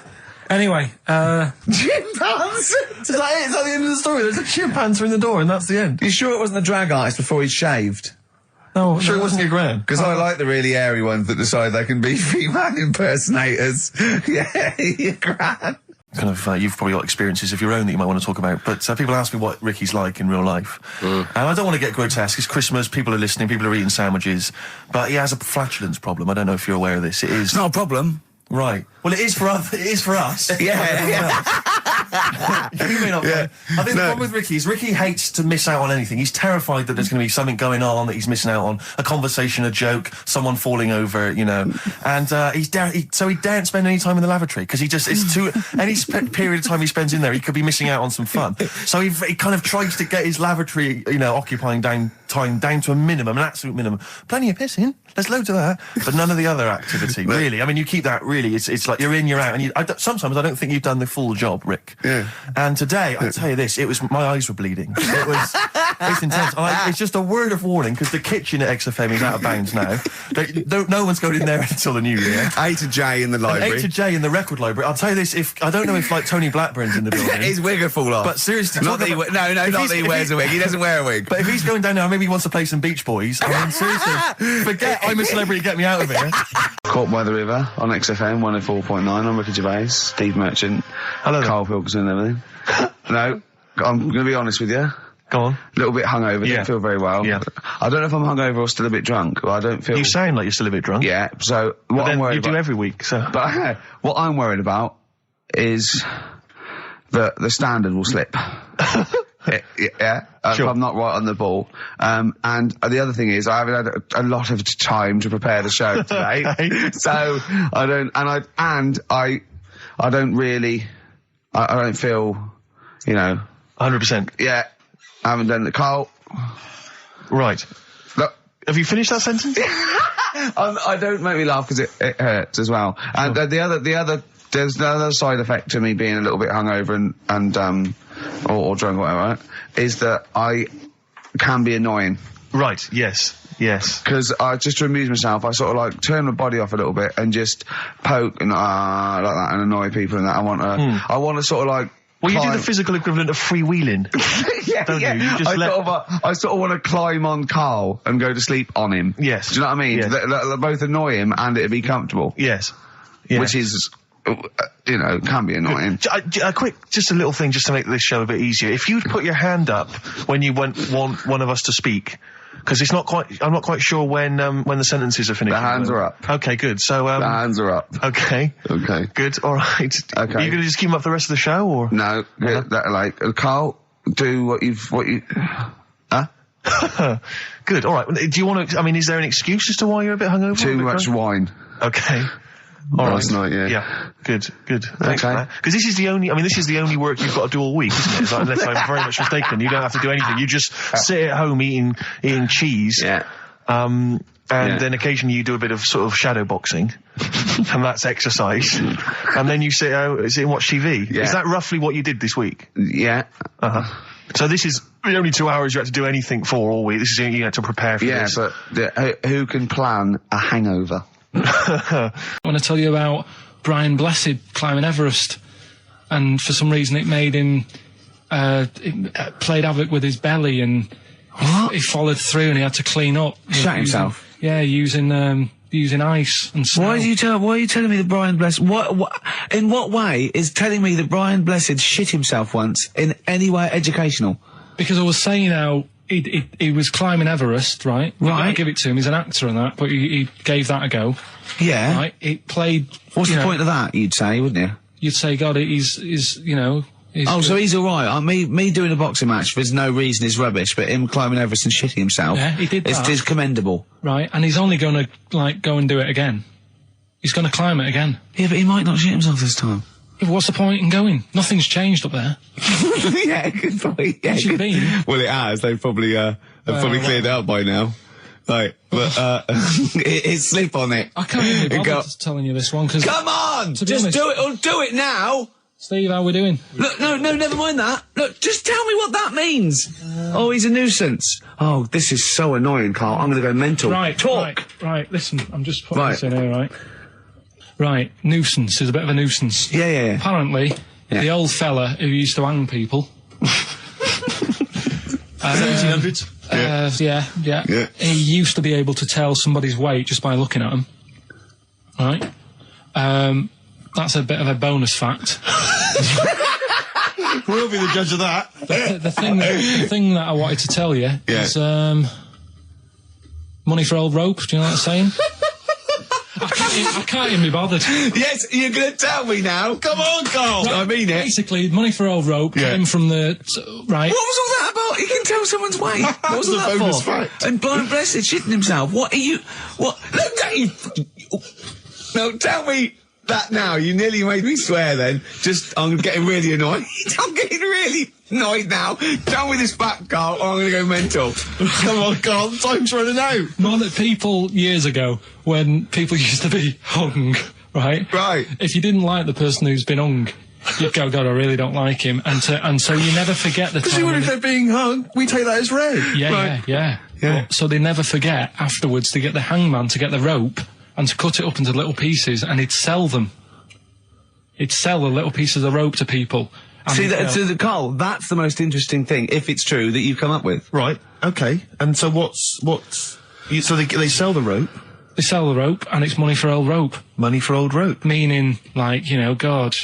Anyway, chimpanzees. Is that it? Is that the end of the story? There's a chimpanzee in the door, and that's the end. You sure it wasn't the drag artist before he shaved? no, Sure, it wasn't your gran. Because I like the really airy ones that decide they can be female impersonators. Yeah, your gran. Kind of, you've probably got experiences of your own that you might want to talk about, but people ask me what Ricky's like in real life. And I don't want to get grotesque. It's Christmas, people are listening, people are eating sandwiches, but he has a flatulence problem. I don't know if you're aware of this. It is... It's not a problem. Right. Well, it is for us. It is for us. Yeah. You may not. Yeah. I think the problem with Ricky is Ricky hates to miss out on anything. He's terrified that there's going to be something going on that he's missing out on. A conversation, a joke, someone falling over, you know. And so he daren't spend any time in the lavatory because it's too... Any period of time he spends in there, he could be missing out on some fun. So he kind of tries to get his lavatory, you know, occupying time down to a minimum, an absolute minimum. Plenty of pissing. There's loads of that, but none of the other activity, really. I mean, you keep that, really, it's like you're in, you're out, and sometimes I don't think you've done the full job, Rick. Yeah. And today, I'll tell you this, my eyes were bleeding. It's intense. It's just a word of warning, because the kitchen at XFM is out of bounds now. No one's going in there until the new year. A to J in the library. A to J in the record library. I'll tell you this, I don't know if, like, Tony Blackburn's in the building. His wig will fall off. But seriously... Not that he wears a wig. He doesn't wear a wig. But if he's going down now, maybe he wants to play some Beach Boys. I mean, seriously, forget I'm a Celebrity, get me out of here. Caught by the River on XFM 104.9. I'm Ricky Gervais, Steve Merchant, hello, Karl Pilkington and everything. No, I'm going to be honest with you. Go on. A little bit hungover, Yeah. Don't feel very well. Yeah. I don't know if I'm hungover or still a bit drunk. I don't feel... You sound like you're still a bit drunk. Yeah, so what I'm worried you about... do every week, so... But what I'm worried about is that the standard will slip. Yeah, Sure. if I'm not right on the ball. And the other thing is, I haven't had a lot of time to prepare the show today, Okay. so I don't, I don't really, I don't feel, you know, 100%. yeah, I haven't done the Carl. Right. Look, have you finished that sentence? I don't make me laugh because it hurts as well. And Sure. There's the other side effect to me being a little bit hungover or drunk or whatever, right, is that I can be annoying. Right, yes. Because just to amuse myself, I sort of like turn my body off a little bit and just poke and like that and annoy people and that. I want to sort of like... Well, you do the physical equivalent of freewheeling. Yeah, don't yeah. you? You just I sort of want to climb on Carl and go to sleep on him. Yes. Do you know what I mean? Yes. They both annoy him and it'd be comfortable. Yes. Which is... you know, can be annoying. Just a little thing just to make this show a bit easier. If you'd put your hand up when you want one of us to speak, because I'm not quite sure when the sentences are finished. The hands are up. Okay, good. So, the hands are up. Okay. Okay. Good, alright. Okay. Are you gonna just keep them up the rest of the show, or? No, Carl, do what you... Huh? Good, alright. Do you want to, I mean, is there an excuse as to why you're a bit hungover? Too much wine. Okay. All right. Last night, yeah. Yeah. Good. Thanks for Okay. that. Because this is the only work you've got to do all week, isn't it? It's like, unless I'm very much mistaken. You don't have to do anything. You just sit at home eating cheese. Yeah. And then occasionally you do a bit of sort of shadow boxing. And that's exercise. And then you sit and watch TV. Yeah. Is that roughly what you did this week? Yeah. Uh-huh. So this is the only 2 hours you had to do anything for all week. This is you had to prepare for this. Yeah, but who can plan a hangover? I want to tell you about Brian Blessed climbing Everest, and for some reason it made him it played havoc with his belly, and he followed through and he had to clean up. Shut himself? Yeah, using ice and snow. Why are you telling me that Brian Blessed... in what way is telling me that Brian Blessed shit himself once in any way educational? Because I was saying how he was climbing Everest, right? Right. I give it to him, he's an actor and that, but he gave that a go. Yeah. Right? It played... What's the point of that, you'd say, wouldn't you? You'd say, God, he's you know... So he's alright. Me doing a boxing match for no reason is rubbish, but him climbing Everest and shitting himself... Yeah, he did that. It's commendable. Right, and he's only gonna, like, go and do it again. He's gonna climb it again. Yeah, but he might not shit himself this time. Yeah, but what's the point in going? Nothing's changed up there. Yeah, good point. Yeah, It should be. Well, it has. They've probably cleared it up by now. Like, but it's slip on it. I can't even be bothered telling you this one, because... Come on! To be Just honest, do it, or do it now! Steve, how we doing? Look, no, never mind that. Look, just tell me what that means. Oh, he's a nuisance. Oh, this is so annoying, Carl. I'm going to go mental. Right, talk. Right, listen, I'm just putting this in here, right? Right, nuisance is a bit of a nuisance. Yeah. Apparently, the old fella who used to hang people... 1700s? Yeah. He used to be able to tell somebody's weight just by looking at them. Right? That's a bit of a bonus fact. We'll be the judge of that. The thing that I wanted to tell you is money for old rope. Do you know what I'm saying? I can't even be bothered. Yes, you're going to tell me now. Come on, Carl. Right, I mean it. Basically, money for old rope came from the... Right. What was all that about? You can tell someone's weight. What was all that bonus for? fact. And blind blessed shitting himself. What are you... What? Look at you... No, tell me that now. You nearly made me swear then. I'm getting really annoyed. I'm getting really annoyed now. Tell me this back, Carl, or I'm going to go mental. Come on, Carl, time's running out. More that people years ago, when people used to be hung, right? Right. If you didn't like the person who's been hung, you'd go, God, I really don't like him. And so you never forget the Because time. if they're being hung, we take that as read. Yeah. So they never forget afterwards to get the hangman to get the rope and to cut it up into little pieces, and he'd sell them. He'd sell the little pieces of rope to people. See, Carl, that's the most interesting thing, if it's true, that you've come up with. Right, okay. And so so they sell the rope? They sell the rope, and it's money for old rope. Money for old rope? Meaning, like, you know, God,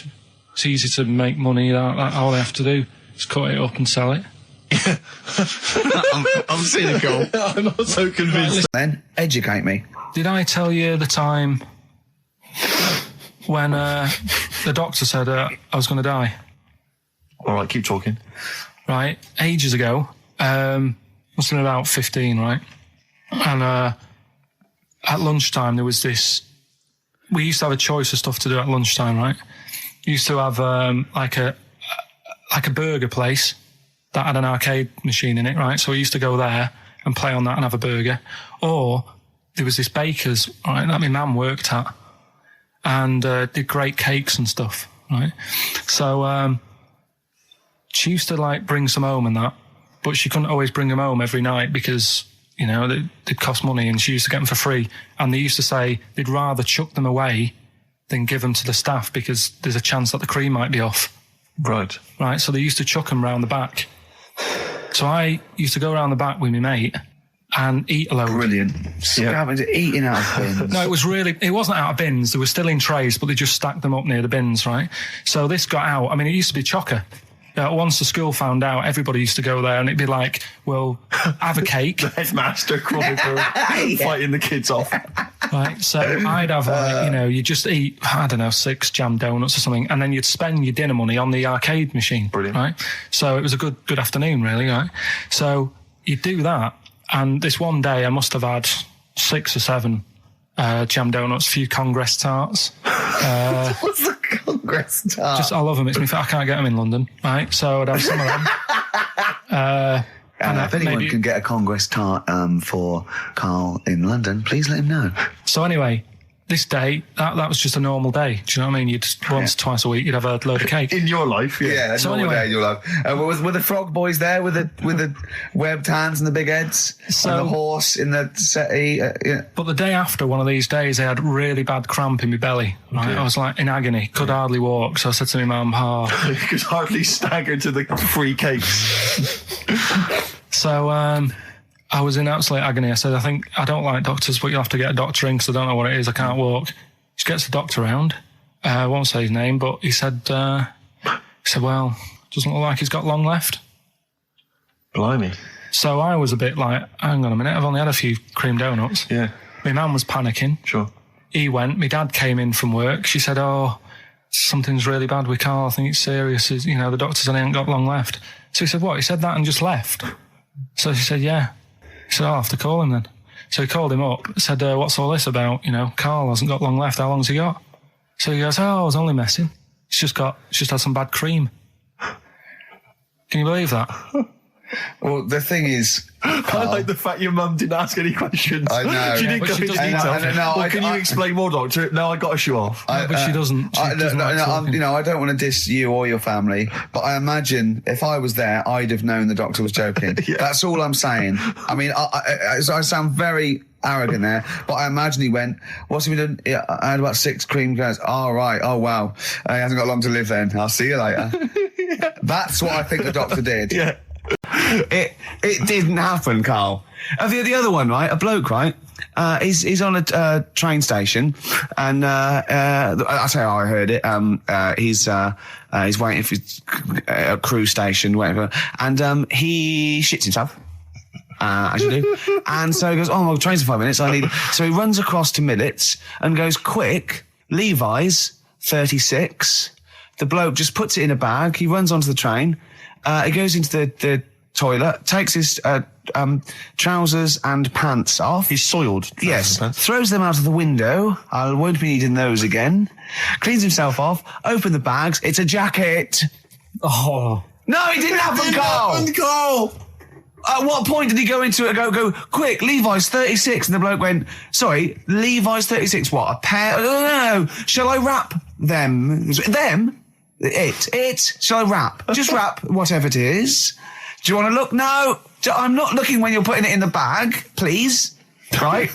it's easy to make money, all they have to do is cut it up and sell it. I'm cynical. I'm not so convinced. Then, educate me. Did I tell you the time when the doctor said I was going to die? All right, keep talking. Right, ages ago, must have been about 15, right? And at lunchtime there was this... We used to have a choice of stuff to do at lunchtime, right? We used to have like a burger place that had an arcade machine in it, right? So we used to go there and play on that and have a burger. Or there was this baker's, right, that my mum worked at, and did great cakes and stuff, right? So she used to like bring some home and that, but she couldn't always bring them home every night because, you know, they'd cost money, and she used to get them for free. And they used to say they'd rather chuck them away than give them to the staff because there's a chance that the cream might be off. Right. Right, so they used to chuck them round the back. So I used to go around the back with my mate and eat a load. Brilliant. Eating out of bins. No, it wasn't out of bins. They were still in trays, but they just stacked them up near the bins, right? So this got out. I mean, it used to be chocker. Once the school found out, everybody used to go there, and it'd be like, well, have a cake. The headmaster fighting the kids off. Right, so I'd have, like, you know, you just eat, I don't know, 6 jam donuts or something, and then you'd spend your dinner money on the arcade machine. Brilliant. Right? So it was a good afternoon, really, right? So you'd do that, and this one day I must have had 6 or 7 jam donuts, a few Congress tarts. What's the Congress tart? I love them. It's me. I can't get them in London, right? So I'd have some of them. And if anyone can get a Congress tart for Carl in London, please let him know. So anyway, this day, that was just a normal day. Do you know what I mean? You'd twice a week, you'd have a load of cake. In your life, yeah. So normal anyway, day in your life. Were the frog boys there with the webbed hands and the big heads? And the horse in the settee? But the day after one of these days, I had really bad cramp in my belly. Right? I was like in agony, could hardly walk. So I said to my mum, you could hardly stagger to the free cakes. So I was in absolute agony. I said, I don't like doctors, but you'll have to get a doctor in because I don't know what it is. I can't walk. She gets the doctor round. I won't say his name, but he said, well, doesn't look like he's got long left. Blimey. So I was a bit like, hang on a minute, I've only had a few cream donuts. Yeah. My mum was panicking. Sure. He went. My dad came in from work. She said, something's really bad with Carl. I think it's serious. You know, the doctor said he ain't got long left. So he said, what? He said that and just left. So she said, yeah. He said, I'll have to call him then. So he called him up, said, what's all this about? You know, Carl hasn't got long left. How long's he got? So he goes, I was only messing. He's just had some bad cream. Can you believe that? Well, the thing is, I like the fact your mum didn't ask any questions. I know. She didn't but go she into doesn't. detail. No, Can you explain more, Doctor? No, I got a shoe off. but she doesn't. She doesn't like talking. you know, I don't want to diss you or your family, but I imagine if I was there, I'd have known the doctor was joking. That's all I'm saying. I mean, I sound very arrogant there, but I imagine he went, what's he been doing? Yeah, I had about 6 cream cones. Oh, right. Oh, wow. He hasn't got long to live then. I'll see you later. That's what I think the doctor did. Yeah. It didn't happen, Carl. The other one, right? A bloke, right? He's on a train station, and that's how I heard it. He's waiting for a crew station, whatever, and he shits himself. As you do. And so he goes, oh, my train's in 5 minutes. So he runs across to Millets and goes, quick, Levi's 36. The bloke just puts it in a bag. He runs onto the train. He goes into the toilet, takes his trousers and pants off. He's soiled. Yes. Throws them out of the window. I won't be needing those again. Cleans himself off. Open the bags. It's a jacket. Oh. No, it didn't happen, Carl. At what point did he go into it and go, quick, Levi's 36? And the bloke went, sorry, Levi's 36, what, a pair? No. Shall I wrap them? Them? It. Shall I wrap? Just wrap whatever it is. Do you want to look? No. I'm not looking when you're putting it in the bag, please. Right?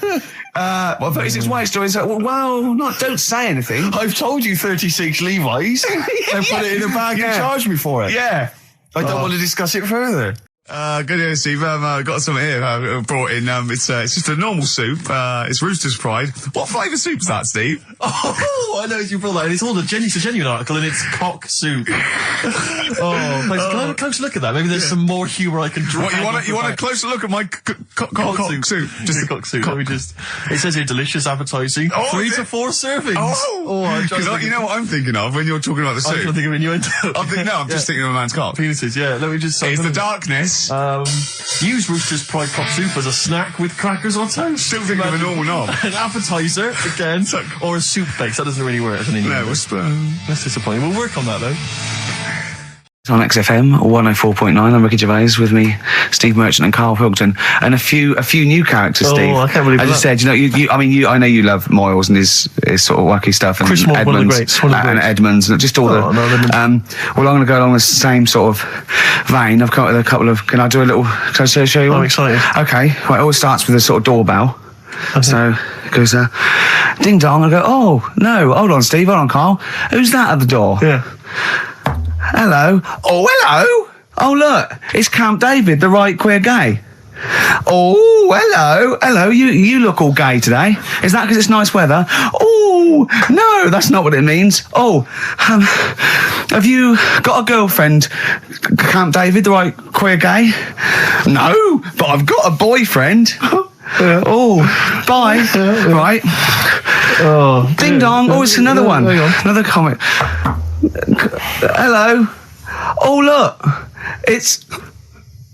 36 waist, or is that, don't say anything. I've told you 36 Levi's. And put it in a bag and charged me for it. Yeah. I don't want to discuss it further. Good evening, Steve. I've got something here brought in. It's just a normal soup. It's Rooster's Pride. What flavour soup is that, Steve? Oh, I know you brought that. And it's a genuine article, and it's cock soup. Can I have a closer look at that? Maybe there's some more humour I can draw. You want a closer look at my cock soup? Just a cock soup. It says here, delicious, appetising. 3 to 4 servings. You know what I'm thinking of when you're talking about the soup? I'm thinking of innuendo. I'm just thinking of a man's cock. Penises, yeah. Let me just... It's the darkness. Use Rooster's Pride cock soup as a snack with crackers or toast. Still thinking of a normal knob. An appetiser, again, or a soup base. That doesn't really work as an innuendo. That's disappointing. We'll work on that, though. On XFM 104.9, I'm Ricky Gervais, with me, Steve Merchant and Karl Pilkington, and a few new characters, Steve. I can't believe that. I just said, I know you love Moyles and his sort of wacky stuff, and Chris Moyles, Edmonds, one of the greats, and Edmonds, and just all well, I'm going to go along the same sort of vein. I've come up with a couple of. Can I show you one? I'm excited. Okay, well, it always starts with a sort of doorbell. Okay. So it goes, ding dong. I go, oh no, hold on, Steve, hold on, Karl. Who's that at the door? Yeah. Hello. Oh, hello. Oh, look, it's Camp David, the right queer gay. Oh, hello. Hello, you look all gay today. Is that because it's nice weather? Oh, no, that's not what it means. Oh, have you got a girlfriend, Camp David, the right queer gay? No, but I've got a boyfriend. Oh, bye. Right. Oh, ding dong. Oh, it's another one. Another comment. Hello. Oh, look. It's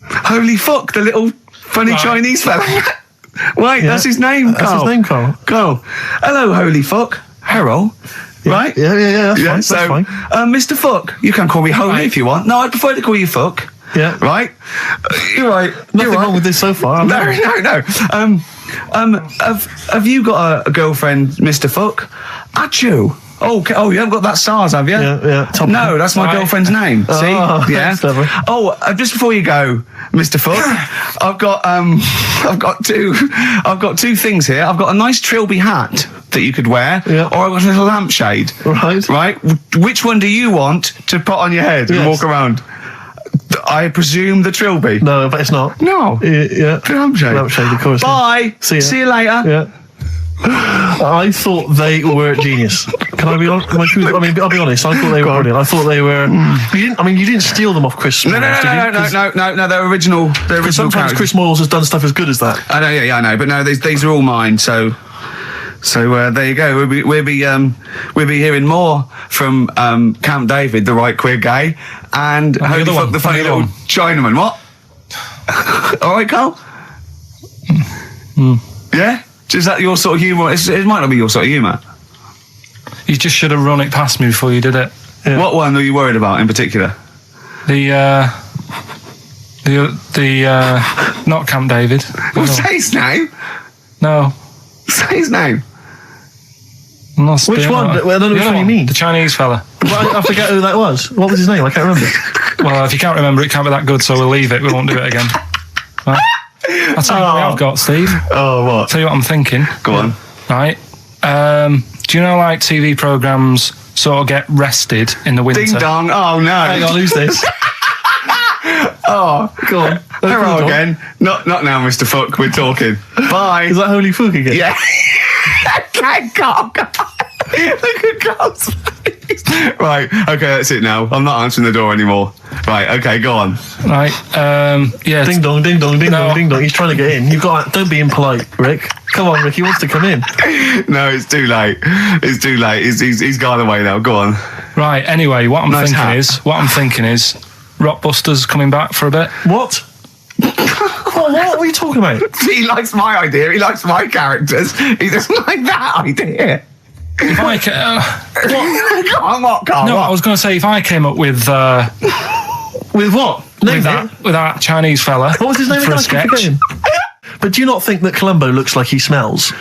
Holy Fuck, the little funny Chinese fella. Wait, that's his name, Carl. That's his name, Carl. Carl. Hello, Holy Fuck. Harold. Yeah. Right? Yeah, that's fine. Mr. Fuck, you can call me Holy if you want. No, I prefer to call you Fuck. Yeah. Right? You're right. Nothing wrong with this so far. No. Have you got a girlfriend, Mr. Fuck? Achoo. Oh, you haven't got that SARS, have you? Yeah. No, that's my girlfriend's name. See? Yeah. Just before you go, Mr. Fuck, I've got two things here. I've got a nice Trilby hat that you could wear, or I've got a little lampshade. Right? Which one do you want to put on your head and walk around? I presume the Trilby. No, but it's not. No. Yeah. The lampshade. Lampshade, of course. Bye. See you later. Yeah. I thought they were genius. Can I be honest? I'll be honest. I thought they were brilliant. I thought they were. You didn't steal them off Chris. No. They're original. They're original. Sometimes characters. Chris Moyles has done stuff as good as that. I know. Yeah, I know. But no, these are all mine. So there you go. We'll be hearing more from Camp David, the right queer gay, and Holy Fuck, the funny little Chinaman. What? All right, Carl. Yeah. Is that your sort of humour? It might not be your sort of humour. You just should have run it past me before you did it. Yeah. What one were you worried about in particular? The Not Camp David. Well, say his name. No. Say his name. Which one? I don't know which one you mean. The Chinese fella. I forget who that was. What was his name? I can't remember. Well, if you can't remember, it can't be that good, so we'll leave it. We won't do it again. Right? I'll tell you what I've got, Steve. Oh, what? I'll tell you what I'm thinking. Go on. Right. Do you know, like, TV programmes sort of get rested in the winter? Ding dong. Oh, no. Hang on, who's this? Oh, go on. Hello again. Not now, Mr. Fuck. We're talking. Bye. Is that Holy Fuck again? Yeah. Look at Carl's face. Right, okay, that's it now. I'm not answering the door anymore. Right, okay, go on. Right, yeah. Ding dong, ding dong, ding dong, ding dong. He's trying to get in. You've got. Don't be impolite, Rick. Come on, Rick. He wants to come in. No, it's too late. It's too late. He's gone away now. Go on. Right. Anyway, what I'm thinking is, Rockbusters coming back for a bit. What? What are you talking about? He likes my idea. He likes my characters. He doesn't like that idea. If I Carl, I was going to say if I came up with what? With that Chinese fella. What was his name for again? a sketch? But do you not think that Columbo looks like he smells?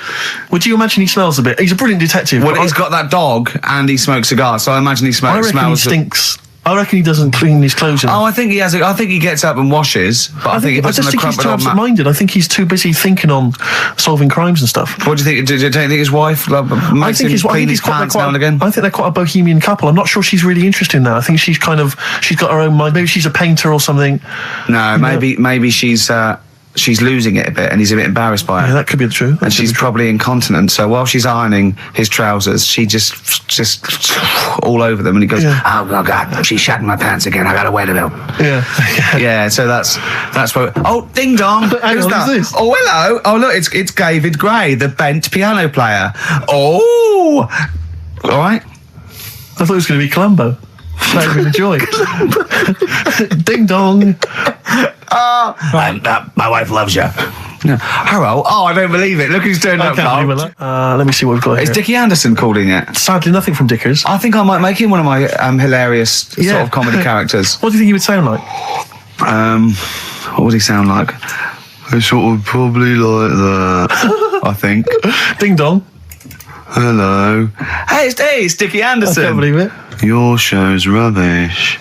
Would you imagine he smells a bit? He's a brilliant detective. Well, he's got that dog and he smokes cigars, so I imagine he smells. I reckon he stinks. I reckon he doesn't clean his clothes enough. Oh, I think he has. I think he gets up and washes. But I think he puts just on a think he's too crumpled absent-minded. I think he's too busy thinking on solving crimes and stuff. What do you think? Do you think his wife makes him clean his pants now and again? I think they're quite a bohemian couple. I'm not sure she's really interested in that. I think she's got her own mind. Maybe she's a painter or something. No, maybe she's losing it a bit and he's a bit embarrassed by it. Yeah, that could be true. And she's probably incontinent, so while she's ironing his trousers, she just all over them, and he goes, oh God, she's shatting my pants again, I gotta wear them out. Yeah. Yeah, so that's what... Oh, ding dong! Who's that? Who's this? Oh, hello! Oh, look, it's David Gray, the bent piano player. Oh! All right. I thought it was going to be Columbo. That would be the joy. Ding dong. My wife loves you. No. Hello. Oh, I don't believe it. Look who's turned up, Carl. Let me see what we've got here. Is Dickie Anderson called in yet? Sadly, nothing from Dickers. I think I might make him one of my hilarious sort of comedy characters. What do you think he would sound like? What would he sound like? I sort of probably like that, I think. Ding dong. Hello. Hey, it's Dickie Anderson. I can't believe it. Your show's rubbish.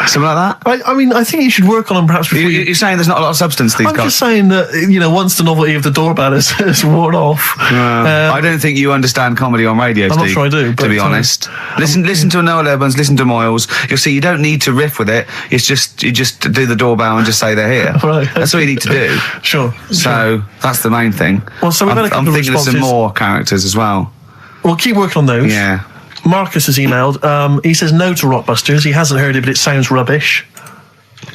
Something like that? I mean, I think you should work on them perhaps before You're saying there's not a lot of substance to these guys? I'm just saying that, once the novelty of the doorbell has worn off... I don't think you understand comedy on radio, Steve. I'm not sure I do. To be honest. Listen to Noel Evans, listen to Moyles. You'll see you don't need to riff with it. It's just, you just do the doorbell and just say they're here. Right. That's all you need to do. Sure. So, that's the main thing. Well, so we've had a couple I'm of thinking of some more characters as well. Well, keep working on those. Yeah. Marcus has emailed. He says no to Rockbusters. He hasn't heard it, but it sounds rubbish.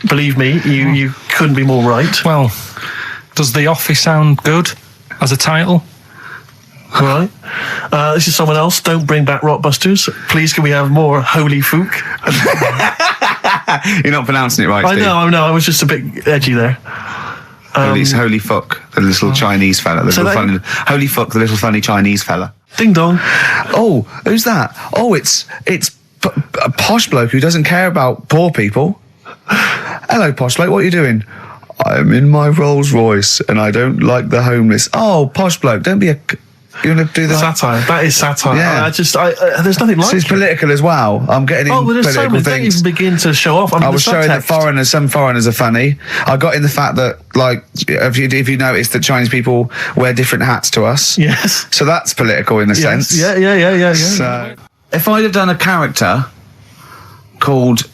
Believe me, you couldn't be more right. Well, does The Office sound good as a title? All right. This is someone else. Don't bring back Rockbusters. Please, can we have more Holy Fook? You're not pronouncing it right, Steve. I know. I was just a bit edgy there. It's Holy Fuck, the little Chinese fella. Holy Fuck, the little funny Chinese fella. Ding dong. Oh, who's that? Oh, it's a posh bloke who doesn't care about poor people. Hello, posh bloke, what are you doing? I'm in my Rolls Royce and I don't like the homeless. Oh, posh bloke, don't be a... You want to do that? Satire. That is satire. Yeah. There's nothing like it. It's political as well. I'm getting in but there's political so many. Don't things. even begin to show off. I was showing that some foreigners are funny. I got in the fact that, like, if you notice that Chinese people wear different hats to us. Yes. So that's political in a sense. Yeah. So, if I'd have done a character called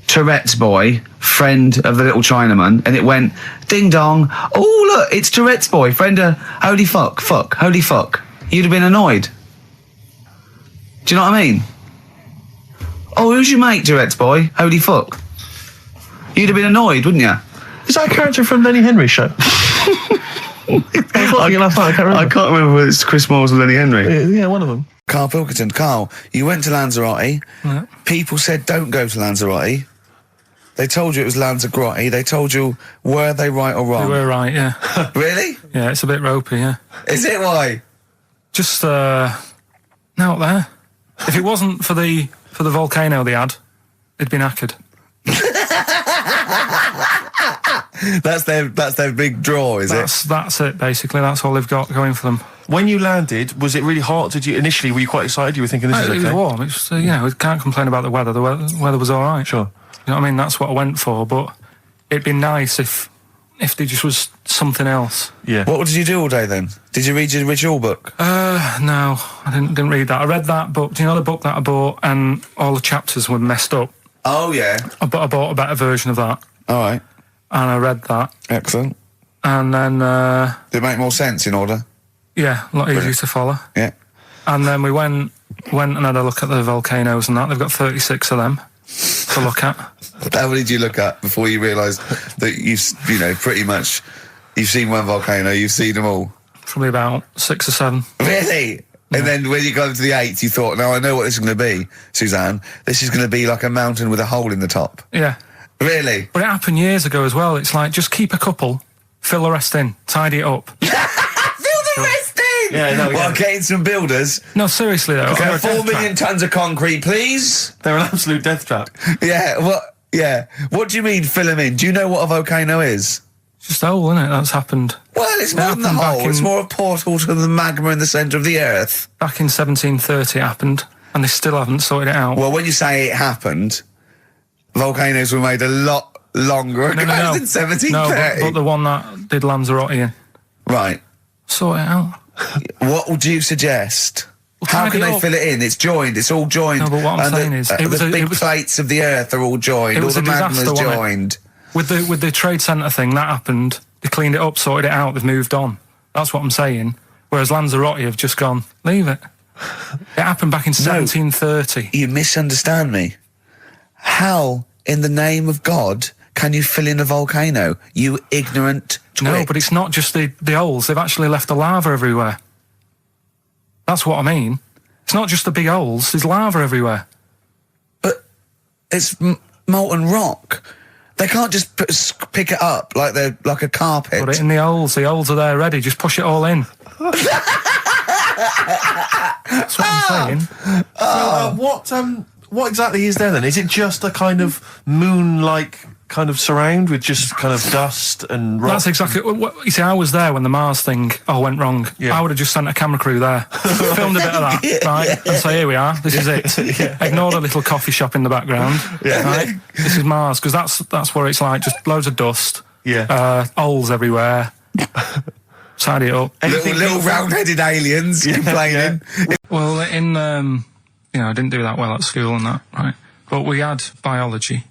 Tourette's Boy, friend of the little Chinaman, and it went, ding dong, oh look, it's Tourette's Boy, friend of holy fuck, holy fuck, you'd have been annoyed. Do you know what I mean? Oh, who's your mate, Tourette's Boy, holy fuck? You'd have been annoyed, wouldn't you? Is that a character from Lenny Henry's show? I can't remember whether it's Chris Moores or Lenny Henry. Yeah, one of them. Karl Pilkington. Carl, you went to Lanzarote. Yeah. People said don't go to Lanzarote. They told you it was Lanzarote. They told you, were they right or wrong? They were right, yeah. Really? Yeah, it's a bit ropey, yeah. Is it? Why? Just, out there. If it wasn't for the volcano they had, it'd been knackered. That's their big draw, is it? That's it, basically. That's all they've got going for them. When you landed, was it really hot? Initially, were you quite excited? You were thinking this is okay? It was warm. It's, you know, we can't complain about the weather. The weather was all right. Sure. You know what I mean? That's what I went for, but it'd be nice if there just was something else. Yeah. What did you do all day then? Did you read your ritual book? No, I didn't read that. I read that book. Do you know the book that I bought and all the chapters were messed up? Oh, yeah. I bought a better version of that. All right. And I read that. Excellent. And then... Did it make more sense in order? Yeah, a lot easier to follow. Yeah. And then we went and had a look at the volcanoes and that. They've got 36 of them to look at. How many did you look at before you realised that pretty much, you've seen one volcano, you've seen them all? Probably about 6 or 7. Really? Yeah. And then when you got to the 8th, you thought, now I know what this is going to be, Suzanne. This is going to be like a mountain with a hole in the top. Yeah. Really? But it happened years ago as well. It's like, just keep a couple, fill the rest in, tidy it up. Fill the rest in! Yeah, no, well, getting some builders. No, seriously though. Okay, 4 million tons of concrete, please. They're an absolute death trap. Yeah, what do you mean fill them in? Do you know what a volcano is? It's just a hole, isn't it? That's happened. Well, it's more than the hole. It's more a portal to the magma in the centre of the earth. Back in 1730 it happened, and they still haven't sorted it out. Well, when you say it happened, volcanoes were made a lot longer ago than 1730. No, but the one that did Lanzarote in. Right. Sort it out. What would you suggest? Well, how can they fill it in? It's joined. It's all joined. No, but what I'm saying is... the big plates of the earth are all joined. All the magma's joined. With the trade centre thing, that happened. They cleaned it up, sorted it out, they've moved on. That's what I'm saying. Whereas Lanzarote have just gone, leave it. It happened back in 1730. You misunderstand me. How, in the name of God, can you fill in a volcano? You ignorant twit. No, but it's not just the holes. They've actually left the lava everywhere. That's what I mean. It's not just the big holes. There's lava everywhere. But it's molten rock. They can't just pick it up like they're like a carpet. Put it in the holes. The holes are there ready. Just push it all in. That's what I'm saying. What exactly is there then? Is it just a kind of moon-like kind of surround with just kind of dust and rock? That's exactly. You see, I was there when the Mars thing went wrong. Yeah. I would have just sent a camera crew there, filmed a bit of that, right, and say, here we are. This is it. Ignore the little coffee shop in the background. Yeah. Right? This is Mars, because that's what it's like. Just loads of dust. Yeah. Holes everywhere. Tidy it up. Little round-headed aliens complaining. Yeah. Well, I didn't do that well at school and that, right? But we had biology,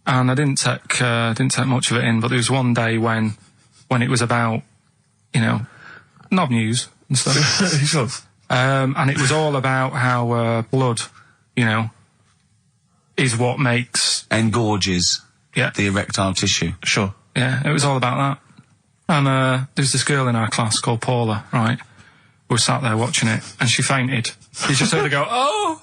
and I didn't take much of it in. But there was one day when it was about, knob news and stuff. And it was all about how blood, is what makes engorges the erectile tissue. Sure. Yeah, it was all about that. And there's this girl in our class called Paula, right? We were sat there watching it, and she fainted. You just heard her go, oh!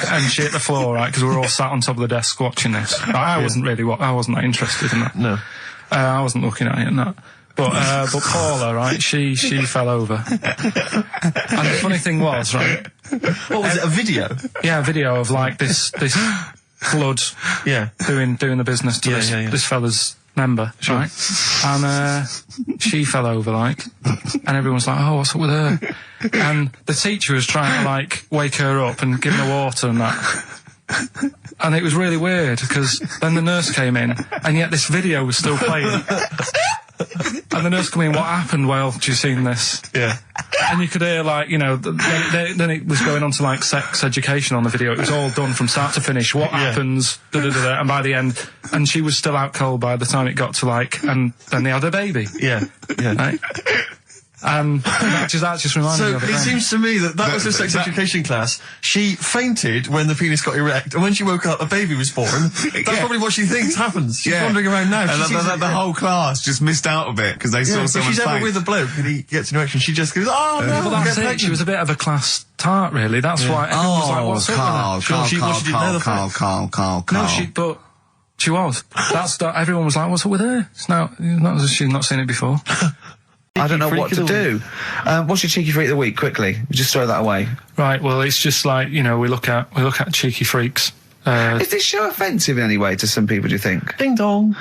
And she hit the floor, right? Because we were all sat on top of the desk watching this. I wasn't that interested in that. No. I wasn't looking at it and that. But Paula, right, she fell over. And the funny thing was, right... What was it, a video? Yeah, a video of, like, this blood doing the business to this fella's member, right? And she fell over, like, and everyone's like, oh, what's up with her? And the teacher was trying to, like, wake her up and give her water and that. And it was really weird, because then the nurse came in, and yet this video was still playing. And the nurse came in, what happened while you seen this? Yeah. And you could hear, like, then it was going on to, like, sex education on the video. It was all done from start to finish. What happens, da-da-da-da, and by the end, and she was still out cold by the time it got to, like, and then they had a baby. Yeah. Right? And that just reminded me of it. So it seems to me that was her sex education class. She fainted when the penis got erect, and when she woke up, a baby was born. That's probably what she thinks happens. She's wandering around now. And the whole class just missed out a bit because they saw someone. If she's ever with a bloke and he gets an erection, she just goes, "Oh no!" Well, that's it. She was a bit of a class tart, really. That's why everyone was like, "What's up with her?" Carl. No, but she was. Everyone was like, "What's up with her?" She's not seen it before. I don't know what to do. What's your cheeky freak of the week? Quickly, just throw that away. Right. Well, it's just like we look at cheeky freaks Is this show offensive in any way to some people, do you think? Ding dong.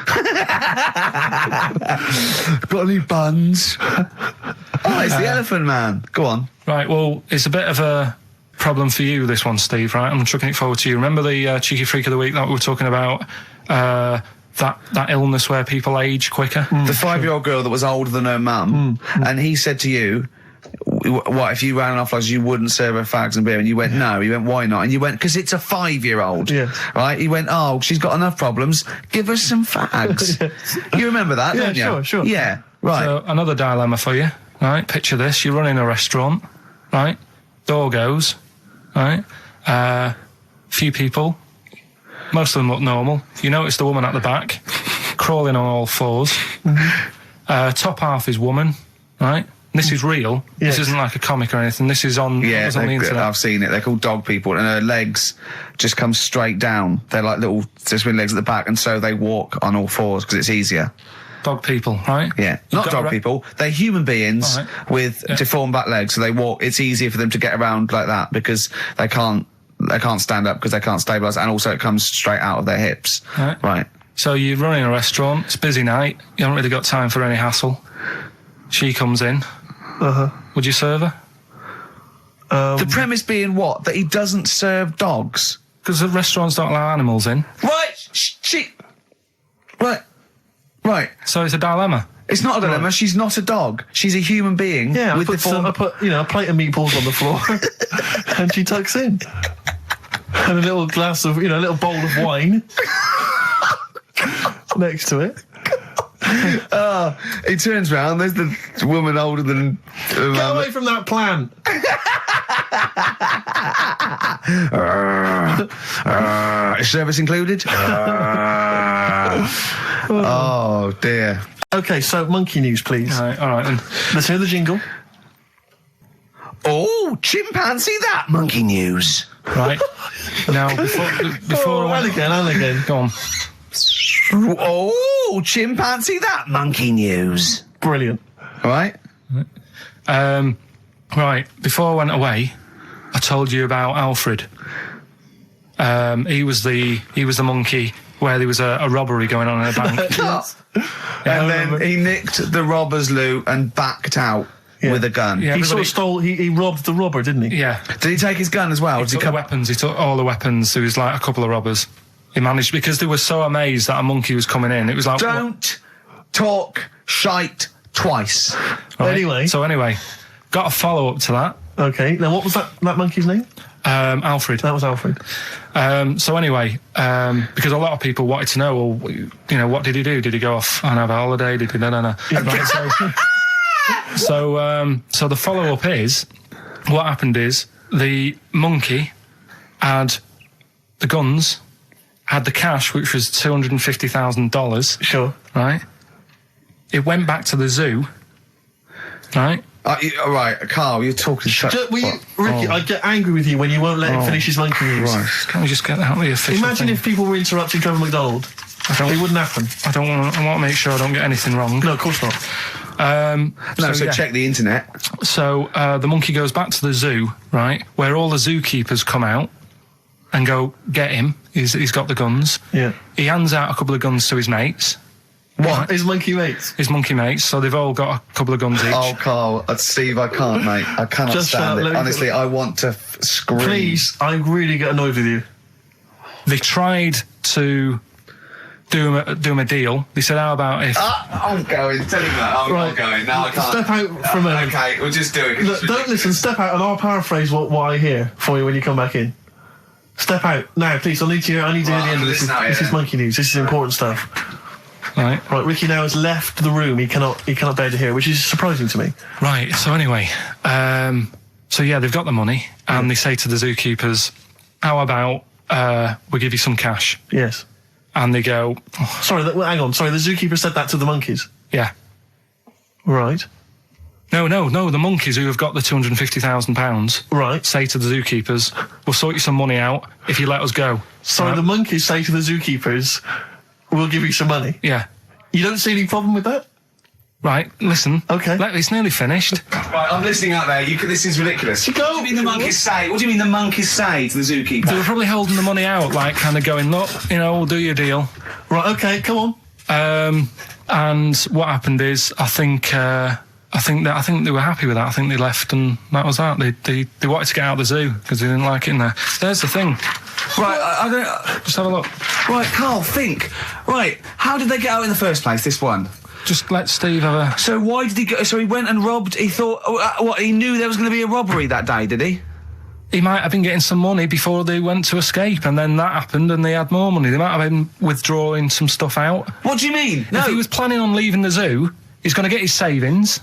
Got any buns? Oh, it's the Elephant Man. Go on. Right, well, it's a bit of a problem for you, this one, Steve, right? I'm chucking it forward to you. Remember the Cheeky Freak of the Week that we were talking about? That illness where people age quicker? The 5-year-old girl that was older than her mum, and he said to you, what, if you ran off like you wouldn't serve her fags and beer? And you went, no. He went, why not? And you went, because it's a 5-year-old. Yeah. Right? He went, oh, she's got enough problems. Give her some fags. You remember that, don't you? Sure. Yeah, right. So, another dilemma for you, right? Picture this. You're running a restaurant, right? Door goes, right? Few people. Most of them look normal. You notice the woman at the back, crawling on all fours. Top half is woman, right? This is real. Yes. This isn't like a comic or anything. This is on, Yeah, on the internet. I've seen it. They're called dog people, and her legs just come straight down. They're like little twin legs at the back, and so they walk on all fours because it's easier. Dog people, right? Yeah, not dog people. They're human beings with deformed back legs, so they walk. It's easier for them to get around like that because they can't stand up because they can't stabilise, and also it comes straight out of their hips. Right. So you're running a restaurant. It's a busy night. You haven't really got time for any hassle. She comes in. Would you serve her? The premise being what? That he doesn't serve dogs? Because the restaurants don't allow animals in. Right. So it's a dilemma. It's not a dilemma. She's not a dog. She's a human being. Yeah, with I put a plate of meatballs on the floor, and she tucks in, and a little glass of, a little bowl of wine next to it. He turns round. There's the woman older than. Get away from that plant. Is service included? Oh dear. Okay, so monkey news, please. All right then. Let's hear the jingle. Oh, chimpanzee that monkey news. Right. Now, before and again. Go on. Oh, chimpanzee that monkey news. Brilliant. Right. Right. Before I went away, I told you about Alfred. He was the monkey where there was a robbery going on in a bank. And then he nicked the robber's loot and backed out with a gun. Yeah, he sort of stole. He robbed the robber, didn't he? Yeah. Did he take his gun as well? He took the weapons. He took all the weapons. There was like a couple of robbers. He managed, because they were so amazed that a monkey was coming in. It was like, don't talk shite twice. Right? Anyway, got a follow up to that. Okay. Now, what was that monkey's name? Alfred. That was Alfred. So anyway, because a lot of people wanted to know, well, what did he do? Did he go off and have a holiday? Did he? No. Right, so the follow up is, what happened is the monkey had the guns, had the cash, which was $250,000. Sure. Right. It went back to the zoo. Right. Right, Carl, you're talking shit. Ricky, I get angry with you when you won't let him finish his monkey news. Right. Can we just get out of the official Imagine thing? if people were interrupting Trevor McDonald. It wouldn't happen. I want to make sure I don't get anything wrong. No, of course not. So check the internet. So the monkey goes back to the zoo, right, where all the zookeepers come out and go, get him. He's got the guns. Yeah. He hands out a couple of guns to his mates. What? His monkey mates? His monkey mates, so they've all got a couple of guns each. Oh, Carl, Steve, I can't, mate. I cannot stand it. Honestly, I want to scream. Please, I really get annoyed with you. They tried to do him a deal. They said, how about if... I'm going. Tell him that. I'm not going. No, I can't. Step out for a moment. Okay, we'll just do it. Look, don't listen. Step out and I'll paraphrase what I hear for you when you come back in. Step out. Now, please, I need to hear the end of this. This is monkey news. This is important stuff. Right. Ricky now has left the room. He cannot bear to hear, which is surprising to me. Right. So anyway, they've got the money, and they say to the zookeepers, "How about we give you some cash?" Yes. And they go, "Sorry, hang on. Sorry, the zookeeper said that to the monkeys." Yeah. Right. No. The monkeys who have got the £250,000, right, say to the zookeepers, "We'll sort you some money out if you let us go." Sorry, the monkeys say to the zookeepers, "We'll give you some money." Yeah. You don't see any problem with that? Right, listen. Okay. It's nearly finished. Right, I'm listening out there. This is ridiculous. What do you mean the monkeys say? What do you mean the monkeys say to the zookeeper? They were probably holding the money out, like, kind of going, look, we'll do your deal. Right, okay, come on. And what happened is, I think they were happy with that. I think they left, and that was that. They wanted to get out of the zoo because they didn't like it in there. There's the thing. Right, I don't... Just have a look. Right, Carl, think. Right, how did they get out in the first place, this one? Just let Steve have a... So why did he go... So he went and robbed... He thought... he knew there was going to be a robbery that day, did he? He might have been getting some money before they went to escape, and then that happened and they had more money. They might have been withdrawing some stuff out. What do you mean? No. If he was planning on leaving the zoo, he's going to get his savings.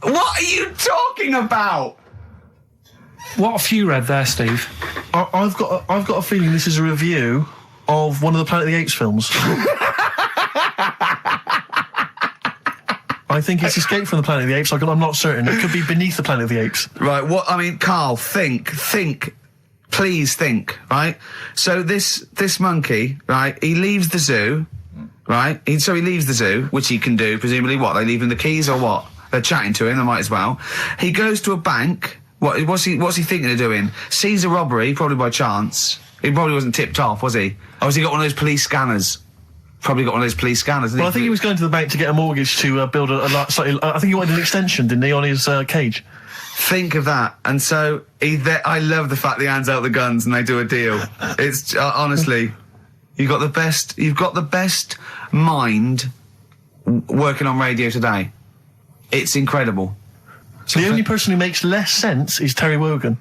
What are you talking about? What have you read there, Steve? I've got a feeling this is a review of one of the Planet of the Apes films. I think it's Escape from the Planet of the Apes. I'm not certain. It could be Beneath the Planet of the Apes. Right, Carl, think. Please think, right? So this monkey, right, he leaves the zoo, right? So he leaves the zoo, which he can do, presumably what? They leave him the keys or what? They're chatting to him, they might as well. He goes to a bank. What's he thinking of doing? Sees a robbery, probably by chance. He probably wasn't tipped off, was he? Or has he got one of those police scanners? Probably got one of those police scanners. Well, I think he was going to the bank to get a mortgage to build I think he wanted an extension, didn't he, on his cage? Think of that. And so I love the fact that he hands out the guns and they do a deal. It's honestly, you've got the best mind working on radio today. It's incredible. The only person who makes less sense is Terry Wogan.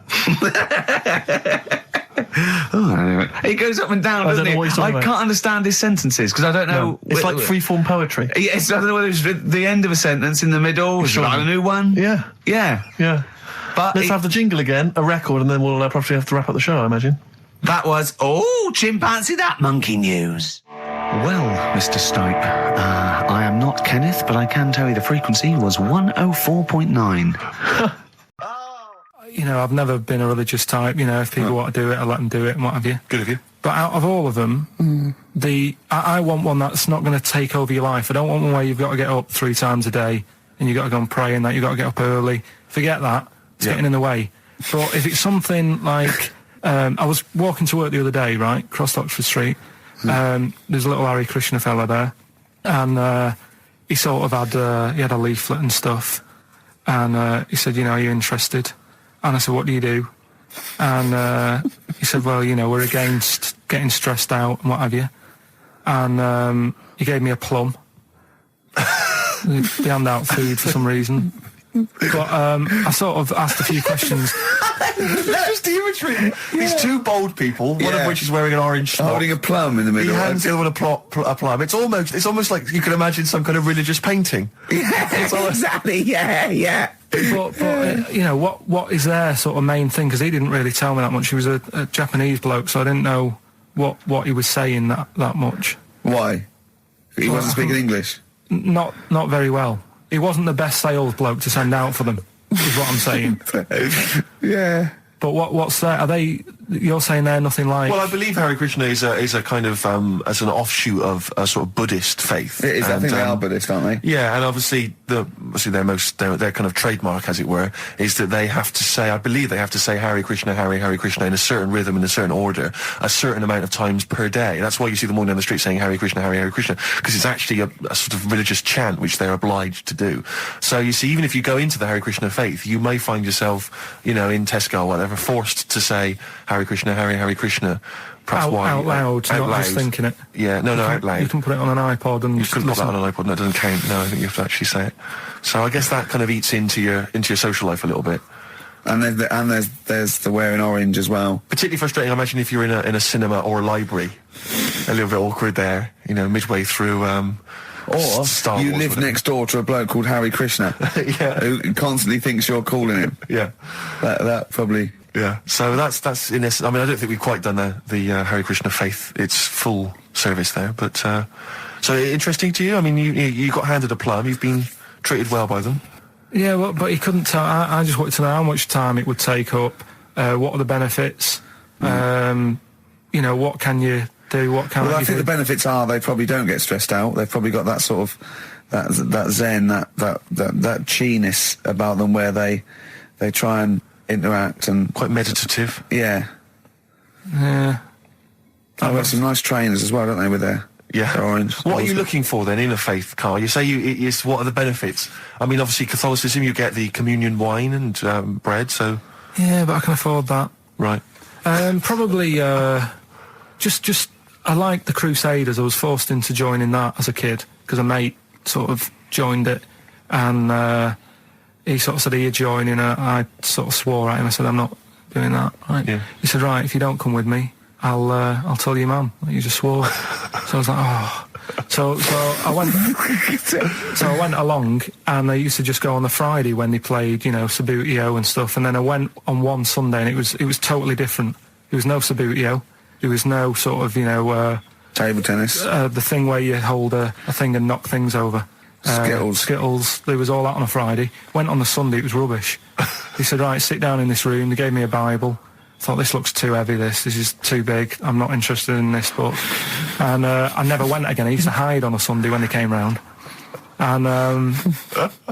He goes up and down, doesn't he? I can't understand his sentences because I don't know. No, it's like freeform poetry. Yes, I don't know whether it's the end of a sentence, in the middle, or a new one. Yeah. But let's have the jingle again, a record, and then we'll probably have to wrap up the show, I imagine. That was chimpanzee that monkey news. Well, Mr. Stipe, I am not Kenneth, but I can tell you the frequency was 104.9. I've never been a religious type. If people want to do it, I let them do it and what have you. Good of you. But out of all of them, I want one that's not going to take over your life. I don't want one where you've got to get up 3 times a day and you've got to go and pray and that you've got to get up early. Forget that. It's getting in the way. But if it's something like... I was walking to work the other day, right, across Oxford Street. There's a little Hare Krishna fella there. And he sort of had a leaflet and stuff. And he said, are you interested? And I said, what do you do? And he said, well, we're against getting stressed out and what have you. And he gave me a plum. They hand out food for some reason. But I sort of asked a few questions. That's just the imagery. These two bold people, one of which is wearing an orange smock, holding a plum in the middle. He hands the other one a plum. It's almost like you can imagine some kind of religious painting. Exactly. Yeah. But what is their sort of main thing? Because he didn't really tell me that much. He was a Japanese bloke, so I didn't know what he was saying that much. Why? He wasn't speaking English. Not very well. He wasn't the best sales bloke to send out for them, is what I'm saying. Yeah. But what's that? Are they? You're saying they're nothing like? Well, I believe Hare Krishna is a kind of as an offshoot of a sort of Buddhist faith. It is. I think they are Buddhist, aren't they? Yeah, and obviously their kind of trademark, as it were, is that they have to say. I believe they have to say Hare Krishna, Hare Krishna in a certain rhythm, in a certain order, a certain amount of times per day. That's why you see them all down the street saying Hare Krishna, Hare Krishna, because it's actually a sort of religious chant which they're obliged to do. So you see, even if you go into the Hare Krishna faith, you may find yourself, in Tesco or whatever, forced to say Hare Krishna, Hare Krishna. Out loud, not just thinking it. Yeah, no, out loud. You can put it on an iPod and you can put that on an iPod. No, it doesn't count. No, I think you have to actually say it. So I guess that kind of eats into your social life a little bit. And there's the wearing orange as well. Particularly frustrating, I imagine, if you're in a cinema or a library. A little bit awkward there, midway through. Or Star you Wars, live next door to a bloke called Hare Krishna, who constantly thinks you're calling him. Yeah, that probably. Yeah, so that's in essence. I mean, I don't think we've quite done the Hare Krishna faith its full service there, but so interesting to you. I mean, you got handed a plum. You've been treated well by them. Yeah, well, but he couldn't tell. I just wanted to know how much time it would take up. What are the benefits? What can you do? What can't you do? I think the benefits are they probably don't get stressed out. They've probably got that sort of that zen, that chi-ness about them, where they try and interact and quite meditative. Yeah. Yeah. I've got some nice trainers as well, don't they, with their orange. What are you looking for then in a faith, Carl? You say what are the benefits? I mean, obviously Catholicism, you get the communion wine and bread, so... Yeah, but I can afford that. Right. Probably, just I like the Crusaders. I was forced into joining that as a kid, because a mate sort of joined it, and he sort of said he'd join in. I sort of swore at him. I said, I'm not doing that. Right? Yeah. He said, right, if you don't come with me, I'll tell your mum that you just swore. So I was like, oh. So I went. So I went along, and they used to just go on the Friday when they played, Sabutio and stuff. And then I went on one Sunday, and it was totally different. There was no Sabutio. There was no sort of table tennis. The thing where you hold a thing and knock things over. Skittles. There was all that on a Friday. Went on the Sunday. It was rubbish. He said, right, sit down in this room. They gave me a Bible. Thought, this looks too heavy, this is too big, I'm not interested in this book. And I never went again. I used to hide on a Sunday when they came round. And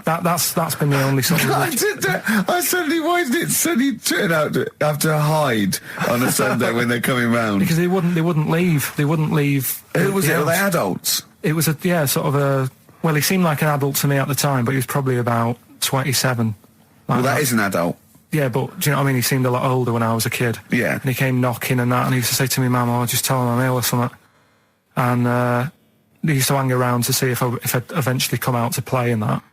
that's been the only sort of... I suddenly, why did it suddenly turn out to have to hide on a Sunday when they're coming round? Because they wouldn't leave. They wouldn't leave. Who was it? Were they adults? It was well, he seemed like an adult to me at the time, but he was probably about 27. Well, that is an adult. Yeah, but do you know what I mean? He seemed a lot older when I was a kid. Yeah. And he came knocking and that, and he used to say to me, Mum, I'll just tell him I'm ill or something. And he used to hang around to see if I'd eventually come out to play and that.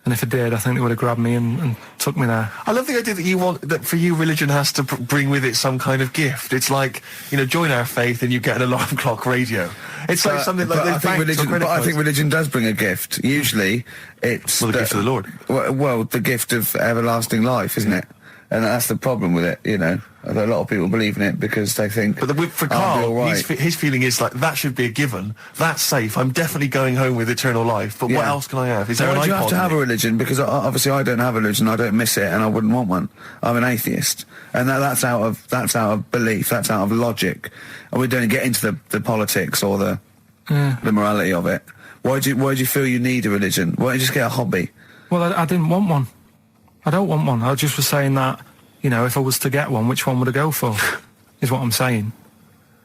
And if it did, I think they would have grabbed me and took me there. I love the idea that for you, religion has to bring with it some kind of gift. It's like, join our faith and you get an alarm clock radio. It's like something like I think religion does bring a gift. Usually, it's the gift of the Lord. Well, the gift of everlasting life, isn't it? And that's the problem with it, A lot of people believe in it because they think... But for Carl, right. his feeling is like, that should be a given. That's safe. I'm definitely going home with eternal life. But what else can I have? Is there an iPod? You have to have a religion? Because obviously I don't have a religion. I don't miss it, and I wouldn't want one. I'm an atheist, and that's out of belief. That's out of logic. And we don't get into the politics or the morality of it. Why do you feel you need a religion? Why don't you just get a hobby? Well, I didn't want one. I don't want one. I just was saying that, if I was to get one, which one would I go for? Is what I'm saying.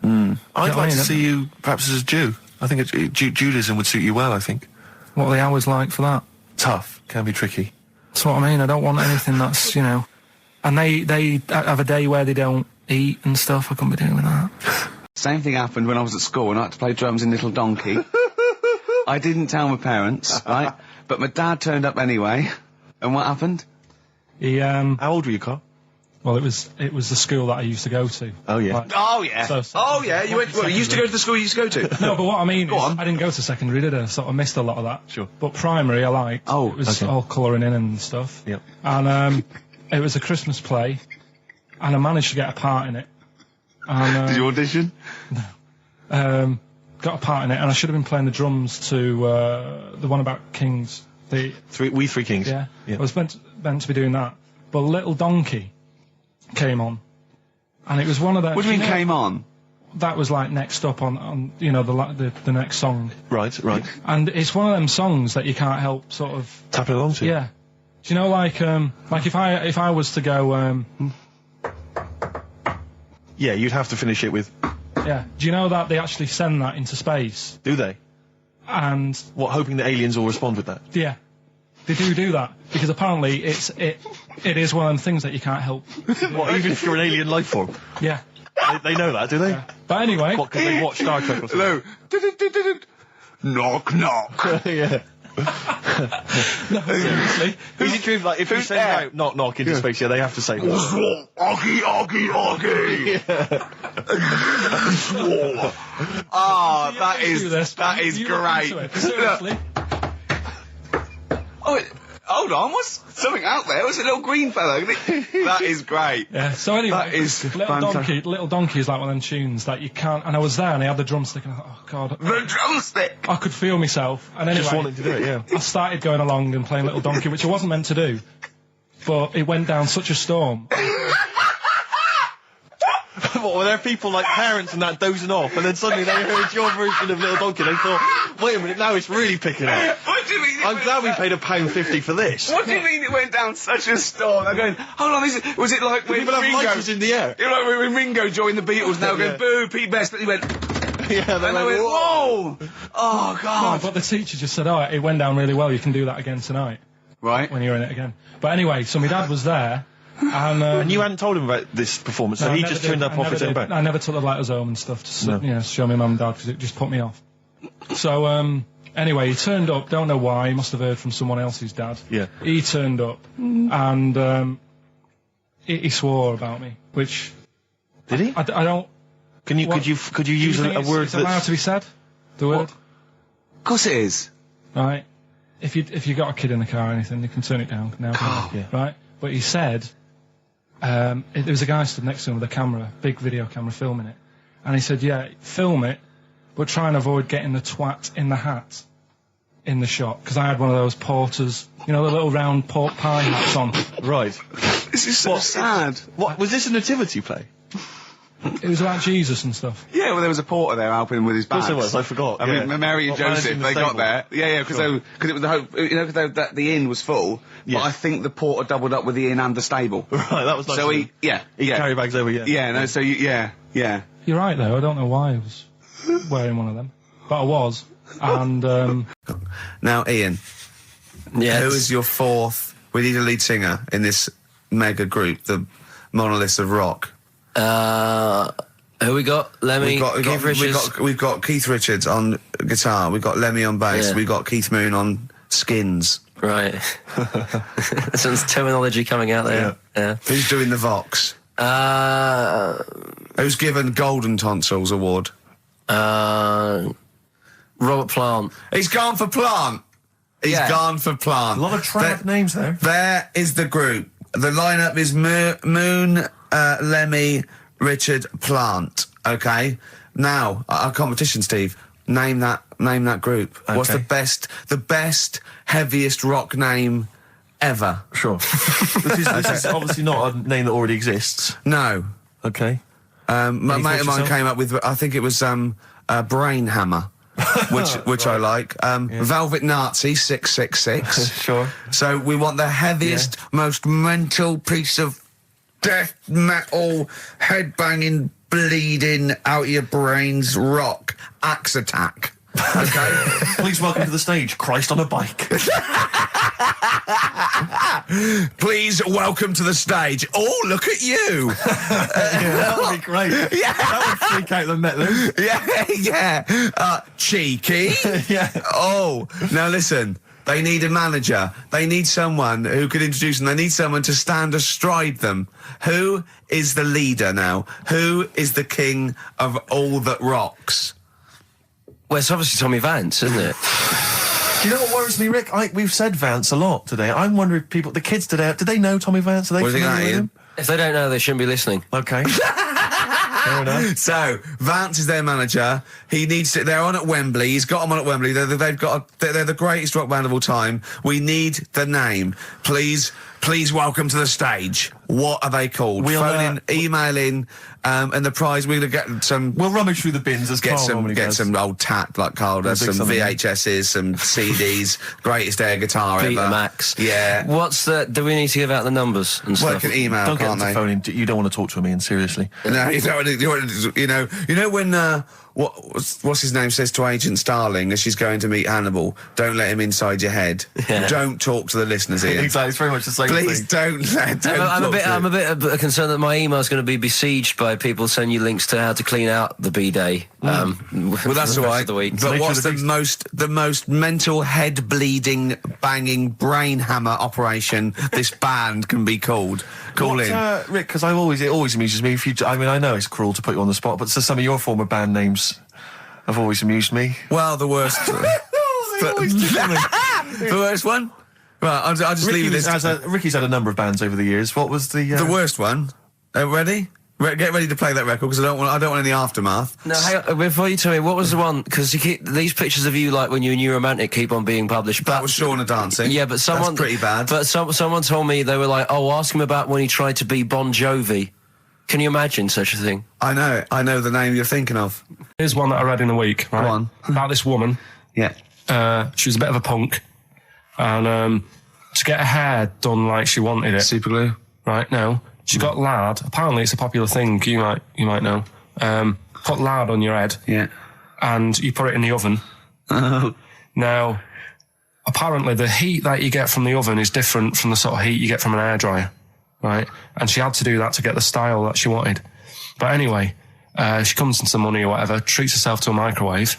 I'd like to see you perhaps as a Jew. I think Judaism would suit you well, I think. What are the hours like for that? Tough. Can be tricky. That's what I mean. I don't want anything that's, And they have a day where they don't eat and stuff. I couldn't be doing that. Same thing happened when I was at school and I had to play drums in Little Donkey. I didn't tell my parents, right? But my dad turned up anyway. And what happened? He, How old were you, Carl? Well, it was the school that I used to go to. Oh, yeah. You used to go to the school you used to go to? No, but what I mean is, I didn't go to secondary, did I? Sort of missed a lot of that. Sure. But primary I liked. Oh, it was all colouring in and stuff. Yep. And it was a Christmas play, and I managed to get a part in it. And, did you audition? No. Got a part in it, and I should have been playing the drums to the one about Kings. We Three Kings. Yeah. I was meant to be doing that, but Little Donkey came on, and it was one of the... What do you mean came on? That was like next up on the next song. Right. And it's one of them songs that you can't help sort of tapping along to. Yeah. Do you know, like if I was to go yeah, you'd have to finish it with... Yeah. Do you know that they actually send that into space? Do they? And... What, hoping the aliens will respond with that? Yeah. They do that, because apparently it is one of them things that you can't help. What, even if you're an alien life form? Yeah. They know that, do they? Yeah. But anyway... What, because they watch Star Trek or something? Hello. Knock, knock. Yeah. No, seriously. Is it true, like, if you send out knock, knock into space, they have to say that? Oggy, oggy, oggy. Oh, that is great. Seriously. Oh, hold on, what's something out there? What's a little green fellow? That is great. Yeah, so anyway, that is Little Donkey is like one of them tunes that you can't... And I was there and I had the drumstick and I thought, oh, God. The drumstick! I could feel myself. And anyway... Just wanted to do it, yeah. I started going along and playing Little Donkey, which I wasn't meant to do. But it went down such a storm. What, were there people like parents and that dozing off, and then suddenly they heard your version of Little Donkey, they thought, wait a minute, now it's really picking up. What do you mean? I'm glad we paid £1.50 for this. What do you mean it went down such a storm? I'm going, hold on, was it like when People have Ringo... lighters in the air. You know, like when Ringo joined the Beatles now going, boo, Pete Best, but he went... Yeah, and they went, whoa! Oh, God. But the teacher just said, it went down really well, you can do that again tonight. Right. When you're in it again. But anyway, so my dad was there, and you hadn't told him about this performance, so he just turned up off his own back. I never took the letters home and stuff to show my mum and dad, because it just put me off. So, anyway, he turned up, don't know why, he must have heard from someone else's dad. Yeah. He turned up, and he swore about me, which... Did he? I don't... Could you use a word that's allowed to be said? The word? Of course it is. Right. If you got a kid in the car or anything, you can turn it down now. Yeah. Right. But he said, there was a guy stood next to him with a camera, big video camera, filming it, and he said, "Yeah, film it, but try and avoid getting the twat in the hat in the shot, because I had one of those porters, you know, the little round pork pie hats on." Right. This is so sad. What was this a nativity play? It was about Jesus and stuff. Yeah, well, there was a porter there helping him with his bags. Of course it was, I forgot. I mean, Mary and Joseph, they got there. Yeah, because it was the hope, you know, because the inn was full. Yeah. But I think the porter doubled up with the inn and the stable. Right, that was nice. So he carry bags over, Yeah, no, so yeah. You're right, though. I don't know why I was wearing one of them, but I was. And now, Ian. Yes. Who is your fourth? We need a lead singer in this mega group, the Monoliths of Rock. Who we got? Lemmy, Keith Richards. We've got Keith Richards on guitar. We've got Lemmy on bass. Yeah. We've got Keith Moon on skins. Right. Some terminology coming out there. Yeah. Who's doing the Vox? Who's given Golden Tonsils Award? Robert Plant. He's gone for Plant. He's gone for Plant. A lot of trad names there. There is the group. The lineup is Moon, Lemmy, Richard, Plant. Okay. Now our competition, Steve. Name that group. Okay. What's the best, heaviest rock name ever? Sure. this is obviously not a name that already exists. No. Okay. My mate of mine came up with, I think it was Brain Hammer. which I like. Velvet Nazi 666. Sure. So we want the heaviest, most mental piece of death metal, headbanging, bleeding out your brains rock. Axe Attack. Okay. Please welcome to the stage, Christ on a bike. Please welcome to the stage. Oh, look at you. That would be great. Yeah. That would freak out the metalers. Yeah. Cheeky. Yeah. Oh, now listen. They need a manager. They need someone who could introduce them. They need someone to stand astride them. Who is the leader now? Who is the king of all that rocks? Well, it's obviously Tommy Vance, isn't it? Do you know what worries me, Rick? We've said Vance a lot today. I'm wondering if the kids today, do they know Tommy Vance? Are they familiar with him? If they don't know, they shouldn't be listening. Okay. Fair enough. So, Vance is their manager. He needs to, they're on at Wembley. He's got them on at Wembley. They're the greatest rock band of all time. We need the name. Please welcome to the stage. What are they called? Phone in, email in, and the prize, we're going to get some... We'll rummage through the bins as Get Carl some old tat like Carl does, some VHSs, some CDs, greatest air guitar ever. Betamax. Yeah. Do we need to give out the numbers and stuff? Well, they can email, don't can't get they? them to phone in. You don't want to talk to him, Ian, seriously. No, you know when what's his name says to Agent Starling as she's going to meet Hannibal, don't let him inside your head. Yeah. Don't talk to the listeners, Ian. Exactly, it's very much the same Please thing. I'm a bit concerned that my email's going to be besieged by people sending you links to how to clean out the B-Day. Well, that's all right. But what's the most mental, head bleeding, banging, brain hammer operation this band can be called? Call in, Rick. Because it always amuses me. I know it's cruel to put you on the spot, but some of your former band names have always amused me. Well, the worst. The worst one. Right, I'll just leave this. Ricky's had a number of bands over the years. What was the worst one? Ready? Get ready to play that record because I don't want any aftermath. No, hang on, before you tell me, what was the one? Because these pictures of you, like when you're a New Romantic, keep on being published. That was Shauna dancing. Yeah, but someone... That's pretty bad. But someone told me, they were like, ask him about when he tried to be Bon Jovi. Can you imagine such a thing? I know the name you're thinking of. Here's one that I read in the week, right? Go on. About this woman. Yeah. She was a bit of a punk, and to get her hair done like she wanted it. Super glue? Right, no. She got lard. Apparently it's a popular thing, you might know. Put lard on your head. Yeah. And you put it in the oven. Now, apparently the heat that you get from the oven is different from the sort of heat you get from an hairdryer, right? And she had to do that to get the style that she wanted. But anyway, she comes into money or whatever, treats herself to a microwave,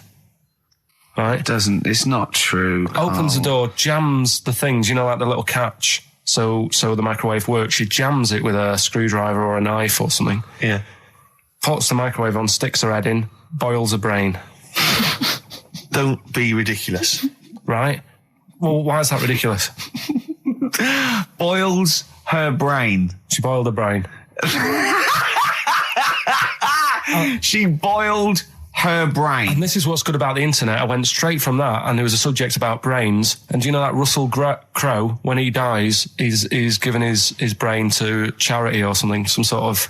right? It's not true. Opens the door, jams the things, like the little catch, so the microwave works. She jams it with a screwdriver or a knife or something. Yeah. Puts the microwave on, sticks her head in, boils her brain. Don't be ridiculous. Right? Well, why is that ridiculous? Boils her brain. She boiled her brain. She boiled her brain. And this is what's good about the internet. I went straight from that, and there was a subject about brains. And do you know that Russell Crowe, when he dies, he's given his brain to charity or something, some sort of...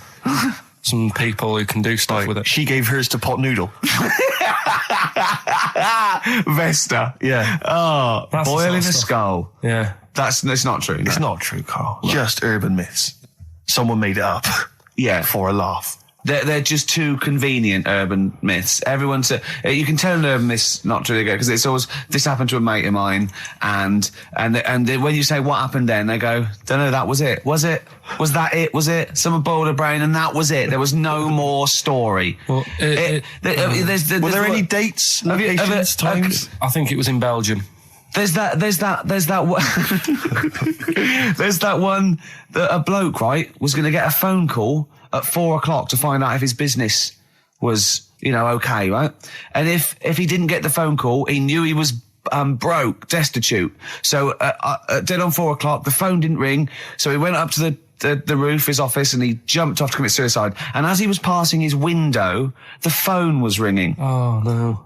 some people who can do stuff with it. She gave hers to Pot Noodle. Vesta. Yeah. Oh, That's boiling the a sort of skull. Yeah. It's not true. It's not true, Carl. Just urban myths. Someone made it up. Yeah. For a laugh. They're just too convenient urban myths. Everyone's you can tell an urban myth's not true because it's always this happened to a mate of mine, and when you say what happened then, they go, don't know, that was it. Was it? Was that it? Was it? Someone boiled a brain and that was it. There was no more story. Well, were there any dates, locations, times? I think it was in Belgium. There's that one. There's that one that a bloke, right, was going to get a phone call at 4:00 to find out if his business was, okay, right? And if he didn't get the phone call, he knew he was broke, destitute. So dead on 4:00, the phone didn't ring. So he went up to the roof, his office, and he jumped off to commit suicide. And as he was passing his window, the phone was ringing. Oh no.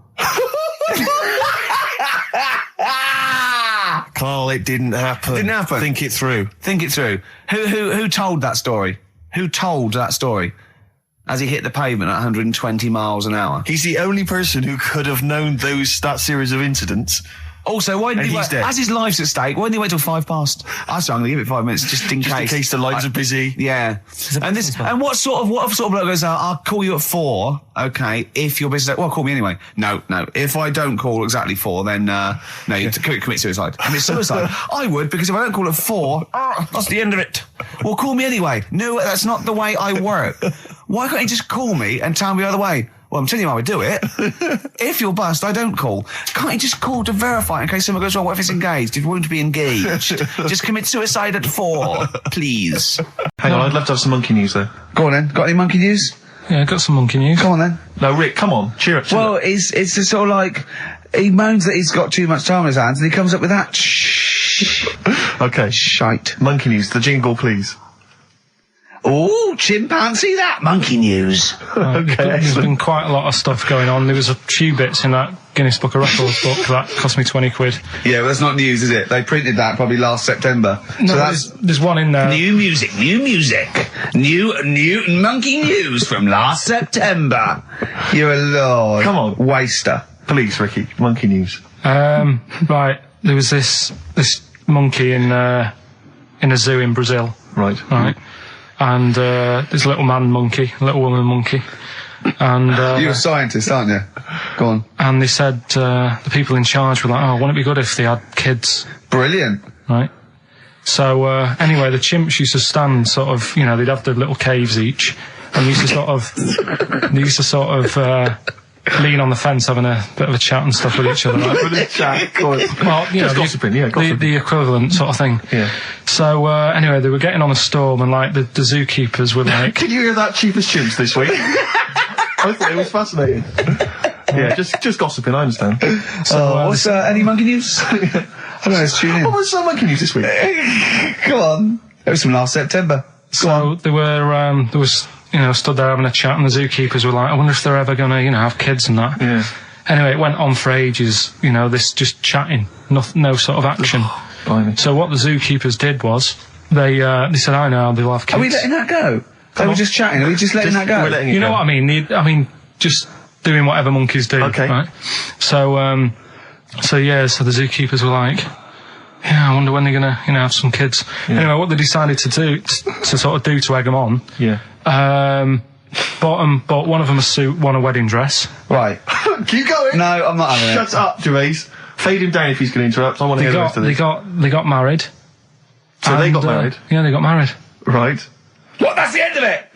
Carl, it didn't happen. Didn't happen. Think it through. Think it through. Who told that story? Who told that story? As he hit the pavement at 120 miles an hour. He's the only person who could have known that series of incidents. Also, why didn't he wait? As his life's at stake, why didn't he wait till 5 past? I said I'm going to give it 5 minutes just in case. Just in case the lines are busy. Yeah. And what sort of bloke goes out? I'll call you at 4. Okay, if your business. Well, call me anyway. No. If I don't call exactly 4, then no, you commit suicide. Commit suicide. I would, because if I don't call at 4, that's the end of it. Well, call me anyway. No, that's not the way I work. Why can't you just call me and tell me the other way? Well, I'm telling you how I do it. If you're bust, I don't call. Can't you just call to verify in case someone goes wrong? What if it's engaged? It won't be engaged. Just commit suicide at 4, please. Hang on, I'd love to have some monkey news, though. Go on then. Got any monkey news? Yeah, got some monkey news. Go on then. No, Rick, come on. Cheer up. Well, it's just sort of like, he moans that he's got too much time on his hands, and he comes up with that Okay. shite. Monkey news. The jingle, please. Oh, chimpanzee, that monkey news. Okay, There's been quite a lot of stuff going on. There was a few bits in that Guinness Book of Records book that cost me 20 quid. Yeah, well, that's not news, is it? They printed that probably last September. No, so there's one in there. New music. New monkey news from last September. You're a lord. Come on. Waster. Please, Ricky. Monkey news. Right, there was this monkey in a zoo in Brazil. Right. And there's a little man monkey, a little woman monkey. And you're a scientist, aren't you? Go on. And they said the people in charge were like, oh, wouldn't it be good if they had kids? Brilliant. Right. So anyway, the chimps used to stand sort of, they'd have their little caves each, and they used to sort of lean on the fence having a bit of a chat and stuff with each other. Like. Well, just gossiping, gossiping. The equivalent sort of thing. Yeah. So anyway, they were getting on a storm, and like the zookeepers were like, "Can you hear that, cheapest chimps this week?" I thought it was fascinating. Yeah, just gossiping. I understand. So what's any monkey news? I don't know. Let's tune in. What was monkey news this week? Come on. It was from last September. So there was. Stood there having a chat, and the zookeepers were like, I wonder if they're ever going to, have kids and that. Yeah. Anyway, it went on for ages, this just chatting, no sort of action. So what the zookeepers did was, they said, I know, they'll have kids. Are we letting that go? They were just chatting, are we just letting that go? We're letting it know go. what I mean? Just doing whatever monkeys do. Okay. Right? So the zookeepers were like, Yeah, I wonder when they're gonna, have some kids. Yeah. Anyway, what they decided to do, to sort of do to egg them on. Yeah. Bought one of them a suit, one a wedding dress. Right. Keep going. No, I'm not having it. Shut up, Gervais. Fade him down if he's going to interrupt. I want to hear the rest of this. They got married. So they got married? Yeah, they got married. Right. What? That's the end of it.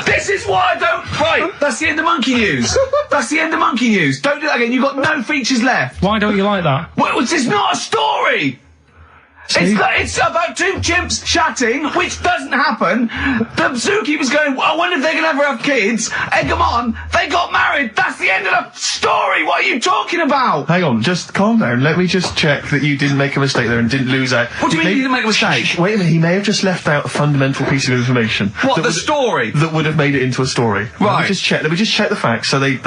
This is why I don't. Right. That's the end of Monkey News. That's the end of Monkey News. Don't do that again. You've got no features left. Why don't you like that? Well, it's not a story. It's about two chimps chatting, which doesn't happen. The zookeeper's going, I wonder if they're going to ever have kids. Egg them on. They got married. That's the end of the story. What are you talking about? Hang on, just calm down. Let me just check that you didn't make a mistake there and didn't lose out. What do you mean you didn't make a mistake? Wait a minute, he may have just left out a fundamental piece of information. What, the story? That would have made it into a story. Right. Let me just check the facts. So they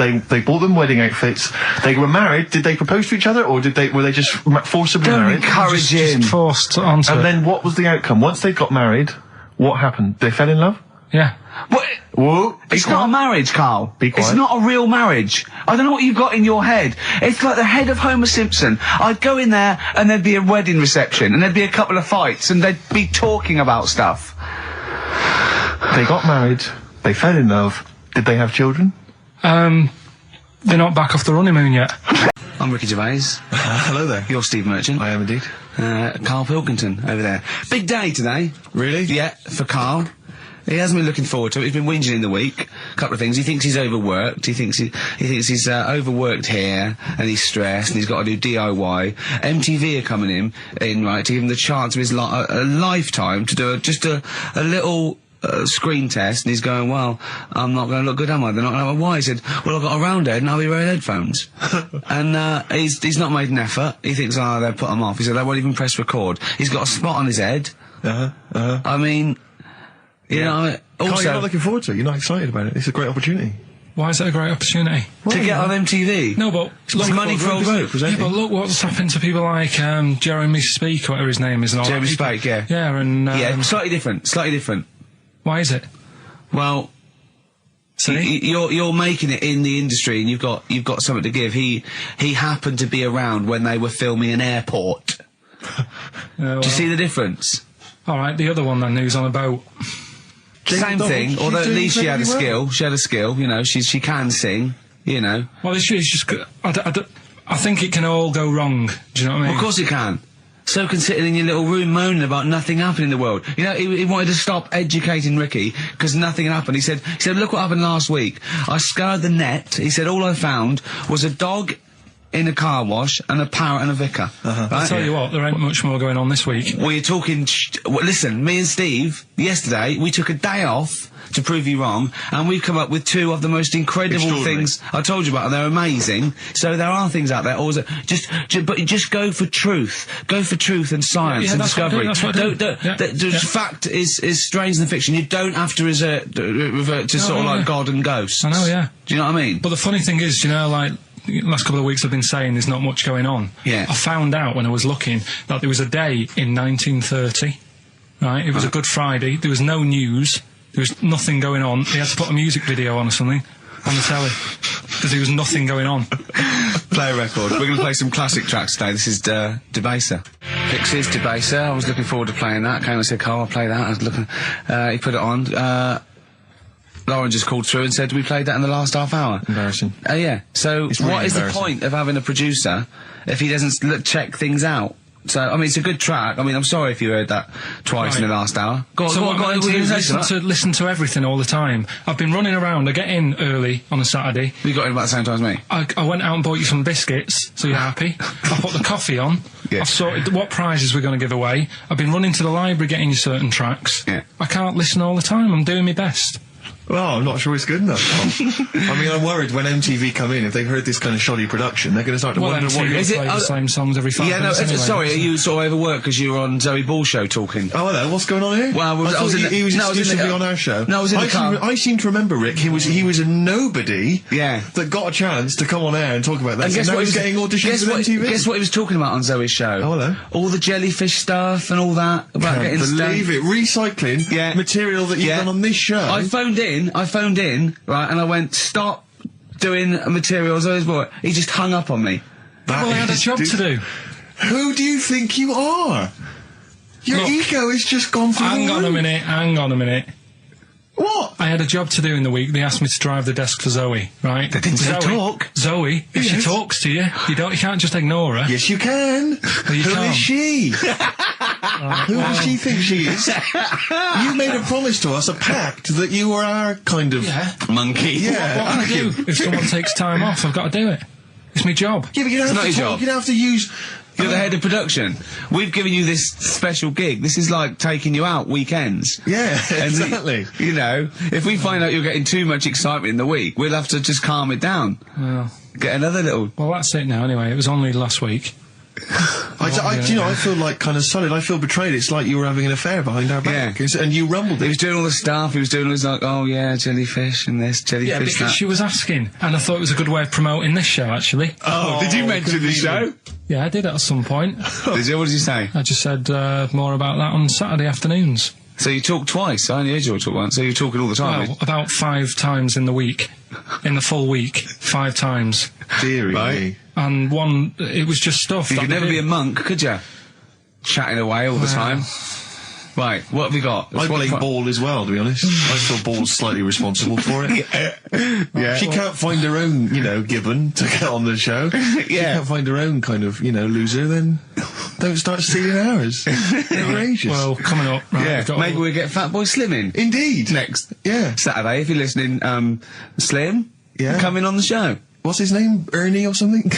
bought them wedding outfits. They were married. Did they propose to each other, or were they just forcibly married? Encourage him. Just forced onto And it. then what was the outcome? Once they got married, what happened? They fell in love? Yeah. What? Whoa. It's not a marriage, Carl. Be quiet. It's not a real marriage. I don't know what you've got in your head. It's like the head of Homer Simpson. I'd go in there and there'd be a wedding reception and there'd be a couple of fights and they'd be talking about stuff. They got married. They fell in love. Did they have children? They're not back off the honeymoon yet. I'm Ricky Gervais. Hello there. You're Steve Merchant. I am indeed. Karl Pilkington over there. Big day today. Really? Yeah, for Karl. He hasn't been looking forward to it. He's been whinging in the week. A couple of things. He thinks he's overworked. He thinks he's overworked here, and he's stressed, and he's got to do DIY. MTV are coming in right, to give him the chance of his a lifetime to do just a little screen test, and he's going, well, I'm not going to look good, am I? They're not going to have a why. He said, well, I've got a round head and I'll be wearing headphones. And he's not made an effort. He thinks, oh, they'll put him off. He said, they won't even press record. He's got a spot on his head. I mean, you know, Carl, also... you're not looking forward to it. You're not excited about it. It's a great opportunity. Why is it a great opportunity? To get on MTV? No, but look, money for old rope. Yeah, but look what's happened to people like Jeremy Speak, whatever his name is. And all Jeremy that. Spake, yeah. Yeah, and... yeah, slightly different. Why is it? Well... You're making it in the industry, and you've got something to give. He happened to be around when they were filming an airport. Well, do you see the difference? All right, the other one then, who's on a boat. Same thing, although at least she had a skill. She had a skill, you know. She can sing, you know. Well, it's just. I think it can all go wrong. Do you know what I mean? Well, of course it can. So can sitting in your little room moaning about nothing happening in the world. You know, he wanted to stop educating Ricky because nothing happened. He said, look what happened last week. I scoured the net. He said, all I found was a dog in a car wash and a parrot and a vicar. Right? I'll tell you what, there ain't much more going on this week. Well, you're talking... listen, me and Steve, yesterday, we took a day off to prove you wrong, and we've come up with two of the most incredible things I told you about, and they're amazing. So there are things out there. Always, but just go for truth. Go for truth and science and discovery. Fact is stranger than fiction. You don't have to revert to sort of like God and ghosts. I know, yeah. Do you know what I mean? But the funny thing is, you know, like... last couple of weeks I've been saying there's not much going on. Yeah. I found out when I was looking that there was a day in 1930, right? It was a Good Friday. There was no news. There was nothing going on. They had to put a music video on or something on the telly because there was nothing going on. Play a record. We're going to play some classic tracks today. This is Debaser. Pixies, Debaser. I was looking forward to playing that. Came and said, Carl, I'll play that. I was looking... he put it on. Lauren just called through and said we played that in the last half hour. Embarrassing. Yeah. So what is the point of having a producer if he doesn't check things out? So, I mean, it's a good track. I mean, I'm sorry if you heard that twice in the last hour. Listen to everything all the time. I've been running around. I get in early on a Saturday. You got in about the same time as me? I went out and bought you some biscuits, so you're happy. I put the coffee on. Yeah. I've sorted what prizes we're going to give away. I've been running to the library getting you certain tracks. Yeah. I can't listen all the time. I'm doing my best. Well, I'm not sure it's good enough. I mean, I'm worried when MTV come in, if they've heard this kind of shoddy production, they're going to start to wonder what... Is it the same songs every 5 minutes anyway, sorry, are you sort of overworked because you were on Zoe Ball's show talking? Oh, hello, what's going on here? Well, he was exclusively on our show. No, I was in the car. I seem to remember, Rick, he was a nobody that got a chance to come on air and talk about that. And guess now what he's getting auditions on MTV. Guess what he was talking about on Zoe's show? Oh, hello. All the jellyfish stuff and all that. About Can't believe it. Recycling material that you've done on this show. I phoned in, right, and I went, stop doing materials. He just hung up on me. Well, I had a job to do. Who do you think you are? Your ego has just gone through the roof. Hang on a minute. What? I had a job to do in the week. They asked me to drive the desk for Zoe, right? They didn't say talk. Zoe, if she talks to you, you can't just ignore her. Yes, you can. Well, you Who can't. is she? Who does she think she is? You made a promise to us, a pact, that you were our kind of monkey. Yeah. What can I do? If someone takes time off, I've got to do it. It's my job. Yeah, but you don't have to talk. You don't have to use... You're the head of production. We've given you this special gig. This is like taking you out weekends. Yeah, And exactly. you know, if we find out you're getting too much excitement in the week, we'll have to just calm it down. Well, Get another little... well, that's it now anyway. It was only last week. I feel like kind of solid. I feel betrayed. It's like you were having an affair behind our back. Yeah. And you rumbled He it. was doing all the stuff. He was doing all this like, oh yeah, jellyfish and this, jellyfish Yeah, because that. she was asking, and I thought it was a good way of promoting this show, actually. Oh, did you mention the show? Yeah, I did at some point. Did you? What did you say? I just said more about that on Saturday afternoons. So you talk twice. I only heard you talk once. So you're talking all the time. Well, about 5 times in the week. In the full week, 5 times. Deary me. And one, it was just stuff. You that could they never did. be a monk, could you? Chatting away all the time. Right, what have we got? I blame Ball as well, to be honest. I feel Ball's slightly responsible for it. Yeah. She can't find her own, gibbon to get on the show. She can't find her own kind of, loser, then don't start stealing ours. Outrageous. Well, coming up, right, Yeah, we've got maybe we'll get Fat Boy Slim in. Indeed. Next. Yeah. Saturday, if you're listening, Slim, Yeah. come in on the show. What's his name? Ernie or something?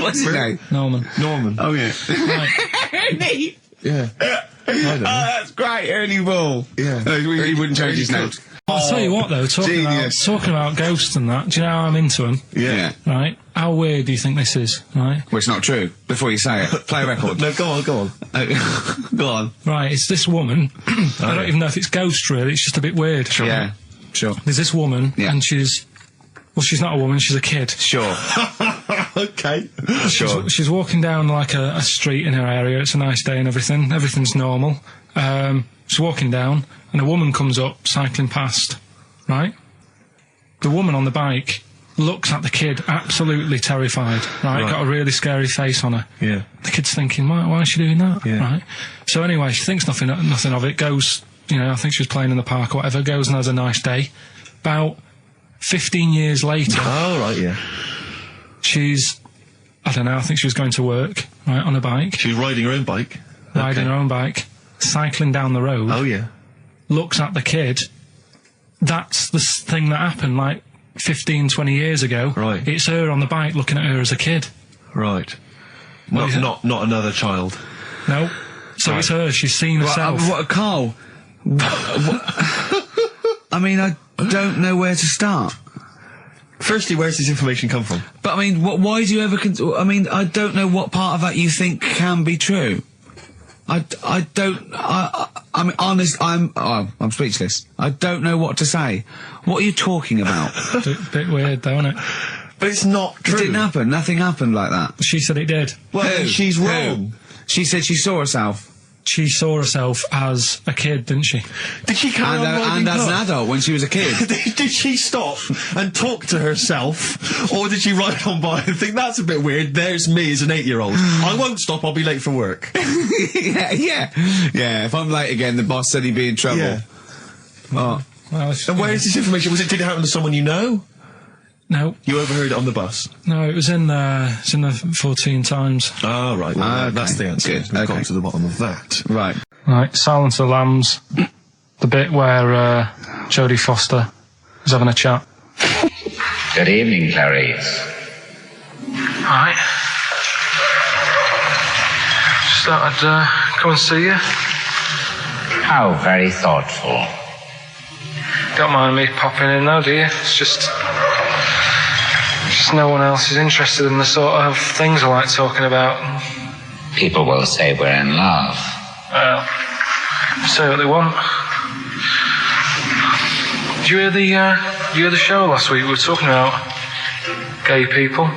What's his name? Norman. Oh, yeah. Right. Ernie! Yeah. I don't know. That's great, Ernie Ball. Yeah. No, he wouldn't change his name. I'll tell you what, though, talking about ghosts and that, do you know how I'm into them? Yeah. Right? How weird do you think this is, right? Well, it's not true. Before you say it, play a record. No, go on. Go on. Right, it's this woman. I don't even know if it's ghost, really, it's just a bit weird. Yeah, sure. There's this woman, Yeah. and she's not a woman, she's a kid. Sure. Okay. Sure. She's walking down like a street in her area. It's a nice day and everything. Everything's normal. She's walking down, and a woman comes up cycling past. Right. The woman on the bike looks at the kid, absolutely terrified. Right. Got a really scary face on her. Yeah. The kid's thinking, why is she doing that? Yeah. Right. So anyway, she thinks nothing of it. Goes, I think she was playing in the park or whatever. Goes and has a nice day. About 15 years later. Oh, right, yeah. I don't know, I think she was going to work, right, on a bike. She was riding her own bike. Riding her own bike, cycling down the road. Oh, yeah. Looks at the kid. That's the thing that happened, like, 15, 20 years ago. Right. It's her on the bike looking at her as a kid. Right. Not another child. No. So it's her, she's seen herself. What, Carl? I mean, I don't know where to start. Firstly, where's this information come from? But I mean, why do you ever? I mean, I don't know what part of that you think can be true. I mean, honest. I'm speechless. I don't know what to say. What are you talking about? Bit weird, though, isn't it? But it's not true. It didn't happen. Nothing happened like that. She said it did. Well, she's wrong. She said she saw herself. She saw herself as a kid, didn't she? Did she carry on riding and as an adult when she was a kid. Did she stop and talk to herself, or did she ride on by and think, that's a bit weird, there's me as an 8-year-old. I won't stop, I'll be late for work. Yeah, if I'm late again, the boss said he'd be in trouble. Yeah. Oh. Well, And where is this information? Did it happen to someone you know? No. You overheard it on the bus? No, it was in the 14 Times. Oh, right. Well, Okay. that's the answer. Good. We've Okay. got to the bottom of that. Right. Right, Silence of the Lambs. The bit where Jodie Foster is having a chat. Good evening, Clarice. Right. Just thought I'd come and see you. How very thoughtful. Don't mind me popping in though, do you? It's just no one else is interested in the sort of things I like talking about. People will say we're in love. Well, say what they want. Did you hear the show last week? We were talking about gay people,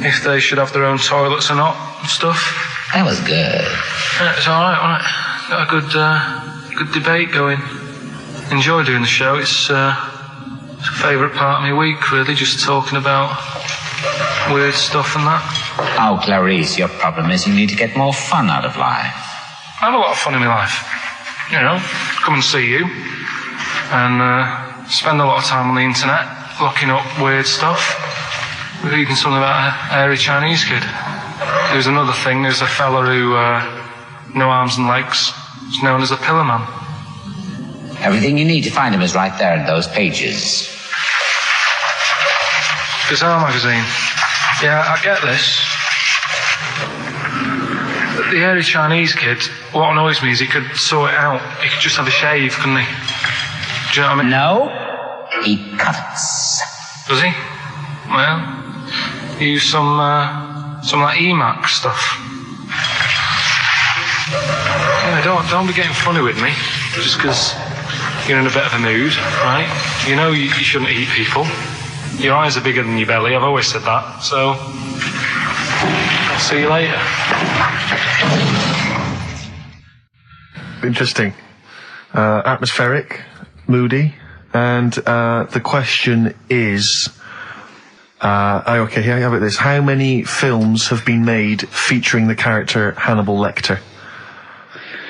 if they should have their own toilets or not and stuff. That was good. Yeah, it's all right, wasn't it? Got a good debate going. Enjoy doing the show. It's a favourite part of my week, really, just talking about weird stuff and that. Oh, Clarice, your problem is you need to get more fun out of life. I have a lot of fun in my life. You know, come and see you, and spend a lot of time on the internet, looking up weird stuff, reading something about a hairy Chinese kid. There's another thing, there's a fella who, no arms and legs, is known as a pillar man. Everything you need to find him is right there in those pages. Bizarre magazine. Yeah, I get this. The hairy Chinese kid, what annoys me is he could sort it out. He could just have a shave, couldn't he? Do you know what I mean? No, he cuts. Does he? Well, he used some like EMAC stuff. Yeah, don't be getting funny with me, just because you're in a bit of a mood, right? You know you shouldn't eat people. Your eyes are bigger than your belly, I've always said that, so I'll see you later. Interesting. Atmospheric, moody, and the question is, okay, here I have it this. How many films have been made featuring the character Hannibal Lecter?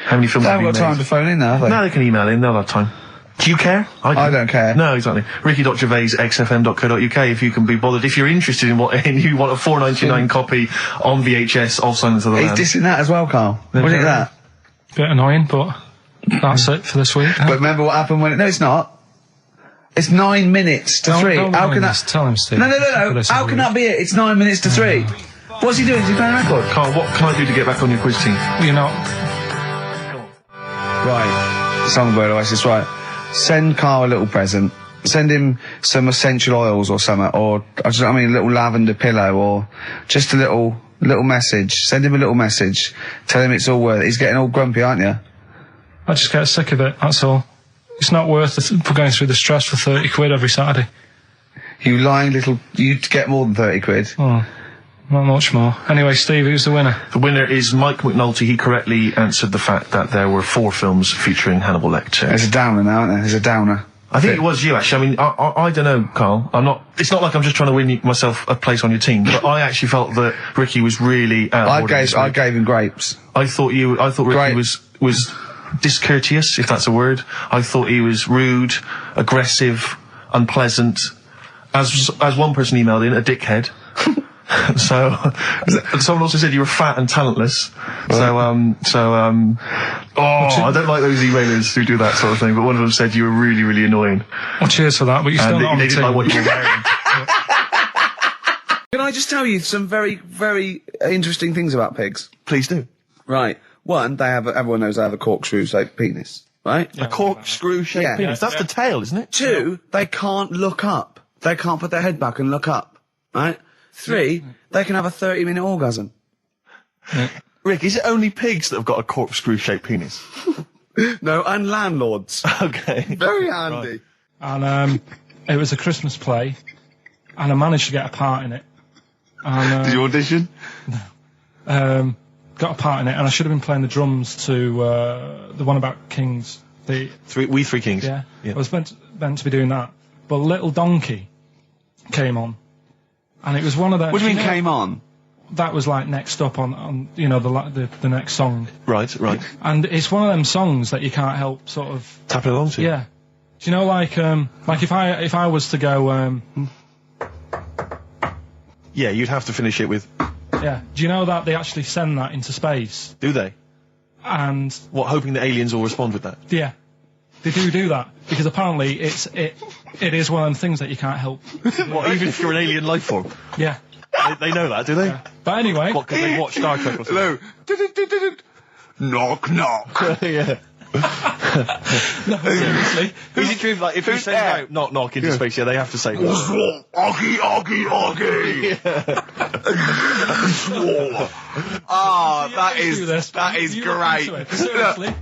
How many films have been made? They haven't got time to phone in now, have they? No, they can email in, they'll have time. Do you care? I don't care. No, exactly. Ricky.Gervais, xfm.co.uk, if you can be bothered. If you're interested in what, and you want a $4.99 copy on VHS of Silence of the Lambs. He's dissing that as well, Carl. What do you think of that? Bit annoying, but that's it for this week. But remember what happened when... No, it's not. It's 9 minutes to 3. How can that... Tell him, Steve. No. How can that be it? It's 9 minutes to 3. What's he doing? Is he playing a record? Carl, what can I do to get back on your quiz team? You're not. Right. Songbird Oasis, right. Send Carl a little present. Send him some essential oils or something, or, a little lavender pillow, or just a little message. Send him a little message. Tell him it's all worth it. He's getting all grumpy, aren't you? I just get sick of it, that's all. It's not worth going through the stress for 30 quid every Saturday. You lying little... You'd get more than 30 quid. Oh, not much more. Anyway, Steve, who's the winner? The winner is Mike McNulty. He correctly answered the fact that there were 4 films featuring Hannibal Lecter. There's a downer now, isn't there? There's a downer. I think it was you, actually. I mean, I don't know, Carl. It's not like I'm just trying to win myself a place on your team, but I actually felt that Ricky was really out of order. I gave him grapes. I thought Ricky was discourteous, if that's a word. I thought he was rude, aggressive, unpleasant. As one person emailed in, a dickhead. So, someone also said you were fat and talentless. I don't like those emailers who do that sort of thing, but one of them said you were really, really annoying. Well, cheers for that, but you're still not on the team. They didn't like what you were wearing. Can I just tell you some very, very interesting things about pigs? Please do. Right. One, everyone knows they have a corkscrew-shaped penis, right? A corkscrew-shaped penis. That's the tail, isn't it? 2, they can't look up. They can't put their head back and look up, right? 3, they can have a 30-minute orgasm. Rick, is it only pigs that have got a corkscrew-shaped penis? No, and landlords. Okay. Very handy. Right. And it was a Christmas play, and I managed to get a part in it. And, did you audition? No. Got a part in it, and I should have been playing the drums to the one about Kings. We Three Kings. Yeah. I was meant to be doing that, but Little Donkey came on. And it was one of those... What do you mean came on? That was like next up on the next song. Right. And it's one of them songs that you can't help sort of... tapping along to. Yeah. Do you know, like if I was to go... Yeah, you'd have to finish it with... Yeah. Do you know that they actually send that into space? Do they? And... What, hoping the aliens will respond with that? Yeah. They do that, because apparently it is one of them things that you can't help. What, even if you're an alien life form? Yeah. They know that, do they? Yeah. But anyway... What, because they watch Star Trek or something? No. Knock, knock. Yeah. No, seriously. Is it true, like, if you send out knock, knock into space, they have to say... Oggy. Ah, that is great. Seriously.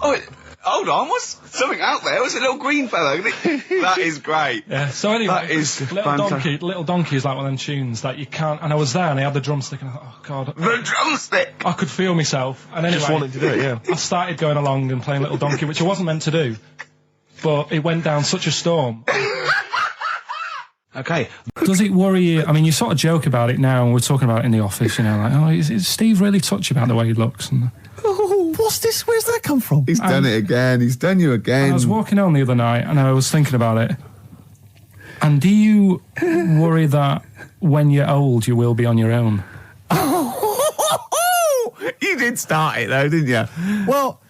Oh, hold on, what's something out there? What's a little green fellow? That is great. Yeah, so anyway, that is Little Donkey is like one of them tunes that you can't... And I was there, and I had the drumstick, and I thought, oh, God. The drumstick! I could feel myself. And anyway... Just wanted to do it, yeah. I started going along and playing Little Donkey, which I wasn't meant to do. But it went down such a storm. Okay. Does it worry you? I mean, you sort of joke about it now, and we're talking about it in the office, you know, like, oh, is Steve really touchy about the way he looks? And, Oh, what's this? Where's that come from? He's done it again. He's done you again. I was walking home the other night, and I was thinking about it. And do you worry that when you're old, you will be on your own? You did start it, though, didn't you? Well,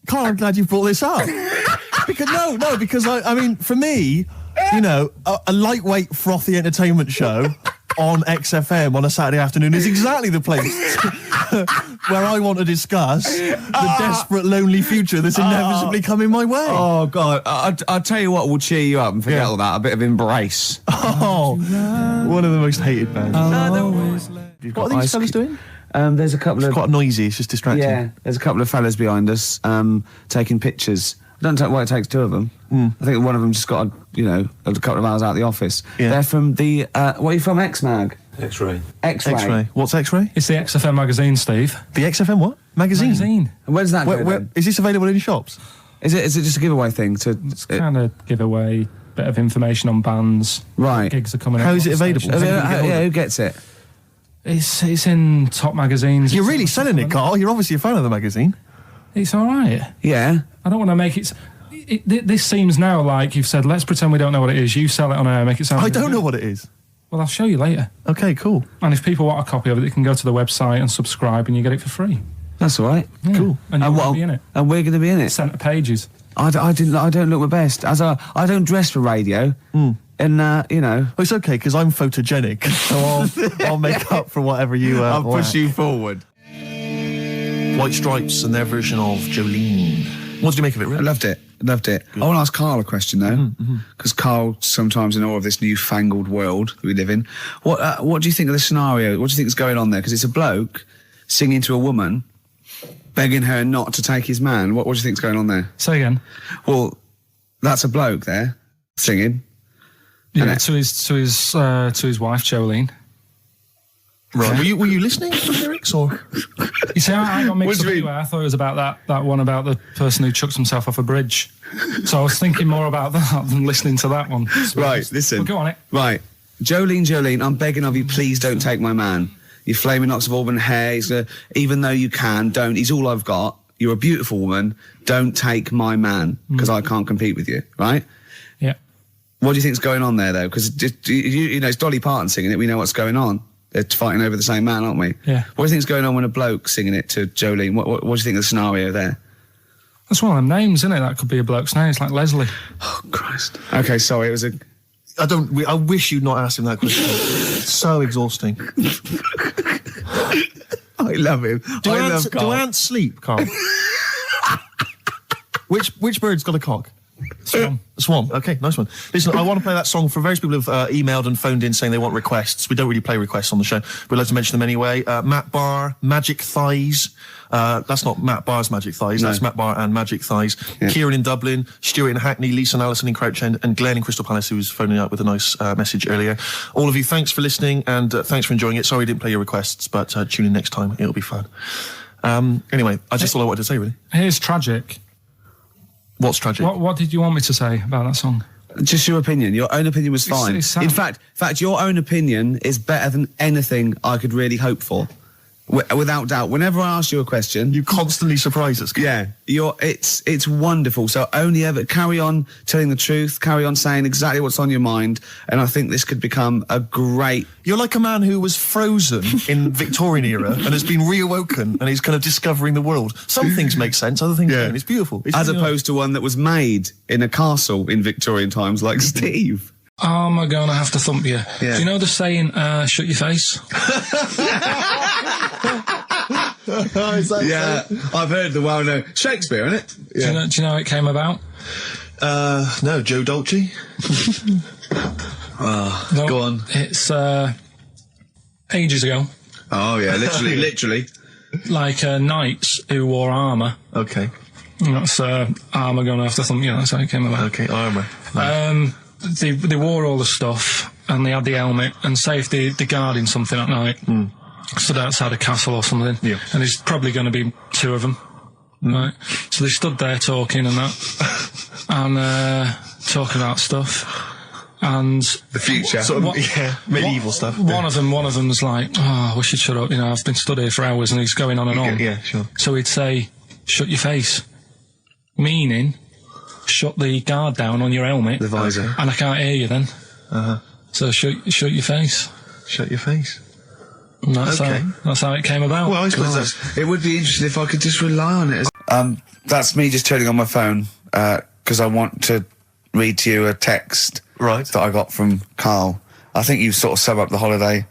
Carl, I'm glad you brought this up. because I mean, for me, you know, a lightweight, frothy entertainment show on XFM on a Saturday afternoon is exactly the place where I want to discuss the desperate, lonely future that's inevitably coming my way. Oh, God. I'll tell you what will cheer you up and forget all that. A bit of Embrace. Oh, one of the most hated bands. What are these fellas doing? There's a couple of... It's quite noisy, it's just distracting. Yeah, there's a couple of fellas behind us taking pictures. I don't know why it takes two of them. I think one of them just got, a couple of hours out of the office. Yeah. They're from the... what are you from, X-Mag? X-Ray. X-Ray. X-Ray. What's X-Ray? It's the XFM magazine, Steve. The XFM what? Magazine? And where's that go, then? Is this available in shops? Is it just a giveaway thing? It's kind of giveaway, bit of information on bands. Right. Gigs are coming up. How is it available? Who gets it? It's in top magazines. You're really selling it, Carl. You're obviously a fan of the magazine. It's all right. Yeah. I don't want to make it... This seems now like you've said, let's pretend we don't know what it is. You sell it on air, make it sound... I don't know what it is. Well, I'll show you later. Okay, cool. And if people want a copy of it, they can go to the website and subscribe and you get it for free. That's all right. Yeah. Cool. And you're going to be in it. And we're going to be in it. Centre pages. I don't look my best. I don't dress for radio. And, Well, it's okay, because I'm photogenic, so I'll make up for whatever you I'll lack. push you forward. White Stripes and their version of Jolene. What did you make of it, Rick? I loved it. I want to ask Carl a question, though, because Carl, sometimes in all of this newfangled world that we live in, what do you think of the scenario? What do you think is going on there? Because it's a bloke singing to a woman, begging her not to take his man. What do you think is going on there? Say again. Well, that's a bloke there singing. Yeah, to his wife Jolene. Right. Were you listening to the lyrics, or? You see, I got mixed What do up you mean? anyway. I thought it was about that one about the person who chucks himself off a bridge. So I was thinking more about that than listening to that one. Right, listen. Well, go on it. Right. Jolene, I'm begging of you, please don't take my man. You flaming locks of auburn hair, even though you can, don't. He's all I've got. You're a beautiful woman. Don't take my man, because I can't compete with you, right? Yeah. What do you think's going on there, though? Because, you know, it's Dolly Parton singing it. We know what's going on. They're fighting over the same man, aren't we? Yeah. What do you think's going on when a bloke's singing it to Jolene? What do you think of the scenario there? That's one of them names, isn't it? That could be a bloke's name. It's like Leslie. Oh, Christ. Okay, sorry, it was a... I wish you'd not asked him that question. It's so exhausting. I love him. Do I love Carl. Do ants sleep, Carl? Which bird's got a cock? Swan. Okay, nice one. Listen, I want to play that song for various people who've emailed and phoned in saying they want requests. We don't really play requests on the show. We'd like to mention them anyway. Matt Barr, Magic Thighs. That's not Matt Barr's Magic Thighs. No. That's Matt Barr and Magic Thighs. Yeah. Kieran in Dublin, Stuart in Hackney, Lisa and Alison in Crouch End, and Glenn in Crystal Palace, who was phoning up with a nice message earlier. All of you, thanks for listening and thanks for enjoying it. Sorry we didn't play your requests, but tune in next time. It'll be fun. Anyway, I just all I wanted to say, really. Here's tragic. What's tragic? What did you want me to say about that song? Just your opinion. Your own opinion was fine. It's in fact, your own opinion is better than anything I could really hope for. Without doubt. Whenever I ask you a question, you constantly surprise us. Yeah, it's wonderful. So only ever carry on telling the truth, carry on saying exactly what's on your mind, and I think this could become a great... You're like a man who was frozen in Victorian era and has been reawoken and he's kind of discovering the world. Some things make sense, other things don't. It's beautiful. As opposed to one that was made in a castle in Victorian times, like Steve. I'm gonna have to thump you. Yeah. Do you know the saying, shut your face? Yeah, I've heard the well-known Shakespeare, isn't it? Yeah. Do you know how it came about? No, Joe Dolce. No, go on. It's ages ago. Oh yeah, literally. Like knights who wore armour. Okay. And that's armour gonna have to thump you. That's how it came about. Okay, armour. They wore all the stuff and they had the helmet, and say if they're guarding something at night, stood outside a castle or something, and there's probably going to be two of them, right? So they stood there talking and that, and talking about stuff, and The future. Sort of, medieval stuff. one of them's like, oh, we should shut up, I've been stood here for hours, and he's going on and on. Yeah, sure. So he'd say, shut your face. Meaning, shut the guard down on your helmet. The visor. And I can't hear you then. So shut your face. Shut your face. And that's how it came about. Well, I suppose that's... It would be interesting if I could just rely on it. That's me just turning on my phone, because I want to read to you a text that I got from Karl. I think you sort of sum up the holiday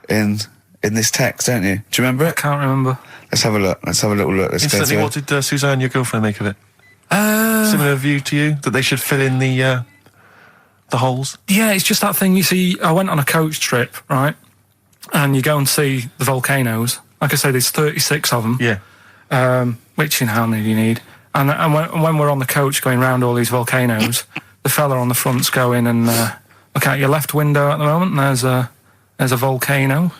in this text, don't you? Do you remember it? I can't remember. Let's have a look. Let's have a little look. Let's go Instantly, to what did Suzanne, your girlfriend, make of it? Similar view to you? That they should fill in the holes? Yeah, it's just that thing, you see, I went on a coach trip, right? And you go and see the volcanoes. Like I say, there's 36 of them. Yeah. Which, how many do you need? And when we're on the coach going round all these volcanoes, the fella on the front's going and look out your left window at the moment, and there's a volcano.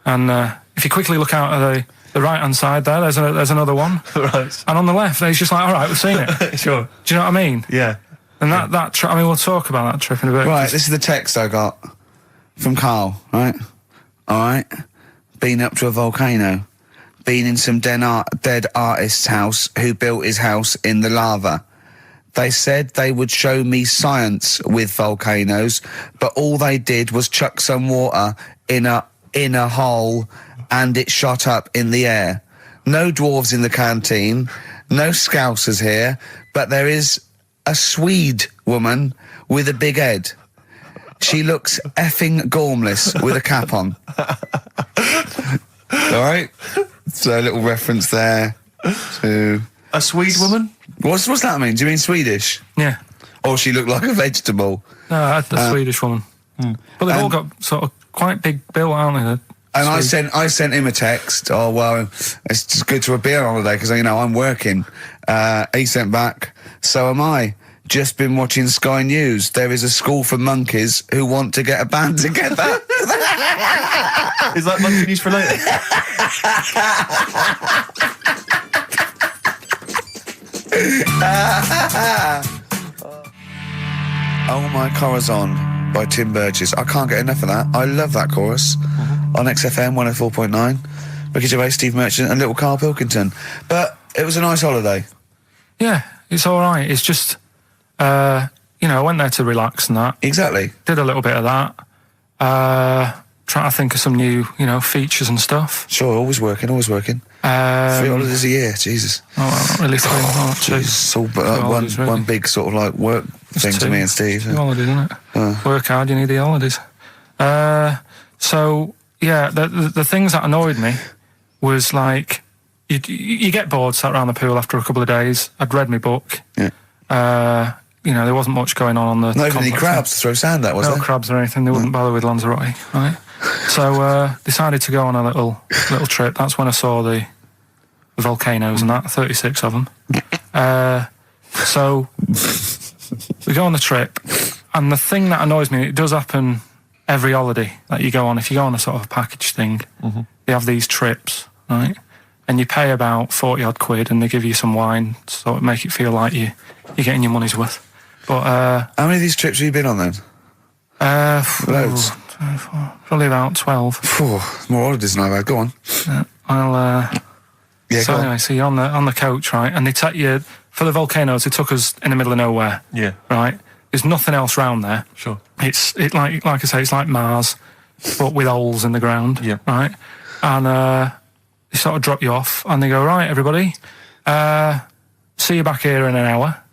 And if you quickly look out at the right-hand side there, there's another one. Right. And on the left, he's just like, all right, we've seen it. Sure. Do you know what I mean? Yeah. And that trip, we'll talk about that trip in a bit. Right, this is the text I got from Karl, right? All right. Been up to a volcano. Been in some dead artist's house who built his house in the lava. They said they would show me science with volcanoes, but all they did was chuck some water in a hole and it shot up in the air. No dwarves in the canteen, no scousers here, but there is a Swede woman with a big head. She looks effing gormless with a cap on. All right? So a little reference there to... A Swede woman? What's that mean? Do you mean Swedish? Yeah. Or she looked like a vegetable? No, the Swedish woman. But they've all got sort of quite big bill, aren't they? And I sent him a text. Oh, well, it's just good to be on holiday because, I'm working. He sent back, so am I. Just been watching Sky News. There is a school for monkeys who want to get a band together. Is that monkey news for later? Oh My Corazon by Tim Burgess. I can't get enough of that. I love that chorus. On XFM 104.9. Ricky Gervais, Steve Merchant and little Karl Pilkington. But it was a nice holiday. Yeah, it's all right. It's just, I went there to relax and that. Exactly. Did a little bit of that. Trying to think of some new, features and stuff. Sure, always working. 3 holidays a year, Jesus. Oh, well, not really 3. Two. It's all one big sort of like work thing to me and Steve. 2 holidays, isn't it? Work hard, you need the holidays. So, yeah, the things that annoyed me was like, you get bored sat around the pool after a couple of days. I'd read my book. Yeah. There wasn't much going on the... Not even any crabs to throw sand at, was there? No crabs or anything. They wouldn't bother with Lanzarote, right? So, decided to go on a little trip. That's when I saw the volcanoes and that, 36 of them. So, we go on the trip, and the thing that annoys me, it does happen every holiday that you go on. If you go on a sort of a package thing, they have these trips, right? And you pay about 40-odd quid, and they give you some wine, so it make it feel like you're getting your money's worth. But how many of these trips have you been on then? Loads. Probably about 12. More holidays than I've had. Go on. So anyway, so you're on the coach, right? And they take you for the volcanoes. They took us in the middle of nowhere. Yeah. Right. There's nothing else round there. Sure. It's like I say, it's like Mars, but with holes in the ground. Yeah. Right. And they sort of drop you off, and they go, right, everybody, see you back here in an hour.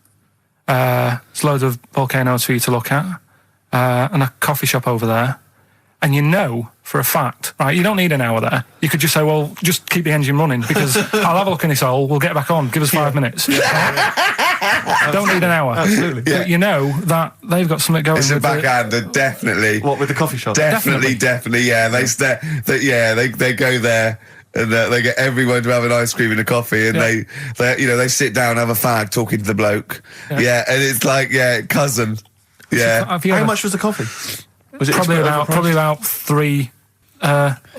There's loads of volcanoes for you to look at, and a coffee shop over there. And for a fact, right, you don't need an hour there. You could just say, well, just keep the engine running, because I'll have a look in this hole, we'll get back on, give us 5 minutes. Don't need an hour. Absolutely. But you know that they've got something going. It's a backhander, definitely. What, with the coffee shop? Definitely, yeah. They go there. And they get everyone to have an ice cream and a coffee, and they sit down, have a fag, talking to the bloke. Yeah, and it's like, cousin. Yeah. How much was the coffee? Was it probably about €3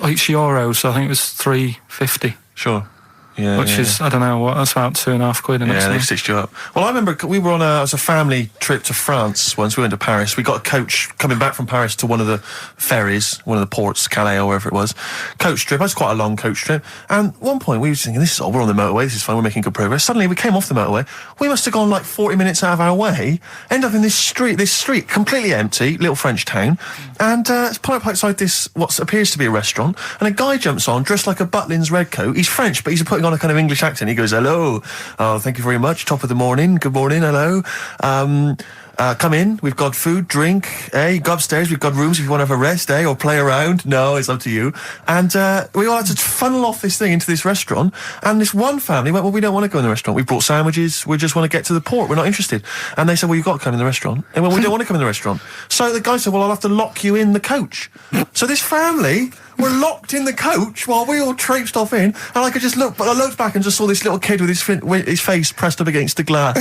each euro? So I think it was $3.50. Sure. Yeah, which is, I don't know, what, that's about £2.50 in Yeah, they've stitched you up. Well, I remember we were on a family trip to France once. We went to Paris. We got a coach coming back from Paris to one of the ferries, one of the ports, Calais or wherever it was. Coach trip. That's quite a long coach trip. And at one point we were thinking, we're on the motorway, this is fine, we're making good progress. Suddenly we came off the motorway. We must have gone like 40 minutes out of our way, end up in this street, completely empty, little French town. And it's pulled up outside this, what appears to be a restaurant. And a guy jumps on, dressed like a Butlins redcoat. He's French, but he's putting on a kind of English accent. He goes, hello, oh, thank you very much, top of the morning, good morning, hello. Come in, we've got food, drink, go upstairs, we've got rooms if you want to have a rest, or play around. No, it's up to you. And we all had to funnel off this thing into this restaurant, and this one family went, well, we don't want to go in the restaurant. We've brought sandwiches, we just want to get to the port, we're not interested. And they said, well, you've got to come in the restaurant. And well, we don't want to come in the restaurant. So the guy said, well, I'll have to lock you in the coach. So this family were locked in the coach while we all traipsed off in, and I could just look, but I looked back and just saw this little kid with his face pressed up against the glass.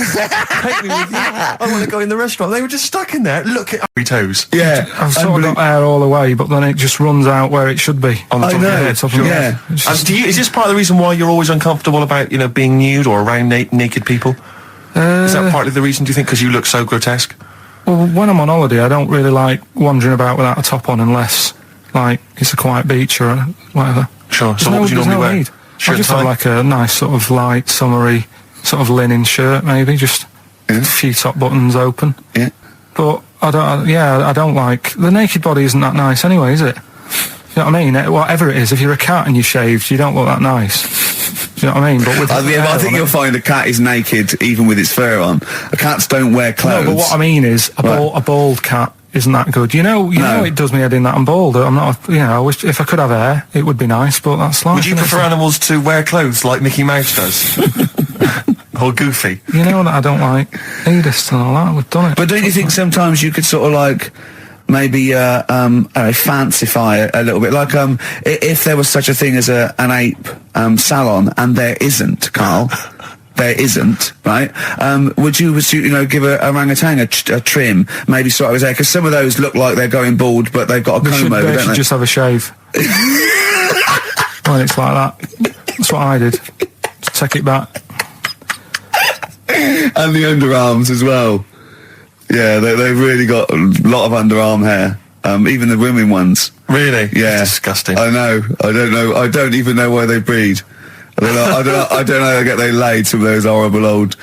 Take me with you. I want to go in the restaurant. They were just stuck in there. Look at our toes. Yeah. I've sort of got air all the way, but then it just runs out where it should be. On the top of your head. Top of your head. And is this part of the reason why you're always uncomfortable about, being nude or around naked people? Is that partly the reason, do you think, because you look so grotesque? Well, when I'm on holiday, I don't really like wandering about without a top on unless, like, it's a quiet beach or whatever. Sure. So what would you normally wear? I just have like a nice sort of light, summery, sort of linen shirt, maybe, just a few top buttons open. Yeah. But I don't like, the naked body isn't that nice anyway, is it? You know what I mean? Whatever it is, if you're a cat and you're shaved, you don't look that nice. Do you know what I mean? But with I think you'll find a cat is naked even with its fur on. Cats don't wear clothes. No, but what I mean is, a bald cat isn't that good. You know, it does me head in that I'm bald. I'm not, I wish if I could have hair, it would be nice, but that's life. Would you prefer animals to wear clothes like Mickey Mouse does? Or Goofy? You know that I don't like nudist and all that. We've done it. But don't you think sometimes you could sort of like maybe fancify a little bit, like if there was such a thing as an ape salon, and there isn't, Carl. There isn't, right? Would you give a orangutan a trim, maybe sort of his hair? Because some of those look like they're going bald, but they've got a comb over, they don't should they? just have a shave. When it's like that. That's what I did. Just take it back. And the underarms as well. Yeah, they've really got a lot of underarm hair. Even the women ones. Really? Yeah. That's disgusting. I know. I don't know. I don't even know why they breed. I don't know how they laid some of those horrible old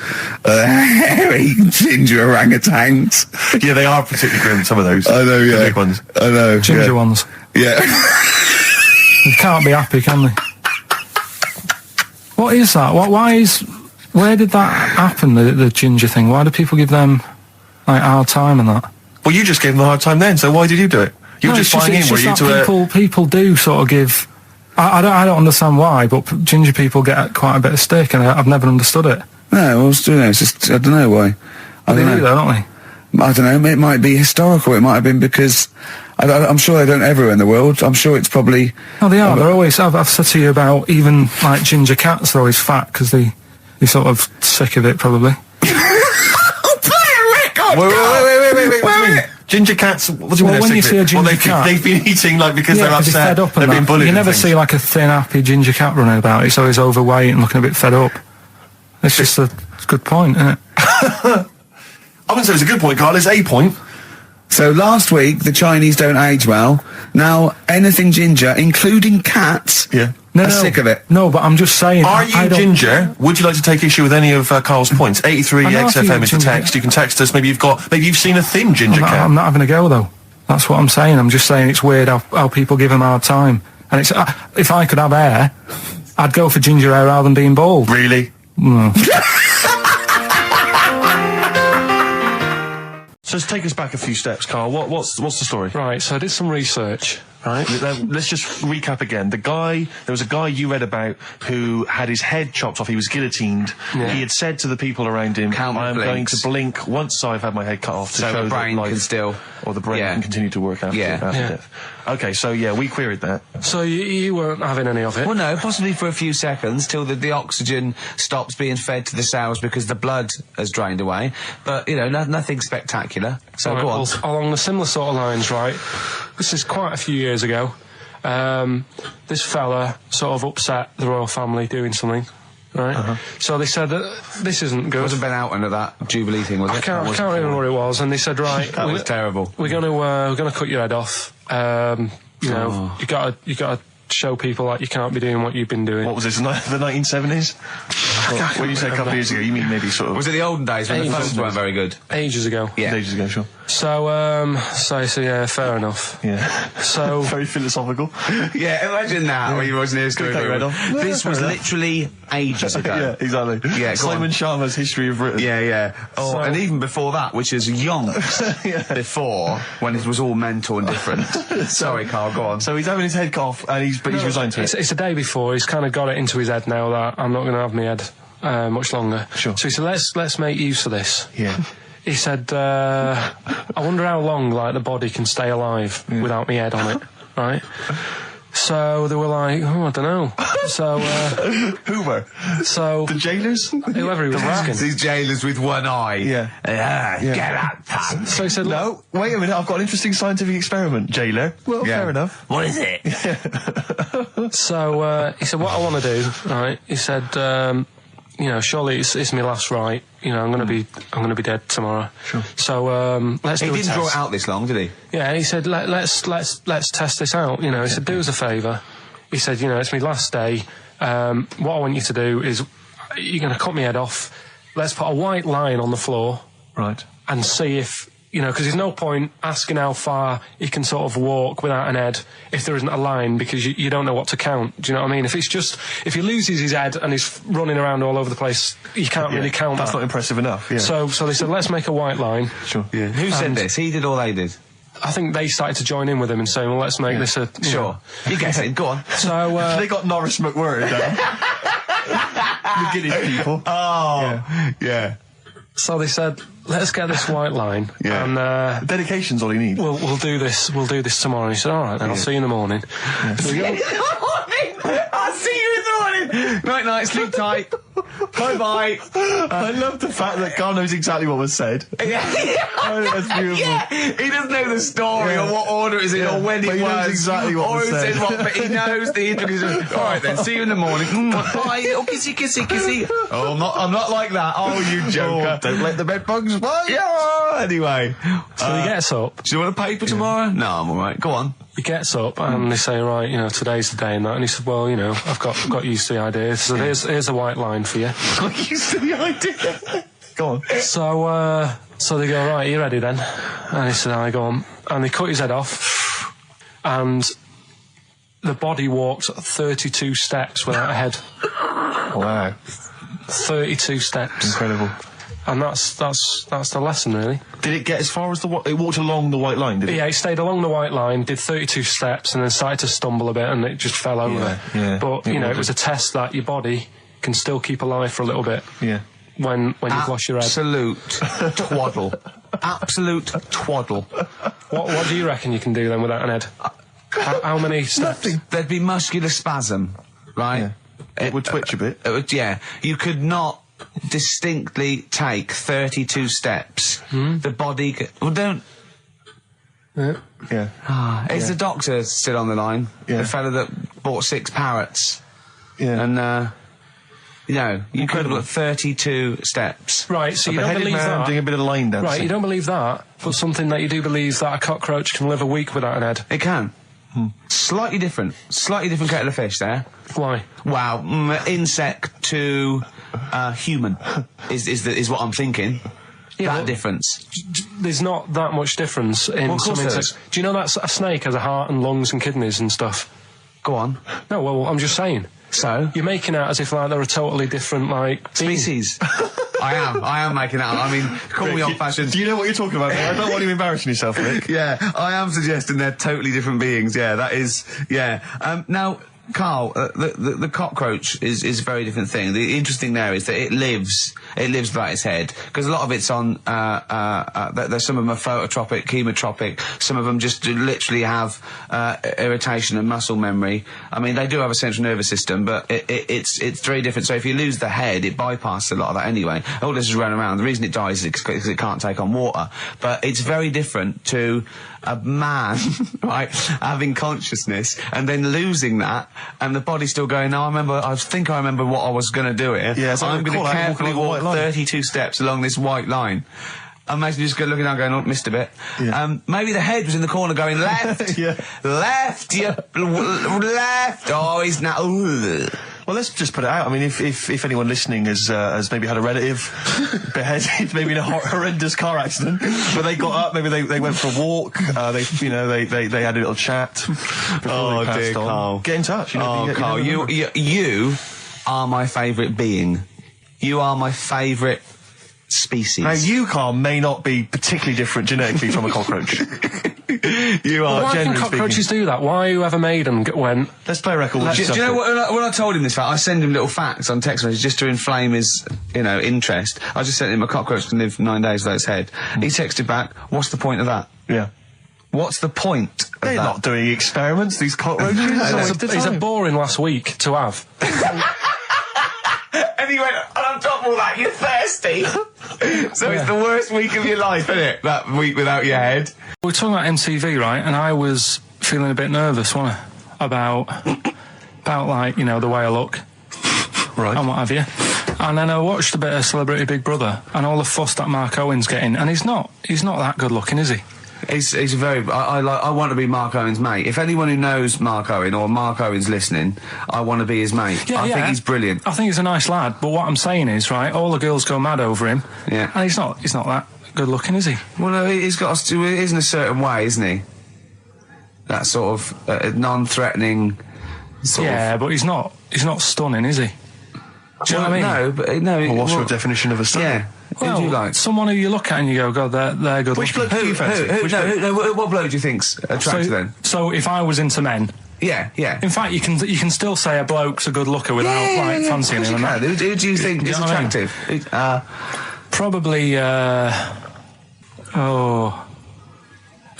hairy ginger orangutans. Yeah, they are particularly grim, some of those. I know, yeah. The big ones. I know. Ginger ones. Yeah. They can't be happy, can they? What is that? Where did that happen, the ginger thing? Why do people give them, like, a hard time and that? Well, you just gave them a hard time then, so why did you do it? You were just buying in, were you, to people do sort of give... I don't understand why, but ginger people get quite a bit of stick, and I've never understood it. No, it's just, I don't know why. They do, though, don't they? I don't know, it might be historical, it might have been because... I'm sure they don't everywhere in the world. I'm sure it's probably... No, they are. They're always... I've said to you about even, like, ginger cats, they're always fat, because they're sort of sick of it, probably. Wait. Ginger cats, what do you mean? When you see a ginger cat... They've been eating, like, because they're upset, they've been bullied. You never see, like, a thin, happy ginger cat running about. It's always overweight and looking a bit fed up. It's just a good point, isn't it? I wouldn't say it's a good point, Carl, it's a point. So last week, the Chinese don't age well. Now, anything ginger, including cats, are sick of it. No, but I'm just saying... Are you ginger? Would you like to take issue with any of Carl's points? 83 XFM is the text. You can text us. Maybe you've seen a thin ginger cat. I'm not having a go, though. That's what I'm saying. I'm just saying it's weird how people give them a hard time. And it's if I could have hair, I'd go for ginger hair rather than being bald. Really? No. So let's take us back a few steps, Carl. What's the story? Right, so I did some research, right? Let's just recap again. There was a guy you read about who had his head chopped off. He was guillotined. Yeah. He had said to the people around him, I'm going to blink once I've had my head cut off to show the brain that life can still... Or the brain can continue to work after death. Okay, so we queried that. So you weren't having any of it? Well, no, possibly for a few seconds till the oxygen stops being fed to the cells because the blood has drained away. But, nothing spectacular. So right, go on. Well, along the similar sort of lines, right? This is quite a few years ago. this fella sort of upset the royal family doing something. Right, so they said that this isn't good. Wasn't Ben Oughton at that Jubilee thing, was it? I can't remember what it was. And they said, right, that was terrible. We're gonna cut your head off. You know, you gotta show people like you can't be doing what you've been doing. What was this? The 1970s? When you say a couple of years ago, you mean maybe sort of. Was it the olden days when the phones weren't very good? Ages ago. Yeah, ages ago, sure. So yeah, fair enough. Yeah. So very philosophical. Yeah, imagine that when you was near school. This was literally ages ago. Yeah, exactly. Yeah, Simon Sharma's History of Britain. Yeah. Oh, and even before that, which is yonks before, when it was all mental and different. Sorry, Carl, go on. So he's having his head cut off, and he's resigned to it. It's the day before. He's kind of got it into his head now that I'm not going to have my head much longer. Sure. So he said, let's make use of this. Yeah. He said, I wonder how long, like, the body can stay alive without my head on it, right? So they were like, oh, I don't know. So, Hoover. So... The jailers? Whoever he was asking. These jailers with one eye. Yeah. Get out, pal. So he said, no, wait a minute, I've got an interesting scientific experiment, jailer. Well, fair enough. What is it? So, he said, what I want to do, right, he said, you know, surely it's my last right. You know, I'm gonna be dead tomorrow. Sure. So let's. He do a didn't test. draw it out this long, did he? Yeah, and he said let's test this out. You know, he said do us a favour. He said, you know, it's my last day. What I want you to do is you're gonna cut my head off. Let's put a white line on the floor. Right. And see if. You know, because there's no point asking how far he can sort of walk without an head if there isn't a line, because you don't know what to count. Do you know what I mean? If he loses his head and he's running around all over the place, you can't really count That's that. not impressive enough, yeah. So they said, let's make a white line. Sure. Yeah. Who said this? He did or they did? I think they started to join in with him and saying, well, let's make this a... Sure. You get it, go on. So, they got Norris McWhirter down. The Guinness people. Oh, yeah. So they said, let's get this white line. Yeah. And dedication's all you need. We'll do this tomorrow. And he said, all right, then I'll see you in the morning. I'll see you in the morning. Night, sleep tight. Bye. I love the fact that Carl knows exactly what was said. Yeah. Oh, that's beautiful. Yeah. He doesn't know the story or what order it is in or when but it he was. knows exactly what or was who said. said what, but he knows the intricacies. All right then, see you in the morning. Bye. Oh, kissy. Oh, I'm not like that. Oh, you joker. Don't let the bed bugs fly. Yeah. Anyway. So he gets up. Do you want a paper tomorrow? No, I'm all right. Go on. He gets up and they say, right, you know, today's the day and that. And he said, well, you know, I've got used to the idea. So here's a white line for you. Got used to the idea. Go on. So they go, right, are you ready then? And he said, I go on. And they cut his head off. And the body walked 32 steps without a head. Wow. 32 steps. Incredible. And that's the lesson, really. Did it get as far as it walked along the white line, did it? Yeah, it stayed along the white line, did 32 steps, and then started to stumble a bit, and it just fell over. Yeah. But, you know, it was a test that your body can still keep alive for a little bit. Yeah. When you've lost your head. Absolute twaddle. Absolute twaddle. What do you reckon you can do then without an head? How many steps? Nothing. There'd be muscular spasm, right? Yeah. It would twitch a bit. It would, yeah. You could not distinctly take 32 steps. The body well, don't... Yeah. Is the doctor still on the line? Yeah. The fella that bought 6 parrots. Yeah. And, you know, you could have got 32 steps. Right, so you don't beheaded believe man that. doing a bit of line dancing. Right, you don't believe that, but something that you do believe that a cockroach can live a week without an head. It can. Slightly different kettle of fish there. Why? Wow, insect to human is what I'm thinking. Yeah, that difference. There's not that much difference in some insects. Do you know that a snake has a heart and lungs and kidneys and stuff? Go on. No, well, I'm just saying. So? You're making out as if like they're a totally different, like... species. I am making that up. I mean, call me old-fashioned. Do you know what you're talking about? I don't want you embarrassing yourself, Rick. Yeah, I am suggesting they're totally different beings. Yeah, that is... Yeah. Now, Carl, the cockroach is a very different thing. The interesting there is that it lives without its head, because a lot of it's on, there's some of them are phototropic, chemotropic, some of them just literally have irritation and muscle memory. I mean, they do have a central nervous system, but it's very different. So if you lose the head, it bypasses a lot of that anyway. All this is running around. The reason it dies is because it can't take on water. But it's very different to a man, right, having consciousness and then losing that, and the body's still going, no, I think I remember what I was going to do here. Yeah, so I'm going to carefully walk 32 steps along this white line. Imagine you just looking down going, oh, missed a bit. Yeah. Maybe the head was in the corner going, left, left, left, oh, he's now, Well, let's just put it out. I mean, if anyone listening has maybe had a relative beheaded, maybe in a horrendous car accident, but they got up, maybe they went for a walk, they had a little chat before they passed on. Carl. Get in touch. Carl, you are my favourite being. You are my favourite species. Now, you, Carl, may not be particularly different genetically from a cockroach. You are. Why can cockroaches do that? Why whoever made them went? Let's play a record. Do you know what? When I told him this fact, I send him little facts on text messages just to inflame his, interest. I just sent him a cockroach can live 9 days without its head. He texted back, "What's the point of that?" Yeah. What's the point of They're that? not doing experiments. These cockroaches. He's a boring last week to have. And he went, and on top of all that, you're thirsty. So it's the worst week of your life, isn't it? That week without your head. We were talking about MTV, right? And I was feeling a bit nervous, wasn't I? About like, the way I look. Right. And what have you. And then I watched a bit of Celebrity Big Brother and all the fuss that Mark Owen's getting. And he's not that good looking, is he? He's very. I want to be Mark Owen's mate. If anyone who knows Mark Owen or Mark Owen's listening, I want to be his mate. I think he's brilliant. I think he's a nice lad. But what I'm saying is, right, all the girls go mad over him. Yeah. And he's not that good looking, is he? Well, no, he's got. He is in a certain way, isn't he? That sort of non-threatening. But he's not stunning, is he? Do you know what I mean? No, but no. Well, what's your definition of a stunning? Yeah. Well, who do you like? Someone who you look at and you go, God, they're good Which looking. bloke do you fancy? What bloke do you think's attractive then? So if I was into men. Yeah. In fact, you can still say a bloke's a good looker without fancying him. Who do you think is attractive? Probably. I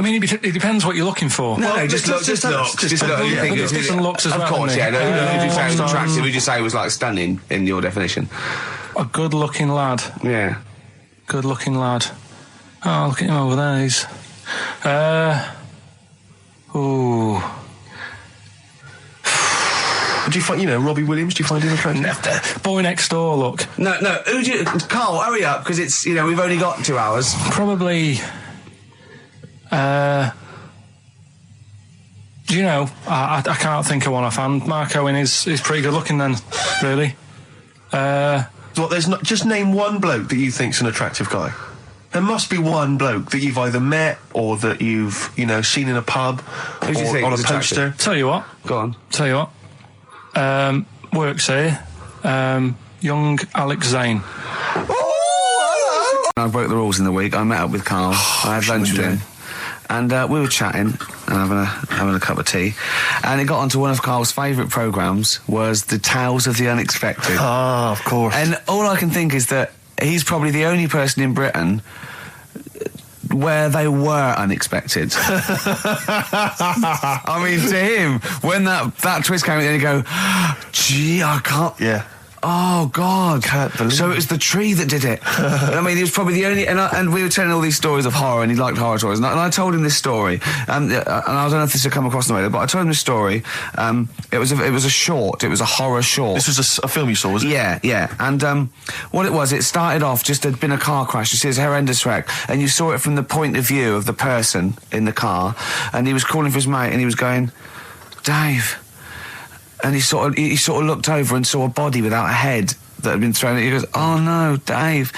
mean, it depends what you're looking for. No, just look. You think it's different looks as well. Of course, yeah. No, who would you say was attractive? Who would you say was like stunning in your definition? A good-looking lad. Yeah. Good-looking lad. Oh, look at him over there. He's. Do you find, Robbie Williams? Do you find him attractive? Boy Next Door. Look. No. Who do you? Carl, hurry up, because it's we've only got 2 hours. Probably. I can't think of one offhand. Mark Owen is pretty good looking then, really. There's not. Just name one bloke that you think's an attractive guy. There must be one bloke that you've either met or that you've, seen in a pub Who do you think on a is poster. Attractive? Tell you what. Go on. Tell you what. Works here. Young Alex Zane. I broke the rules in the week. I met up with Carl. I had lunch with him. And we were chatting and having a cup of tea, and it got onto one of Carl's favourite programmes was the Tales of the Unexpected. Ah, of course. And all I can think is that he's probably the only person in Britain where they were unexpected. I mean, to him, when that twist came in, he'd go, gee, I can't... Yeah. Oh, God. Can't believe so it was the tree that did it. I mean, he was probably the only... And we were telling all these stories of horror, and he liked horror stories. And I told him this story, and I don't know if this had come across the way, but I told him this story. It was a short. It was a horror short. This was a film you saw, was it? Yeah. And what it was, it started off, just there'd been a car crash. You see, it's a horrendous wreck. And you saw it from the point of view of the person in the car. And he was calling for his mate, and he was going, Dave... And he sort of looked over and saw a body without a head that had been thrown at. He goes, oh no, Dave.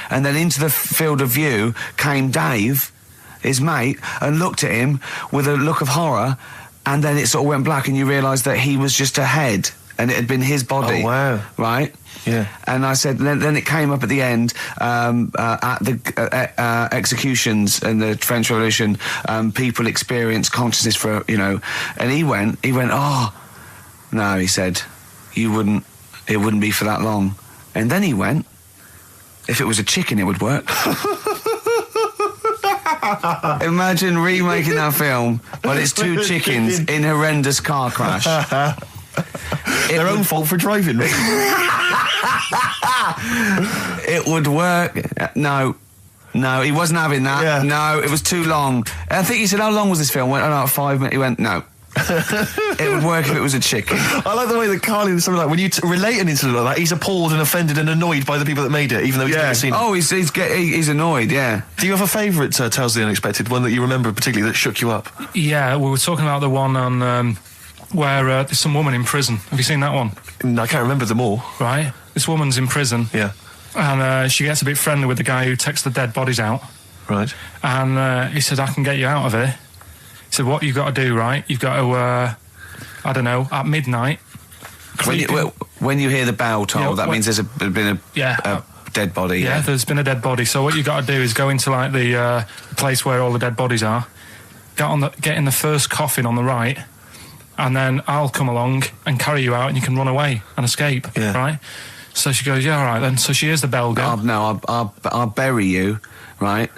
And then into the field of view came Dave, his mate, and looked at him with a look of horror, and then it sort of went black and you realised that he was just a head and it had been his body. Oh, wow. Right? Yeah. And I said, then it came up at the end, at the executions in the French Revolution, people experience consciousness for, and he went, oh, No, he said, it wouldn't be for that long. And then he went, if it was a chicken, it would work. Imagine remaking that film, but it's two chickens in horrendous car crash. Their own fault for driving. It would work. No, he wasn't having that. Yeah. No, it was too long. I think he said, how long was this film? I went, oh, no, 5 minutes. He went, no. It would work if it was a chicken. I like the way that Carly was something like, when you relate an incident like that, he's appalled and offended and annoyed by the people that made it, even though he's never seen it. Oh, he's annoyed, yeah. Do you have a favourite Tales of the Unexpected, one that you remember particularly that shook you up? Yeah, we were talking about the one on where there's some woman in prison. Have you seen that one? No, I can't remember them all. Right. This woman's in prison. Yeah. And she gets a bit friendly with the guy who takes the dead bodies out. Right. And he said, I can get you out of here. He said, what you've got to do, right? You've got to, I don't know, at midnight. When you hear the bell toll, that means there's been a dead body. Yeah, there's been a dead body. So what you've got to do is go into like the place where all the dead bodies are, get in the first coffin on the right, and then I'll come along and carry you out and you can run away and escape, right? So she goes, yeah, all right then. So she hears the bell go. I'll bury you, right?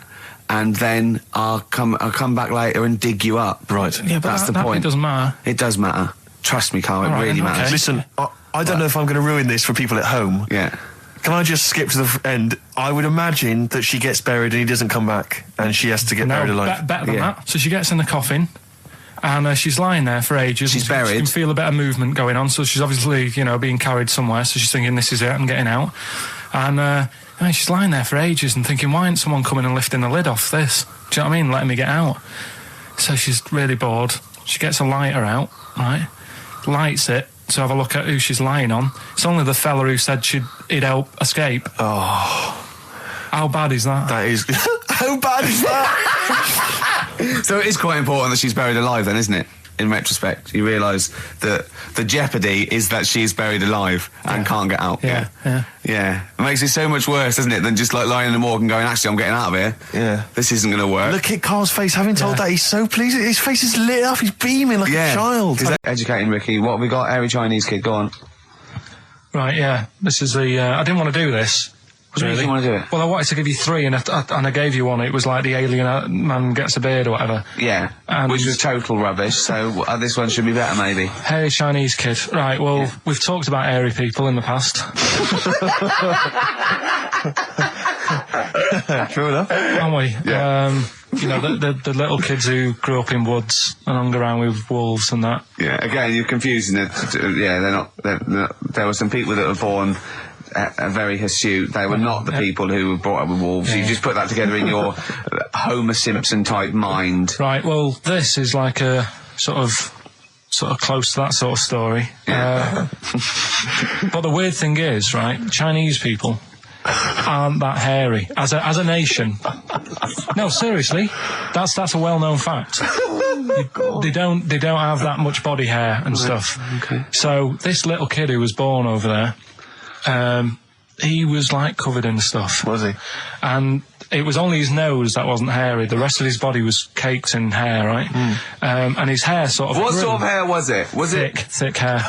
And then I'll come back later and dig you up. Right. Yeah, but that's the point. It doesn't matter. It does matter. Trust me, Carl, it really matters. Okay. Listen, I don't know if I'm going to ruin this for people at home. Yeah. Can I just skip to the end? I would imagine that she gets buried and he doesn't come back, and she has to get buried alive. Better than that. So she gets in the coffin, and she's lying there for ages. She's buried. She can feel a bit of movement going on, so she's obviously, being carried somewhere, so she's thinking, this is it, I'm getting out. And she's lying there for ages and thinking, why isn't someone coming and lifting the lid off this? Do you know what I mean? Letting me get out. So she's really bored. She gets a lighter out, right? Lights it to have a look at who she's lying on. It's only the fella who said he'd help escape. Oh. How bad is that? That is... How bad is that? So it is quite important that she's buried alive then, isn't it? In retrospect, you realise that the jeopardy is that she is buried alive and can't get out. Yeah. It makes it so much worse, doesn't it, than just like lying in the morgue and going, actually, I'm getting out of here. Yeah. This isn't going to work. Look at Carl's face. Having told that, he's so pleased. His face is lit up. He's beaming like a child. Is that educating, Ricky? What have we got? Airy Chinese kid, go on. Right, yeah. This is the... I didn't want to do this. What do you think you want to do it? Well, I wanted to give you three, and I gave you one. It was like the alien man gets a beard or whatever. Yeah, which was total rubbish, so this one should be better, maybe. Hairy Chinese kid. Right, well, we've talked about hairy people in the past. True enough. Aren't we? Yeah. The little kids who grew up in woods and hung around with wolves and that. Yeah, again, you're confusing it. Yeah, they're not... There were some people that were born... very hirsute. They were not the people who were brought up with wolves. You just put that together in your Homer Simpson type mind. Right, well, this is like a sort of close to that sort of story. But the weird thing is, right, Chinese people aren't that hairy as a nation. No, seriously, that's a well-known fact. They don't have that much body hair and stuff. Okay. So this little kid who was born over there, he was like covered in stuff. Was he? And it was only his nose that wasn't hairy. The rest of his body was caked in hair, right? And his hair sort of... What sort of hair was it? Was it... Thick hair.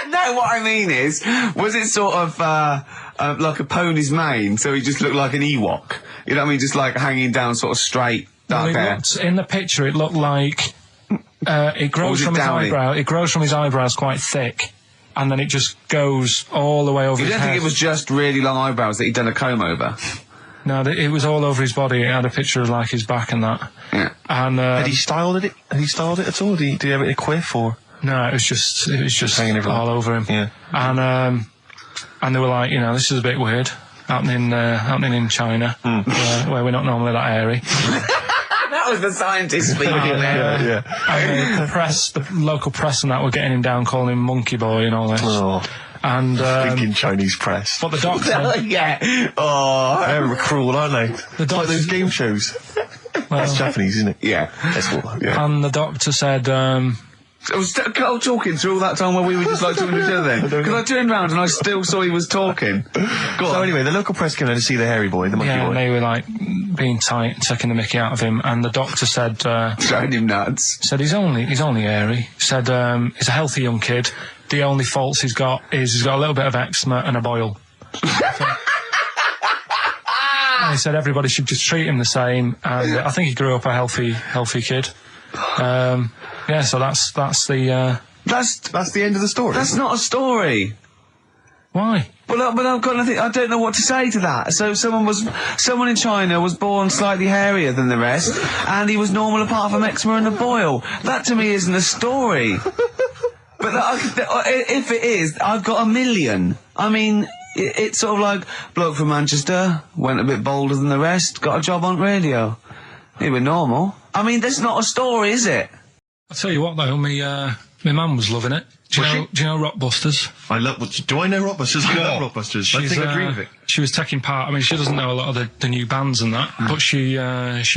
No, what I mean is, was it sort of like a pony's mane, so he just looked like an Ewok? You know what I mean? Just like hanging down sort of straight, dark hair. In the picture, it looked like... it grows from his eyebrow. It grows from his eyebrows quite thick. And then it just goes all the way over his head. You don't think it was just really long eyebrows that he'd done a comb over? No, it was all over his body. It had a picture of like his back and that. Yeah. And had he styled it? Had he styled it at all? Did he have it in a quiff or? No, it was just hanging all over him. Yeah. And they were like, this is a bit weird happening in China, where we're not normally that hairy. That was the scientist speaking there. And the local press and that were getting him down, calling him monkey boy and all this. Oh. And thinking Chinese press. But the doctor... Yeah. Oh, they're cruel, aren't they? The doctor, like those game shows. That's Japanese, isn't it? Yeah. That's what. Yeah. And the doctor said, I was Carl talking through all that time while we were just like talking to each other then. Because I turned round and I still saw he was talking. So anyway, the local press came in to see the hairy boy, the monkey Yeah, boy. and they were like being tight and taking the mickey out of him, and the doctor said, throwing him nuts. Said he's only hairy. Said he's a healthy young kid. The only faults he's got is he's got a little bit of eczema and a boil. And he said everybody should just treat him the same, and I think he grew up a healthy kid. Yeah, so that's the end of the story. That's not a story. Why? But I've got nothing. I don't know what to say to that. So someone in China was born slightly hairier than the rest, and he was normal apart from eczema and a boil. That to me isn't a story. But if it is, I've got a million. I mean, it's sort of like bloke from Manchester went a bit bolder than the rest, got a job on radio. He was normal. I mean, that's not a story, is it? I'll tell you what though, my mum was loving it. Do you know Rockbusters? Do I know Rockbusters? I love Rockbusters. I think I dream of it. She was taking part. I mean, she doesn't know a lot of the new bands and that, but she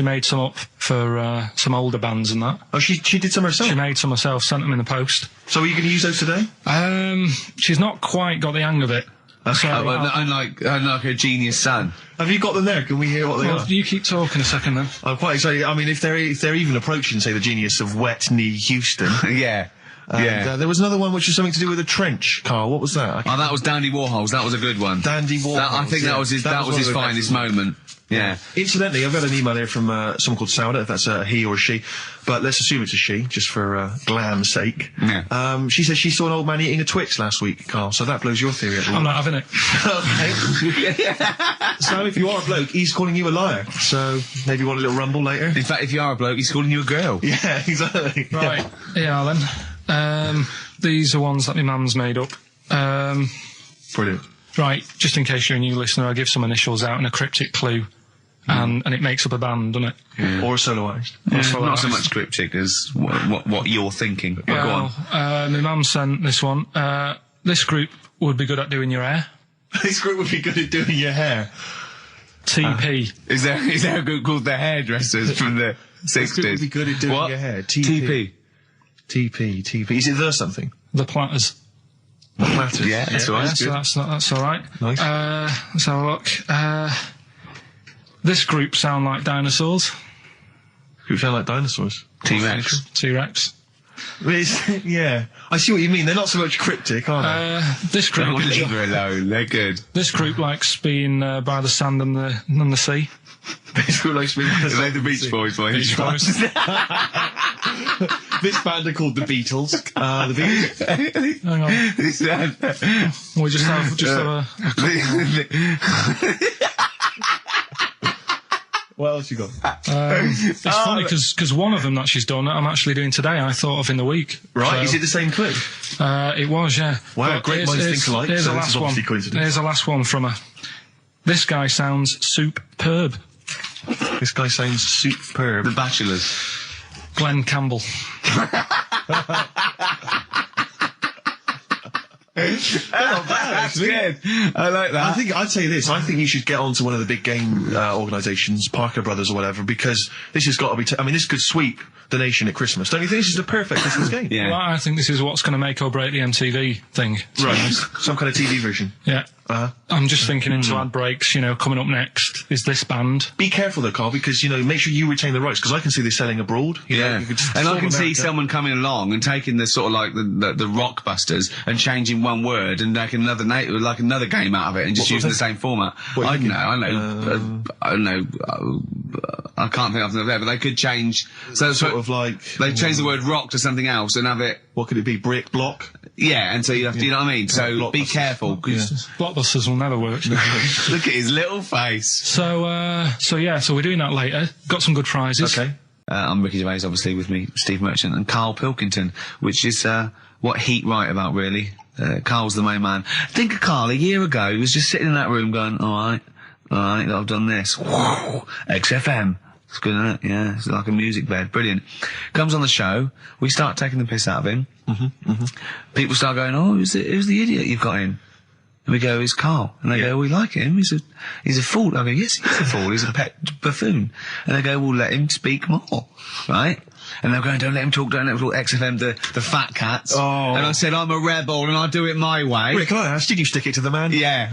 made some up for some older bands and that. Oh, she did some herself? She made some herself, sent them in the post. So are you going to use those today? She's not quite got the hang of it. Okay. I'm like her genius son. Have you got them there? Can we hear what they are? You keep talking a second then. I'm quite excited. I mean, if they're even approaching, say, the genius of Wet Knee Houston. Yeah. There was another one which was something to do with a trench, Carl. What was that? That was Dandy Warhol's. That was a good one. Dandy Warhol's. I think that was his finest moment. Yeah. Incidentally, I've got an email here from someone called Sauda, if that's a he or a she, but let's assume it's a she, just for glam's sake. Yeah. She says she saw an old man eating a Twix last week, Carl, so that blows your theory up. I'm not having it. Okay. So if you are a bloke, he's calling you a liar, so maybe you want a little rumble later? In fact, if you are a bloke, he's calling you a girl. Yeah, exactly. Right. Yeah, then. These are ones that my mum's made up. Brilliant. Right, just in case you're a new listener, I'll give some initials out and a cryptic clue. And it makes up a band, doesn't it? Yeah. Or a soloist. Yeah, not so much cryptic as what you're thinking. But go on. My mum sent this one. This group would be good at doing your hair. This group would be good at doing your hair. TP. Is there a group called the Hairdressers from the 60s? This group would be good at doing your hair. TP. Is it the something? The Platters. The Platters. Yeah, that's all right. So that's all right. Nice. Let's have a look. This group sound like dinosaurs. Group sound like dinosaurs? T-Rex. T-Rex. Yeah. I see what you mean. They're not so much cryptic, are they? This group... Don't leave her alone. They're good. This group likes being by the sand and the sea. This group likes being by the sand and the Beach Boys. Beach Boys. This band are called the Beatles. The Beatles. Hang on. We just have a What else you got? It's funny because one of them that she's done, I'm actually doing today. I thought of in the week. Right? So, is it the same clue? It was, yeah. Wow, But great minds think alike. Here's So the this is last one. obviously coincidence. Here's the last one from her. This guy sounds superb. This guy sounds superb. The Bachelors. Glenn Campbell. That's good. I like that. I'd say this. I think you should get onto one of the big game organisations, Parker Brothers or whatever, because this has got to be. This could sweep the nation at Christmas. Don't you think this is the perfect Christmas game? Yeah. Well, I think this is what's going to make or break the MTV thing. Right. Some kind of TV version. Yeah. I'm just thinking into ad breaks, coming up next is this band. Be careful though, Carl, because, make sure you retain the rights, because I can see this selling abroad. And I can see someone coming along and taking the sort of like the Rockbusters and changing one word and making another game out of it and just using the same format. I don't know. I can't think of something there, but they could change. So sort of like they change the word rock to something else and have it. What could it be? Brick, block. Yeah, and so you have to, you know what I mean? So be careful, because Blockbusters will never work. Look at his little face. So we're doing that later. Got some good prizes. Okay. I'm Ricky Gervais, obviously, with me, Steve Merchant, and Karl Pilkington, which is what Heat write about, really. Karl's the main man. Think of Karl a year ago. He was just sitting in that room going, all right, I've done this. Whoa, XFM. It's good, isn't it? Yeah, it's like a music bed. Brilliant. Comes on the show. We start taking the piss out of him. People start going, oh, who's the idiot you've got in? And we go, "It's Karl." And they go, "We like him. He's a fool." I go, "Yes, he's a fool. He's a pet buffoon." And they go, "Well, let him speak more." Right? And they're going, "Don't let him talk, don't let him talk." XFM, the fat cats. Oh. And I said, "I'm a rebel and I do it my way." Wait, can I ask, did you stick it to the man? Yeah.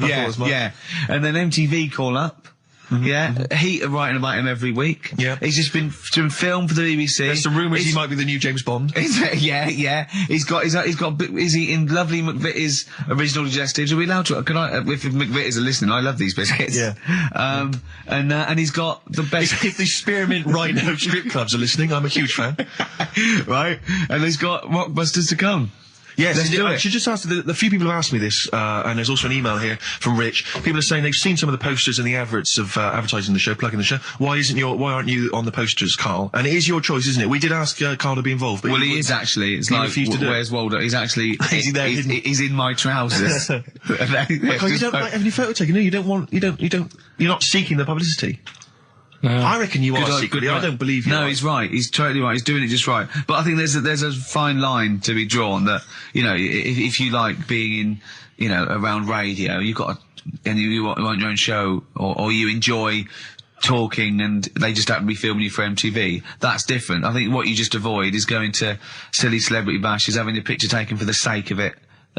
And then MTV call up. Heat are writing about him every week. Yeah. He's just been doing film for the BBC. There's some rumours he might be the new James Bond. Yeah. He's is eating lovely McVitie's original digestives. Are we allowed to? Can I? If McVitie's are listening, I love these biscuits. Yeah. And he's got the best. If the Spearmint Rhino strip clubs are listening, I'm a huge fan. Right. And he's got Rockbusters to come. Yes, Let's do I it. should just ask, the few people have asked me this, and there's also an email here from Rich. People are saying they've seen some of the posters and the adverts of advertising the show, plugging the show. Why aren't you on the posters, Karl? And it is your choice, isn't it? We did ask Karl to be involved, but well, he is actually. It's like, where's Waldo? He's actually. Is he there? He's in my trousers. You don't like having your photo taken. No, you're not seeking the publicity. No. I reckon you are secretly. I don't believe you. No, he's right. He's totally right. He's doing it just right. But I think there's a fine line to be drawn that, if you like being in, around radio, you've got and you want your own show, or you enjoy talking and they just happen to be filming you for MTV, that's different. I think what you just avoid is going to silly celebrity bashes, having a picture taken for the sake of it.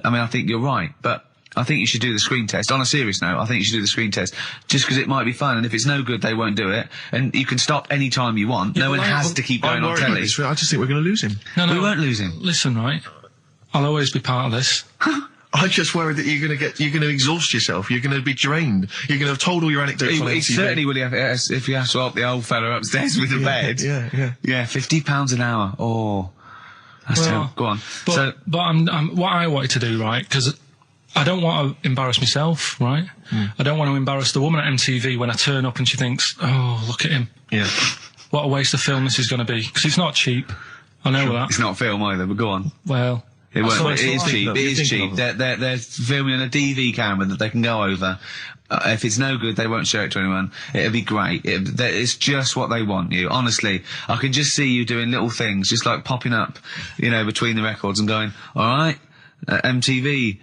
I mean, I think you're right, but I think you should do the screen test. On a serious note, I think you should do the screen test. Just because it might be fun, and if it's no good, they won't do it. And you can stop any time you want. No one has to keep going on telly. I just think we're going to lose him. No, we won't lose him. Listen, right? I'll always be part of this. I'm just worried that you're going to exhaust yourself. You're going to be drained. You're going to have told all your anecdotes on MTV. Certainly will if you have to help the old fella upstairs with the bed. Yeah. Yeah, £50 an hour. Oh, that's terrible. Go on. But I'm what I wanted to do, right? Because I don't want to embarrass myself, right? I don't want to embarrass the woman at MTV when I turn up and she thinks, "Oh, look at him." Yeah. What a waste of film this is going to be. Because it's not cheap. I know that. It's not film either, but go on. Well, it is cheap. It is cheap. They're filming on a DV camera that they can go over. If it's no good, they won't show it to anyone. It'll be great. It's just what they want you. Honestly, I can just see you doing little things, just like popping up, between the records and going, "All right, MTV,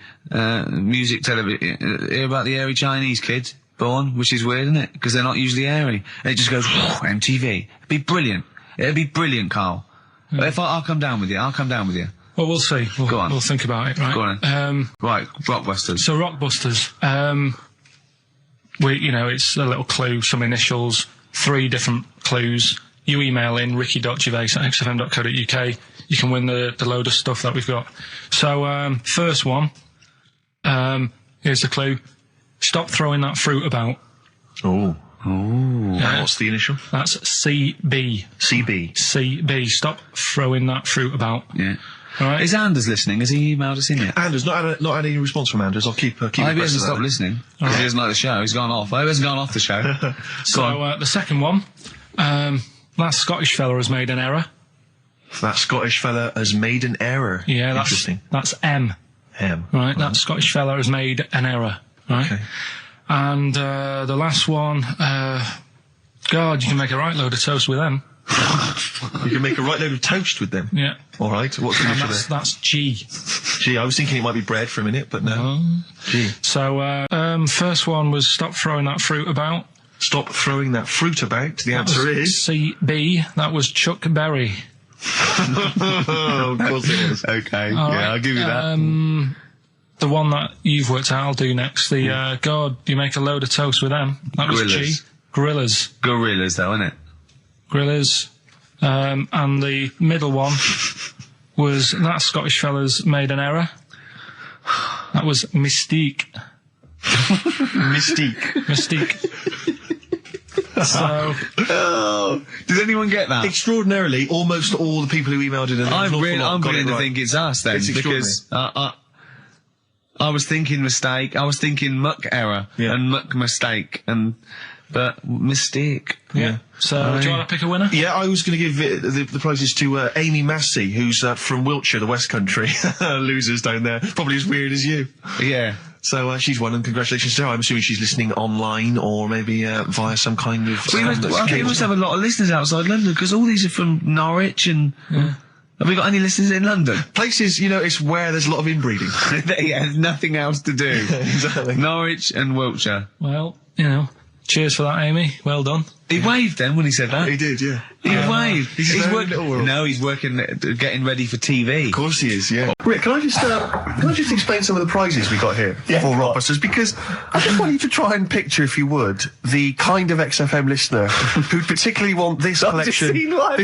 music television, hear about the airy Chinese kid born," which is weird, isn't it? Because they're not usually airy. And it just goes, MTV. It'd be brilliant. It'd be brilliant, Karl. If I'll come down with you. Well, we'll see. Go on. We'll think about it, right? Go on. Right, Rockbusters. So Rockbusters, it's a little clue, some initials, 3 different clues. You email in ricky.gervais@xfm.co.uk. You can win the load of stuff that we've got. So, first one, here's the clue. Stop throwing that fruit about. Oh. Yeah. What's the initial? That's CB. CB. Stop throwing that fruit about. Yeah. All right. Is Anders listening? Has he emailed us in yet? Anders, not had any response from Anders. I'll keep I hope he hasn't stopped listening. Because he doesn't like the show. He's gone off. I hope he hasn't gone off the show. So, the second one, that Scottish fella has made an error. That Scottish fella has made an error. Yeah, Interesting. That's M. M. Right, that Scottish fella has made an error. Right. Okay. And the last one, God, you can make a right load of toast with them. You can make a right load of toast with them? Yeah. All right. What's the initial there? That's G. G. I was thinking it might be bread for a minute, but no. G. So, first one was stop throwing that fruit about. Stop throwing that fruit about. The answer is CB. That was Chuck Berry. Oh, of course it was. Okay. All right. I'll give you that. The one that you've worked out, I'll do next. The, God, you make a load of toast with them. That was G. Gorillas. Gorillas, though, isn't it? Gorillas. And the middle one was that Scottish fella's made an error. That was Mystique. Mystique. So, does anyone get that? Extraordinarily, almost all the people who emailed in. I'm beginning to think it's us then, because I was thinking mistake, I was thinking muck error and muck mistake, but mistake. Yeah. So, do you want to pick a winner? Yeah, I was going to give the prizes to Amy Massey, who's from Wiltshire, the West Country. Losers down there. Probably as weird as you. Yeah. So she's won, and congratulations to her. I'm assuming she's listening online or maybe via some kind of... We must have a lot of listeners outside London, because all these are from Norwich and... Have we got any listeners in London? Places, you know, it's where there's a lot of inbreeding. Yeah, there's nothing else to do. Exactly. Norwich and Wiltshire. Well, you know, cheers for that, Amy. Well done. He waved then when he said that. He did, yeah. He waved. He's working. No, he's working, getting ready for TV. Of course he is, yeah. Rick, can I just explain some of the prizes we got here for Rockbusters? Because I just want you to try and picture, if you would, the kind of XFM listener who particularly want this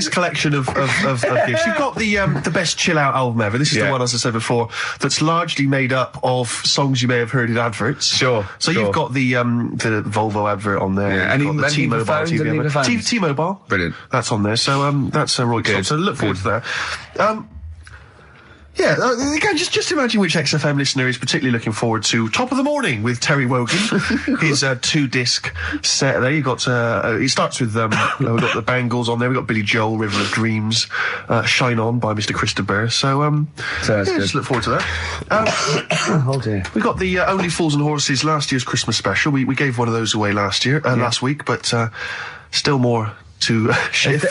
collection of gifts. You've got the best chill out album ever. This is the one, as I said before, that's largely made up of songs you may have heard in adverts. Sure. So you've got the Volvo advert on there. Yeah. You've got the T-Mobile TV. T-Mobile. Brilliant. That's on there. So that's Roy Cobb. So look forward to that. Again, just imagine which XFM listener is particularly looking forward to Top of the Morning with Terry Wogan. His 2-disc set there. You got it starts with we've got the Bangles on there. We've got Billy Joel, River of Dreams, Shine On by Mr. Christopher. So just look forward to that. Oh dear. We got the Only Fools and Horses last year's Christmas special. We gave one of those away last week, but still more to shift.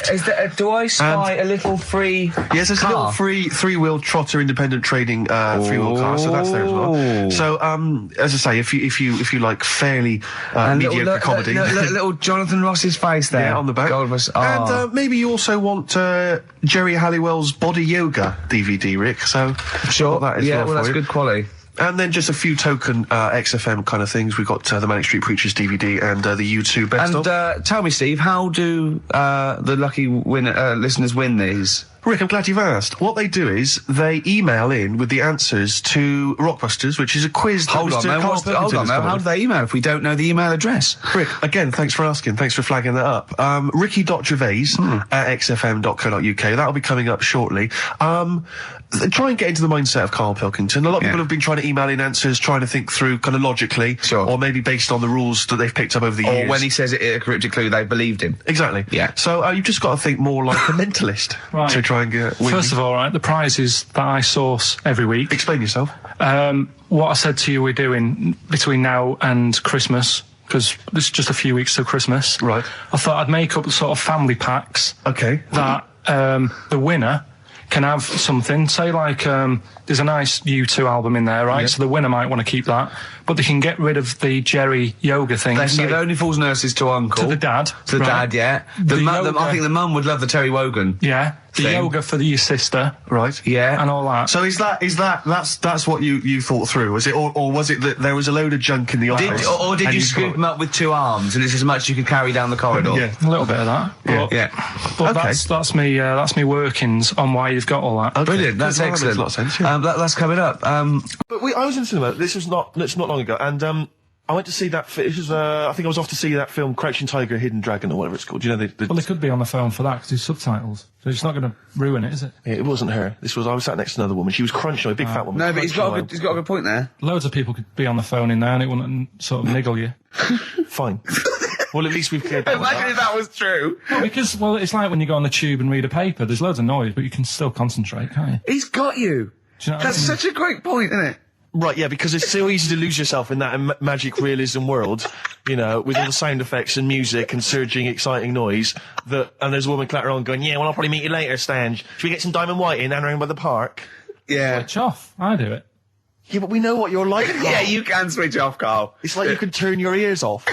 Do I spy a little free Yes, there's a little free 3-wheel trotter independent trading 3-wheel car, so that's there as well. So as I say, if you like fairly mediocre comedy, little Jonathan Ross's face there on the back, and maybe you also want Jerry Halliwell's Body Yoga DVD, Rick. So sure, that is that's good quality. And then just a few token XFM kind of things. We've got the Manic Street Preachers DVD and the U2 Best Of. And tell me, Steve, how do the lucky listeners win these? Rick, I'm glad you've asked. What they do is they email in with the answers to Rockbusters, which is a quiz. Hold on, how do they email if we don't know the email address? Rick, again, thanks for asking. Thanks for flagging that up. Ricky.Gervais at xfm.co.uk. That'll be coming up shortly. Try and get into the mindset of Karl Pilkington. A lot of people have been trying to email in answers, trying to think through kind of logically, or maybe based on the rules that they've picked up over the years. Or when he says it in a cryptic clue, they believed him. Exactly. Yeah. So you've just got to think more like a mentalist to try and get winning. First of all, right, the prizes that I source every week. Explain yourself. What I said to you we're doing between now and Christmas, because there's just a few weeks till Christmas. Right. I thought I'd make up sort of family packs. Okay. That the winner can have something. Say like there's a nice U2 album in there, right? Yeah. So the winner might want to keep that, but they can get rid of the Jerry Yoga thing. They can give Only Fools and Nurses to Uncle. To the dad. To the dad, yeah. I think the mum would love the Terry Wogan. Yeah. The thing. yoga for your sister. Right. Yeah. And all that. So that's what you thought through, was it? Or was it that there was a load of junk in the office? Or did you scoop them up with 2 arms and it's as much as you could carry down the corridor? Yeah. A little bit of that. But that's me workings on why you've got all that. Okay. Brilliant. That's excellent. That makes a lot of sense, yeah. That's coming up. But I was in the cinema. This was not long ago, and I went to see that. It was I think I was off to see that film, Crouching Tiger, Hidden Dragon, or whatever it's called. You know, well, they could be on the phone for that because there's subtitles, so it's not going to ruin it, is it? Yeah, it wasn't her. I was sat next to another woman. She was crunching, a big fat woman. No, but he's got a good point there. Loads of people could be on the phone in there, and it wouldn't sort of niggle you. Fine. Well, at least we've cleared that. Imagine if that was true. No, because it's like when you go on the tube and read a paper. There's loads of noise, but you can still concentrate, can't you? He's got you. Do you know That's such a great point, isn't it? Right, yeah, because it's so easy to lose yourself in that magic realism world, you know, with all the sound effects and music and surging, exciting noise, and there's a woman clattering on going, yeah, well, I'll probably meet you later, Stan. Should we get some Diamond White in and around by the park? Yeah. Switch off. I do it. Yeah, but we know what you're like. Yeah, you can switch off, Carl. It's like you can turn your ears off.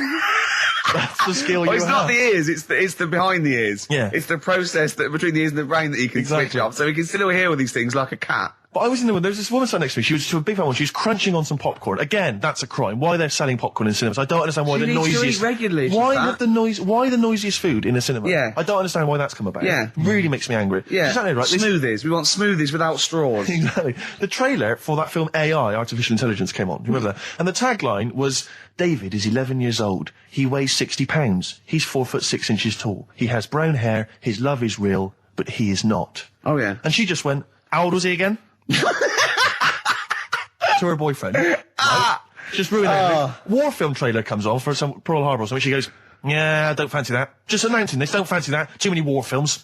That's the skill you have. It's not the ears, it's the behind the ears. Yeah. It's the process between the ears and the brain that you can switch off, so we can still hear all these things like a cat. But I was in the room, there was this woman sat next to me, she was a big fat one, she was crunching on some popcorn. Again, that's a crime. Why they're selling popcorn in cinemas? I don't understand why the noisiest... regularly, why the noisiest food in a cinema? Yeah. I don't understand why that's come about. Yeah. Really makes me angry. Yeah. Exactly right. Smoothies. We want smoothies without straws. Exactly. The trailer for that film AI, Artificial Intelligence, came on. Remember that? And the tagline was, David is 11 years old. He weighs 60 pounds. He's 4'6" tall. He has brown hair. His love is real, but he is not. Oh, yeah. And she just went, how old was he again? To her boyfriend. Right? Just ruined everything. War film trailer comes on for some Pearl Harbor or something. She goes, yeah, I don't fancy that. Just announcing this, don't fancy that. Too many war films.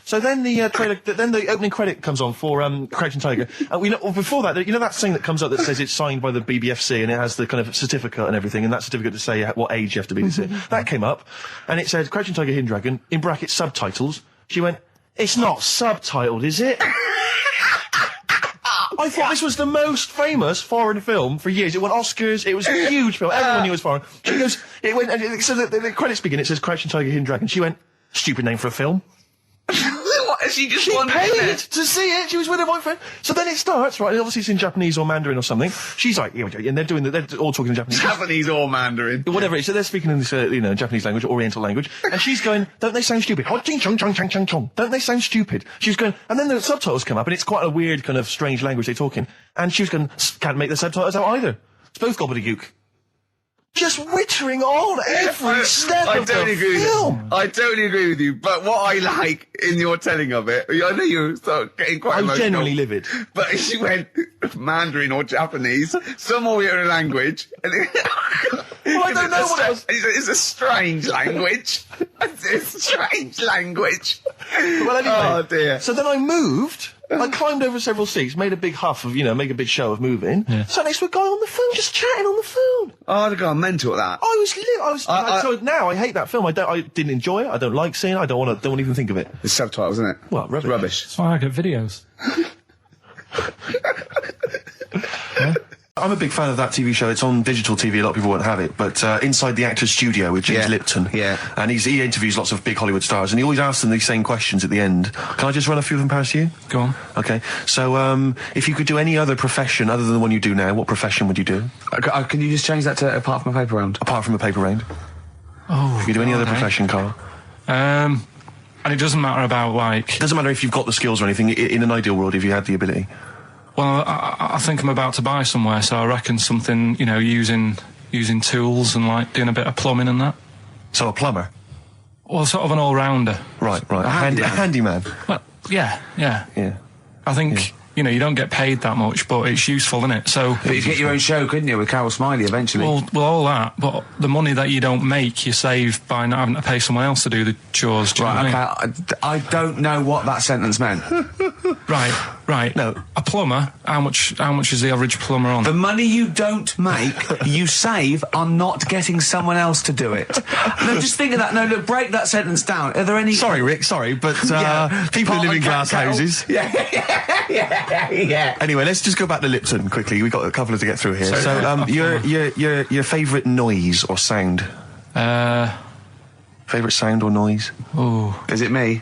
So then the trailer, then the opening credit comes on for Crouching Tiger. Before that, you know that thing that comes up that says it's signed by the BBFC and it has the kind of certificate and everything, and that certificate to say what age you have to be to see it. That came up, and it said Crouching Tiger, Hidden Dragon, in brackets subtitles. She went, It's not subtitled, is it? I thought this was the most famous foreign film for years. It won Oscars. It was a huge film. Everyone knew it was foreign. She goes, it went, and so the credits begin. It says Crouching Tiger, Hidden Dragon. She went, stupid name for a film. What? She just She wanted paid it. to see it. She was with her boyfriend. So then it starts, right? And obviously it's in Japanese or Mandarin or something. She's like, and they're all talking in Japanese. Japanese or Mandarin. Whatever it is. So they're speaking in this, Japanese language, Oriental language. And she's going, don't they sound stupid? Hot ching chong chong chong chong chong. Don't they sound stupid? She was going, and then the subtitles come up, and it's quite a weird kind of strange language they're talking. And she was going, can't make the subtitles out either. It's both gobbledygook. Just wittering on every step of the film. I totally agree with you, but what I like in your telling of it, I know you start getting quite emotional. I'm genuinely livid. But she went Mandarin or Japanese, some Oriental language. And well, I don't know what it was. It's a strange language. It's a strange language. Well, anyway. Oh, dear. So then I moved. I climbed over several seats, made a big huff of, make a big show of moving. Yeah. Sat next to a guy on the phone, just chatting on the phone. Oh, I'd have gone mental at that. So now I hate that film. I didn't enjoy it. I don't like seeing it. I don't want to even think of it. It's subtitles, isn't it? Well, rubbish. That's why I get videos. I'm a big fan of that TV show. It's on digital TV. A lot of people won't have it, but Inside the Actors Studio with James Lipton. Yeah. And he interviews lots of big Hollywood stars, and he always asks them these same questions at the end. Can I just run a few of them past you? Go on. Okay. So, if you could do any other profession other than the one you do now, what profession would you do? Can you just change that to apart from a paper round? Apart from a paper round. Oh. If you could do any other profession, Carl. And it doesn't matter about It doesn't matter if you've got the skills or anything. In an ideal world, if you had the ability. Well, I think I'm about to buy somewhere, so I reckon something, using tools and like doing a bit of plumbing and that. So a plumber? Well, sort of an all-rounder. Right. A handyman. Well, yeah. I think, you don't get paid that much, but it's useful, isn't it? So. But you get your own show, couldn't you, with Carol Smiley eventually? Well, all that, but the money that you don't make, you save by not having to pay someone else to do the chores. Do you know what I mean? I don't know what that sentence meant. Right. No. A plumber, how much is the average plumber on? The money you don't make, you save on not getting someone else to do it. No, just think of that. No, look, break that sentence down. Are there any... Sorry, Rick, but people who live in glass houses. Yeah. Anyway, let's just go back to Lipton quickly. We've got a couple to get through here. So, your favourite noise or sound? Favourite sound or noise? Oh. Is it me?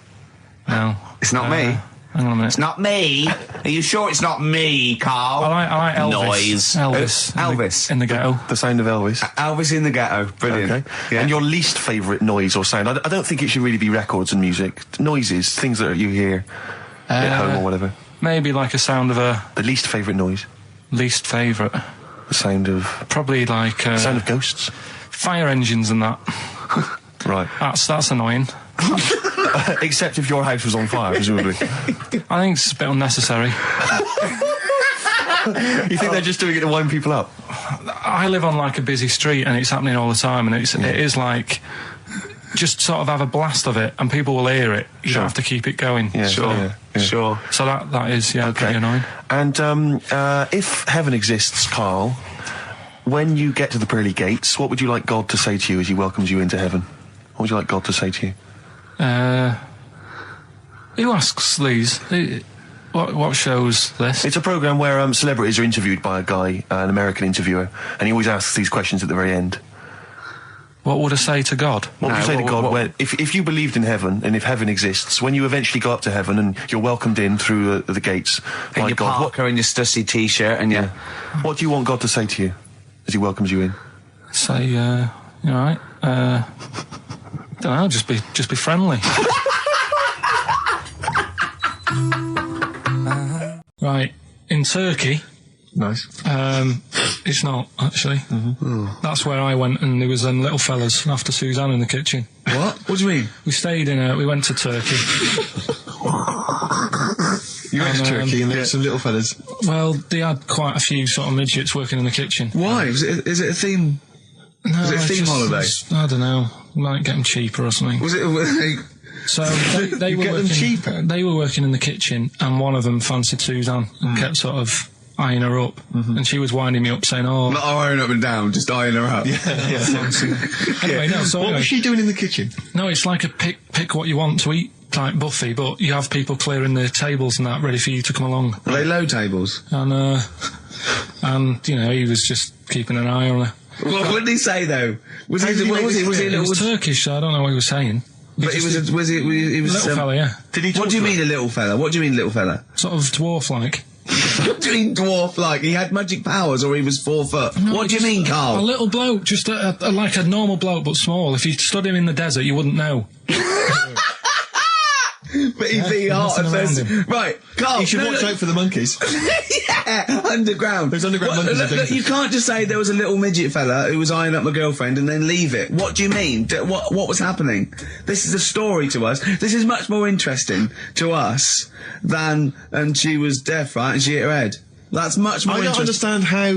No. It's not me. Hang on a minute. It's not me. Are you sure it's not me, Carl? I like Elvis. Noise. Elvis. In the ghetto. The sound of Elvis. Elvis in the ghetto. Brilliant. Okay. Yeah. And your least favourite noise or sound? I don't think it should really be records and music. Noises, things that you hear at home or whatever. Maybe like a sound of a... The least favourite noise? Least favourite? The sound of... Probably like... the sound of ghosts? Fire engines and that. Right. That's annoying. Except if your house was on fire, presumably. I think it's a bit unnecessary. You think they're just doing it to wind people up? I live on like a busy street and it's happening all the time, and it is like... Just sort of have a blast of it, and people will hear it. You don't have to keep it going. Yeah, sure. So that is pretty annoying. And if heaven exists, Carl, when you get to the pearly gates, what would you like God to say to you as He welcomes you into heaven? What would you like God to say to you? Who asks these? What show's this? It's a programme where celebrities are interviewed by a guy, an American interviewer, and he always asks these questions at the very end. What would I say to God? What would you say to God if you believed in heaven, and if heaven exists, when you eventually go up to heaven and you're welcomed in through the gates by your God, Parker and your Stussy t-shirt and what do you want God to say to you as He welcomes you in? Say, you all right? Don't know, just be friendly. Right, in Turkey. Nice. It's not, actually. That's where I went, and there was them little fellas after Suzanne in the kitchen. What? What do you mean? We went to Turkey. You went to Turkey and there were some little fellas? Well, they had quite a few sort of midgets working in the kitchen. Why? Is it a theme? No, was it a theme holiday? I don't know. Might get them cheaper or something. Was it... So they were working cheaper. They were working in the kitchen, and one of them fancied Suzanne and kept sort of eyeing her up, and she was winding me up, saying, "Oh, not eyeing up and down, just eyeing her up." Anyway, no. So what was she doing in the kitchen? No, it's like a pick what you want to eat like Buffy, but you have people clearing the tables and that ready for you to come along. Are they low tables? And you know, he was just keeping an eye on her. What did he say though? Was he It was Turkish, so I don't know what he was saying. But he was a little fella, yeah. Did he? What do you mean a little fella? What do you mean little fella? Sort of dwarf-like. What do you mean dwarf-like? He had magic powers, or he was 4 foot? No, what do you mean, Carl? A little bloke, just like a normal bloke, but small. If you stood him in the desert, you wouldn't know. But he'd be hot and says, right, Carl. You should watch out for the monkeys. Yeah, underground. Those underground monkeys are dangerous. You can't just say there was a little midget fella who was eyeing up my girlfriend and then leave it. What do you mean? What was happening? This is a story to us. This is much more interesting to us than, and she was deaf, right, and she hit her head. That's much more I don't understand how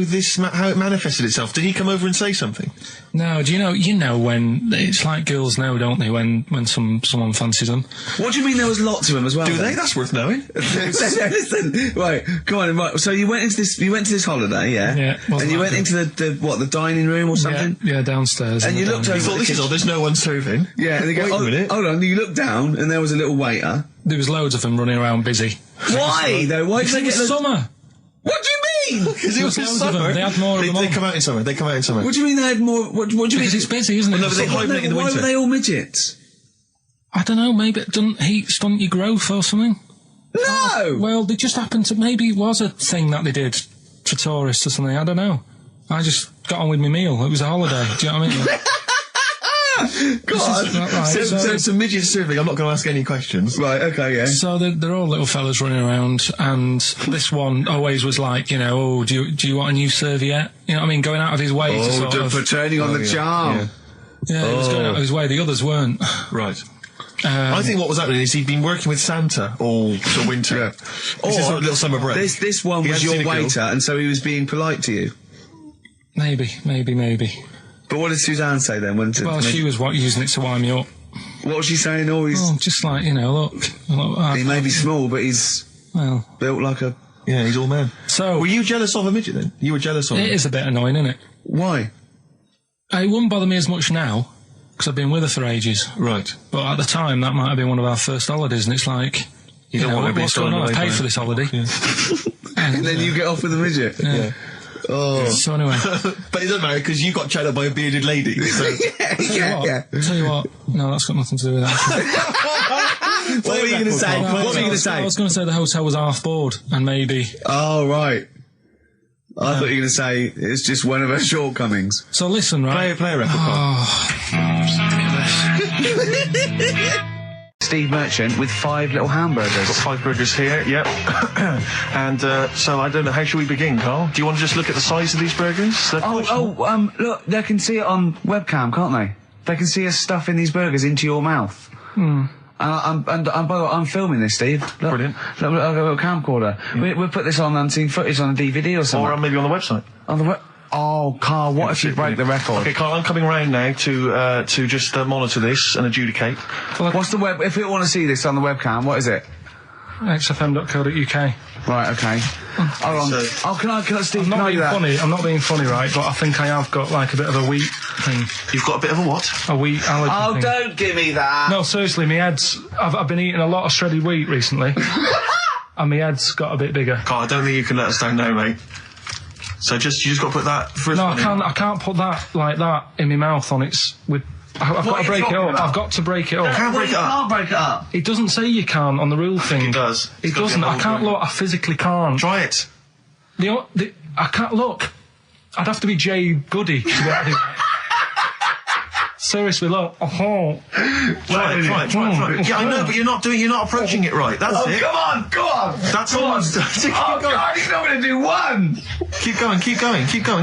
how it manifested itself. Did he come over and say something? No, do you know when it's like girls know, don't they? When someone fancies them. What do you mean there was lots of them as well? Do then? they? That's worth knowing. Listen, right, come on, right. So you went to this holiday, yeah? Yeah. And you went into the dining room or something? Yeah, downstairs. And you looked over. You thought, this is all. There's no one serving. Yeah. And they go, Wait a minute. Hold on. You looked down and there was a little waiter. There was loads of them running around busy. Why though? Why did they get summer? What do you mean? Because it was Loads of summer. them. They had more of them. They come out in summer. They come out in summer. What do you mean they had more? What do you mean? Because it's busy, isn't it? No, but they hibernate in the Why winter. were they all midgets? I don't know, maybe it doesn't heat stunt your growth or something. No! Well, they just happened to, maybe it was a thing that they did for tourists or something, I don't know. I just got on with my meal, it was a holiday, do you know what I mean? God. Right, so some midgets serving. I'm not going to ask any questions. Right, okay, yeah. So they're all little fellas running around, and this one always was like, you know, oh, do you want a new serviette? You know what I mean? Going out of his way to sort of... for turning on the charm. Yeah, he was going out of his way, the others weren't. Right. I think what was happening is he'd been working with Santa all the winter. Yeah. This is sort of little summer break. This one He was hadn't your seen a girl. waiter, and so he was being polite to you. Maybe. But what did Suzanne say then? Well, she was using it to wind me up. What was she saying? Oh, he's... Oh, just like, you know, look he may be small, but he's built like a... Yeah, he's all man. So... Were you jealous of a midget then? You were jealous of him? It is a bit annoying, isn't it? Why? It wouldn't bother me as much now, because I've been with her for ages. Right. But at the time, that might have been one of our first holidays, and it's like... You don't want to be what's going on? I paid for this holiday. Yeah. And then you get off with a midget? Yeah. Oh. So anyway... But it doesn't matter, because you got chatted by a bearded lady. So. yeah. Tell you what, no, that's got nothing to do with that. What were you going to say? What were you going to say? I was going to say the hotel was half board, and maybe... Oh, right. I thought you were going to say it's just one of her shortcomings. So listen, right? Play a record. Steve Merchant with 5 little hamburgers. Got 5 burgers here, yep. And so I don't know, how should we begin, Carl? Do you want to just look at the size of these burgers? Look, they can see it on webcam, can't they? They can see us stuffing these burgers into your mouth. Hmm. And by the way, I'm filming this, Steve. Look, Brilliant. Look, I've got a camcorder. Yeah. We'll put this on unseen footage on a DVD or something. Or maybe on the website. On the Oh, Carl, what if you break the record? Okay, Carl, I'm coming round now to just monitor this and adjudicate. What's the web? If people want to see this on the webcam, what is it? XFM.co.uk. Right, okay. Hold on. Can I, Steve, I'm can not I do being that? funny. I'm not being funny, right? But I think I have got like a bit of a wheat thing. You've got a bit of a what? A wheat allergy Oh, thing. don't give me that. No, seriously, my head's... I've been eating a lot of shredded wheat recently. And my head's got a bit bigger. Carl, I don't think you can let us down now, mate. So you just got to put that first No, one I can't put that like that in my mouth on its... I've got to break it up. I've got to break it up. Can't break it up. Can't break it up. It doesn't say you can't on the rule thing. It does. It doesn't. I can't look. I physically can't. Try it. I can't look. I'd have to be Jay Goody to be able to do that. Seriously, look. Try it. Yeah, I know, but you're not approaching it right. That's it. Come on, go on. That's all I'm saying. Keep going. God, he's not going to do one. Keep going.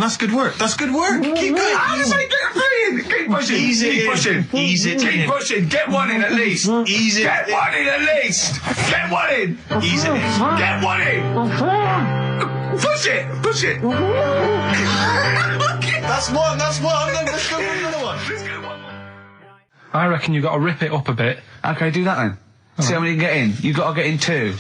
That's good work. Keep going. How does I get free? Keep pushing. Ease it Keep in. pushing. Ease it Keep in. pushing. Get one in at least. Ease it. Get one in at least. Get one in. Ease it in. Get one in. Push it. That's one. Let's go for another one. I reckon you've got to rip it up a bit. Okay, do that then. See how many you can get in. You've got to get in 2.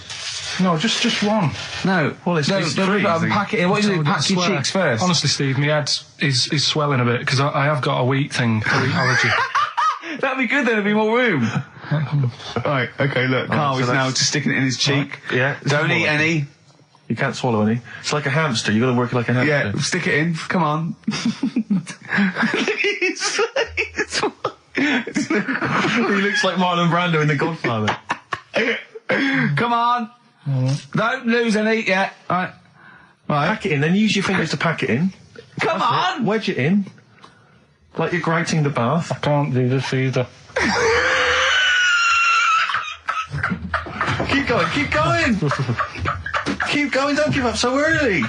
No, just one. No. Well, it's three. Pack it in. What do you do? Pack your cheeks first. Honestly, Steve, my head is swelling a bit because I have got a wheat thing, a wheat allergy. That'd be good then, there'd be more room. Right, okay, look, Carl is now just sticking it in his cheek. Right. Yeah. Don't eat any. You can't swallow any. It's like a hamster. You got to work it like a hamster. Yeah, stick it in. Come on. He looks like Marlon Brando in The Godfather. Come on. Don't lose any yet. Right. Pack it in, then use your fingers to pack it in. Come on. Wedge it in. Like you're grating the bath. I can't do this either. Keep going, keep going! Keep going, don't give up so early!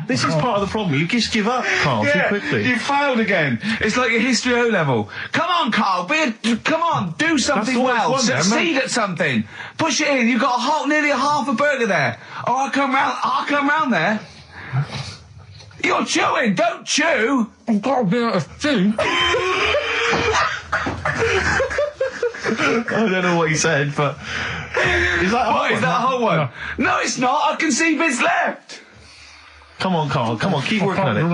This is part of the problem. You just give up, Carl, too quickly. You failed again. It's like your history O level. Come on, Carl. Come on. Do something well. Succeed at something. Push it in. You've got nearly a half a burger there. Oh, I'll come round there. You're chewing. Don't chew. I've got a bit of food. I don't know what he said, but... Is that a whole one? Is that a whole one? No, it's not. I can see bits left. Come on, Carl. Come on, keep working at it. We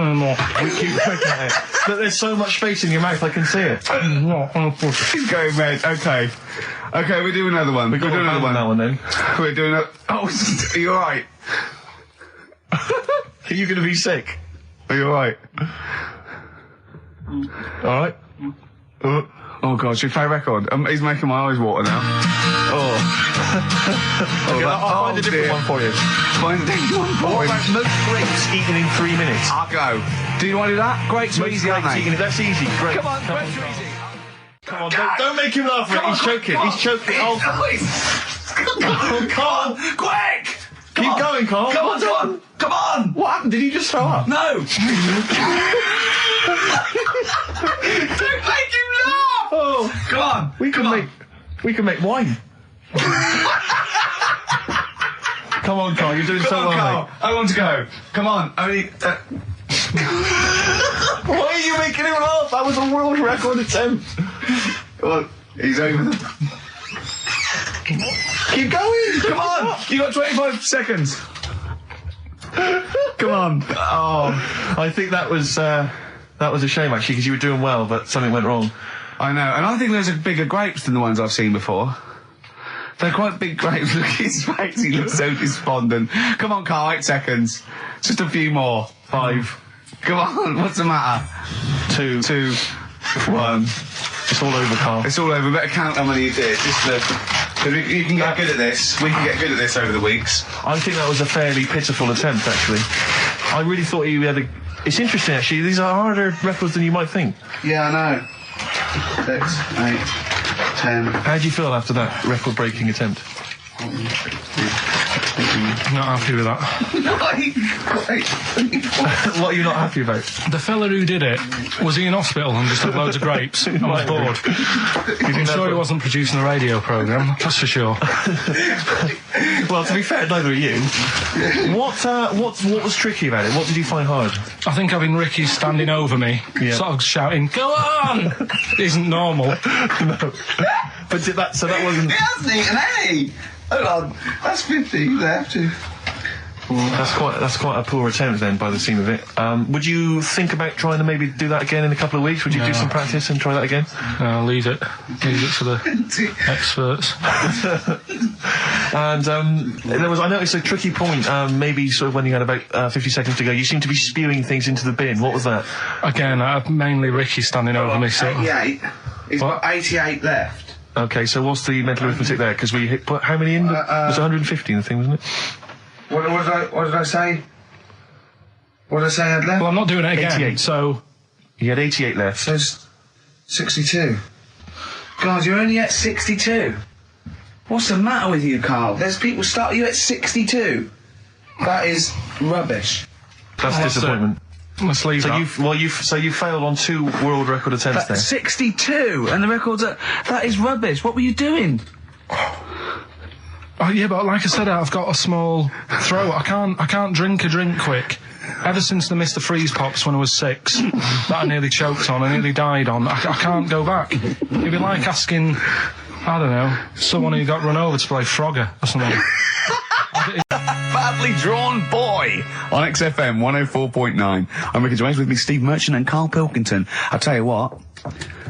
keep working at it. But there's so much space in your mouth, I can see it. He's going red. Okay. Okay, we'll do another one. We'll do another one. That one then. We're doing a... Oh, are you alright? Are you going to be sick? Are you alright? Alright? Oh God, should we play a record? He's making my eyes water now. Oh. Okay, I'll find a different one for you. Find a different one for What him. about most grapes eaten in 3 minutes? I'll go. Do you want to do that? Grapes are easy, aren't they? That's easy. Great. Come on, grapes are easy. Come on, don't make him laugh. He's choking. He's choking. Oh, Carl. Quick! Keep going, Carl. Come on, come on. Come on. What happened? Did he just throw up? No. Don't make him laugh. Oh, come on. We can make wine. Come on, Carl. You're doing so well, Carl. mate. I want to go. Come on. Only. Why are you making him laugh? That was a world record attempt. Come on. He's over. Keep going. Come on. You got 25 seconds. Come on. Oh, I think that was a shame actually because you were doing well, but something went wrong. I know, and I think those are bigger grapes than the ones I've seen before. They're quite big grapes. Look at his face, he looks so despondent. Come on, Carl, 8 seconds. Just a few more. 5. Come on, what's the matter? 2. 2. 1. It's all over, Carl. It's all over. Better count how many you did. You can get good at this. We can get good at this over the weeks. I think that was a fairly pitiful attempt, actually. I really thought you had a... It's interesting, actually. These are harder records than you might think. Yeah, I know. 6, 8, 10. How do you feel after that record-breaking attempt? Not happy with that. What are you not happy about? The fella who did it, was he in hospital and just had loads of grapes? I was bored. I'm sure he wasn't producing a radio programme, that's for sure. Well, to be fair, neither are you. What was tricky about it? What did you find hard? I think having Ricky standing over me, sort of shouting, "Go on!" isn't normal. No. But so that wasn't... He hasn't eaten any! Hold on, that's 50 left. That's quite a poor attempt then, by the seam of it. Would you think about trying to maybe do that again in a couple of weeks? Would you do some practice and try that again? No, leave it. Leave it to the experts. And I noticed a tricky point. Maybe sort of when you had about 50 seconds to go, you seemed to be spewing things into the bin. What was that? Again, mainly Ricky standing over me. So 88. He's got 88 left. Okay, so what's the mental arithmetic there? Because we put how many in? It was 150 in the thing, wasn't it? What did I say? What did I say I had left? Well, I'm not doing it again. 88. So you had 88 left. So 62. God, you're only at 62. What's the matter with you, Carl? There's people starting you at 62. That is rubbish. That's disappointment. Let's leave that. So you failed on 2 world record attempts there. 62, and the record's that is rubbish. What were you doing? Oh, yeah, but like I said, I've got a small throat. I can't drink a drink quick. Ever since the Mr. Freeze Pops when I was 6, that I nearly choked on, I nearly died on, I can't go back. It'd be like asking, I don't know, someone who got run over to play Frogger or something. I Badly Drawn Boy on XFM 104.9. I'm Ricky Gervais, with me Steve Merchant and Karl Pilkington. I'll tell you what,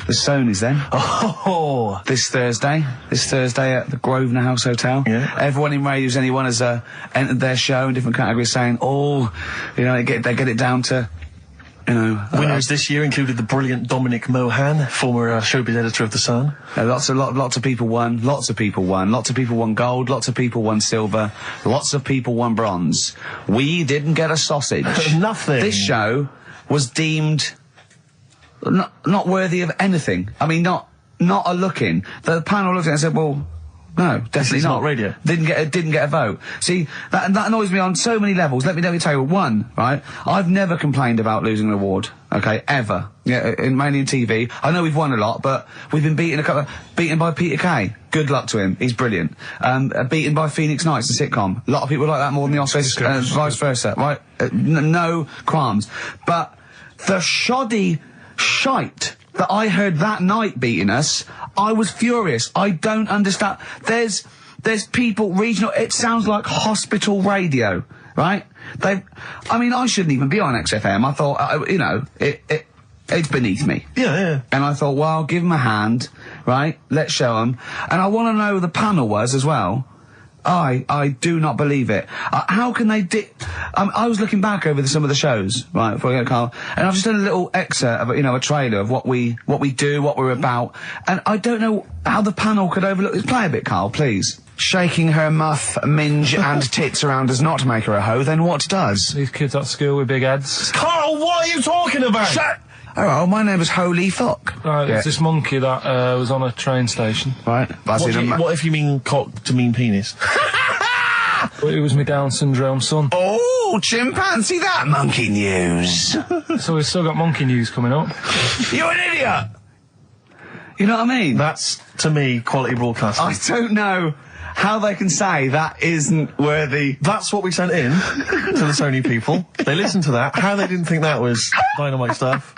the Sony's then. Oh, This Thursday at the Grosvenor House Hotel. Yeah. Everyone in Radio's Anyone has entered their show in different categories, saying, they get it down to, winners this year included the brilliant Dominic Mohan, former showbiz editor of The Sun. lots of people won. Lots of people won gold. Lots of people won silver. Lots of people won bronze. We didn't get a sausage. Nothing. This show was deemed not worthy of anything. I mean, not a look-in. The panel looked at it and said, well, no, definitely is not radio. Didn't get a vote. See, that annoys me on so many levels. Let me tell you, one, right? I've never complained about losing an award, okay, ever. Yeah, mainly in TV. I know we've won a lot, but we've been beaten by Peter Kay. Good luck to him. He's brilliant. Beaten by Phoenix Nights, the sitcom. A lot of people like that more than the Oscars, vice versa, right? No qualms. But the shoddy shite that I heard that night beating us, I was furious. I don't understand. There's people, regional, it sounds like hospital radio, right? I shouldn't even be on XFM. I thought, it's beneath me. Yeah. And I thought, well, give them a hand, right? Let's show them. And I want to know who the panel was as well. I do not believe it. How can they I was looking back over some of the shows, right, before I get Karl, and I've just done a little excerpt of, a trailer of what we do, what we're about, and I don't know how the panel could overlook this. Play a bit, Karl, please. Shaking her muff, minge and tits around does not make her a hoe, then what does? These kids at school with big heads. Karl, what are you talking about? Shut! Oh, my name is Holy Fuck. Right, it's this monkey that was on a train station. Right. What if you mean cock to mean penis? It was my Down syndrome son. Oh, chimpanzee, that monkey news. So we've still got monkey news coming up. You're an idiot! You know what I mean? That's, to me, quality broadcasting. I don't know how they can say that isn't worthy. That's what we sent in to the Sony people. They listened to that. How they didn't think that was dynamite stuff,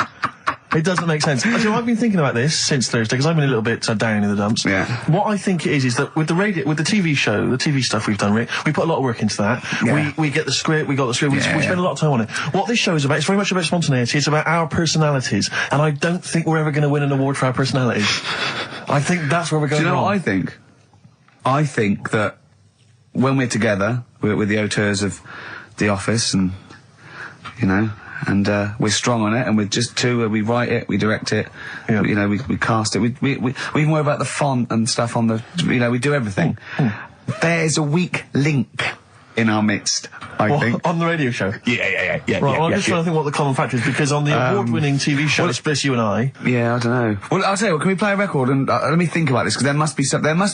it doesn't make sense. Actually, I've been thinking about this since Thursday, because I've been a little bit down in the dumps. Yeah. What I think it is that with the TV show, the TV stuff we've done, Rick, we put a lot of work into that. Yeah. We get the script, we spend a lot of time on it. What this show is about, it's very much about spontaneity, it's about our personalities, and I don't think we're ever going to win an award for our personalities. I think that's where we're going wrong. Do you know what I think? I think that when we're together, we're the auteurs of The Office, and, and we're strong on it, and we're just two, we write it, we direct it, we cast it, we even worry about the font and stuff on the, we do everything. There's a weak link in our midst, I think. On the radio show? Yeah. Right, well, I'm just trying to think what the common factor is, because on the award-winning TV show, Spliss You and I... Yeah, I don't know. Well, I'll tell you what, can we play a record and let me think about this, because there must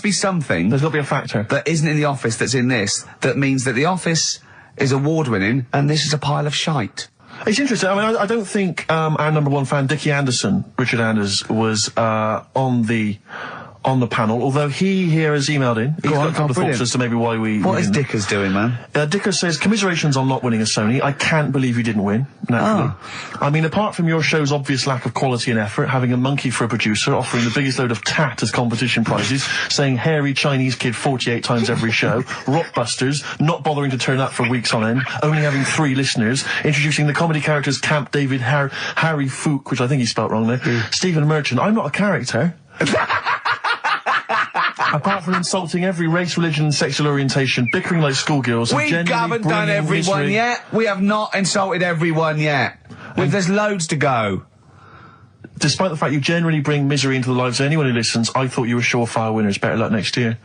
be something... There's got to be a factor. ...that isn't in The Office that's in this, that means that The Office is award-winning, and this is a pile of shite. It's interesting. I mean, I don't think our number one fan, Dickie Anderson, Richard Anders, was on the panel, although he here has emailed in. He's got a couple of thoughts as to maybe why we... What is Dickers doing, man? Dickers says, commiserations on not winning a Sony. I can't believe you didn't win, naturally. I mean, apart from your show's obvious lack of quality and effort, having a monkey for a producer, offering the biggest load of tat as competition prizes, saying hairy Chinese kid 48 times every show, Rockbusters, not bothering to turn up for weeks on end, only having 3 listeners, introducing the comedy characters Camp David, Harry Fook, which I think he spelt wrong there, Stephen Merchant. I'm not a character. Apart from insulting every race, religion and sexual orientation, bickering like schoolgirls... We haven't done everyone yet. We have not insulted everyone yet. There's loads to go. Despite the fact you generally bring misery into the lives of anyone who listens, I thought you were surefire winners. Better luck next year.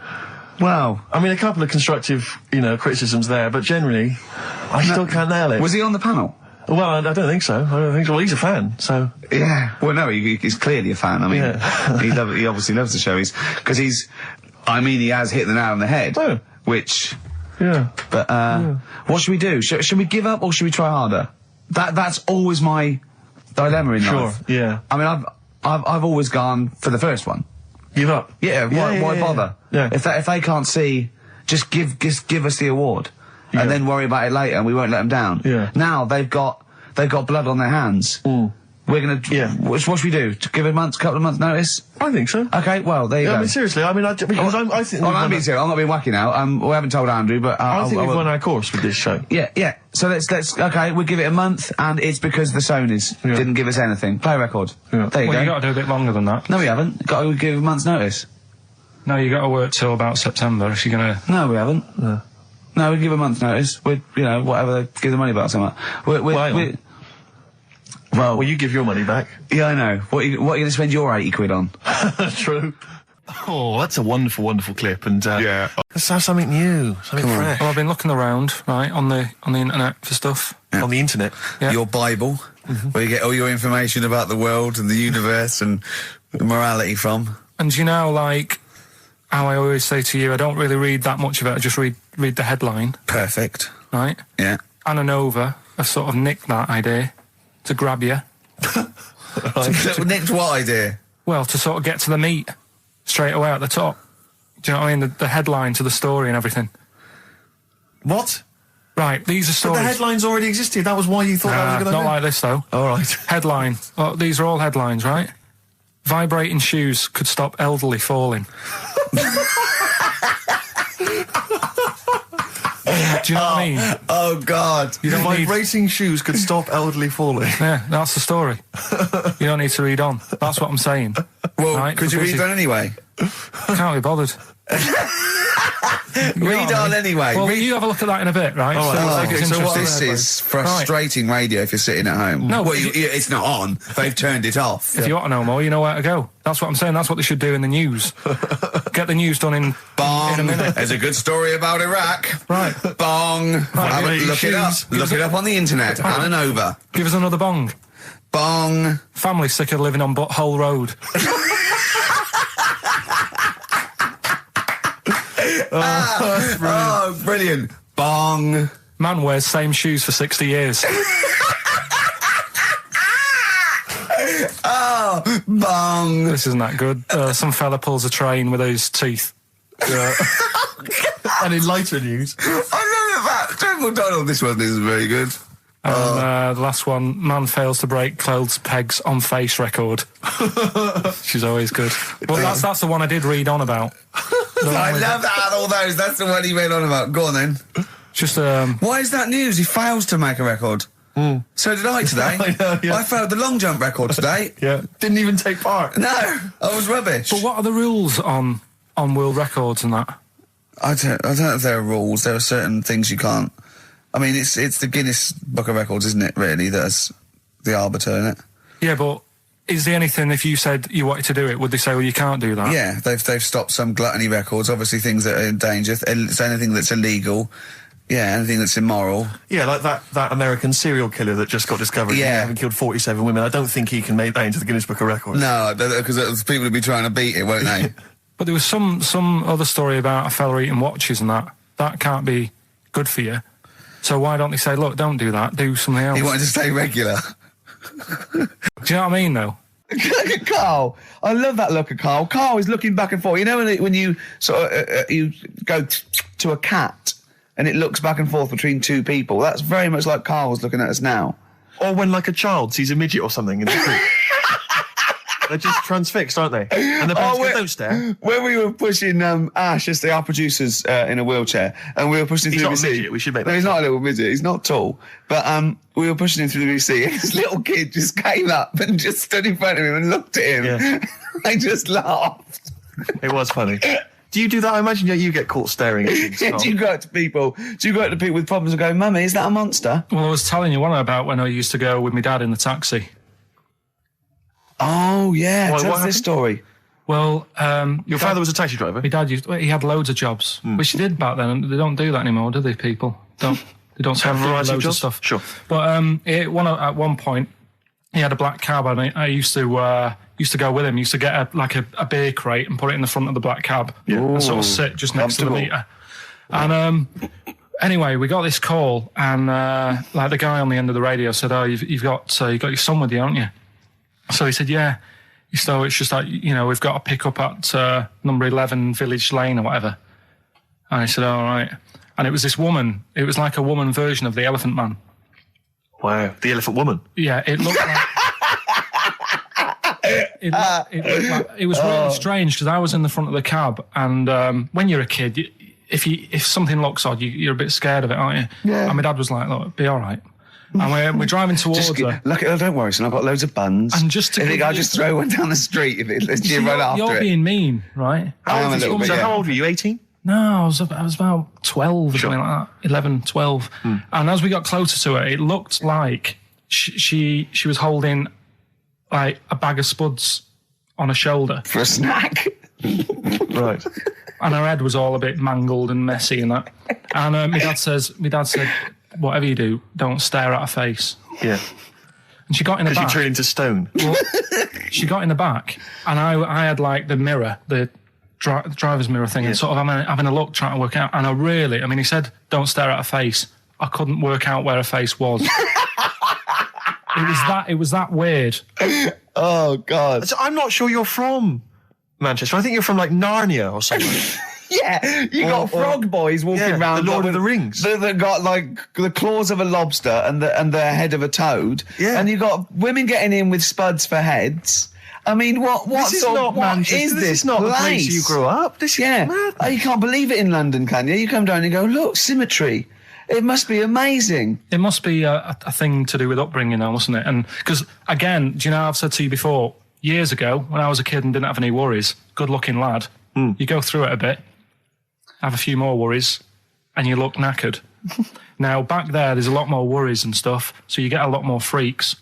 Well... I mean, a couple of constructive, criticisms there, but generally, I still can't nail it. Was he on the panel? Well, I don't think so. Well, he's a fan, so... Yeah. Well, no, he's clearly a fan. I mean, he obviously loves the show. Because he has hit the nail on the head. Oh. Which... Yeah. But, what should we do? Should we give up or should we try harder? That's always my dilemma in life. Sure, yeah. I mean, I've always gone for the first one. Give up? Yeah, why bother? Yeah. If they can't see, just give us the award. Yeah. And then worry about it later and we won't let them down. Yeah. Now they've got blood on their hands. We're gonna... Yeah. What should we do? To give a couple of months notice? I think so. Okay, well, there you go. I mean, seriously, I mean, because I think... I'm being serious. I'm not being wacky now. We haven't told Andrew, but... I think we've won our course with this show. Yeah. So let's... Okay, we'll give it a month, and it's because the Sonys didn't give us anything. Play a record. Yeah. There you go. You got to do a bit longer than that. No, we haven't. Got to give a month's notice. No, you got to work till about September if you're going to... No, we haven't. No, we give a month's notice. We'd, whatever they give the money back, something like. Well, you give your money back. Yeah, I know. What are you going to spend your 80 quid on? True. Oh, that's a wonderful, wonderful clip, and let's have something new, something fresh. Well, I've been looking around, right, on the internet for stuff. On the internet? Yeah. Your Bible, where you get all your information about the world and the universe and morality from. And you know, like, how I always say to you, I don't really read that much of it, I just read the headline. Perfect. Right? Yeah. Anna Nova have sort of nicked that idea to grab you. Nicked what idea? Well, to sort of get to the meat straight away at the top. Do you know what I mean? The headline to the story and everything. What? Right, these are stories. But the headlines already existed. That was why you thought that was a good idea. Not like this, though. All right. Headline. Well, these are all headlines, right? Vibrating shoes could stop elderly falling. Do you know what I mean? Oh, God. Vibrating shoes could stop elderly falling. Yeah, that's the story. You don't need to read on. That's what I'm saying. Well, right? could you read on anyway? Can't be bothered. Read on anyway. Well, you have a look at that in a bit, right? So this is frustrating radio if you're sitting at home. No, well, it's not on. They've turned it off. If you want to know more, you know where to go. That's what I'm saying. That's what they should do in the news. Get the news done in a minute. There's a good story about Iraq. Right. Bong. Right. Look it up. Look it up on the internet. Anna Nova. Give us another bong. Bong. Family sick of living on Butthole Road. Oh, brilliant. Bong. Man wears same shoes for 60 years. Oh, bong. This isn't that good. Some fella pulls a train with his teeth. And in lighter news. I remember that. Joe McDonald, this one isn't very good. And the last one, man fails to break clothes pegs on face record. She's always good. Well, that's the one I did read on about. I love that out of all those. That's the one he read on about. Go on then. Just why is that news? He fails to make a record. So did I today. I know, yeah. I failed the long jump record today. Yeah. Didn't even take part. No, I was rubbish. But what are the rules on world records and that? I don't know if there are rules. There are certain things you can't. I mean, it's the Guinness Book of Records, isn't it, really, that's the arbiter, isn't it? Yeah, but is there anything, if you said you wanted to do it, would they say, well, you can't do that? Yeah, they've stopped some gluttony records, obviously things that are in danger, so anything that's illegal, yeah, anything that's immoral. Yeah, like that American serial killer that just got discovered. Yeah. Having killed 47 women. I don't think he can make that into the Guinness Book of Records. No, because people would be trying to beat it, won't they? But there was some other story about a fella eating watches and that. That can't be good for you. So why don't they say, look, don't do that, do something else? He wanted to stay regular. Do you know what I mean, though? Look at Carl. I love that look at Carl. Carl is looking back and forth. You know when you sort of you go to a cat and it looks back and forth between two people? That's very much like Carl's looking at us now. Or when, like, a child sees a midget or something in the street. They're just transfixed, aren't they? And the parents go, don't stare. When we were pushing Ash, as our producer's in a wheelchair, and we were pushing him through the VC. He's not a midget, we should make that. No, he's not a little midget. He's not tall. But we were pushing him through the VC, and this little kid just came up and just stood in front of him and looked at him. Yeah. I just laughed. It was funny. Do you do that? I imagine you get caught staring at things. Do you go up to people with problems and go, Mummy, is that a monster? Well, I was telling you one about when I used to go with my dad in the taxi. Oh, yeah. What Tell us happened? this story. Well, your father was a taxi driver? My dad he had loads of jobs, which he did back then, and they don't do that anymore, do they, people? They don't have variety loads of of stuff. Sure. But at one point, he had a black cab, and I used to go with him. He used to get a beer crate and put it in the front of the black cab and sort of sit just next to the meter. And anyway, we got this call, and like the guy on the end of the radio said, "Oh, you've got your son with you, haven't you?" So he said, "Yeah." So it's just like, we've got to pick up at number 11 Village Lane or whatever. And I said, all right. And it was this woman. It was like a woman version of the Elephant Man. Wow, the Elephant Woman. Yeah, it looked like... It was really strange because I was in the front of the cab, and when you're a kid, if something looks odd, you're a bit scared of it, aren't you? Yeah. And my dad was like, "Look, be all right." And we're driving towards her. Look, don't worry, son. I've got loads of buns. And just to I think I'll just throw one down the street if it's See, right after you're it. being mean, right? I am a little bit. So Yeah. how old were you? 18? No, I was about 12 or something like that. 11, 12. And as we got closer to her, it looked like she was holding like a bag of spuds on her shoulder. For a snack. Right. And her head was all a bit mangled and messy and that. And my dad said, whatever you do, don't stare at her face. Yeah. And she got in the back. Because you turned into stone. Well, she got in the back, and I had like the mirror, the driver's mirror thing, and sort of having a look, trying to work out. And he said, don't stare at her face. I couldn't work out where her face was. It was that weird. Oh, God. So I'm not sure you're from Manchester. I think you're from like Narnia or something. Yeah, you got frog boys walking around. The Lord of the Rings. That got like the claws of a lobster and the head of a toad. Yeah. And you got women getting in with spuds for heads. I mean, what This is not Manchester. This is not the place you grew up. This is mad. Oh, you can't believe it in London, can you? You come down and go, look, symmetry. It must be amazing. It must be a thing to do with upbringing now, mustn't it? And because, again, do you know, I've said to you before, years ago, when I was a kid and didn't have any worries, good-looking lad, you go through it a bit, have a few more worries, and you look knackered. Now, back there's a lot more worries and stuff, so you get a lot more freaks.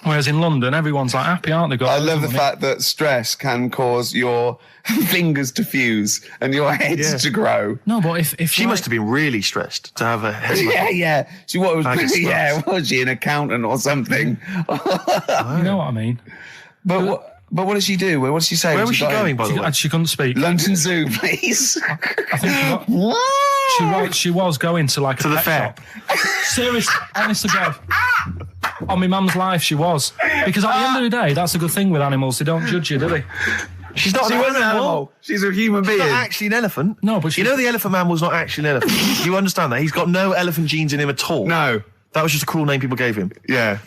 Whereas in London, everyone's like happy, aren't they? I love the fact that stress can cause your fingers to fuse and your heads to grow. No, but if she must have been really stressed to have a head. Yeah. She was she an accountant or something? You know what I mean? But what did she do? What did she say? Where was she going, by the way? She couldn't speak. London Zoo, please. I think she was going to like a the pet fair. shop. Seriously, honest to God. On my mum's life, she was. Because at the end of the day, that's a good thing with animals. They don't judge you, do they? She wasn't an animal. She's a human being. She's not actually an elephant. No, but you know the elephant man was not actually an elephant. You understand that? He's got no elephant genes in him at all. No. That was just a cruel name people gave him. Yeah.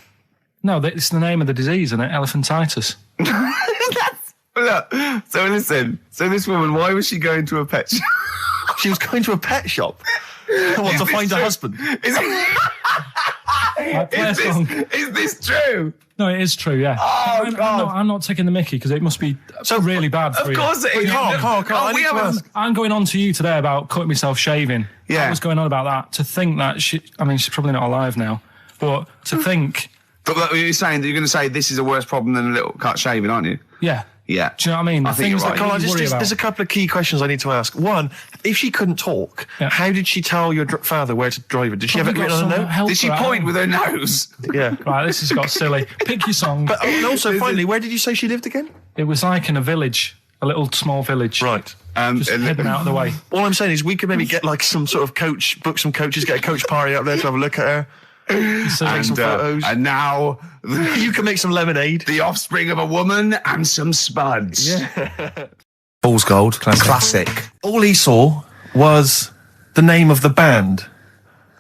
No, it's the name of the disease, isn't it? Elephantitis. Look, so listen. So this woman, why was she going to a pet shop? She was going to a pet shop. To find a husband. Is this true? No, it is true, yeah. Oh, God. I'm not taking the mickey because it must be really bad for you. Of course it is. Carl, I'm going on to you today about cutting myself shaving. Yeah. I was going on about that. To think that she's probably not alive now, but to think... But you're saying that you're going to say this is a worse problem than a little cut shaving, aren't you? Yeah. Yeah. Do you know what I mean? I think you're right. Carl, there's a couple of key questions I need to ask. One, if she couldn't talk, how did she tell your father where to drive it? Did she have it written on a note? Did she point with her nose? Yeah. Right, this has got silly. Pick your song. But also, finally, where did you say she lived again? It was like in a village, a little small village. Right. Just hidden out of the way. All I'm saying is we could maybe get like some sort of coach, book some coaches, get a coach party up there to have a look at her. Take some photos. And now you can make some lemonade. The offspring of a woman and some spuds. Yeah. Fool's Gold. Classic. All he saw was the name of the band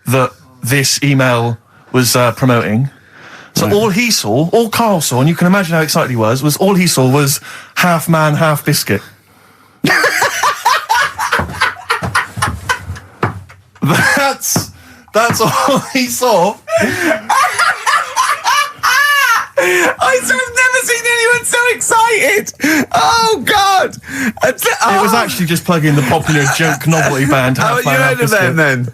that this email was promoting. So all he saw, all Carl saw, and you can imagine how excited he was all he saw was Half Man, Half Biscuit. That's all he saw. I've never seen anyone so excited. Oh, God. It was actually just plugging the popular joke novelty band Half Man, Half Biscuit. You heard of them, then?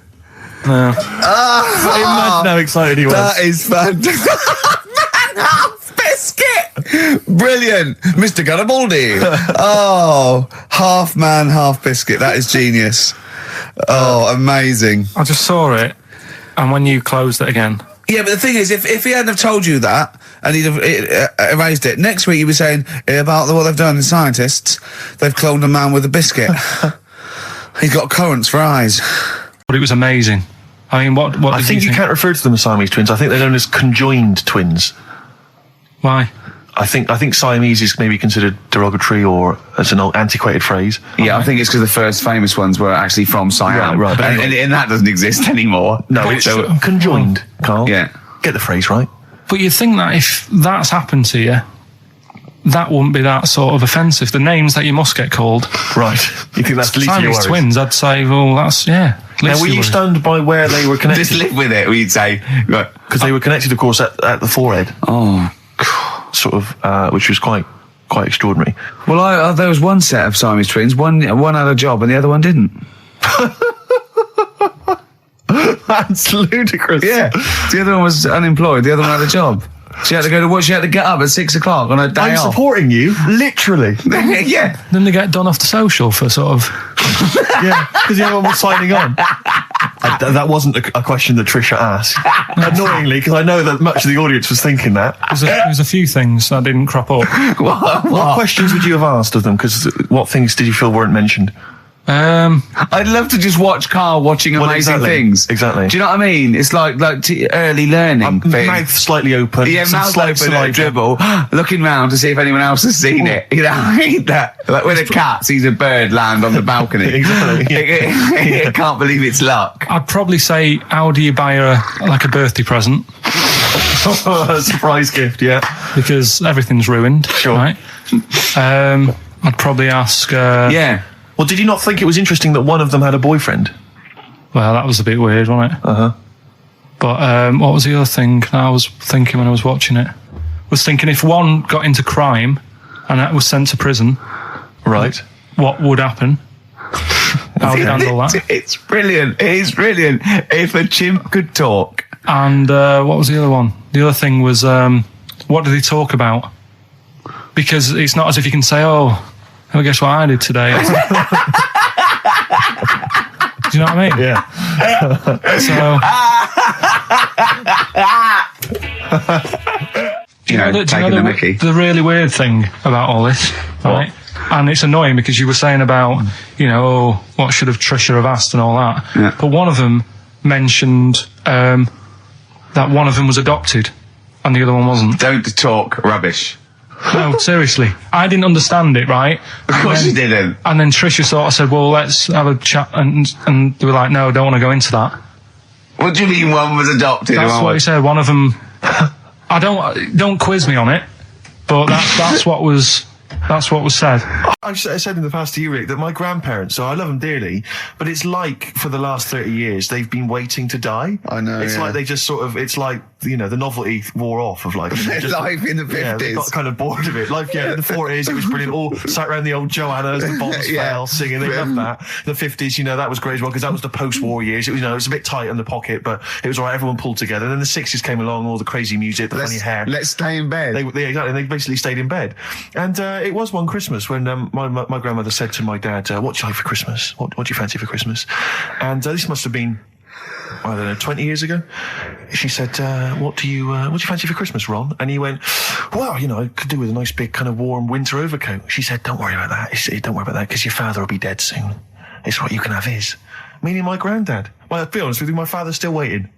No. Imagine how excited he was. That is fantastic. Man, Half Biscuit. Brilliant. Mr. Garibaldi. Oh, Half Man, Half Biscuit. That is genius. Oh, amazing. I just saw it, and when you closed it again... Yeah, but the thing is, if he hadn't have told you that, and he'd have erased it, next week you'd be saying about what they've done, the scientists, they've cloned a man with a biscuit. He's got currants for eyes. But it was amazing. I mean, what I think you can't refer to them as Siamese twins. I think they're known as conjoined twins. Why? I think Siamese is maybe considered derogatory or as an old antiquated phrase. Yeah, I think it's because the first famous ones were actually from Siam. Right. But and that doesn't exist anymore. No, it's conjoined, Carl. Yeah. Get the phrase right. But you think that if that's happened to you, that wouldn't be that sort of offensive. The names that you must get called. Right. You think that's the least of your Siamese worries? twins, I'd say, well, that's, yeah. Now, were you stunned by where they were connected? Just live with it, we'd say. Because they were connected, of course, at the forehead. Oh. Sort of, which was quite extraordinary. Well, there was one set of Siamese twins. One had a job and the other one didn't. That's ludicrous. Yeah. The other one was unemployed. The other one had a job. She had to go to work. She had to get up at 6 o'clock on her day I'm off. supporting you, literally. Yeah. Then they get done off the social for sort of... Yeah, because the other one was signing on. That wasn't a question that Trisha asked. Annoyingly, because I know that much of the audience was thinking that. There was a few things that didn't crop up. What questions would you have asked of them? Because what things did you feel weren't mentioned? I'd love to just watch Karl watching amazing things. Exactly. Do you know what I mean? It's like early learning thing. Mouth slightly open. Yeah, mouth open at dribble, looking round to see if anyone else has seen it. You know, I hate that. Like when a cat sees a bird land on the balcony. Exactly. It can't believe it's luck. I'd probably say, how do you buy her like a birthday present? A surprise gift, yeah. Because everything's ruined. Sure. Right? I'd probably ask... yeah. Well, did you not think it was interesting that one of them had a boyfriend? Well, that was a bit weird, wasn't it? Uh-huh. But what was the other thing I was thinking when I was watching it? I was thinking if one got into crime and that was sent to prison... Right. What would happen? How would you handle that? It's brilliant. It is brilliant. If a chimp could talk. And what was the other one? The other thing was, what did he talk about? Because it's not as if you can say, oh, guess what I did today? Do you know what I mean? Yeah. The really weird thing about all this, right? And it's annoying because you were saying about, what should have Trisha have asked and all that. Yeah. But one of them mentioned that one of them was adopted and the other one wasn't. Don't talk rubbish. No, seriously. I didn't understand it, right? Of course you didn't. And then Trisha sort of said, well, let's have a chat. And they were like, no, I don't want to go into that. What do you mean one was adopted? That's what he said. One of them... don't quiz me on it, but that's what was said. I've said in the past to you, Rick, that my grandparents, so I love them dearly, but it's like for the last 30 years, they've been waiting to die. I know, It's yeah. like they just sort of, it's like, the novelty wore off of like... Life in the 50s. Yeah, they got kind of bored of it. Life, in the 40s, it was brilliant. All sat around the old Joanna's, the bombs fell, singing, they loved that. The 50s, that was great as well, because that was the post-war years. It was, it was a bit tight in the pocket, but it was all right, everyone pulled together. And then the 60s came along, all the crazy music, the funny hair. Let's stay in bed. Exactly, they basically stayed in bed. And it was one Christmas when my grandmother said to my dad, what do you like for Christmas? What do you fancy for Christmas? And this must have been, I don't know, 20 years ago. She said, what do you fancy for Christmas, Ron? And he went, well, I could do with a nice big kind of warm winter overcoat. She said, don't worry about that. Don't worry about that, because your father will be dead soon. It's what you can have his. Meaning my granddad. Well, to be honest with you, my father's still waiting.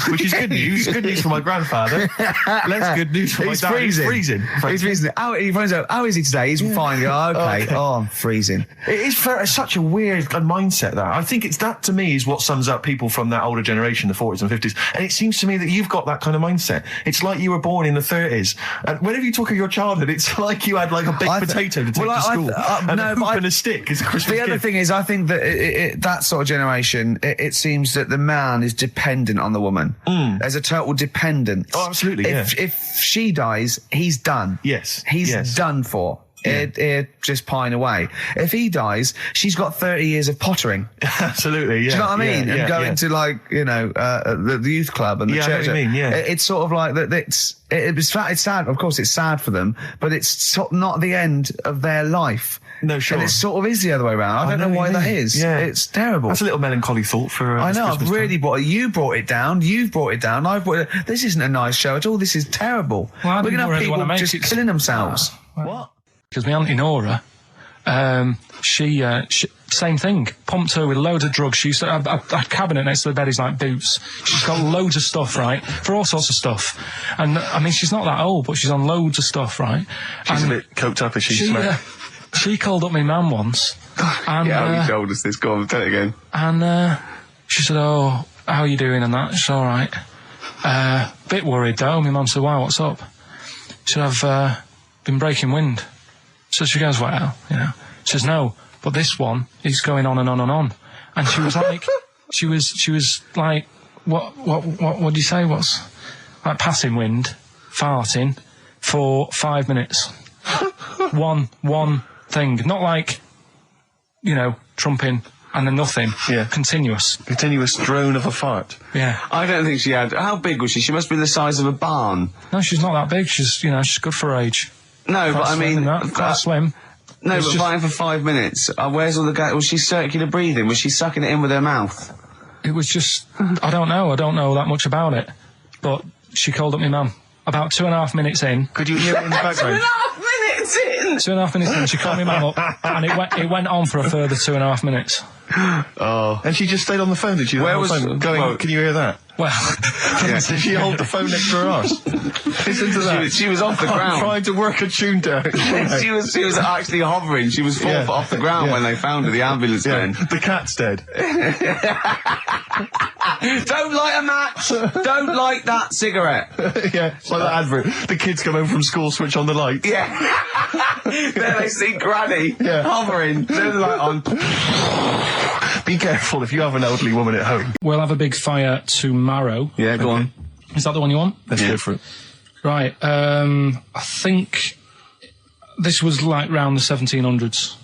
Which is good news. Good news for my grandfather. Less good news for my dad. Freezing. He's freezing. He finds out, how is he today? He's fine. Okay. Oh, I'm freezing. It's such a weird mindset, that. I think that, to me, is what sums up people from that older generation, the 40s and 50s. And it seems to me that you've got that kind of mindset. It's like you were born in the 30s. And whenever you talk of your childhood, it's like you had like a baked potato to take to school. And a hoop and a stick is a Christmas gift. The other thing is, I think that that sort of generation, it seems that the man is dependent on the woman. There's a total dependence. Oh, absolutely, If she dies, he's done. Yes. He's done for. Yeah. Just pine away. If he dies, she's got 30 years of pottering. Absolutely, yeah. Do you know what I mean? Yeah, and going to the youth club and the church. I know what you mean, yeah. It's sort of like that. It's sad. Of course, it's sad for them, but it's not the end of their life. No, sure. And it sort of is the other way around. I don't know why that is. Yeah. It's terrible. That's a little melancholy thought for I know, Christmas I've really time. you brought it down, you've brought it down, I've brought it. This isn't a nice show at all, this is terrible. Well, we're going to have really people wanna just killing themselves. What? Because my auntie Nora, she same thing, pumped her with loads of drugs. She used to have a cabinet next to the bed is like boots. She's got loads of stuff, right, for all sorts of stuff. And I mean, she's not that old, but she's on loads of stuff, right? She's a bit coked up, is she? She called up my mum once. And, you told us this. Go on, tell it again. And she said, oh, how are you doing and that? It's all right. Bit worried though. My mum said, wow, what's up? She said, I've been breaking wind. So she goes, well, you know. She says, no, but this one is going on and on and on. And she was like, she was like, what do you say? What's like passing wind, farting for 5 minutes. one thing, not like, you know, trumping and then nothing. Yeah. Continuous drone of a fart. Yeah. I don't think she had... How big was she? She must be the size of a barn. No, she's not that big. She's good for her age. No, Quite but I mean... quite slim. No, It's but just- fighting for 5 minutes. Where's all the gas? Was she circular breathing? Was she sucking it in with her mouth? It was just... I don't know that much about it. But she called up my mum. About 2.5 minutes in... Could you hear it in the background? 2.5 minutes in! 2.5 minutes in, she called my mum up, and it went on for a further 2.5 minutes. Oh. And she just stayed on the phone, did she? Where was... Going, can you hear that? Well... Did she hold the phone next to her arse? Listen to that. She was off the ground. I'm trying to work a tune down. she was actually hovering. She was 4 foot off the ground when they found her, the ambulance men. The cat's dead. Don't light a match! Don't light that cigarette! Yeah, it's like that advert. The kids come home from school, switch on the light. Yeah. Then they see Granny hovering, turn the light on. Be careful if you have an elderly woman at home. We'll have a big fire tomorrow. Yeah, go on. Is that the one you want? Let's go for it. Right, I think this was like round the 1700s.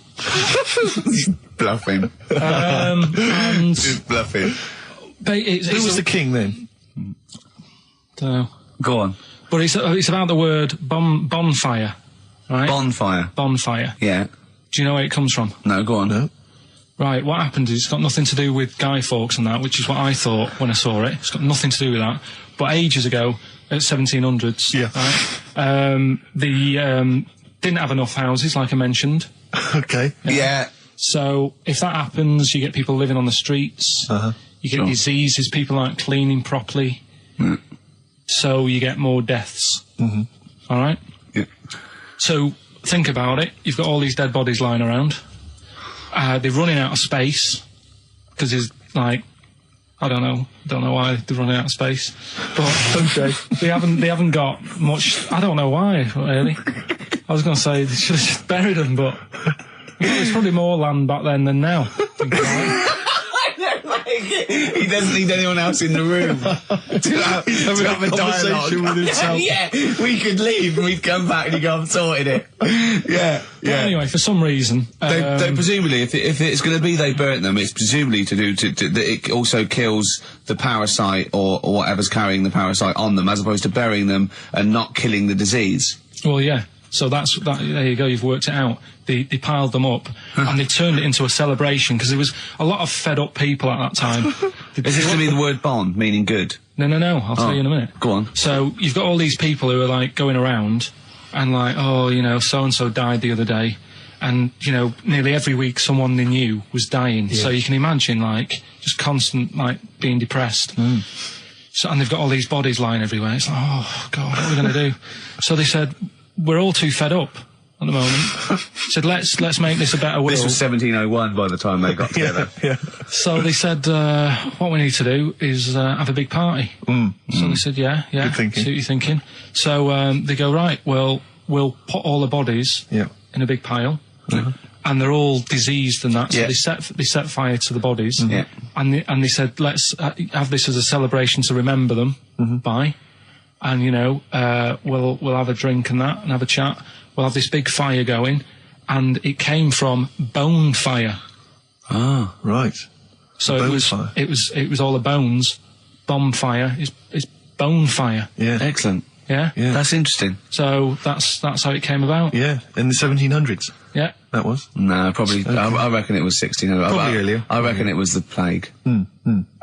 Bluffing. And He's bluffing. Who was the king then? Don't know. Go on. But it's about the word bonfire, right? Bonfire. Bonfire. Yeah. Do you know where it comes from? No, go on. No. Right, what happened is it's got nothing to do with Guy Fawkes and that, which is what I thought when I saw it. It's got nothing to do with that. But ages ago, at 1700s, right, they didn't have enough houses, like I mentioned. Okay. Yeah. So if that happens, you get people living on the streets. You get diseases, people aren't cleaning properly. So you get more deaths. All right? Yeah. So think about it. You've got all these dead bodies lying around. They're running out of space because there's like, I don't know why they're running out of space, but they haven't got much. I don't know why really. I was going to say they should have just buried them, but there's probably more land back then than now. He doesn't need anyone else in the room to have a conversation with himself. Yeah, we could leave and we'd come back and he'd go, I've sorted it. Yeah. But anyway, for some reason, they presumably, if it's going to be they burnt them, it's presumably to do that it also kills the parasite or whatever's carrying the parasite on them, as opposed to burying them and not killing the disease. Well, yeah. So there you go. You've worked it out. They piled them up and they turned it into a celebration because there was a lot of fed up people at that time. Is this going to be the word bon, meaning good? No. I'll tell you in a minute. Go on. So you've got all these people who are like going around and like, oh, you know, so and so died the other day, and you know, nearly every week someone they knew was dying. So you can imagine like just constant like being depressed. So and they've got all these bodies lying everywhere. It's like, oh God, what are we going to do? So they said, we're all too fed up at the moment. Said, let's make this a better world. This was 1701 by the time they got together. So they said, what we need to do is have a big party. So they said, yeah. Good thinking. See what you're thinking. So they go, right, well, we'll put all the bodies in a big pile. And they're all diseased and that. So they set fire to the bodies. And they said, let's have this as a celebration to remember them by. And, you know, we'll have a drink and that and have a chat. We'll have this big fire going. And it came from bone fire. Ah, right. So it was all the bones. Bonfire is bone fire. Yeah. Excellent. Yeah? That's interesting. So that's how it came about. Yeah, in the 1700s. Yeah. That was? No, probably. Okay. I reckon it was 1600. Probably earlier. I reckon it was the plague. I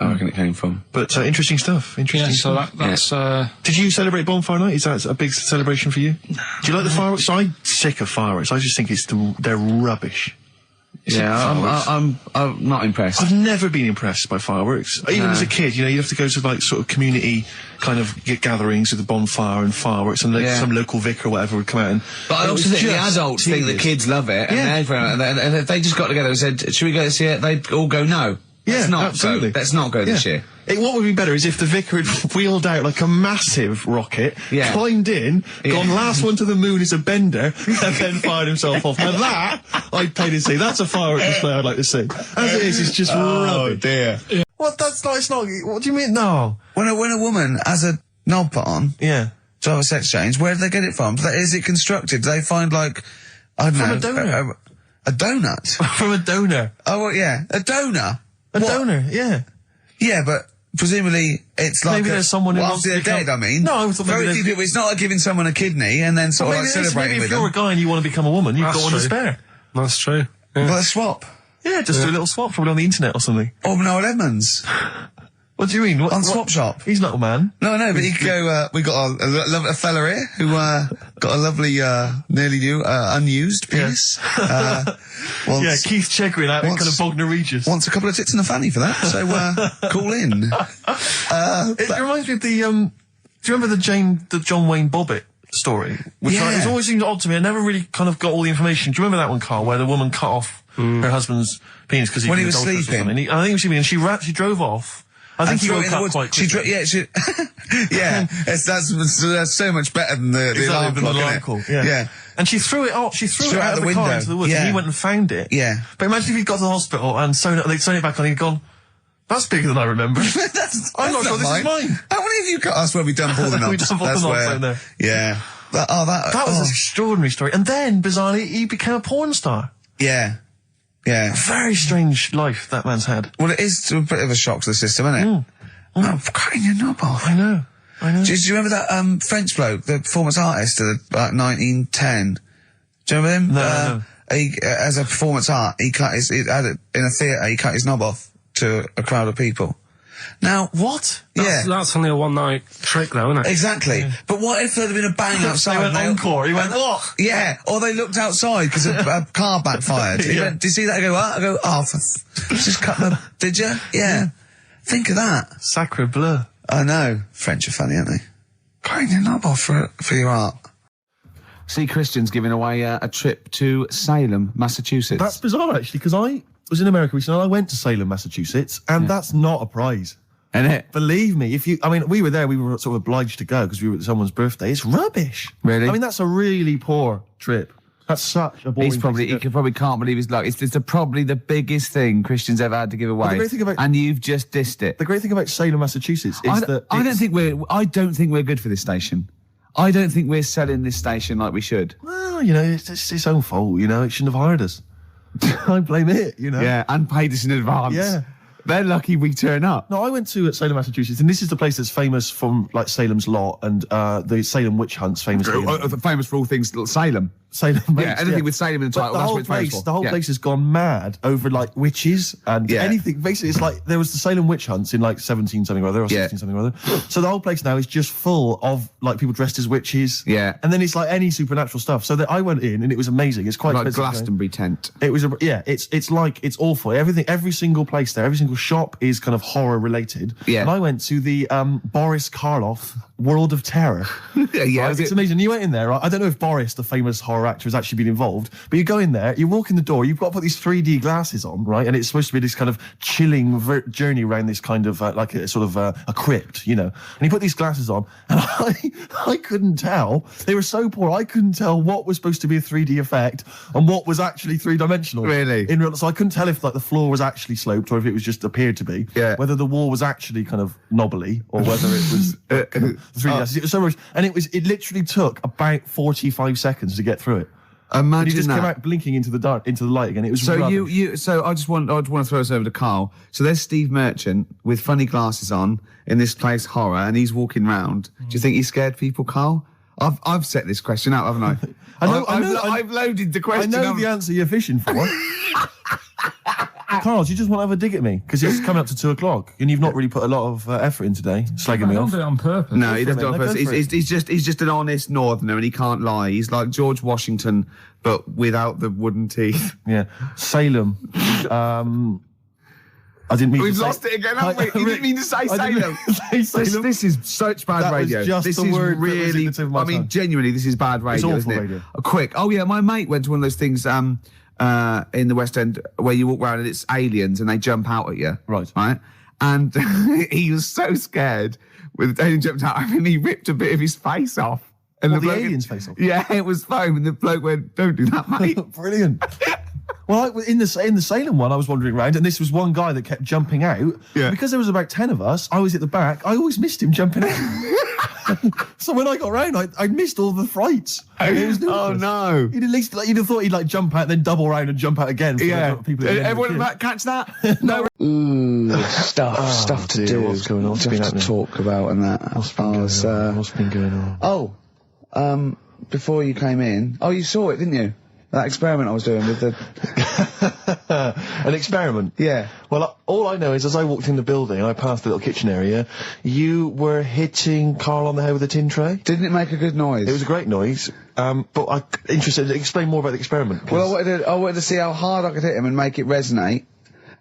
reckon it came from. But interesting stuff. So that's. Did you celebrate Bonfire Night? Is that a big celebration for you? Do you like the fireworks? I'm sick of fireworks. I just think they're rubbish. I'm not impressed. I've never been impressed by fireworks. Even as a kid, you know, you have to go to like sort of community kind of gatherings with a bonfire and fireworks, and some local vicar or whatever would come out. But I also think the adults think the kids love it, and if they just got together and said, "Should we go see it?" They'd all go, "No." Yeah, absolutely. Let's not go this year. What would be better is if the vicar had wheeled out like a massive rocket, climbed in, gone last one to the moon is a bender, and then fired himself off. Now that, I'd pay to see. That's a firework display I'd like to see. As it is, it's just rubbish. Oh dear. Yeah. What? That's not, it's not, what do you mean? No. When a woman has a knob put on, to have a sex change, where do they get it from? Is it constructed? Do they find like, I don't know. From a donor. A donut? From a donor. Oh, well, yeah. A donor? A donor, yeah. Yeah, but presumably it's like maybe there's someone who wants after they're dead, I mean. No, I thought maybe very few people, it's not like giving someone a kidney and then sort of like celebrating with them. Maybe if you're a guy and you want to become a woman, you've got one to spare. That's true. Yeah. Well, a swap. Yeah, just do a little swap, probably on the internet or something. Or Noel Edmonds. What do you mean? On Swap Shop. He's not a man. No, but he could go, we got a fella here who, got a lovely, nearly new, unused penis. Keith Chegwin out in kind of Bognor Regis. Wants a couple of tits and a fanny for that, so, call in. It reminds me of the, do you remember the John Wayne Bobbitt story? Which it's always seemed odd to me. I never really kind of got all the information. Do you remember that one, Carl, where the woman cut off her husband's penis because when he was sleeping? I think he was sleeping and she drove off. I think he woke up quite quickly. That's so much better than the alarm clock. Yeah. And she threw it off. She threw it out of the car into the woods. Yeah. And he went and found it. Yeah. But imagine if he'd got to the hospital and they'd sewn it back on and he'd gone, that's bigger than I remember. I'm not sure this is mine. How many of you cut us where we dump all the knobs? We dump all the knobs out there. Yeah. That was an extraordinary story. And then, bizarrely, he became a porn star. Yeah. Yeah. A very strange life that man's had. Well, it is a bit of a shock to the system, isn't it? Oh, cutting your knob off. I know. Do you remember that French bloke, the performance artist of about 1910? Do you remember him? No. He, as a performance art, in a theatre, he cut his knob off to a crowd of people. Now, what? That's only a one-night trick, though, isn't it? Exactly. Yeah. But what if there had been a bang outside? They went encore. He went, what? Yeah. Or they looked outside because a car backfired. He went, did you see that? I go, what? I go, just cut my... Did you? Yeah. Think of that. Sacre bleu. I know. French are funny, aren't they? Cutting your knob off for your art. See, Christian's giving away a trip to Salem, Massachusetts. That's bizarre, actually, because I was in America recently and I went to Salem, Massachusetts, and that's not a prize. Isn't it? Believe me, we were there, we were sort of obliged to go because we were at someone's birthday. It's rubbish. Really? I mean, that's a really poor trip. That's such a boring he probably can't believe his luck. It's probably the biggest thing Christian's ever had to give away. The great thing about, and you've just dissed it. The great thing about Salem, Massachusetts is that I don't think we're good for this station. I don't think we're selling this station like we should. Well, it's its own fault, it shouldn't have hired us. I blame it, Yeah, and paid us in advance. Yeah. They're lucky we turn up. No, I went to Salem, Massachusetts, and this is the place that's famous from, like, Salem's Lot and the Salem witch hunts, famously. Famous for all things Salem. Anything with Salem in the title, that's what it's famous for. The whole place has gone mad over, like, witches and anything. Basically, it's like, there was the Salem witch hunts in, like, 17-something or other, or 16-something or other. So the whole place now is just full of, like, people dressed as witches. Yeah. And then it's, like, any supernatural stuff. So that I went in, and it was amazing. It's quite like Glastonbury tent. It was, it's awful. Every single place there, every single shop is kind of horror related. Yeah. And I went to the Boris Karloff World of Terror. Right? It's amazing. You went in there, right? I don't know if Boris, the famous horror actor, has actually been involved, but you go in there, you walk in the door, you've got to put these 3D glasses on, right? And it's supposed to be this kind of chilling journey around this kind of like a sort of a crypt, And you put these glasses on, and I couldn't tell. They were so poor. I couldn't tell what was supposed to be a 3D effect and what was actually three-dimensional. Really? So I couldn't tell if like the floor was actually sloped or if it was just appeared to be. Yeah. Whether the wall was actually kind of knobbly or whether it was 3D glasses. It was so much, and it literally took about 45 seconds to get through it. Imagine and he just that. came out blinking into the light again. It was so rubbish. So I just want to throw us over to Carl. So there's Steve Merchant with funny glasses on in this place horror, and he's walking round. Do you think he scared people, Carl? I've set this question out, haven't I? I've loaded the question. I know the answer you're fishing for. Carl, do you just want to have a dig at me? Because it's coming up to 2:00 and you've not really put a lot of effort in today, slagging me off. I don't do it on purpose. No, he doesn't do it on purpose. He's just an honest northerner and he can't lie. He's like George Washington, but without the wooden teeth. Yeah. Salem. I didn't mean We've to say... lost it again, haven't we? You didn't mean to say Salem. This is such bad radio. Was just this the is word really... that was at the tip of my tongue. Genuinely, this is bad radio, it's awful isn't it? radio. Quick. Oh, yeah, my mate went to one of those things... in the West End where you walk around and it's aliens and they jump out at you. Right. And he was so scared when the alien jumped out, I mean, he ripped a bit of his face off. And the bloke- alien's face off? Yeah, it was foam, and the bloke went, "Don't do that, mate." Brilliant. Well, in the Salem one, I was wandering around, and this was one guy that kept jumping out. Yeah. Because there was about 10 of us, I was at the back. I always missed him jumping out. So when I got round, I missed all the frights. It was Oh no! You'd at least you'd have thought he'd jump out, then double round and jump out again. For Yeah. the people at the end of the Everyone queue. back catch that? No. Stuff to dear, do. what's going on? Stuff to talk about and that. What's been going on? Before you came in, you saw it, didn't you? That experiment I was doing with the... An experiment? Yeah. Well, all I know is as I walked in the building, I passed the little kitchen area, you were hitting Karl on the head with a tin tray. Didn't it make a good noise? It was a great noise, but I'm interested, explain more about the experiment. Well, I wanted to see how hard I could hit him and make it resonate,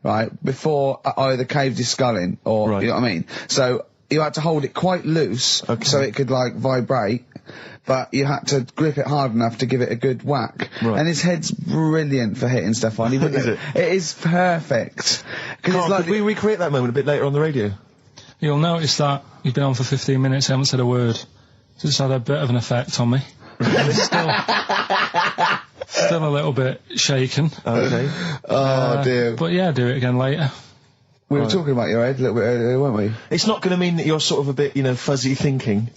right, before I either caved his skull in, or, Right. you know what I mean? So, you had to hold it quite loose, so it could, like, vibrate, but you had to grip it hard enough to give it a good whack. Right. And his head's brilliant for hitting stuff on. Is it? It is perfect. Karl, could we recreate that moment a bit later on the radio? You'll notice that you've been on for 15 minutes, haven't said a word. So it's had a bit of an effect on me. still a little bit shaken. Okay. Dear. But yeah, do it again later. We were talking about your head a little bit earlier, weren't we? It's not going to mean that you're sort of a bit, fuzzy thinking,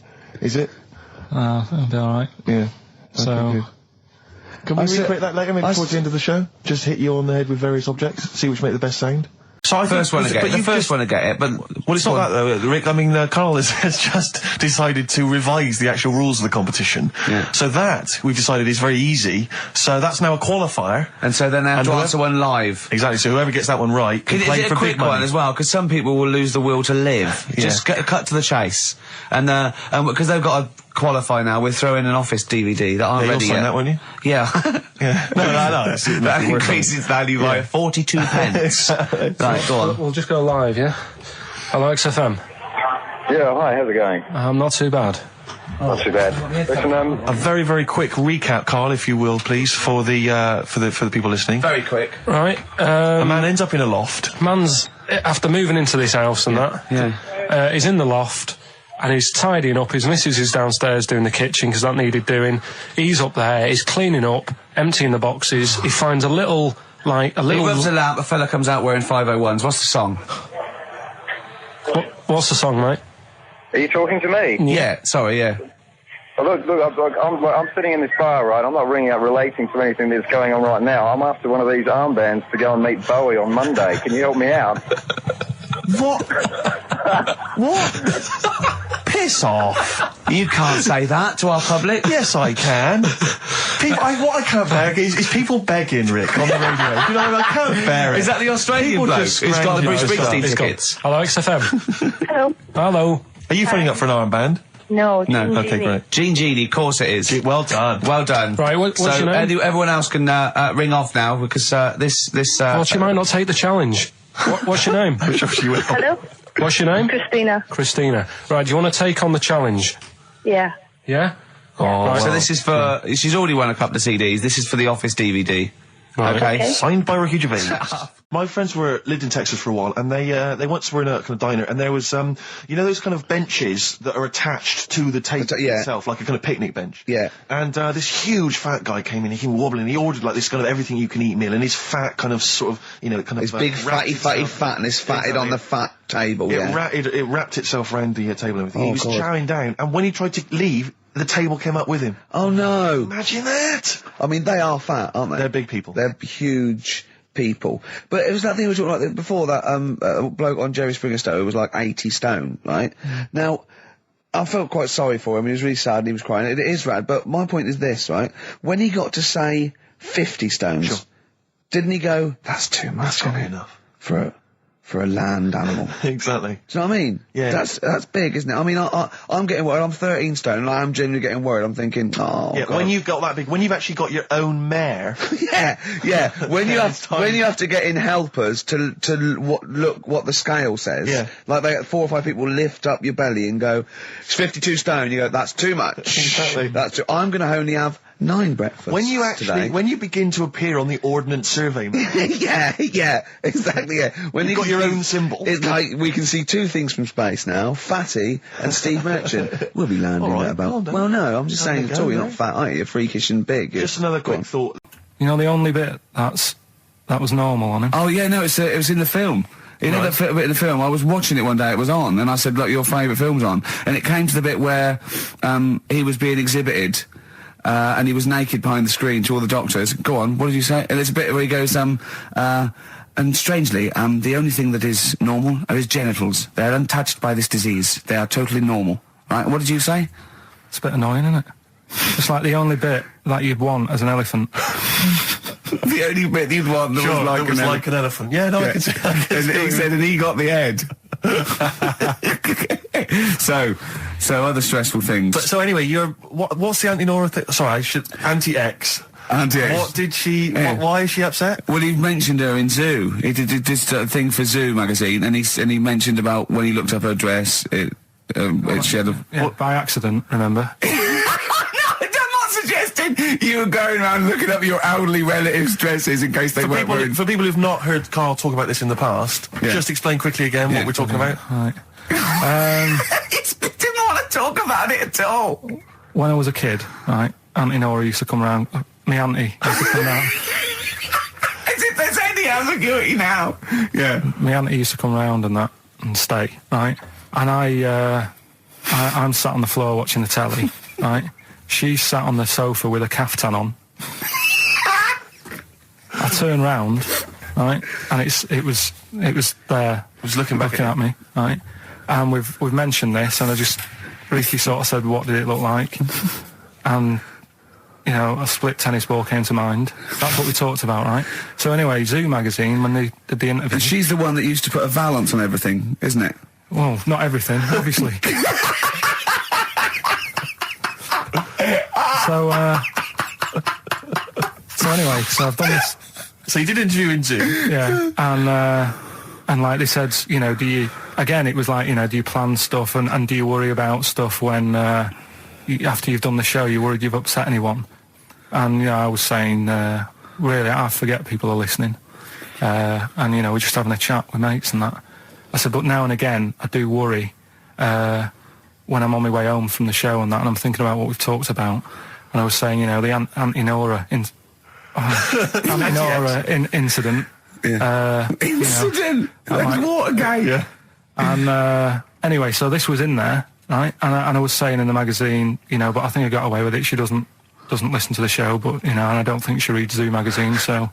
is it? That'll be alright. Yeah. So, Okay, good. Can we recreate that later, maybe towards the end of the show? Just hit you on the head with various objects, see which make the best sound? So I First one to get it. The first one to get it, but... Well, it's not that, though, Rick. I mean, Karl has just decided to revise the actual rules of the competition. Yeah. So that, we've decided, is very easy. So that's now a qualifier. And so then they have to answer one live. Exactly, so whoever gets that one right can play Is it for a quick big money. one as well? Because some people will lose the will to live. Yeah. Just cut to the chase. And because they've got to qualify now, we're throwing an Office DVD that aren't Yeah, ready you'll sign yet. that, won't you? Yeah. Yeah. No. That increases value by 42 pence. Right, go on. we'll just go live, yeah? Hello, XFM. Yeah, hi, how's it going? Not too bad. Not too bad. Listen, A very, very quick recap, Karl, if you will, please, for the people listening. Very quick. Right, A man ends up in a loft. man's, after moving into this house and he's in the loft, and he's tidying up. His missus is downstairs doing the kitchen because that needed doing. He's up there, he's cleaning up, emptying the boxes. He finds a little... He rubs a lamp, a fella comes out wearing 501s. What's the song? What's the song, mate? are you talking to me? Yeah, sorry, yeah. Oh, look, I'm sitting in this bar, right? I'm not ringing up relating to anything that's going on right now. I'm after one of these armbands to go and meet Bowie on Monday. Can you help me out? What? What? Piss off. You can't say that to our public. Yes, I can. What I can't bear is people begging, Rick, on the radio. You know, I can't bear it. Is that the Australian People bloke just who's got the Bruce scrounging Springsteen over tickets? Hello, XFM. Hello. Hello. Are you phoning up for an armband? No. No. Okay, great. Gene Genie, of course it is. Well done. Well done. Right, what's so your name? Everyone else can ring off now because this. Well, she might not take the challenge. What's your name? Hello. What's your name? Christina. Christina. Right, do you want to take on the challenge? Yeah. Yeah? Oh, so this is for. She's already won a couple of CDs. This is for the Office DVD. Right. Okay. Signed by Ricky Gervais. My friends lived in Texas for a while, and they once were in a kind of diner, and there was those kind of benches that are attached to the table itself, like a kind of picnic bench. Yeah. And this huge fat guy came in, he came wobbling, he ordered like this kind of everything you can eat meal, and his fat kind of sort of His big fatty fat, and it's fatted on the fat table. It wrapped itself around the table and everything. Oh, He was God. chowing down, and when he tried to leave, the table came up with him. Oh no! Imagine that! I mean, they are fat, aren't they? They're big people. They're huge people. But it was that thing we were talking about before, that bloke on Jerry Springer Show who was like 80 stone, right? Now, I felt quite sorry for him. He was really sad and he was crying. It is rad, but my point is this, right? When he got to say 50 stones, didn't he go, that's too much, That's not enough. For a land animal. Exactly. Do you know what I mean? Yeah. That's big, isn't it? I mean, I'm getting worried. I'm 13 stone, and I'm genuinely getting worried. I'm thinking, oh, yeah, God. when you've got that big, when you've actually got your own mare. yeah. When you have to get in helpers to look what the scale says. Yeah. Like 4 or 5 people lift up your belly and go, it's 52 stone. You go, that's too much. Exactly. I'm going to only have 9 breakfasts. When you begin to appear on the Ordnance Survey map. yeah, exactly, yeah. When You've got your own symbol. It's like, we can see 2 things from space now, Fatty and Steve Merchant. We'll be landing at about... Well, no, I'm just saying at all, you're not fat, are you? You're freakish and big. Just another quick thought. You know, the only bit that was normal on him. Oh, yeah, no, it was in the film. You know that bit in the film? I was watching it one day, it was on, and I said, look, your favourite film's on. And it came to the bit where he was being exhibited, and he was naked behind the screen to all the doctors. Go on, what did you say? And there's a bit where he goes, and strangely, the only thing that is normal are his genitals. They're untouched by this disease. They are totally normal. Right, what did you say? It's a bit annoying, isn't it? It's like the only bit that you'd want as an elephant. The only bit you'd want that was like an elephant. Yeah, no, I can see. He said, and he got the head. So other stressful things. But, so anyway, what's the Auntie-Nora thing? Sorry, Auntie-X. Auntie-X. What did she... why is she upset? Well, he mentioned her in Zoo. He did this thing for Zoo magazine, and he mentioned about when he looked up her dress, she had a... by accident, remember? You were going around looking up your elderly relatives' dresses in case they weren't wearing... For people who've not heard Karl talk about this in the past, just explain quickly again what we're talking about. Right. He didn't want to talk about it at all. When I was a kid, right, Auntie-Nora used to come round. My auntie used to come round. As if there's any ambiguity now. Yeah. My auntie used to come round and stay, right? And I'm sat on the floor watching the telly, right? She sat on the sofa with a caftan on. I turn round, right, and it was there. It was looking at me, right, and we've mentioned this, and I just briefly sort of said, what did it look like? And you know, a split tennis ball came to mind. That's what we talked about, right? So anyway, Zoo magazine, when they did the interview... And she's the one that used to put a valance on everything, isn't it? Well, not everything, obviously. So anyway, so I've done this. So you did an interview in Zoo? Yeah, and like they said, you know, it was like, you know, do you plan stuff and do you worry about stuff when, after you've done the show, you're worried you've upset anyone? And, you know, I was saying, really, I forget people are listening. And, you know, we're just having a chat with mates and that. I said, but now and again, I do worry, when I'm on my way home from the show and that, and I'm thinking about what we've talked about. And I was saying, you know, the Auntie-Nora incident. Yeah. Incident? Like Watergate? Yeah. And anyway, so this was in there, right? And I was saying in the magazine, you know, but I think I got away with it. She doesn't listen to the show, but, you know, and I don't think she reads Zoo magazine, so...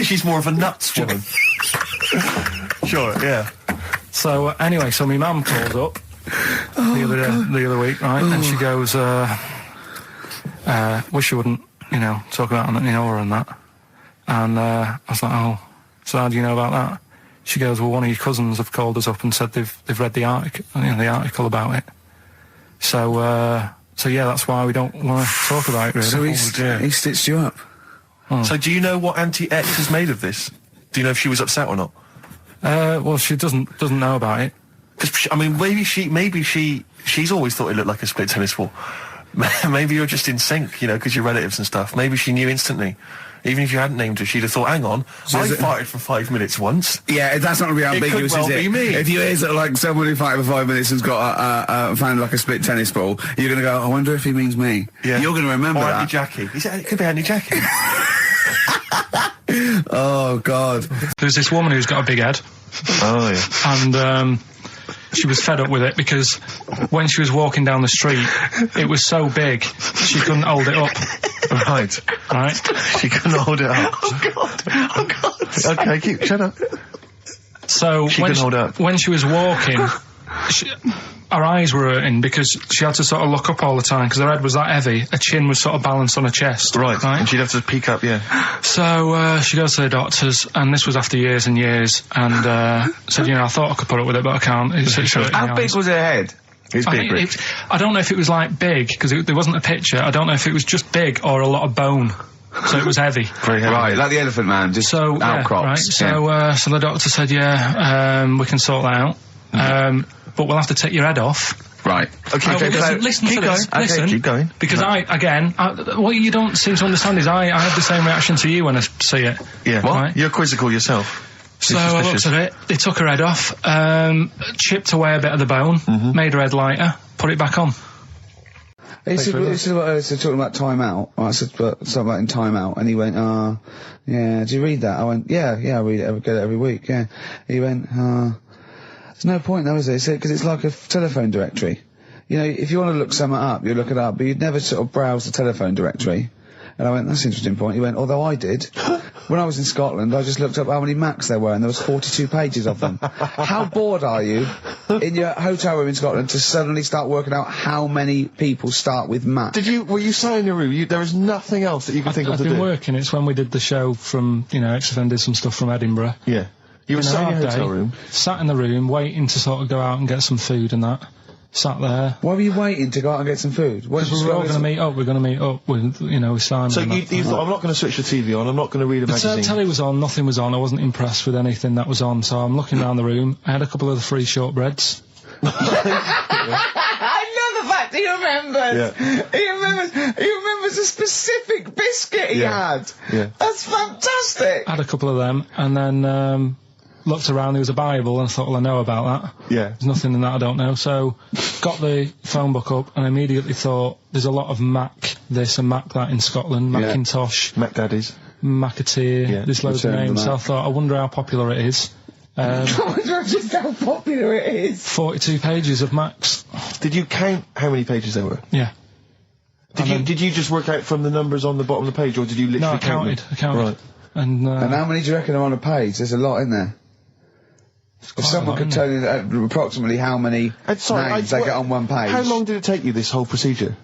She's more of a nuts woman. Sure, yeah. So, anyway, so my mum calls up the other week, right? And she goes, wish you wouldn't, you know, talk about Auntie-Nora and that. And I was like, oh, so how do you know about that? She goes, well, one of your cousins have called us up and said they've read the article about it. So yeah, that's why we don't want to talk about it, really. So he stitched you up. Oh. So do you know what Auntie-X is made of this? Do you know if she was upset or not? Well, she doesn't know about it. Because, I mean, maybe she's always thought it looked like a split tennis ball. Maybe you're just in sync, you know, because you're relatives and stuff. Maybe she knew instantly. Even if you hadn't named her, she'd have thought, hang on, I farted for 5 minutes once. Yeah, that's not going to be ambiguous, it could well is it? Be me. If you hear sort of like someone who farted for 5 minutes and's got found like a split tennis ball, you're going to go, I wonder if he means me. Yeah. You're going to remember that. Auntie Jackie. It could be Auntie Jackie. Oh, God. There's this woman who's got a big head. Oh, yeah. And, she was fed up with it because when she was walking down the street, it was so big she couldn't hold it up. Right. She couldn't hold it up. Oh God. Okay, shut up. So when she was walking, her eyes were hurting because she had to sort of look up all the time because her head was that heavy. Her chin was sort of balanced on her chest. Right. And she'd have to peek up, yeah. So she goes to the doctors, and this was after years and years, and said, you know, I thought I could put up with it, but I can't. How big was her head? It's big, Rich. I don't know if it was like big, because there wasn't a picture. I don't know if it was just big or a lot of bone. So it was heavy. Very heavy. Right, like the Elephant Man, just outcrops. Yeah, right. So the doctor said, we can sort that out. But we'll have to take your head off Right. Okay, No, but listen to this. Okay, Listen, keep going. Because what you don't seem to understand is I have the same reaction to you when I see it. Yeah. What? Right? You're quizzical yourself. So I looked at it, they took her head off, chipped away a bit of the bone, made her head lighter, put it back on. This is what I was talking about Time Out. I said something about in Time Out, and he went, yeah, do you read that? I went, yeah, I read it, I get it every week, yeah. He went, there's no point though, is there? Because it's like a telephone directory. You know, if you want to look something up, you look it up, but you'd never sort of browse the telephone directory. And I went, that's an interesting point. He went, although I did. When I was in Scotland, I just looked up how many Macs there were, and there was 42 pages of them. How bored are you in your hotel room in Scotland to suddenly start working out how many people start with Mac? Were you sat in your room? There was nothing else that you could think of to do? I've been working. It's when we did the show from, XFM did some stuff from Edinburgh. Yeah. You were sat in your hotel room? Sat in the room, waiting to sort of go out and get some food and that. Sat there. Why were you waiting to go out and get some food? Because we were all going to meet up. We're going to meet up with, with Simon. So you thought, I'm not going to switch the TV on, I'm not going to read a magazine. The telly was on, nothing was on, I wasn't impressed with anything that was on, so I'm looking around the room. I had a couple of the free shortbreads. I love the fact he remembers. Yeah. He remembers a specific biscuit he had. Yeah. That's fantastic. I had a couple of them, and then, looked around, there was a Bible, and I thought, well, I know about that. Yeah. There's nothing in that I don't know. So, got the phone book up, and I immediately thought, there's a lot of Mac this and Mac that in Scotland, Macintosh. Mac Daddies. Macateer, there's loads of names. So I thought, I wonder how popular it is. I wonder just how popular it is. 42 pages of Macs. Did you count how many pages there were? Yeah. Did you just work out from the numbers on the bottom of the page, or did you literally count them? I counted. Right. And how many do you reckon are on a page? There's a lot in there. If someone could tell you approximately how many names they get on one page. How long did it take you, this whole procedure?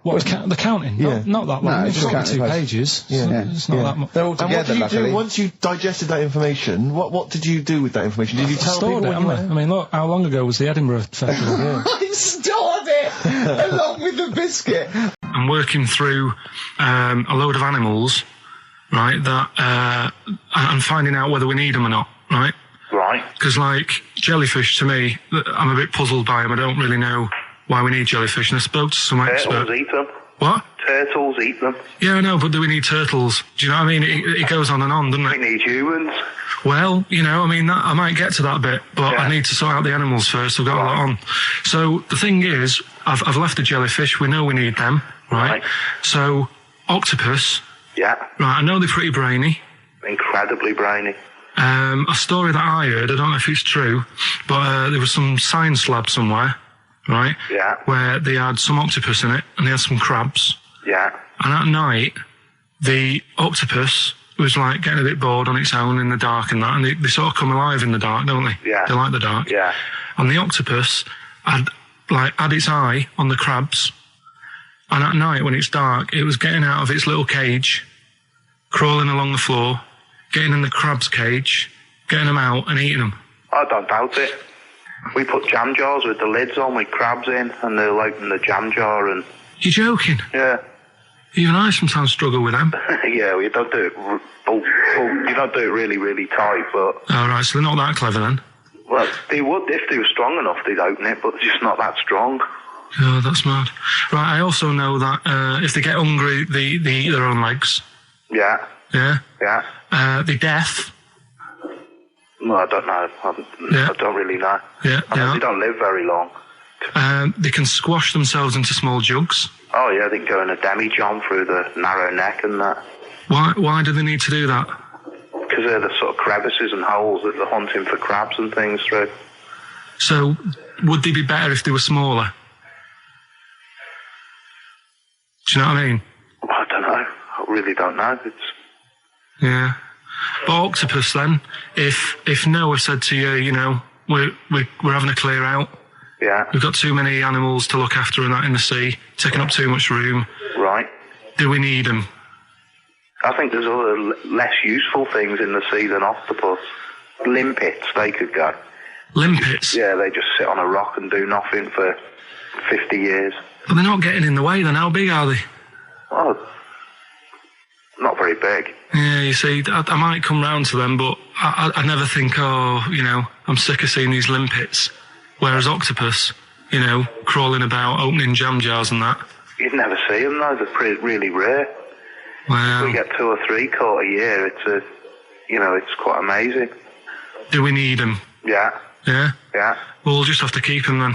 What, the counting? Yeah. Not that long. No, it's just 2 pages. Yeah. It's not that much. They're all together, and what did you luckily. do once you digested that information? What did you do with that information? Did you tell stored people? I mean, look, how long ago was the Edinburgh Festival? I stored it along with the biscuit. I'm working through a load of animals, right, that I'm finding out whether we need them or not, right? Right. Because, like, jellyfish, to me, I'm a bit puzzled by them. I don't really know why we need jellyfish, and I spoke to some experts. Turtles eat them. What? Turtles eat them. Yeah, I know, but do we need turtles? Do you know what I mean? It goes on and on, doesn't it? We need humans. Well, I mean, I might get to that bit, but I need to sort out the animals first. I've got a lot on. So, the thing is, I've left the jellyfish. We know we need them, right? So, octopus. Yeah. Right, I know they're pretty brainy. Incredibly brainy. A story that I heard, I don't know if it's true, but there was some science lab somewhere, right? Yeah. Where they had some octopus in it, and they had some crabs. Yeah. And at night, the octopus was, like, getting a bit bored on its own in the dark and that, and they sort of come alive in the dark, don't they? Yeah. They like the dark. Yeah. And the octopus had its eye on the crabs, and at night, when it's dark, it was getting out of its little cage, crawling along the floor, getting in the crab's cage, getting them out and eating them. I don't doubt it. We put jam jars with the lids on with crabs in, and they'll open the jam jar and... You're joking? Yeah. Even I sometimes struggle with them. Yeah, well, you don't do it... you don't do it really, really tight, but... Oh, right, so they're not that clever then? Well, they would, if they were strong enough, they'd open it, but they're just not that strong. Oh, that's mad. Right, I also know that if they get hungry, they eat their own legs. Yeah. Yeah? Yeah. They're deaf. Well, I don't know. I don't really know. Yeah, they don't live very long. They can squash themselves into small jugs. Oh, yeah, they can go in a demi-john through the narrow neck and that. Why do they need to do that? Because they're the sort of crevices and holes that they're hunting for crabs and things through. So, would they be better if they were smaller? Do you know what I mean? I don't know. I really don't know. Yeah. But octopus then, if Noah said to you, we're having a clear out. Yeah. We've got too many animals to look after and that in the sea, taking up too much room. Right. Do we need them? I think there's other less useful things in the sea than octopus. Limpets, they could go. Limpets? Yeah, they just sit on a rock and do nothing for 50 years. But they're not getting in the way then. How big are they? Oh, not very big. Yeah, you see, I might come round to them, but I never think, I'm sick of seeing these limpets. Whereas octopus, you know, crawling about, opening jam jars and that. You'd never see them, though. They're really rare. Wow. We get 2 or 3 caught a year. It's quite amazing. Do we need them? Yeah. Yeah? Yeah. Well, we'll just have to keep them then.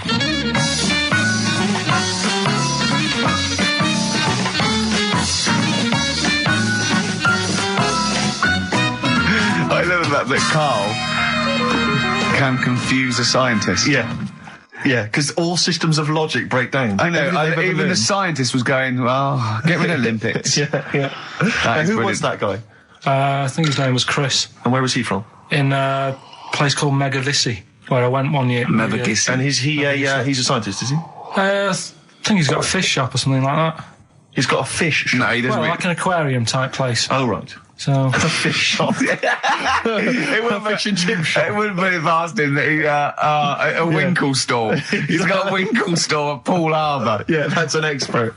I love the fact that Carl can confuse a scientist. Yeah. Yeah, because all systems of logic break down. I know, Everything they've ever even the learned. scientist was going, well, get rid of Olympics. Yeah. That is Who was brilliant. that guy? I think his name was Chris. And where was he from? In a place called Megavissi, where I went one year. Megavissi. And he's a scientist, is he? I think he's got a fish shop or something like that. He's got a fish shop? No, he doesn't. Well, like an aquarium type place. Oh, right. So a fish shop. It wouldn't fish and chip shop. It wouldn't be past him that he a winkle store. He's got a winkle store at Poole Harbour. Yeah, that's an expert.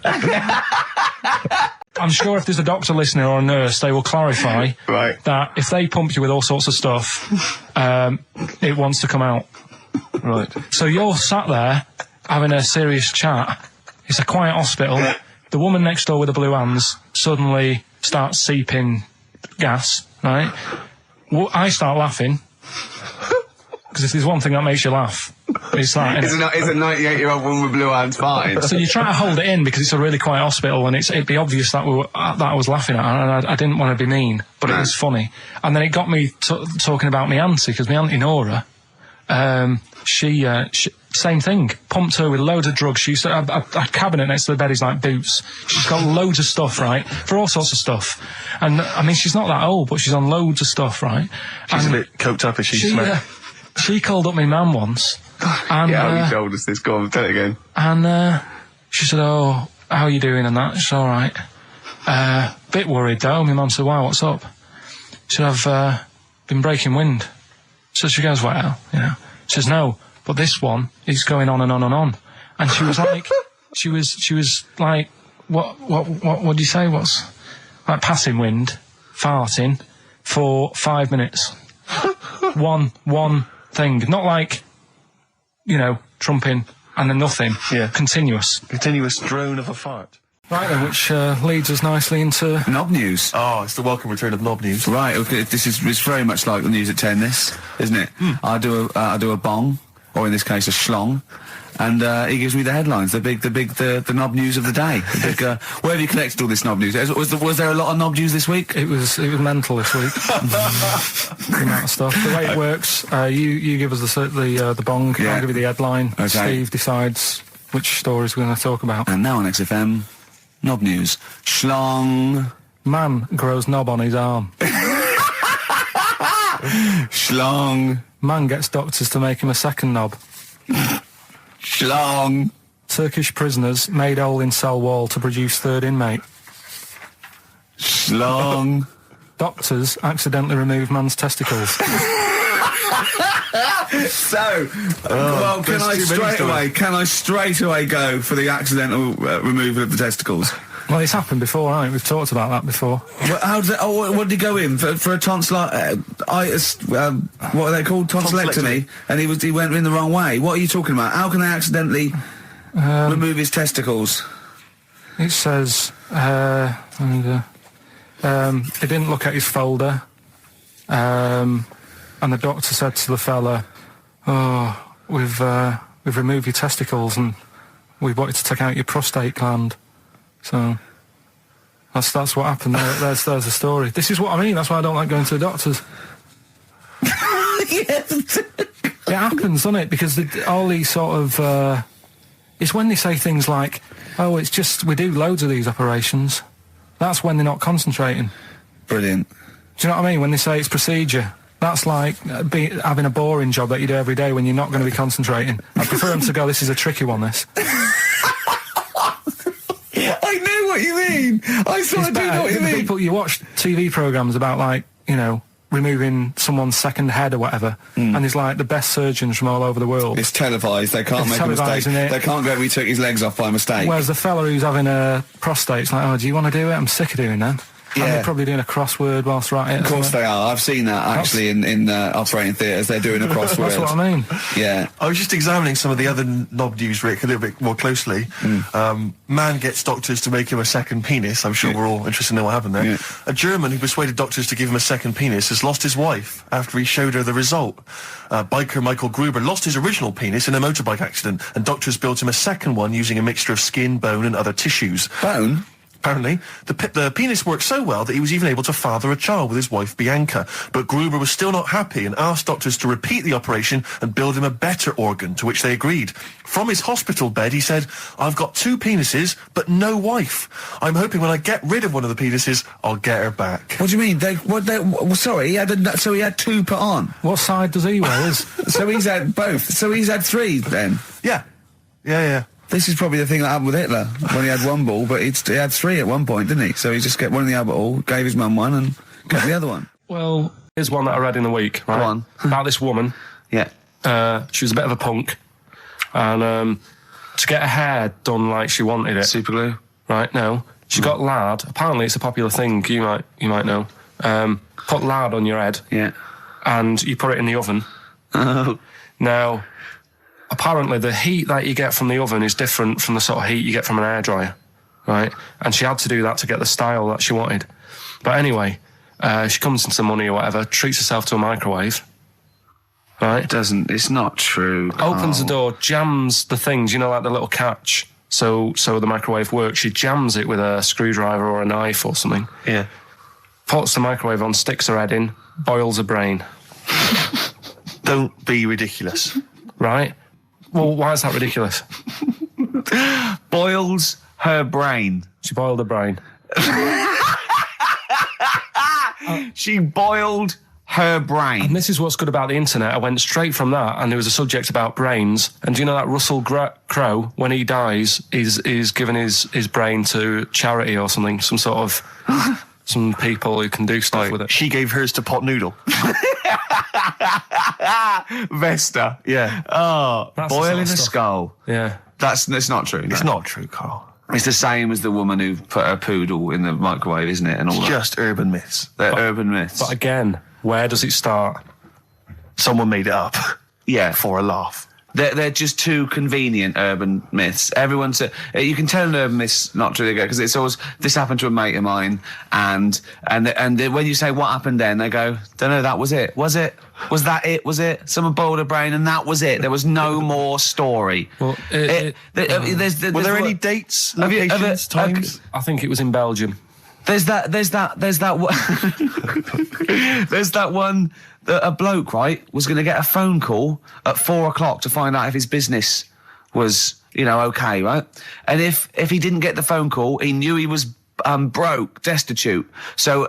I'm sure if there's a doctor listening or a nurse, they will clarify that if they pump you with all sorts of stuff, it wants to come out. Right. So you're sat there having a serious chat. It's a quiet hospital. The woman next door with the blue hands suddenly starts seeping gas, right? Well, I start laughing. Because if there's one thing that makes you laugh, it's that. It's a 98-year-old woman with blue hands farting. So you try to hold it in because it's a really quiet hospital, and it'd be obvious that I was laughing at her, and I didn't want to be mean, but it was funny. And then it got me talking about my auntie, because my auntie Nora, she same thing, pumped her with loads of drugs. She used to have a cabinet next to the bed is like boots. She's got loads of stuff, right, for all sorts of stuff. And I mean, she's not that old, but she's on loads of stuff, right? She's a bit coked up, is she? She called up my mum once. And, yeah, you told us this. Go on, tell it again. And she said, "Oh, how are you doing?" And that. She's all right. Bit worried though. My mum said, "Why? What's up?" She said, "I've been breaking wind." So she goes, "Well, you know." She says, "No, but this one is going on and on and on." And she was like, she was like, what do you say? What's like passing wind, farting for 5 minutes. one thing, not like, you know, trumping and then nothing. Yeah, continuous drone of a fart. Right then, which leads us nicely into Knob News. Oh, it's the welcome return of Knob News. Right, okay, it's very much like the news at 10, this, isn't it? I do a bong, or in this case a schlong, and he gives me the headlines, the knob news of the day. The big, where have you collected all this knob news? Was there a lot of knob news this week? It was mental this week. The amount of stuff. The way it works, you give us the bong, I'll give you the headline. Okay. Steve decides which stories we're going to talk about. And now on XFM, knob news. Schlong. Man grows knob on his arm. Schlong. Man gets doctors to make him a second knob. Schlong. Turkish prisoners made hole in cell wall to produce third inmate. Schlong. Doctors accidentally remove man's testicles. So, well, can I straight away go for the accidental removal of the testicles? Well, it's happened before, right? We've talked about that before. Well, how does it, what did he go in for a tonsillitis? What are they called? Tonsillectomy. And he went in the wrong way. What are you talking about? How can they accidentally remove his testicles? It says, he didn't look at his folder, and the doctor said to the fella, "Oh, we've removed your testicles and we wanted to take out your prostate gland." So that's what happened. There's the story. This is what I mean. That's why I don't like going to the doctors. It happens, doesn't it? Because all these sort of it's when they say things like, "Oh, it's just we do loads of these operations." That's when they're not concentrating. Brilliant. Do you know what I mean? When they say it's procedure, that's like having a boring job that you do every day when you're not going to be concentrating. I prefer them to go, "This is a tricky one, this." I know what you mean. I sort of do know what you mean. You watch TV programmes about, like, you know, removing someone's second head or whatever, and there's like the best surgeons from all over the world. It's televised. They can't make a mistake. They can't go, "We took his legs off by mistake." Whereas the fella who's having a prostate's like, "Oh, do you want to do it? I'm sick of doing that." And they're probably doing a crossword whilst writing it. Of course they are. I've seen that actually in operating theatres. They're doing a crossword. That's what I mean. Yeah. I was just examining some of the other knob news, Rick, a little bit more closely. Man gets doctors to make him a second penis. I'm sure we're all interested to know what happened there. Yeah. A German who persuaded doctors to give him a second penis has lost his wife after he showed her the result. Biker Michael Gruber lost his original penis in a motorbike accident, and doctors built him a second one using a mixture of skin, bone, and other tissues. Bone? Apparently, the penis worked so well that he was even able to father a child with his wife Bianca. But Gruber was still not happy and asked doctors to repeat the operation and build him a better organ, to which they agreed. From his hospital bed, he said, "I've got 2 penises, but no wife. I'm hoping when I get rid of one of the penises, I'll get her back." What do you mean? Sorry, he had 2 put on. What side does he wear? So he's had both. So he's had 3 then? Yeah. Yeah. This is probably the thing that happened with Hitler, when he had 1 ball, but he had 3 at one point, didn't he? So he just kept one in the Albert Hall, gave his mum one, and kept the other one. Well, here's one that I read in the week, right? Go on. About this woman. Yeah. She was a bit of a punk, and to get her hair done like she wanted it. Super glue? Right, no. She got lard. Apparently it's a popular thing, you might know. Put lard on your head. Yeah. And you put it in the oven. Oh. Now, apparently the heat that you get from the oven is different from the sort of heat you get from an hairdryer, right? And she had to do that to get the style that she wanted. But anyway, she comes into money or whatever, treats herself to a microwave, right? It's not true. Opens the door, jams the things, like the little catch, so the microwave works. She jams it with a screwdriver or a knife or something. Yeah. Puts the microwave on, sticks her head in, boils her brain. Don't be ridiculous. Right? Well, why is that ridiculous? Boils her brain. She boiled her brain. She boiled her brain. And this is what's good about the internet. I went straight from that, and there was a subject about brains. And do you know that Russell Crowe, when he dies, is giving his brain to charity or something, some sort of some people who can do stuff with it. She gave hers to Pot Noodle. Vesta. Yeah. Oh, That's boiling the a sort of skull. Yeah. That's not true. It's not true, Carl. It's the same as the woman who put her poodle in the microwave, isn't it? And all It's that. just urban myths. They're urban myths. But again, where does it start? Someone made it up. Yeah. For a laugh. They're just too convenient urban myths. Everyone's you can tell an urban myth's not true because it's always this happened to a mate of mine, and when you say what happened then, they go, don't know, that was it. Was it? Was that it? Was it? Someone boiled a brain and that was it. There was no more story. Well, Were there any dates, locations, times? I think it was in Belgium. There's that one that a bloke, right, was going to get a phone call at 4 o'clock to find out if his business was, okay, right? And if he didn't get the phone call, he knew he was broke, destitute. So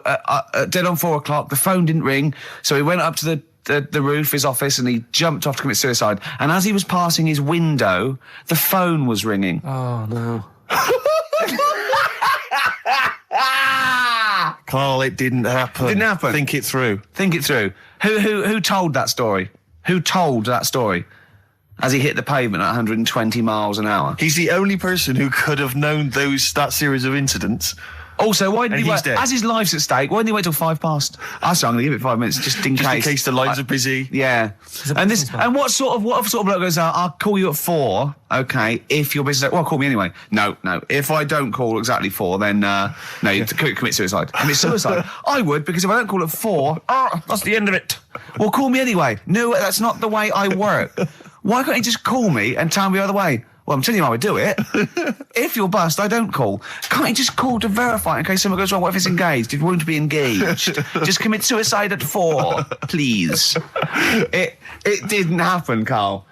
dead on 4 o'clock, the phone didn't ring, so he went up to the roof, his office, and he jumped off to commit suicide. And as he was passing his window, the phone was ringing. Oh, no. Carl, it didn't happen. Didn't happen. Think it through. Think it through. Who told that story? Who told that story? As he hit the pavement at 120 miles an hour. He's the only person who could have known that series of incidents. Also, why didn't he wait? dead. As his life's at stake, why didn't he wait till 5 past? I'm going to give it 5 minutes just in case. Just in case the lines are busy. Yeah. And what sort of bloke goes out? I'll call you at 4. Okay, if your business. Well, call me anyway. No. If I don't call exactly 4, then no, you commit suicide. Commit suicide. I would, because if I don't call at 4, that's the end of it. Well, call me anyway. No, that's not the way I work. Why can't you just call me and tell me the other way? Well, I'm telling you how I do it. If you're bust, I don't call. Can't you just call to verify in case something goes wrong? What if it's engaged? If you want to be engaged, just commit suicide at 4, please. It didn't happen, Carl.